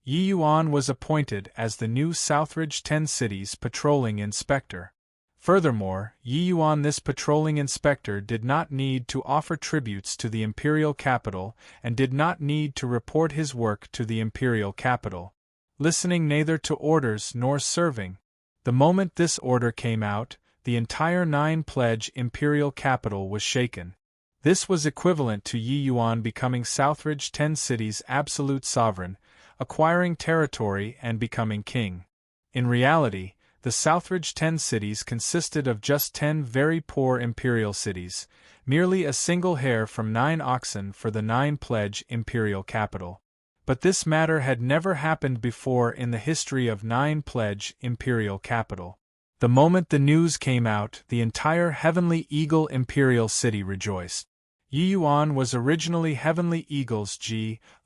Yi Yuan was appointed as the new Southridge 10 Cities Patrolling Inspector. Furthermore, Yi Yuan, this patrolling inspector, did not need to offer tributes to the imperial capital and did not need to report his work to the imperial capital, listening neither to orders nor serving. The moment this order came out, the entire 9 Pledge imperial capital was shaken. This was equivalent to Yi Yuan becoming Southridge 10 Cities' absolute sovereign, acquiring territory and becoming king. In reality, The Southridge 10 cities consisted of just 10 very poor imperial cities, merely a single hair from 9 oxen for the 9 pledge imperial capital. But this matter had never happened before in the history of 9 pledge imperial capital. The moment the news came out, the entire Heavenly Eagle imperial city rejoiced. Yi Yuan was originally Heavenly Eagle's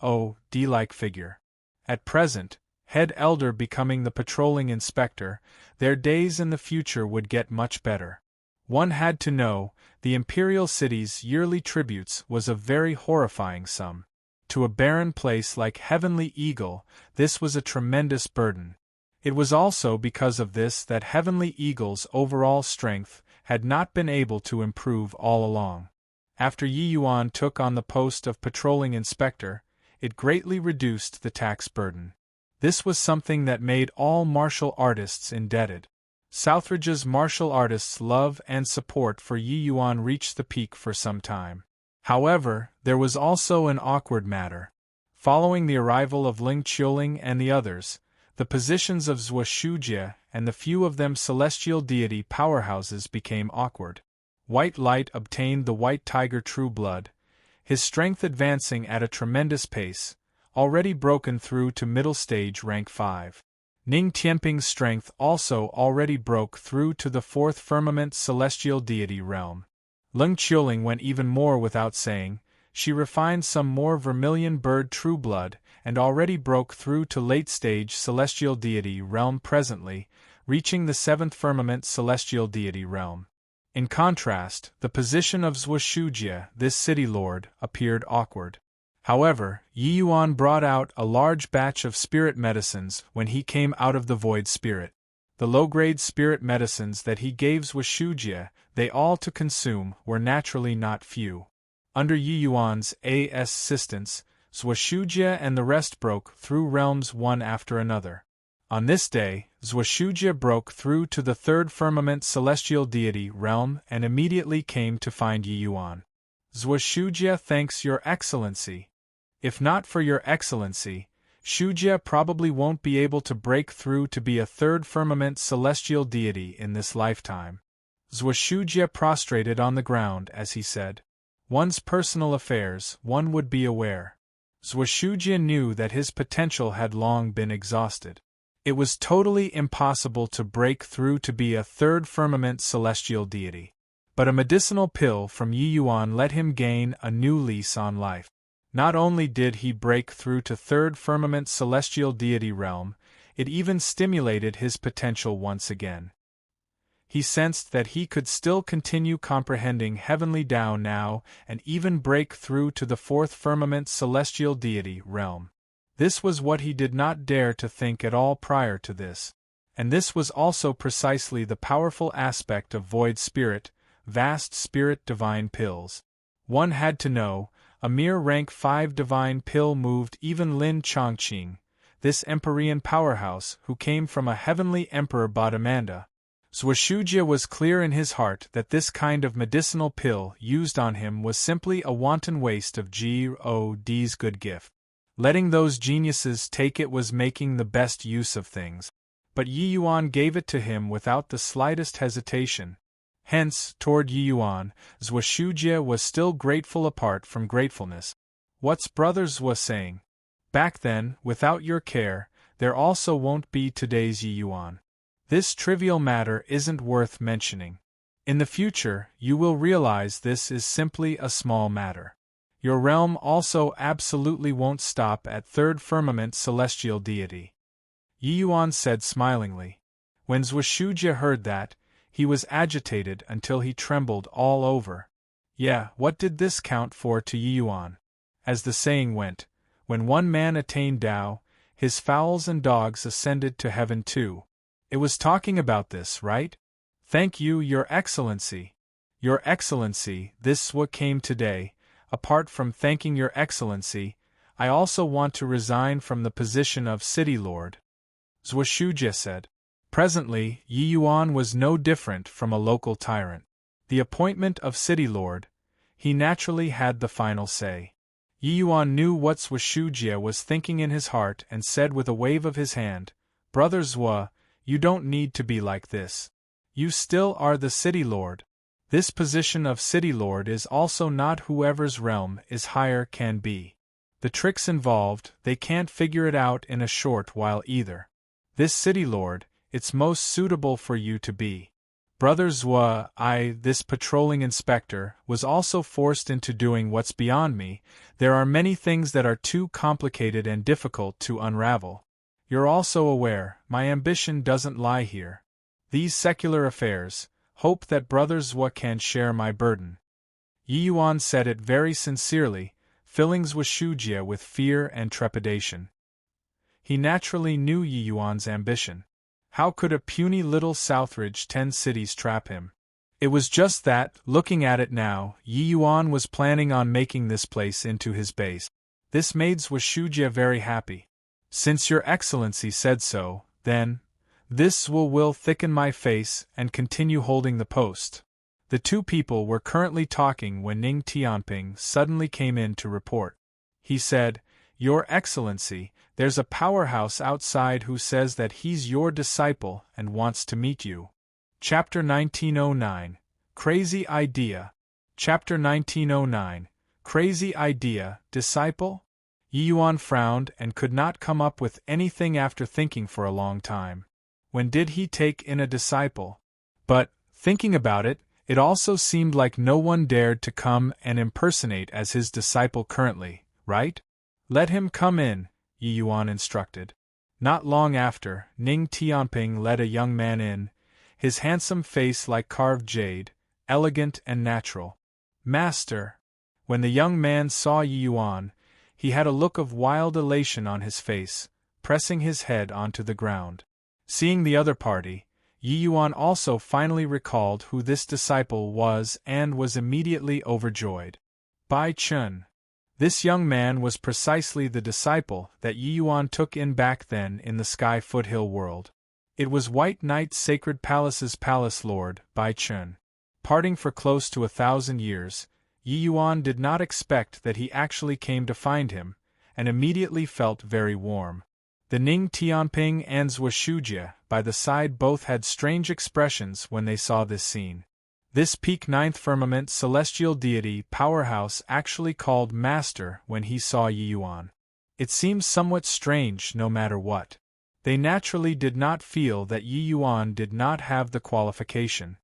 God-like figure. At present, head elder becoming the patrolling inspector, their days in the future would get much better. One had to know, the imperial city's yearly tributes was a very horrifying sum. To a barren place like Heavenly Eagle, this was a tremendous burden. It was also because of this that Heavenly Eagle's overall strength had not been able to improve all along. After Yi Yuan took on the post of patrolling inspector, it greatly reduced the tax burden. This was something that made all martial artists indebted. Southridge's martial artists' love and support for Yi Yuan reached the peak for some time. However, there was also an awkward matter. Following the arrival of Ling Qiuling and the others, the positions of Zhuo Shujie and the few of them celestial deity powerhouses became awkward. White Light obtained the White Tiger True Blood, his strength advancing at a tremendous pace, already broken through to middle stage rank 5. Ning Tianping's strength also already broke through to the 4th firmament celestial deity realm. Ling Qiuling went even more without saying, she refined some more vermilion bird true blood, and already broke through to late-stage celestial deity realm presently, reaching the 7th firmament celestial deity realm. In contrast, the position of Zhuo Shujie, this city lord, appeared awkward. However, Yi Yuan brought out a large batch of spirit medicines when he came out of the void spirit. The low-grade spirit medicines that he gave Zhuo Shujie, they all to consume, were naturally not few. Under Yi Yuan's assistance, Zhuo Shujie and the rest broke through realms one after another. On this day, Zhuo Shujie broke through to the 3rd firmament celestial deity realm and immediately came to find Yi Yuan. Zhuo Shujie thanks your excellency. If not for your excellency, Shujie probably won't be able to break through to be a 3rd firmament celestial deity in this lifetime. Zhuo Shujie prostrated on the ground as he said, one's personal affairs, one would be aware. Zhuo Shujie knew that his potential had long been exhausted. It was totally impossible to break through to be a 3rd firmament celestial deity. But a medicinal pill from Yi Yuan let him gain a new lease on life. Not only did he break through to 3rd firmament celestial deity realm, it even stimulated his potential once again. He sensed that he could still continue comprehending heavenly Tao now and even break through to the 4th firmament celestial deity realm. This was what he did not dare to think at all prior to this. And this was also precisely the powerful aspect of void spirit, vast spirit divine pills. One had to know, a mere rank 5 divine pill moved even Lin Chongqing, this Empyrean powerhouse who came from a heavenly emperor Bodhimanda. Zhuo Shujie was clear in his heart that this kind of medicinal pill used on him was simply a wanton waste of God's good gift. Letting those geniuses take it was making the best use of things. But Yi Yuan gave it to him without the slightest hesitation. Hence, toward Yi Yuan, Zhuo Shujie was still grateful apart from gratefulness. What's brother Zhuo saying? Back then, without your care, there also won't be today's Yi Yuan. This trivial matter isn't worth mentioning. In the future, you will realize this is simply a small matter. Your realm also absolutely won't stop at 3rd firmament celestial deity. Yi Yuan said smilingly. When Zhuo Shujie heard that, he was agitated until he trembled all over. Yeah, what did this count for to Yi Yuan? As the saying went, when one man attained Tao, his fowls and dogs ascended to heaven too. It was talking about this, right? Thank you, Your Excellency. Your Excellency, this is what came today. Apart from thanking Your Excellency, I also want to resign from the position of City Lord. Zhuo Shujie said. Presently, Yi Yuan was no different from a local tyrant. The appointment of City Lord, he naturally had the final say. Yi Yuan knew what Zhuo Shujie was thinking in his heart and said with a wave of his hand, Brother Zhuo, You don't need to be like this. You still are the City Lord. This position of City Lord is also not whoever's realm is higher can be. The tricks involved, they can't figure it out in a short while either. This City Lord, it's most suitable for you to be. Brother Zwa, this patrolling inspector, was also forced into doing what's beyond me. There are many things that are too complicated and difficult to unravel. You're also aware, my ambition doesn't lie here. These secular affairs, hope that Brother Zwa can share my burden. Yi Yuan said it very sincerely, filling Zwa Shujie with fear and trepidation. He naturally knew Yi Yuan's ambition. How could a puny little Southridge 10 cities trap him? It was just that, looking at it now, Yi Yuan was planning on making this place into his base. This made Zwa Shujie very happy. Since your excellency said so, then, this will thicken my face and continue holding the post. The two people were currently talking when Ning Tianping suddenly came in to report. He said, Your Excellency, there's a powerhouse outside who says that he's your disciple and wants to meet you. Chapter 1909. Crazy Idea. Chapter 1909. Crazy Idea, Disciple? Yi Yuan frowned and could not come up with anything after thinking for a long time. When did he take in a disciple? But, thinking about it, it also seemed like no one dared to come and impersonate as his disciple currently, right? Let him come in, Yi Yuan instructed. Not long after, Ning Tianping led a young man in, his handsome face like carved jade, elegant and natural. Master! When the young man saw Yi Yuan, he had a look of wild elation on his face, pressing his head onto the ground. Seeing the other party, Yi Yuan also finally recalled who this disciple was and was immediately overjoyed. Bai Chun. This young man was precisely the disciple that Yi Yuan took in back then in the Sky Foothill world. It was White Knight Sacred Palace's palace lord, Bai Chun. Parting for close to 1,000 years, Yi Yuan did not expect that he actually came to find him, and immediately felt very warm. The Ning Tianping and Zwa Shujie, by the side, both had strange expressions when they saw this scene. This peak ninth firmament celestial deity powerhouse actually called Master when he saw Yi Yuan. It seems somewhat strange no matter what. They naturally did not feel that Yi Yuan did not have the qualification.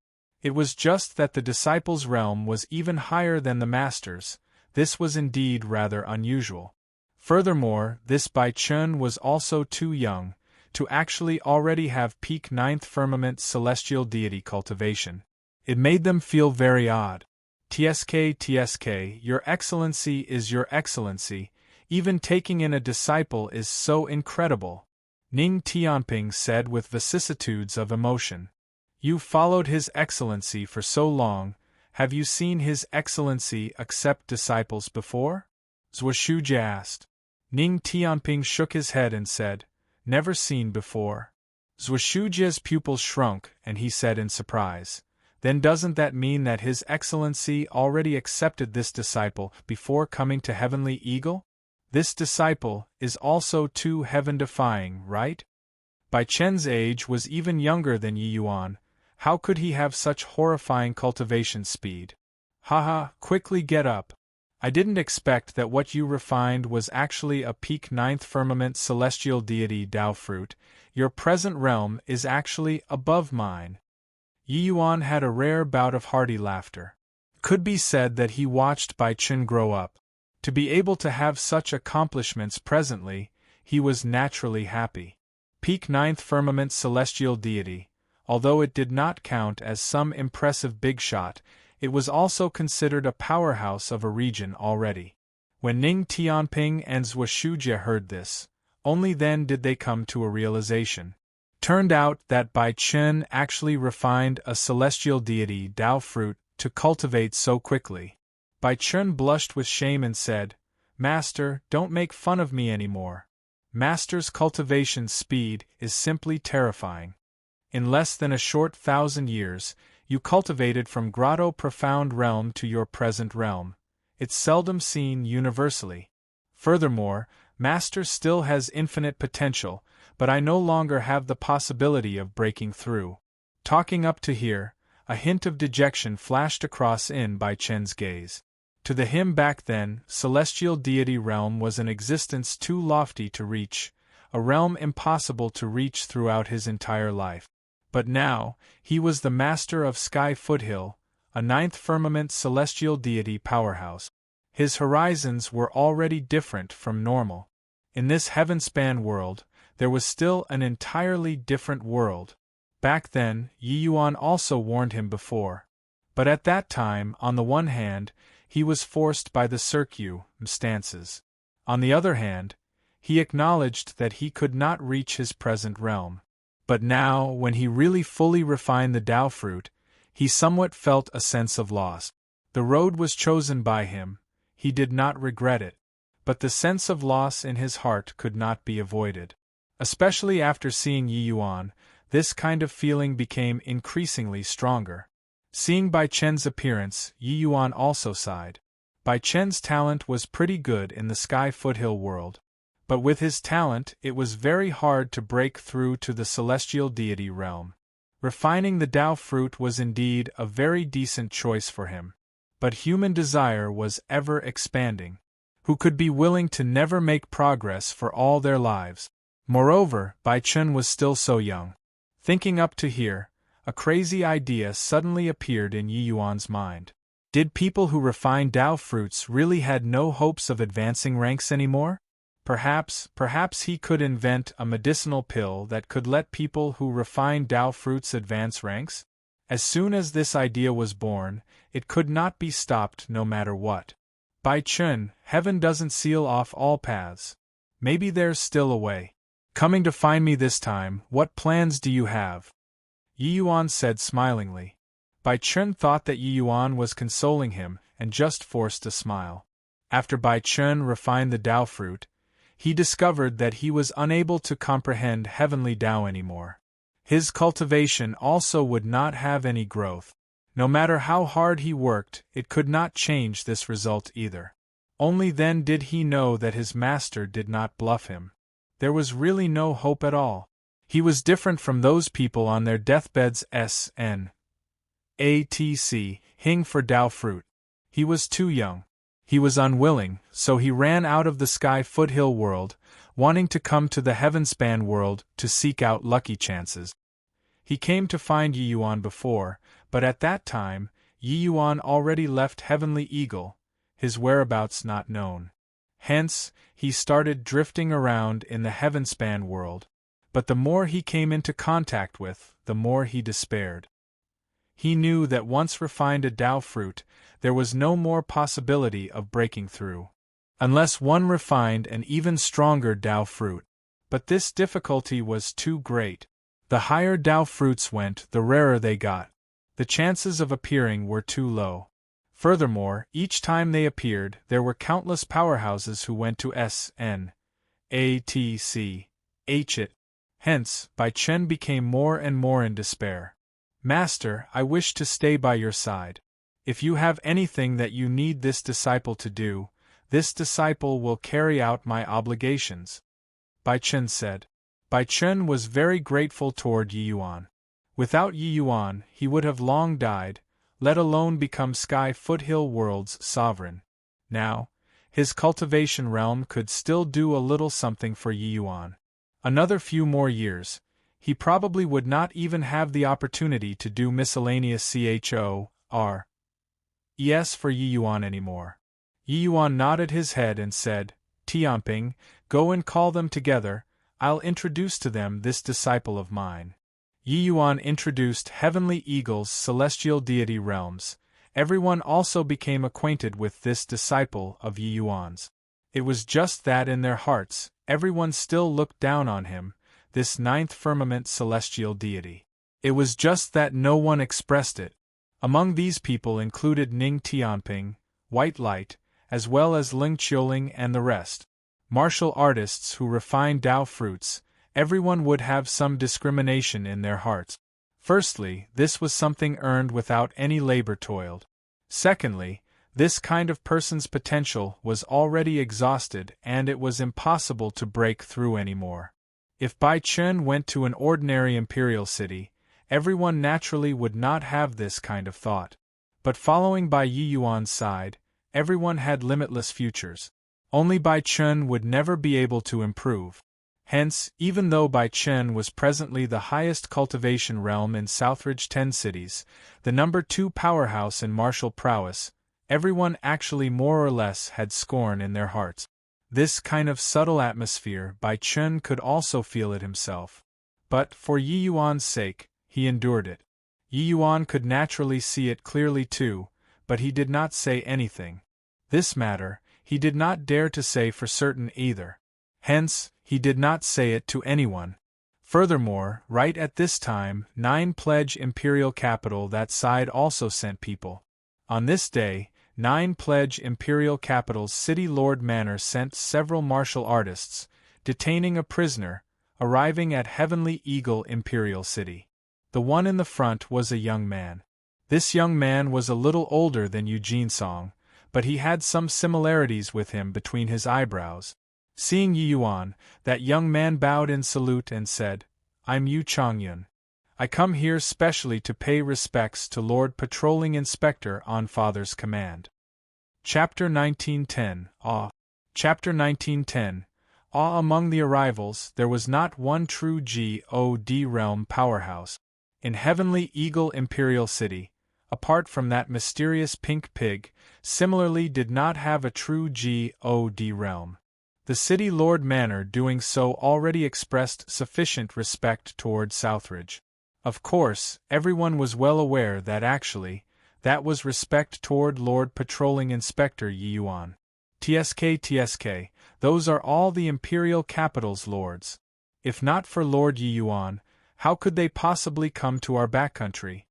It was just that the disciple's realm was even higher than the master's. This was indeed rather unusual. Furthermore, this Bai Chun was also too young to actually already have peak ninth firmament celestial deity cultivation. It made them feel very odd. TSK, Your Excellency is Your Excellency, even taking in a disciple is so incredible, Ning Tianping said with vicissitudes of emotion. You followed His Excellency for so long, have you seen His Excellency accept disciples before? Zwa Shujie asked. Ning Tianping shook his head and said, Never seen before. Zwa Shujie's pupils shrunk and he said in surprise, Then doesn't that mean that His Excellency already accepted this disciple before coming to Heavenly Eagle? This disciple is also too heaven-defying, right? Bai Chen's age was even younger than Yi Yuan. How could he have such horrifying cultivation speed? Haha, quickly get up. I didn't expect that what you refined was actually a peak ninth firmament celestial deity Dao fruit. Your present realm is actually above mine. Yi Yuan had a rare bout of hearty laughter. Could be said that he watched Bai Chen grow up. To be able to have such accomplishments presently, he was naturally happy. Peak ninth firmament celestial deity, although it did not count as some impressive big shot, it was also considered a powerhouse of a region already. When Ning Tianping and Zwa Shujie heard this, only then did they come to a realization. Turned out that Bai Chen actually refined a celestial deity Dao fruit to cultivate so quickly. Bai Chen blushed with shame and said, Master, don't make fun of me anymore. Master's cultivation speed is simply terrifying. In less than a short 1,000 years, you cultivated from grotto profound realm to your present realm. It's seldom seen universally. Furthermore, Master still has infinite potential, but I no longer have the possibility of breaking through. Talking up to here, a hint of dejection flashed across in Bai Chen's gaze. To the him back then, celestial deity realm was an existence too lofty to reach, a realm impossible to reach throughout his entire life. But now, he was the master of Sky Foothill, a ninth firmament celestial deity powerhouse. His horizons were already different from normal. In this heaven-span world, there was still an entirely different world. Back then, Yi Yuan also warned him before. But at that time, on the one hand, he was forced by the circumstances. On the other hand, he acknowledged that he could not reach his present realm. But now, when he really fully refined the Tao fruit, he somewhat felt a sense of loss. The road was chosen by him, he did not regret it. But the sense of loss in his heart could not be avoided. Especially after seeing Yi Yuan, this kind of feeling became increasingly stronger. Seeing Bai Chen's appearance, Yi Yuan also sighed. Bai Chen's talent was pretty good in the Sky Foothill world. But with his talent, it was very hard to break through to the celestial deity realm. Refining the Tao fruit was indeed a very decent choice for him. But human desire was ever expanding. Who could be willing to never make progress for all their lives? Moreover, Bai Chen was still so young. Thinking up to here, a crazy idea suddenly appeared in Yi Yuan's mind. Did people who refine Tao fruits really had no hopes of advancing ranks anymore? Perhaps he could invent a medicinal pill that could let people who refine Tao fruits advance ranks? As soon as this idea was born, it could not be stopped no matter what. Bai Chen, heaven doesn't seal off all paths. Maybe there's still a way. Coming to find me this time, what plans do you have? Yi Yuan said smilingly. Bai Chen thought that Yi Yuan was consoling him, and just forced a smile. After Bai Chen refined the Tao fruit, he discovered that he was unable to comprehend heavenly Tao anymore. His cultivation also would not have any growth. No matter how hard he worked, it could not change this result either. Only then did he know that his master did not bluff him. There was really no hope at all. He was different from those people on their deathbeds snatching for Tao fruit. He was too young. He was unwilling, so he ran out of the Sky Foothill world, wanting to come to the Heavenspan world to seek out lucky chances. He came to find Yi Yuan before, but at that time, Yi Yuan already left Heavenly Eagle, his whereabouts not known. Hence, he started drifting around in the Heavenspan world. But the more he came into contact with, the more he despaired. He knew that once refined a Tao fruit, there was no more possibility of breaking through. Unless one refined an even stronger Tao fruit. But this difficulty was too great. The higher Tao fruits went, the rarer they got. The chances of appearing were too low. Furthermore, each time they appeared, there were countless powerhouses who went to snatch it. Hence, Bai Chen became more and more in despair. Master, I wish to stay by your side. If you have anything that you need this disciple to do, this disciple will carry out my obligations. Bai Chen said. Bai Chen was very grateful toward Yi Yuan. Without Yi Yuan, he would have long died, let alone become Sky Foothill World's sovereign. Now, his cultivation realm could still do a little something for Yi Yuan. Another few more years, he probably would not even have the opportunity to do miscellaneous chores for Yi Yuan anymore. Yi Yuan nodded his head and said, Tianping, go and call them together, I'll introduce to them this disciple of mine. Yi Yuan introduced Heavenly Eagle's celestial deity realms. Everyone also became acquainted with this disciple of Yi Yuan's. It was just that in their hearts, everyone still looked down on him, this ninth firmament celestial deity. It was just that no one expressed it. Among these people included Ning Tianping, White Light, as well as Ling Qiuling and the rest. Martial artists who refined Tao fruits, everyone would have some discrimination in their hearts. Firstly, this was something earned without any labor toiled. Secondly, this kind of person's potential was already exhausted and it was impossible to break through anymore. If Bai Chen went to an ordinary imperial city, everyone naturally would not have this kind of thought. But following Bai Yiyuan's side, everyone had limitless futures. Only Bai Chen would never be able to improve. Hence, even though Bai Chen was presently the highest cultivation realm in Southridge 10 cities, the number 2 powerhouse in martial prowess, everyone actually more or less had scorn in their hearts. This kind of subtle atmosphere Bai Chen could also feel it himself. But, for Yiyuan's sake, he endured it. Yiyuan could naturally see it clearly too, but he did not say anything. This matter, he did not dare to say for certain either. Hence, he did not say it to anyone. Furthermore, right at this time, 9 pledge imperial capital that side also sent people. On this day, 9 pledge imperial capital's city lord manor sent several martial artists, detaining a prisoner, arriving at Heavenly Eagle Imperial City. The one in the front was a young man. This young man was a little older than Eugene Song, but he had some similarities with him between his eyebrows. Seeing Yiyuan, that young man bowed in salute and said, "I'm Yu Changyun. I come here specially to pay respects to Lord Patrolling Inspector on Father's command." Chapter 1910 Awe. Chapter 1910 Awe. Among the arrivals, there was not one true God realm powerhouse. In Heavenly Eagle Imperial City, apart from that mysterious pink pig, similarly did not have a true God realm. The city lord manor doing so already expressed sufficient respect toward Southridge. Of course, everyone was well aware that actually, that was respect toward Lord Patrolling Inspector Yiyuan. TSK, those are all the imperial capital's lords. If not for Lord Yiyuan, how could they possibly come to our backcountry?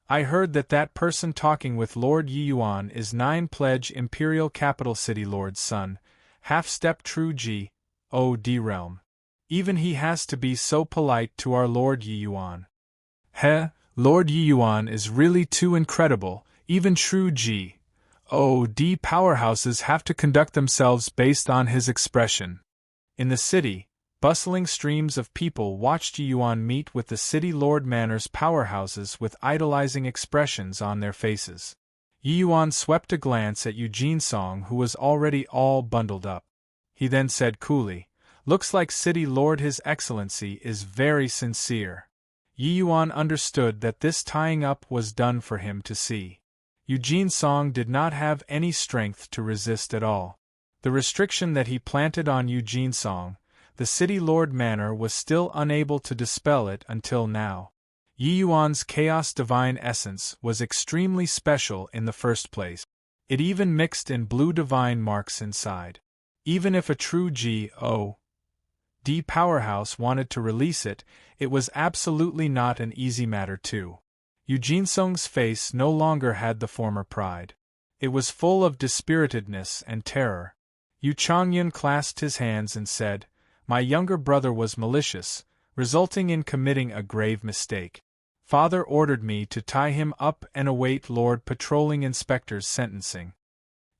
I heard that person talking with Lord Yiyuan is 9 pledge imperial capital city lord's son, half-step true God realm. Even he has to be so polite to our Lord Yiyuan. Lord Yiyuan is really too incredible. Even true God powerhouses have to conduct themselves based on his expression. In the city, bustling streams of people watched Yiyuan meet with the city lord manor's powerhouses with idolizing expressions on their faces. Yiyuan swept a glance at Eugene Song, who was already all bundled up. He then said coolly, "Looks like City Lord His Excellency is very sincere." Yiyuan understood that this tying up was done for him to see. Eugene Song did not have any strength to resist at all. The restriction that he planted on Eugene Song, the City Lord Manor was still unable to dispel it until now. Yiyuan's chaos divine essence was extremely special in the first place. It even mixed in blue divine marks inside. Even if a true God powerhouse wanted to release it, it was absolutely not an easy matter too. Eugene Song's face no longer had the former pride. It was full of dispiritedness and terror. Yu Changyun clasped his hands and said, "My younger brother was malicious, resulting in committing a grave mistake. Father ordered me to tie him up and await Lord Patrolling Inspector's sentencing."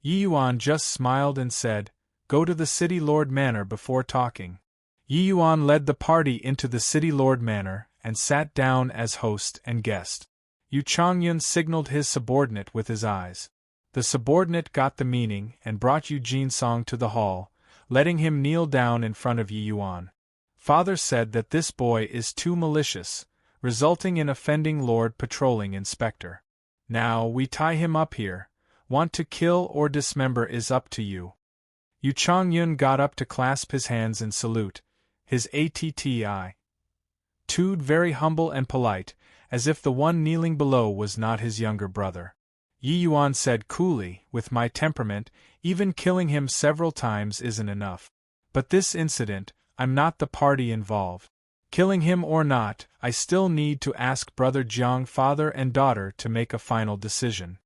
Yiyuan just smiled and said, "Go to the City Lord Manor before talking." Yiyuan led the party into the City Lord Manor and sat down as host and guest. Yu Changyun signaled his subordinate with his eyes. The subordinate got the meaning and brought Eugene Song to the hall, letting him kneel down in front of Yiyuan. Father said that this boy is too malicious, resulting in offending Lord Patrolling Inspector. Now we tie him up here. Want to kill or dismember is up to you. Yu Changyun got up to clasp his hands in salute, his attitude very humble and polite, as if the one kneeling below was not his younger brother. Yiyuan said coolly, "With my temperament, even killing him several times isn't enough. But this incident, I'm not the party involved. Killing him or not, I still need to ask Brother Jiang, father and daughter, to make a final decision."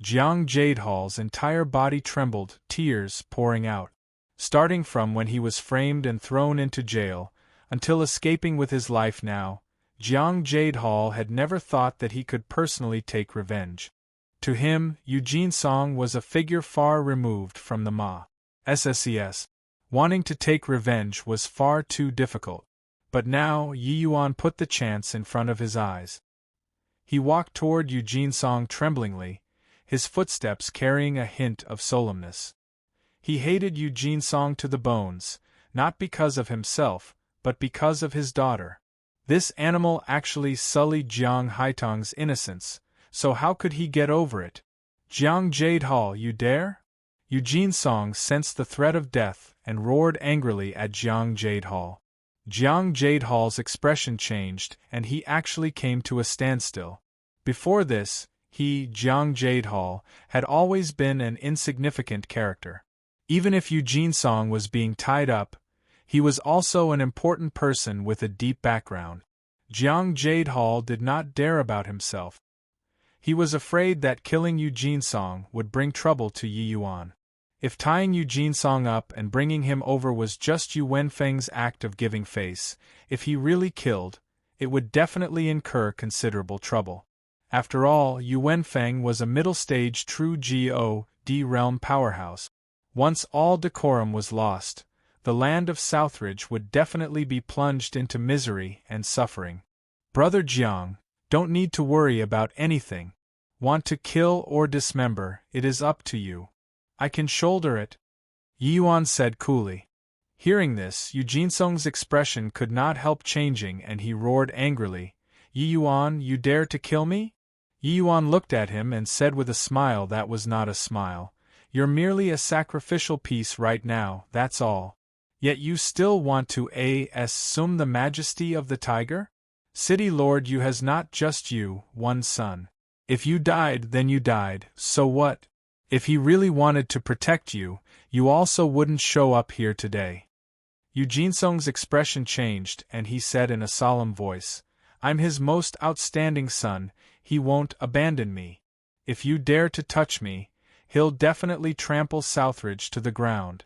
Jiang Jadehall's entire body trembled, tears pouring out. Starting from when he was framed and thrown into jail, until escaping with his life now, Jiang Jadehall had never thought that he could personally take revenge. To him, Eugene Song was a figure far removed from the Ma. SSES. Wanting to take revenge was far too difficult. But now Yi Yuan put the chance in front of his eyes. He walked toward Eugene Song tremblingly, his footsteps carrying a hint of solemnness. He hated Eugene Song to the bones, not because of himself, but because of his daughter. This animal actually sullied Jiang Haitong's innocence, so how could he get over it? Jiang Jadehal, you dare? Eugene Song sensed the threat of death and roared angrily at Jiang Jadehal. Jiang Jadehal's expression changed and he actually came to a standstill. Before this, he, Jiang Jadehal, had always been an insignificant character. Even if Eugene Song was being tied up, he was also an important person with a deep background. Jiang Jadehal did not dare about himself. He was afraid that killing Eugene Song would bring trouble to Yi Yuan. If tying Eugene Song up and bringing him over was just Yu Wenfeng's act of giving face, if he really killed, it would definitely incur considerable trouble. After all, Yu Wenfeng was a middle-stage true God realm powerhouse. Once all decorum was lost, the land of Southridge would definitely be plunged into misery and suffering. Brother Jiang, don't need to worry about anything. Want to kill or dismember, it is up to you. I can shoulder it, Yi Yuan said coolly. Hearing this, Eugene Song's expression could not help changing and he roared angrily, Yi Yuan, you dare to kill me? Yi Yuan looked at him and said with a smile that was not a smile, you're merely a sacrificial piece right now, that's all. Yet you still want to assume the majesty of the tiger? City Lord, you has not just you, one son. If you died, then you died, so what? If he really wanted to protect you, you also wouldn't show up here today. Eugene Song's expression changed and he said in a solemn voice, I'm his most outstanding son, he won't abandon me. If you dare to touch me, he'll definitely trample Southridge to the ground.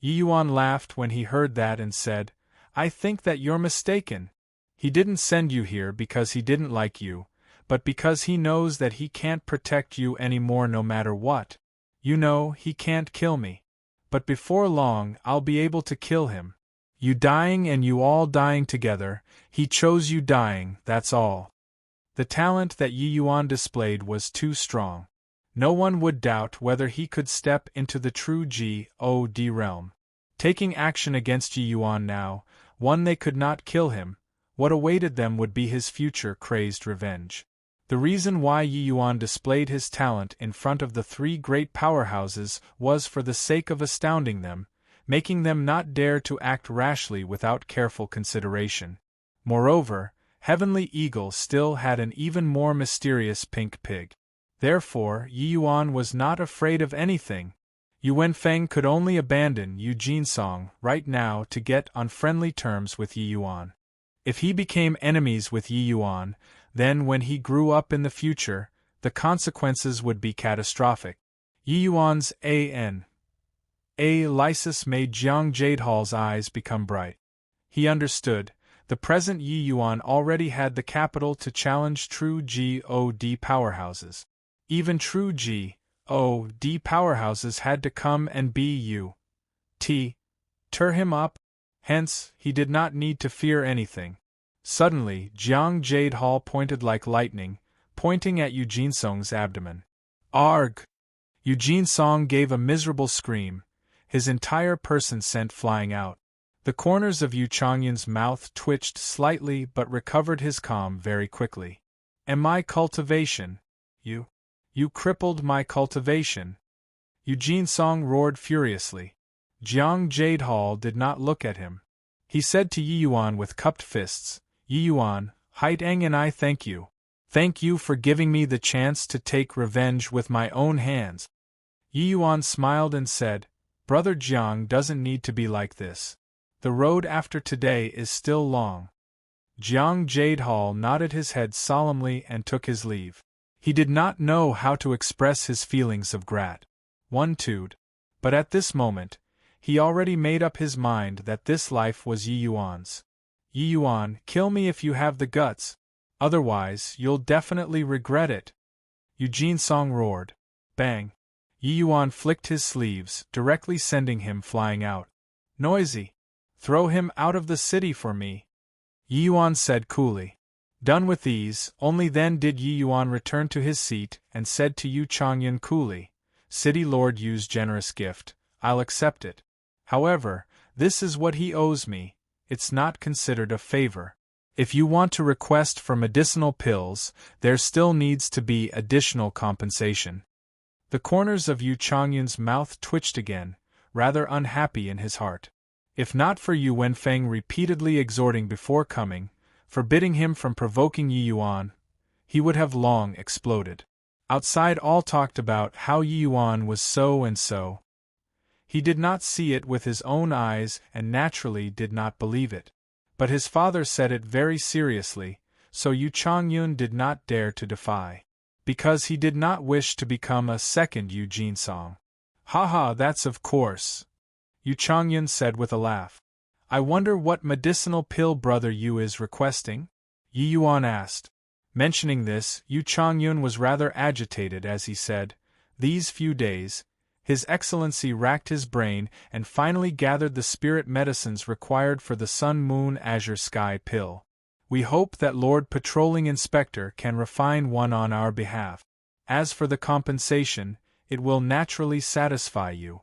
Yi Yuan laughed when he heard that and said, I think that you're mistaken. He didn't send you here because he didn't like you, but because he knows that he can't protect you anymore no matter what. You know, he can't kill me. But before long, I'll be able to kill him. You dying and you all dying together, he chose you dying, that's all. The talent that Yi Yuan displayed was too strong. No one would doubt whether he could step into the true God realm. Taking action against Yi Yuan now, one they could not kill him, what awaited them would be his future crazed revenge. The reason why Yi Yuan displayed his talent in front of the three great powerhouses was for the sake of astounding them, making them not dare to act rashly without careful consideration. Moreover, Heavenly Eagle still had an even more mysterious pink pig. Therefore, Yi Yuan was not afraid of anything. Yu Wenfeng could only abandon Eugene Song right now to get on friendly terms with Yi Yuan. If he became enemies with Yi Yuan, then when he grew up in the future, the consequences would be catastrophic. Yi Yuan's lysis made Jiang Jadehal's eyes become bright. He understood, the present Yi Yuan already had the capital to challenge true God powerhouses. Even true God powerhouses had to come and tear him up, hence, he did not need to fear anything. Suddenly, Jiang Jadehal pointed like lightning, pointing at Eugene Song's abdomen. Arg! Eugene Song gave a miserable scream, his entire person sent flying out. The corners of Yu Changyan's mouth twitched slightly but recovered his calm very quickly. And my cultivation? You crippled my cultivation. Eugene Song roared furiously. Jiang Jadehal did not look at him. He said to Yi Yuan with cupped fists, Yi Yuan, Haitang and I thank you. Thank you for giving me the chance to take revenge with my own hands. Yi Yuan smiled and said, Brother Jiang doesn't need to be like this. The road after today is still long. Jiang Jadehal nodded his head solemnly and took his leave. He did not know how to express his feelings of gratitude. But at this moment, he already made up his mind that this life was Yi Yuan's. Yi Yuan, kill me if you have the guts. Otherwise, you'll definitely regret it. Eugene Song roared. Bang! Yi Yuan flicked his sleeves, directly sending him flying out. Noisy! Throw him out of the city for me. Yi Yuan said coolly. Done with these, only then did Yi Yuan return to his seat and said to Yu Changyun coolly, City Lord Yu's generous gift, I'll accept it. However, this is what he owes me, it's not considered a favor. If you want to request for medicinal pills, there still needs to be additional compensation. The corners of Yu Changyun's mouth twitched again, rather unhappy in his heart. If not for Yu Wenfeng repeatedly exhorting before coming, forbidding him from provoking Yi Yuan, he would have long exploded. Outside all talked about how Yi Yuan was so and so. He did not see it with his own eyes and naturally did not believe it. But his father said it very seriously, so Yu Changyun did not dare to defy. Because he did not wish to become a second Yu Jinsong. Ha, that's of course, Yu Changyun said with a laugh. I wonder what medicinal pill brother Yu is requesting? Yi Yuan asked. Mentioning this, Yu Changyun was rather agitated as he said, these few days, His Excellency racked his brain and finally gathered the spirit medicines required for the Sun-Moon-Azure-Sky pill. We hope that Lord Patrolling Inspector can refine one on our behalf. As for the compensation, it will naturally satisfy you.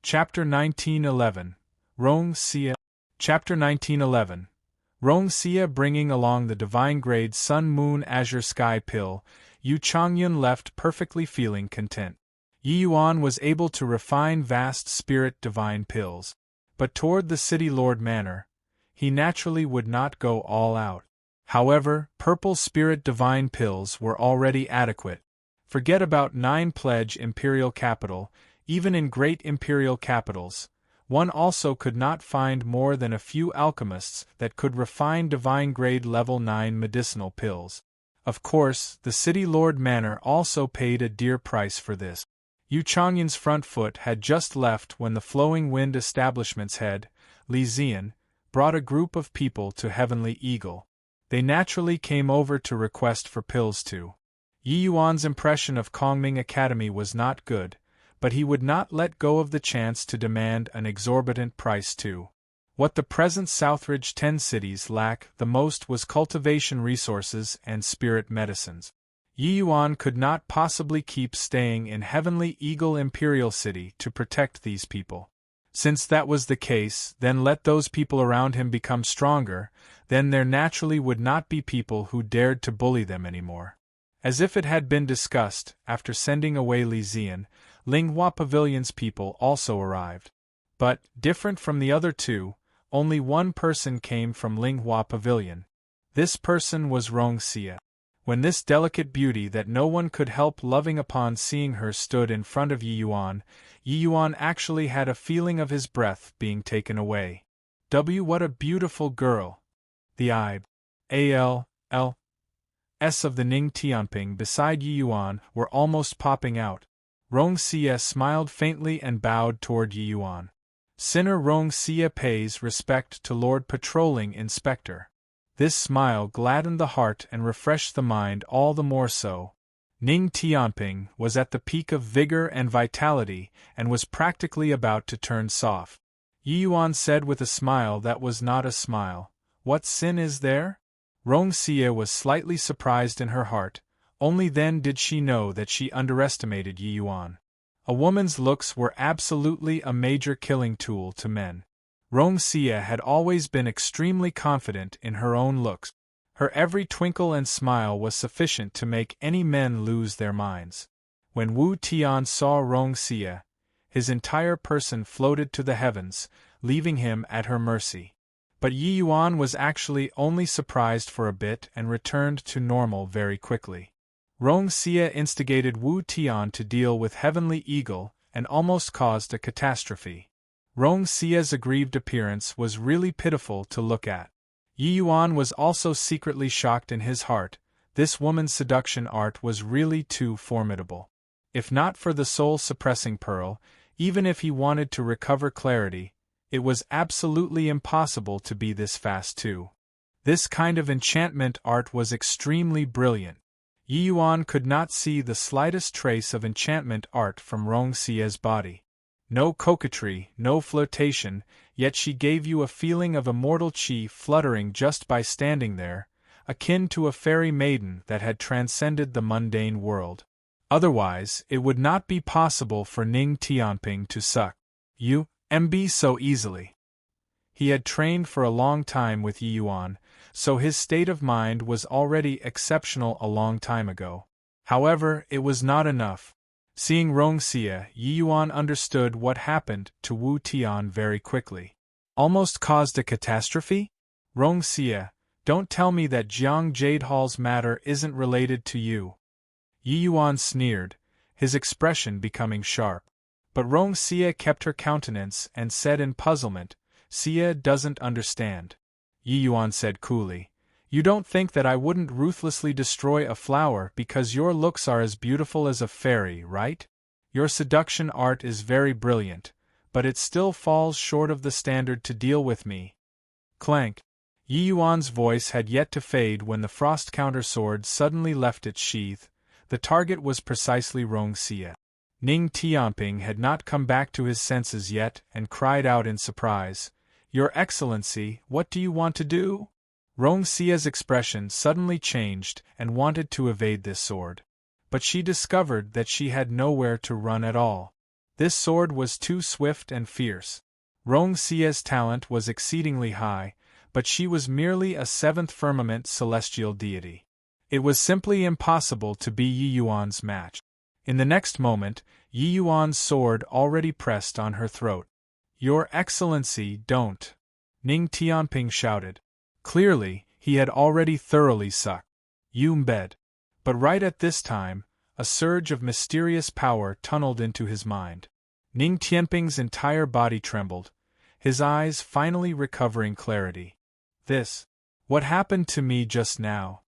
Chapter 1911. Rong Xia. Chapter 1911. Rong Xia bringing along the divine-grade Sun-Moon-Azure-Sky pill, Yu Changyun left perfectly feeling content. Yi Yuan was able to refine vast spirit divine pills. But toward the City Lord Manor, he naturally would not go all out. However, purple spirit divine pills were already adequate. Forget about 9 pledge imperial capital, even in great imperial capitals. One also could not find more than a few alchemists that could refine divine-grade level 9 medicinal pills. Of course, the City Lord Manor also paid a dear price for this. Yu Changyun's front foot had just left when the Flowing Wind establishment's head, Li Zian, brought a group of people to Heavenly Eagle. They naturally came over to request for pills too. Yi Yuan's impression of Kongming Academy was not good, but he would not let go of the chance to demand an exorbitant price too. What the present Southridge 10 cities lack the most was cultivation resources and spirit medicines. Yi Yuan could not possibly keep staying in Heavenly Eagle Imperial City to protect these people. Since that was the case, then let those people around him become stronger, then there naturally would not be people who dared to bully them anymore. As if it had been discussed, after sending away Li Zian, Linghua Pavilion's people also arrived. But, different from the other two, only one person came from Linghua Pavilion. This person was Rong Xia. When this delicate beauty that no one could help loving upon seeing her stood in front of Yi Yuan actually had a feeling of his breath being taken away. What a beautiful girl! The IBALLS of the Ning Tianping beside Yi Yuan were almost popping out. Rong Xia smiled faintly and bowed toward Yi Yuan. Sinner Rong Xia pays respect to Lord Patrolling Inspector. This smile gladdened the heart and refreshed the mind all the more so. Ning Tianping was at the peak of vigor and vitality and was practically about to turn soft. Yi Yuan said with a smile that was not a smile, "What sin is there?" Rong Xia was slightly surprised in her heart, only then did she know that she underestimated Yi Yuan. A woman's looks were absolutely a major killing tool to men. Rong Xia had always been extremely confident in her own looks. Her every twinkle and smile was sufficient to make any men lose their minds. When Wu Tian saw Rong Xia, his entire person floated to the heavens, leaving him at her mercy. But Yi Yuan was actually only surprised for a bit and returned to normal very quickly. Rong Xia instigated Wu Tian to deal with Heavenly Eagle and almost caused a catastrophe. Rong Xia's aggrieved appearance was really pitiful to look at. Yi Yuan was also secretly shocked in his heart. This woman's seduction art was really too formidable. If not for the soul-suppressing pearl, even if he wanted to recover clarity, it was absolutely impossible to be this fast too. This kind of enchantment art was extremely brilliant. Yi Yuan could not see the slightest trace of enchantment art from Rong Xia's body. No coquetry, no flirtation, yet she gave you a feeling of immortal chi fluttering just by standing there, akin to a fairy maiden that had transcended the mundane world. Otherwise, it would not be possible for Ning Tianping to suck you, MB, so easily. He had trained for a long time with Yi Yuan, so his state of mind was already exceptional a long time ago. However, it was not enough. Seeing Rongxie, Yi Yuan understood what happened to Wu Tian very quickly. Almost caused a catastrophe? Rongxie, don't tell me that Jiang Jade Hall's matter isn't related to you. Yi Yuan sneered, his expression becoming sharp. But Rongxie kept her countenance and said in puzzlement, Xie doesn't understand. Yi Yuan said coolly, You don't think that I wouldn't ruthlessly destroy a flower because your looks are as beautiful as a fairy, right? Your seduction art is very brilliant, but it still falls short of the standard to deal with me. Clank. Yi Yuan's voice had yet to fade when the frost counter sword suddenly left its sheath. The target was precisely Rongxie. Ning Tianping had not come back to his senses yet and cried out in surprise, Your Excellency, what do you want to do? Rongxie's expression suddenly changed and wanted to evade this sword. But she discovered that she had nowhere to run at all. This sword was too swift and fierce. Rongxie's talent was exceedingly high, but she was merely a seventh firmament celestial deity. It was simply impossible to be Yi Yuan's match. In the next moment, Yi Yuan's sword already pressed on her throat. Your Excellency, don't! Ning Tianping shouted. Clearly, he had already thoroughly sucked Yumbed. But right at this time, a surge of mysterious power tunneled into his mind. Ning Tianping's entire body trembled, his eyes finally recovering clarity. What happened to me just now?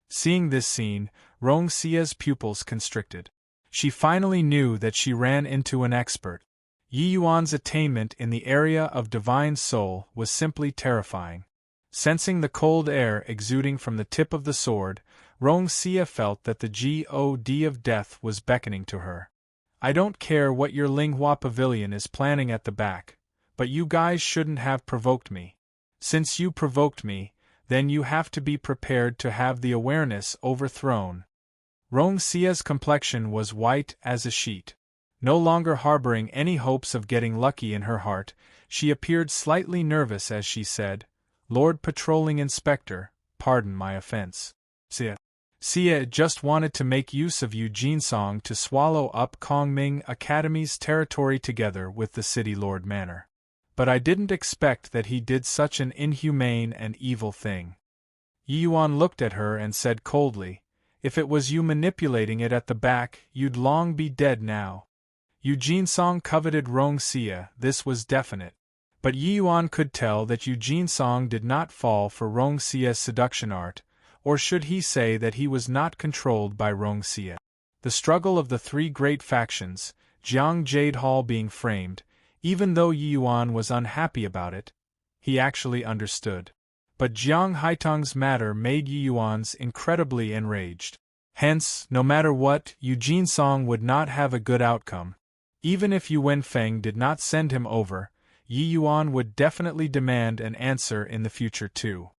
Seeing this scene, Rongxie's pupils constricted. She finally knew that she ran into an expert. Yi Yuan's attainment in the area of divine soul was simply terrifying. Sensing the cold air exuding from the tip of the sword, Rongxie felt that the god of death was beckoning to her. I don't care what your Linghua Pavilion is planning at the back, but you guys shouldn't have provoked me. Since you provoked me, then you have to be prepared to have the awareness overthrown. Rongxie's complexion was white as a sheet. No longer harboring any hopes of getting lucky in her heart, she appeared slightly nervous as she said, Lord Patrolling Inspector, pardon my offense. Xie just wanted to make use of Yu Jinsong to swallow up Kongming Academy's territory together with the City Lord Manor. But I didn't expect that he did such an inhumane and evil thing. Yi Yuan looked at her and said coldly, If it was you manipulating it at the back, you'd long be dead now. Yu Jinsong coveted Rongxie, this was definite. But Yi Yuan could tell that Yu Jinsong did not fall for Rongxie's seduction art, or should he say that he was not controlled by Rongxie. The struggle of the three great factions, Jiang Jade Hall being framed, even though Yi Yuan was unhappy about it, he actually understood. But Jiang Haitong's matter made Yi Yuan's incredibly enraged. Hence, no matter what, Yu Jinsong would not have a good outcome. Even if Yu Wenfeng did not send him over, Yi Yuan would definitely demand an answer in the future too.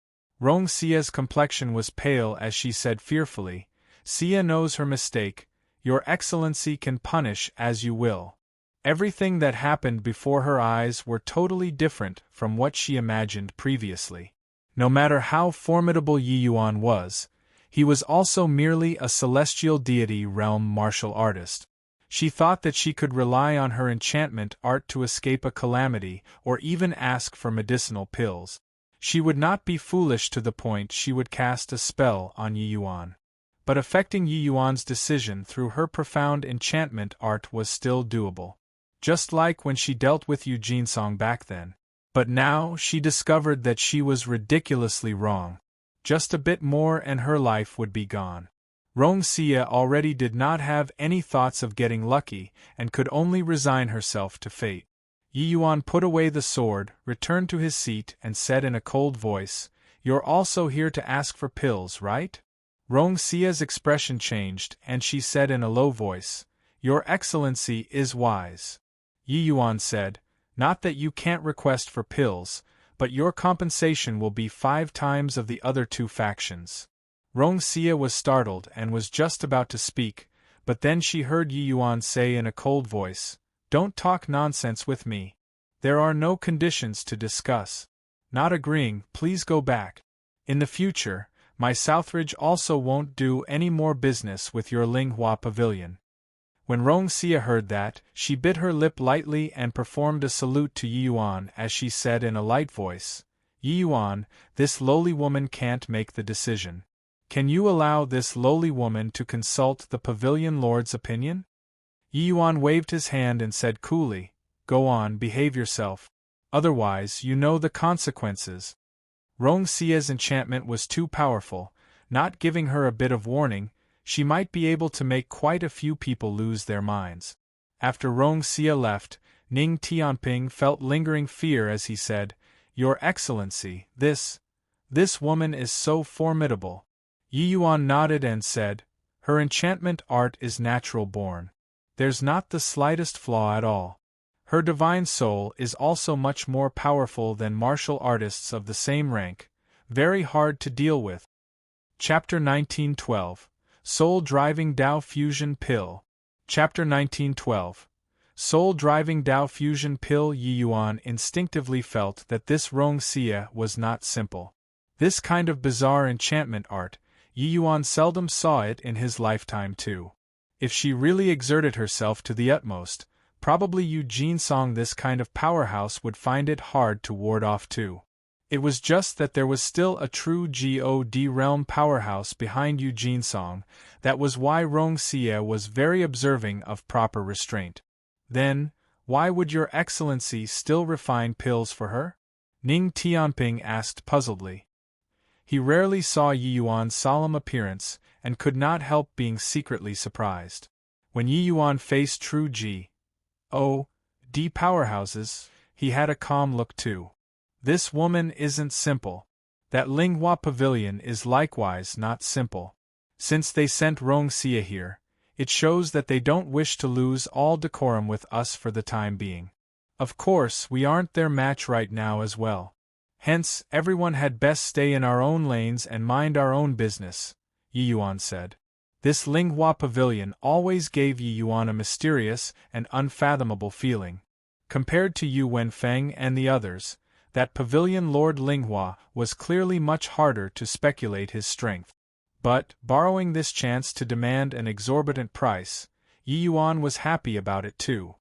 Rongxie's complexion was pale as she said fearfully, Xie knows her mistake, Your Excellency can punish as you will. Everything that happened before her eyes were totally different from what she imagined previously. No matter how formidable Yi Yuan was, he was also merely a celestial deity realm martial artist. She thought that she could rely on her enchantment art to escape a calamity or even ask for medicinal pills. She would not be foolish to the point she would cast a spell on Yi Yuan. But affecting Yi Yuan's decision through her profound enchantment art was still doable. Just like when she dealt with Yu Jinsong back then. But now she discovered that she was ridiculously wrong. Just a bit more and her life would be gone. Rongxie already did not have any thoughts of getting lucky and could only resign herself to fate. Yi Yuan put away the sword, returned to his seat and said in a cold voice, You're also here to ask for pills, right? Rongxie's expression changed and she said in a low voice, Your Excellency is wise. Yi Yuan said, Not that you can't request for pills, but your compensation will be 5 times of the other 2 factions. Rong Xie was startled and was just about to speak, but then she heard Yi Yuan say in a cold voice, "Don't talk nonsense with me. There are no conditions to discuss." Not agreeing, "Please go back. In the future, my Southridge also won't do any more business with your Linghua pavilion." When Rong Xie heard that, she bit her lip lightly and performed a salute to Yi Yuan as she said in a light voice, "Yi Yuan, this lowly woman can't make the decision. Can you allow this lowly woman to consult the pavilion lord's opinion?" Yi Yuan waved his hand and said coolly, "Go on, behave yourself. Otherwise, you know the consequences." Rong Xie's enchantment was too powerful, not giving her a bit of warning. She might be able to make quite a few people lose their minds. After Rong Xie left, Ning Tianping felt lingering fear as he said, "Your Excellency, this woman is so formidable." Yi Yuan nodded and said, "Her enchantment art is natural born. There's not the slightest flaw at all. Her divine soul is also much more powerful than martial artists of the same rank, very hard to deal with." Chapter 1912. Soul-Driving Tao Fusion Pill. Chapter 1912. Soul-Driving Tao Fusion Pill. Yi Yuan instinctively felt that this Rong Xie was not simple. This kind of bizarre enchantment art, Yi Yuan seldom saw it in his lifetime too. If she really exerted herself to the utmost, probably Yu Jinsong, this kind of powerhouse, would find it hard to ward off too. It was just that there was still a true God realm powerhouse behind Yu Jinsong. That was why Rong Xie was very observing of proper restraint. Then, why would your Excellency still refine pills for her? Ning Tianping asked puzzledly. He rarely saw Yi Yuan's solemn appearance, and could not help being secretly surprised. When Yi Yuan faced true God powerhouses, he had a calm look too. This woman isn't simple. That Linghua pavilion is likewise not simple. Since they sent Rong Xie here, it shows that they don't wish to lose all decorum with us for the time being. Of course, we aren't their match right now as well. Hence, everyone had best stay in our own lanes and mind our own business, Yi Yuan said. This Linghua pavilion always gave Yi Yuan a mysterious and unfathomable feeling. Compared to Yu Wenfeng and the others, that pavilion Lord Linghua was clearly much harder to speculate his strength. But, borrowing this chance to demand an exorbitant price, Yi Yuan was happy about it too.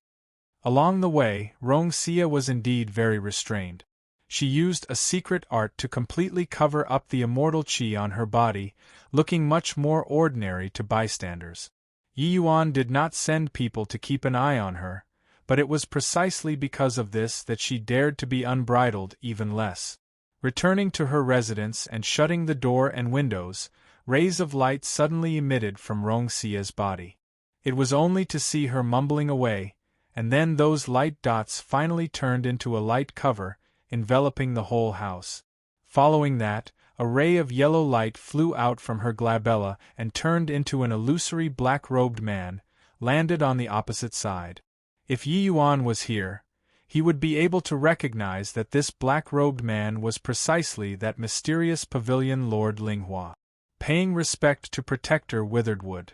Along the way, Rong Xie was indeed very restrained. She used a secret art to completely cover up the immortal qi on her body, looking much more ordinary to bystanders. Yi Yuan did not send people to keep an eye on her, but it was precisely because of this that she dared to be unbridled even less. Returning to her residence and shutting the door and windows, rays of light suddenly emitted from Rong Xie's body. It was only to see her mumbling away, and then those light dots finally turned into a light cover, enveloping the whole house. Following that, a ray of yellow light flew out from her glabella and turned into an illusory black-robed man, landed on the opposite side. If Yi Yuan was here, he would be able to recognize that this black-robed man was precisely that mysterious pavilion Lord Linghua. Paying respect to Protector Witheredwood,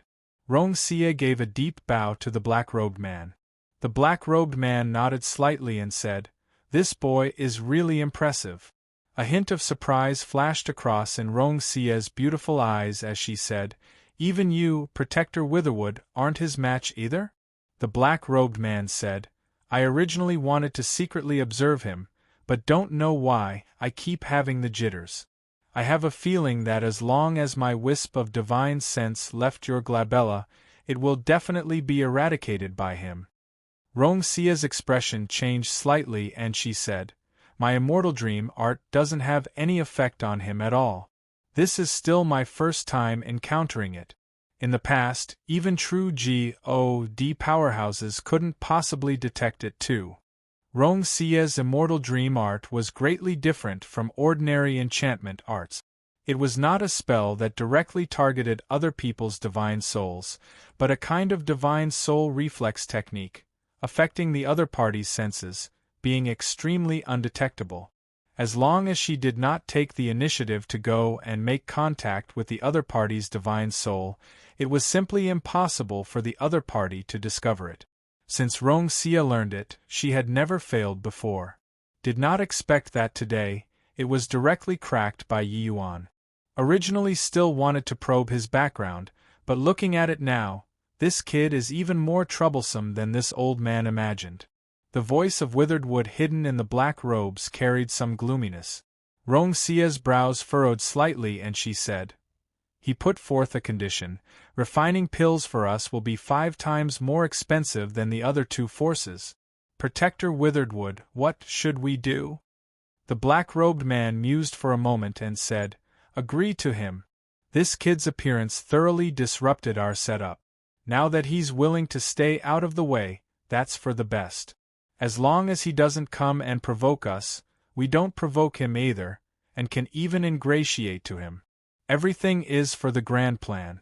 Rong Xie gave a deep bow to the black-robed man. The black-robed man nodded slightly and said, "This boy is really impressive." A hint of surprise flashed across in Rong Xie's beautiful eyes as she said, "Even you, Protector Witheredwood, aren't his match either?" The black-robed man said, "I originally wanted to secretly observe him, but don't know why, I keep having the jitters. I have a feeling that as long as my wisp of divine sense left your glabella, it will definitely be eradicated by him." Rong Xie's expression changed slightly and she said, "My immortal dream art doesn't have any effect on him at all. This is still my first time encountering it. In the past, even true God powerhouses couldn't possibly detect it too." Rong Xie's immortal dream art was greatly different from ordinary enchantment arts. It was not a spell that directly targeted other people's divine souls, but a kind of divine soul reflex technique, affecting the other party's senses, being extremely undetectable. As long as she did not take the initiative to go and make contact with the other party's divine soul, it was simply impossible for the other party to discover it. Since Rong Xia learned it, she had never failed before. Did not expect that today, it was directly cracked by Yi Yuan. Originally still wanted to probe his background, but looking at it now, this kid is even more troublesome than this old man imagined. The voice of withered wood hidden in the black robes carried some gloominess. Rong Xia's brows furrowed slightly and she said, "He put forth a condition. Refining pills for us will be 5 times more expensive than the other 2 forces. Protector Witheredwood, what should we do?" The black-robed man mused for a moment and said, "Agree to him. This kid's appearance thoroughly disrupted our setup. Now that he's willing to stay out of the way, that's for the best. As long as he doesn't come and provoke us, we don't provoke him either, and can even ingratiate to him. Everything is for the grand plan."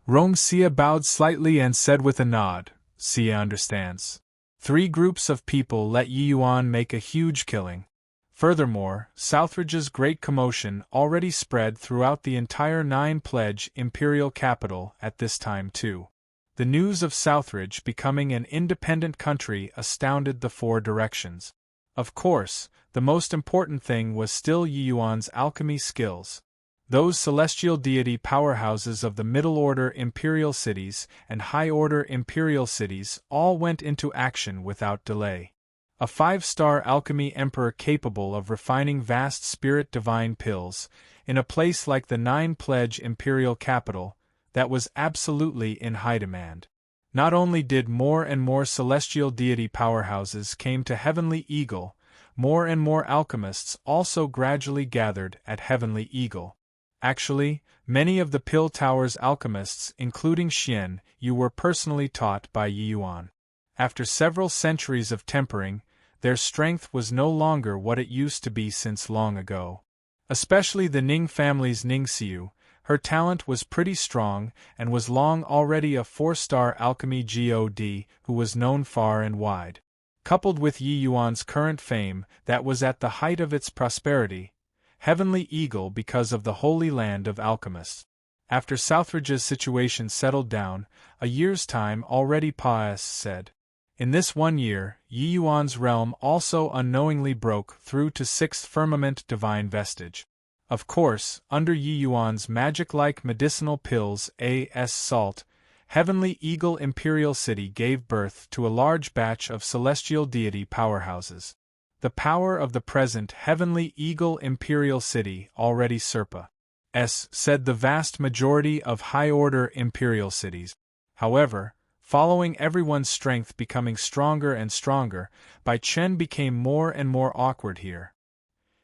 Rong Xia bowed slightly and said with a nod, "Xia understands. 3 groups of people let Yi Yuan make a huge killing. Furthermore, Southridge's great commotion already spread throughout the entire 9-pledge imperial capital at this time too. The news of Southridge becoming an independent country astounded the 4 directions. Of course, the most important thing was still Yi Yuan's alchemy skills. Those celestial deity powerhouses of the middle-order imperial cities and high-order imperial cities all went into action without delay. A 5-star alchemy emperor capable of refining vast spirit divine pills, in a place like the 9-pledge imperial capital, that was absolutely in high demand. Not only did more and more celestial deity powerhouses came to Heavenly Eagle, more and more alchemists also gradually gathered at Heavenly Eagle. Actually, many of the Pill Tower's alchemists, including Xian Yu, were personally taught by Yi Yuan. After several centuries of tempering, their strength was no longer what it used to be since long ago. Especially the Ning family's Ning Xiu, her talent was pretty strong and was long already a 4-star alchemy god who was known far and wide. Coupled with Yi Yuan's current fame that was at the height of its prosperity, Heavenly Eagle because of the Holy Land of Alchemists. After Southridge's situation settled down, a year's time already passed said. In this 1 year, Yi Yuan's realm also unknowingly broke through to 6th firmament divine vestige. Of course, under Yi Yuan's magic-like medicinal pills A.S. salt, Heavenly Eagle Imperial City gave birth to a large batch of celestial deity powerhouses. The power of the present Heavenly Eagle Imperial City already said the vast majority of high-order imperial cities. However, following everyone's strength becoming stronger and stronger, Bai Chen became more and more awkward here.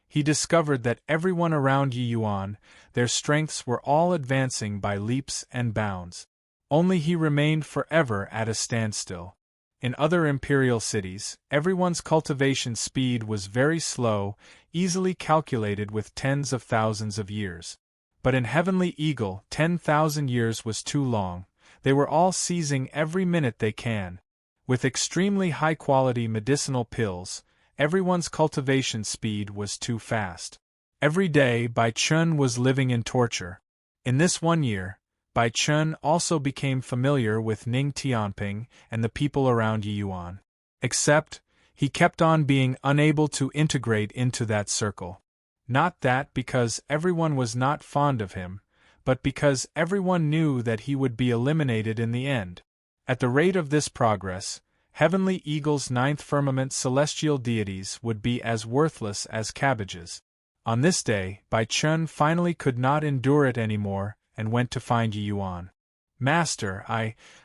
He discovered that everyone around Yi Yuan, their strengths were all advancing by leaps and bounds. Only he remained forever at a standstill. In other imperial cities, everyone's cultivation speed was very slow, easily calculated with tens of thousands of years. But in Heavenly Eagle, 10,000 years was too long. They were all seizing every minute they can. With extremely high-quality medicinal pills, everyone's cultivation speed was too fast. Every day Bai Chen was living in torture. In this 1 year, Bai Chen also became familiar with Ning Tianping and the people around Yi Yuan. Except, he kept on being unable to integrate into that circle. Not that because everyone was not fond of him, but because everyone knew that he would be eliminated in the end. At the rate of this progress, Heavenly Eagle's 9th firmament celestial deities would be as worthless as cabbages. On this day, Bai Chen finally could not endure it anymore and went to find Yi Yuan. "Master,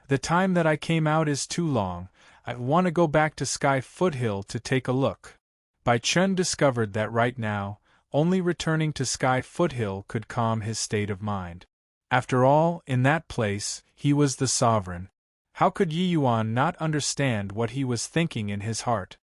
the time that I came out is too long. I want to go back to Sky Foothill to take a look." Bai Chen discovered that right now, only returning to Sky Foothill could calm his state of mind. After all, in that place, he was the sovereign. How could Yi Yuan not understand what he was thinking in his heart?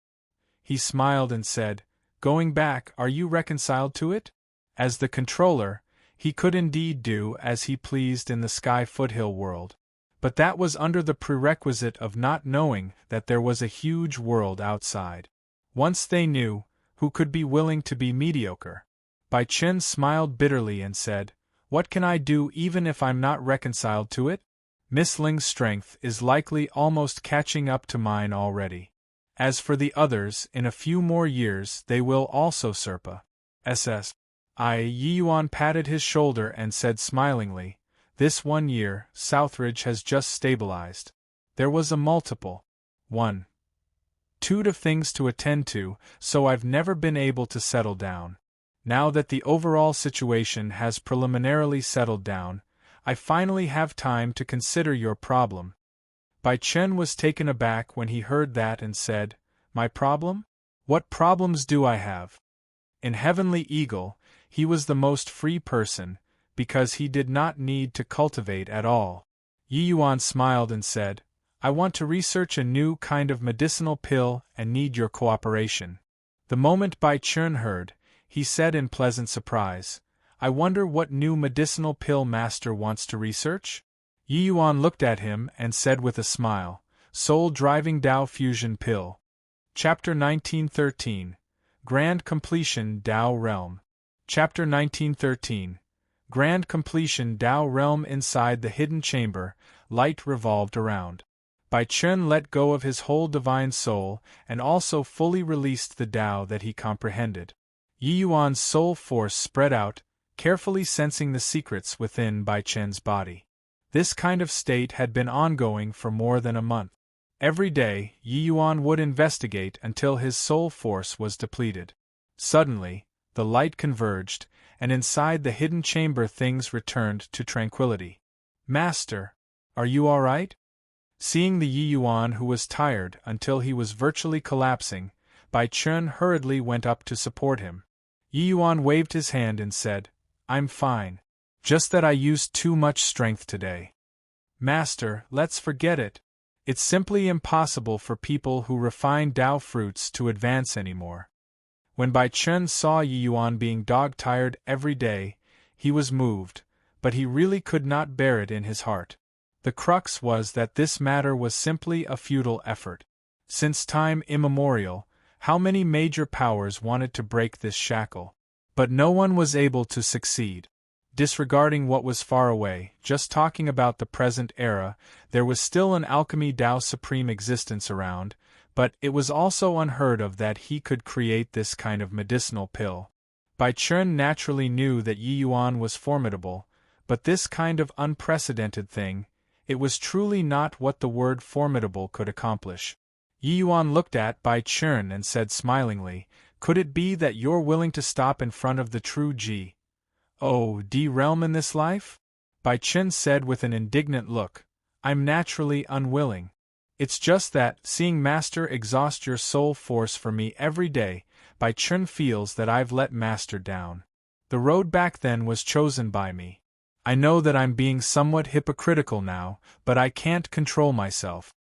He smiled and said, "Going back, are you reconciled to it?" As the controller, he could indeed do as he pleased in the Sky Foothill world. But that was under the prerequisite of not knowing that there was a huge world outside. Once they knew, who could be willing to be mediocre? Bai Chen smiled bitterly and said, "What can I do even if I'm not reconciled to it? Miss Ling's strength is likely almost catching up to mine already. As for the others, in a few more years they will also surpass us." Yi Yuan patted his shoulder and said smilingly, "This 1 year, Southridge has just stabilized. There was a multiple 1-2 of things to attend to, so I've never been able to settle down. Now that the overall situation has preliminarily settled down, I finally have time to consider your problem." Bai Chen was taken aback when he heard that and said, "My problem? What problems do I have?" In Heavenly Eagle, he was the most free person, because he did not need to cultivate at all. Yi Yuan smiled and said, "I want to research a new kind of medicinal pill and need your cooperation." The moment Bai Chen heard, he said in pleasant surprise, "I wonder what new medicinal pill Master wants to research?" Yi Yuan looked at him and said with a smile, "Soul-driving Tao fusion pill." Chapter 1913. Grand Completion Tao Realm. Chapter 1913. Grand Completion Tao Realm. Inside the hidden chamber, light revolved around. Bai Chen let go of his whole divine soul and also fully released the Tao that he comprehended. Yi Yuan's soul force spread out, carefully sensing the secrets within Bai Chen's body. This kind of state had been ongoing for more than a month. Every day, Yi Yuan would investigate until his soul force was depleted. Suddenly, the light converged, and inside the hidden chamber things returned to tranquility. "Master, are you all right?" Seeing the Yi Yuan who was tired until he was virtually collapsing, Bai Chen hurriedly went up to support him. Yi Yuan waved his hand and said, "I'm fine. Just that I used too much strength today." "Master, let's forget it. It's simply impossible for people who refine Tao fruits to advance anymore." When Bai Chen saw Yi Yuan being dog-tired every day, he was moved, but he really could not bear it in his heart. The crux was that this matter was simply a futile effort. Since time immemorial, how many major powers wanted to break this shackle? But no one was able to succeed. Disregarding what was far away, just talking about the present era, there was still an alchemy Tao supreme existence around, but it was also unheard of that he could create this kind of medicinal pill. Bai Chen naturally knew that Yi Yuan was formidable, but this kind of unprecedented thing, it was truly not what the word formidable could accomplish. Yi Yuan looked at Bai Chen and said smilingly, "Could it be that you're willing to stop in front of the true G.O.D. realm in this life?" Bai Chen said with an indignant look, "I'm naturally unwilling. It's just that, seeing Master exhaust your soul force for me every day, Bai Chen feels that I've let Master down. The road back then was chosen by me. I know that I'm being somewhat hypocritical now, but I can't control myself."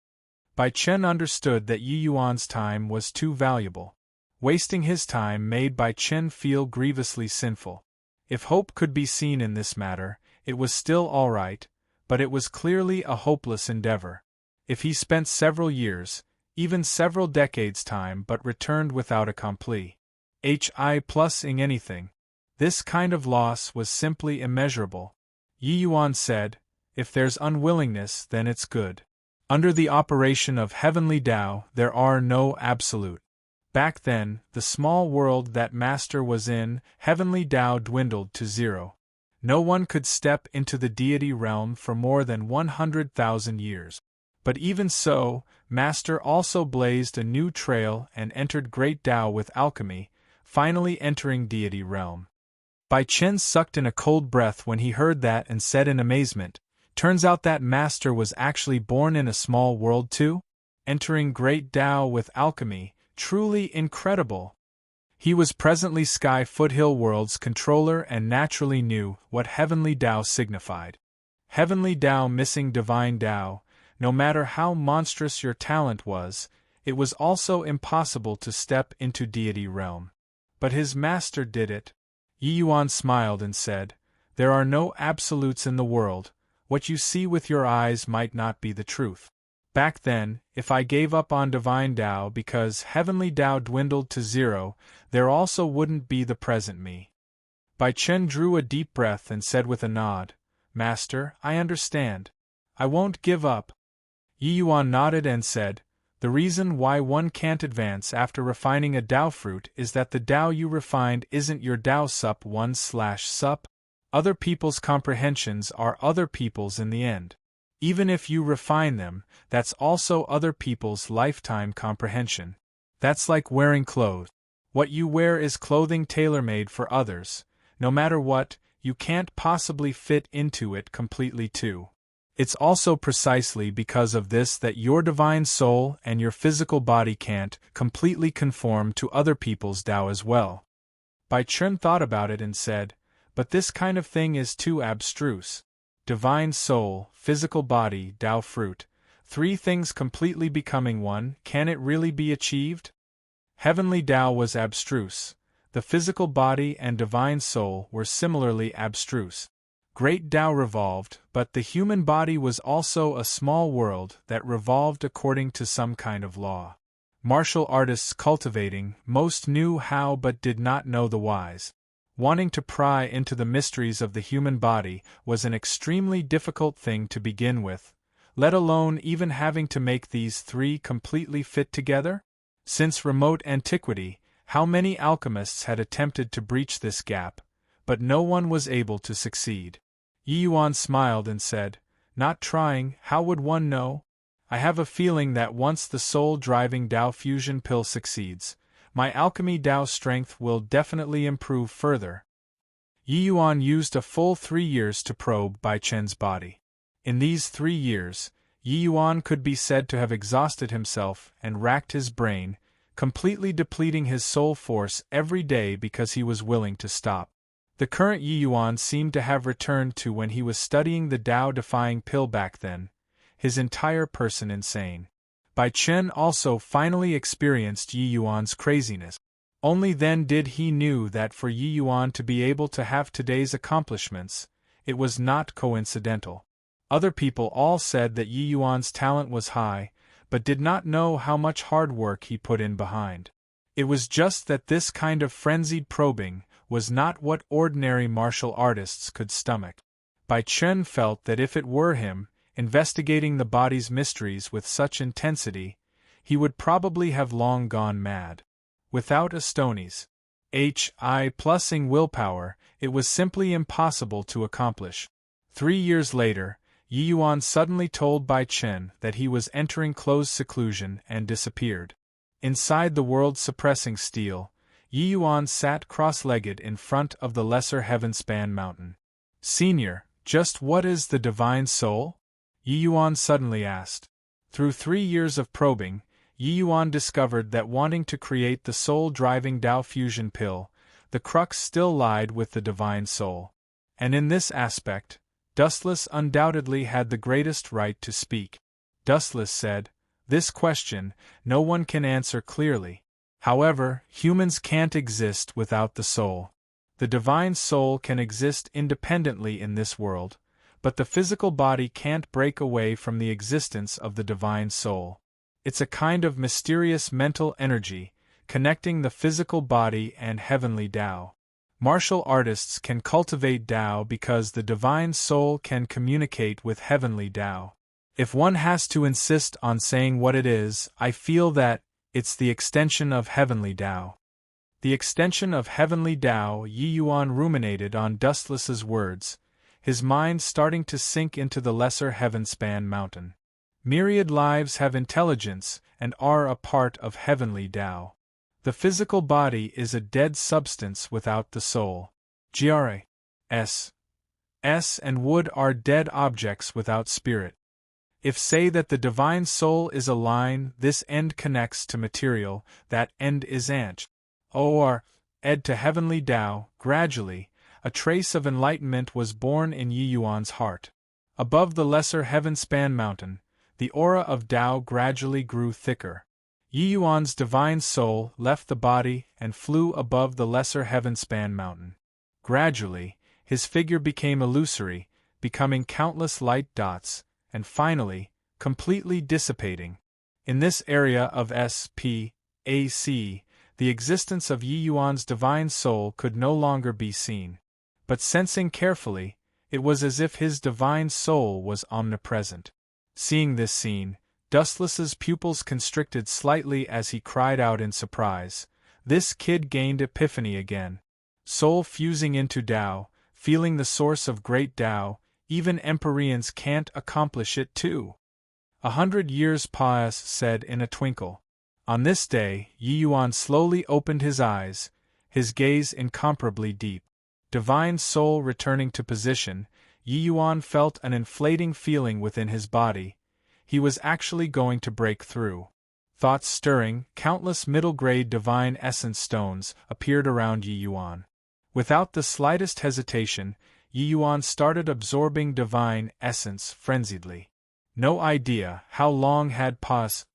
Bai Chen understood that Yi Yuan's time was too valuable. Wasting his time made Bai Chen feel grievously sinful. If hope could be seen in this matter, it was still all right, but it was clearly a hopeless endeavor. If he spent several years, even several decades' time but returned without a complete HI+ing anything, this kind of loss was simply immeasurable. Yi Yuan said, "If there's unwillingness, then it's good. Under the operation of heavenly Tao, there are no absolute." Back then, the small world that Master was in, heavenly Tao dwindled to zero. No one could step into the deity realm for more than 100,000 years. But even so, Master also blazed a new trail and entered Great Tao with alchemy, finally entering deity realm. Bai Chen sucked in a cold breath when he heard that and said in amazement, "Turns out that Master was actually born in a small world too? Entering Great Tao with alchemy, truly incredible." He was presently Sky Foothill World's controller and naturally knew what Heavenly Tao signified. Heavenly Tao missing Divine Tao, no matter how monstrous your talent was, it was also impossible to step into deity realm. But his master did it. Yi Yuan smiled and said, "There are no absolutes in the world, what you see with your eyes might not be the truth. Back then, if I gave up on divine Tao because heavenly Tao dwindled to zero, there also wouldn't be the present me. Bai Chen drew a deep breath and said with a nod, Master, I understand. I won't give up. Yi Yuan nodded and said, The reason why one can't advance after refining a Tao fruit is that the Tao you refined isn't your Tao sup 1/sup. Other people's comprehensions are other people's in the end. Even if you refine them, that's also other people's lifetime comprehension. That's like wearing clothes. What you wear is clothing tailor-made for others. No matter what, you can't possibly fit into it completely too. It's also precisely because of this that your divine soul and your physical body can't completely conform to other people's Tao as well. Bai Chen thought about it and said, But this kind of thing is too abstruse. Divine soul, physical body, Tao fruit, three things completely becoming one, can it really be achieved? Heavenly Tao was abstruse. The physical body and divine soul were similarly abstruse. Great Tao revolved, but the human body was also a small world that revolved according to some kind of law. Martial artists cultivating most knew how but did not know the whys. Wanting to pry into the mysteries of the human body was an extremely difficult thing to begin with, let alone even having to make these three completely fit together? Since remote antiquity, how many alchemists had attempted to breach this gap, but no one was able to succeed. Yi Yuan smiled and said, Not trying, how would one know? I have a feeling that once the soul-driving Tao fusion pill succeeds, my alchemy Tao strength will definitely improve further. Yi Yuan used a full 3 years to probe Bai Chen's body. In these 3 years, Yi Yuan could be said to have exhausted himself and racked his brain, completely depleting his soul force every day because he was willing to stop. The current Yi Yuan seemed to have returned to when he was studying the Tao-defying pill back then, his entire person insane. Bai Chen also finally experienced Yi Yuan's craziness. Only then did he knew that for Yi Yuan to be able to have today's accomplishments, it was not coincidental. Other people all said that Yi Yuan's talent was high, but did not know how much hard work he put in behind. It was just that this kind of frenzied probing was not what ordinary martial artists could stomach. Bai Chen felt that if it were him, investigating the body's mysteries with such intensity, he would probably have long gone mad. Without a Stony's plussing willpower, it was simply impossible to accomplish. 3 years later, Yi Yuan suddenly told Bai Chen that he was entering closed seclusion and disappeared. Inside the world-suppressing steel, Yi Yuan sat cross-legged in front of the lesser heaven-span mountain. Senior, just what is the divine soul? Yi Yuan suddenly asked. Through 3 years of probing, Yi Yuan discovered that wanting to create the soul-driving Tao fusion pill, the crux still lied with the divine soul. And in this aspect, Dustless undoubtedly had the greatest right to speak. Dustless said, This question, no one can answer clearly. However, humans can't exist without the soul. The divine soul can exist independently in this world, but the physical body can't break away from the existence of the divine soul. It's a kind of mysterious mental energy, connecting the physical body and heavenly Tao. Martial artists can cultivate Tao because the divine soul can communicate with heavenly Tao. If one has to insist on saying what it is, I feel that it's the extension of heavenly Tao. The extension of heavenly Tao. Yi Yuan ruminated on Dustless's words, his mind starting to sink into the lesser heaven-span mountain. Myriad lives have intelligence and are a part of heavenly Tao. The physical body is a dead substance without the soul. S and wood are dead objects without spirit. If say that the divine soul is a line, this end connects to material, that end is ed to heavenly Tao. Gradually, a trace of enlightenment was born in Yi Yuan's heart. Above the lesser heaven-span mountain, the aura of Tao gradually grew thicker. Yi Yuan's divine soul left the body and flew above the lesser heaven-span mountain. Gradually, his figure became illusory, becoming countless light dots, and finally, completely dissipating. In this area of SPAC, the existence of Yi Yuan's divine soul could no longer be seen. But sensing carefully, it was as if his divine soul was omnipresent. Seeing this scene, Dustless's pupils constricted slightly as he cried out in surprise, "This kid gained epiphany again. Soul fusing into Tao, feeling the source of great Tao, even Empyreans can't accomplish it too." 100 years Pas said in a twinkle. On this day, Yi Yuan slowly opened his eyes, his gaze incomparably deep. Divine soul returning to position, Yi Yuan felt an inflating feeling within his body. He was actually going to break through. Thoughts stirring, countless middle-grade divine essence stones appeared around Yi Yuan. Without the slightest hesitation, Yi Yuan started absorbing divine essence frenziedly. No idea how long had Pas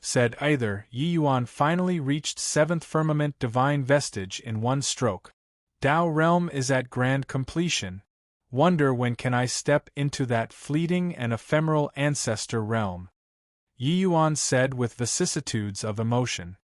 said either. Yi Yuan finally reached 7th firmament divine vestige in one stroke. Tao realm is at grand completion. Wonder when can I step into that fleeting and ephemeral ancestor realm? Yi Yuan said with vicissitudes of emotion.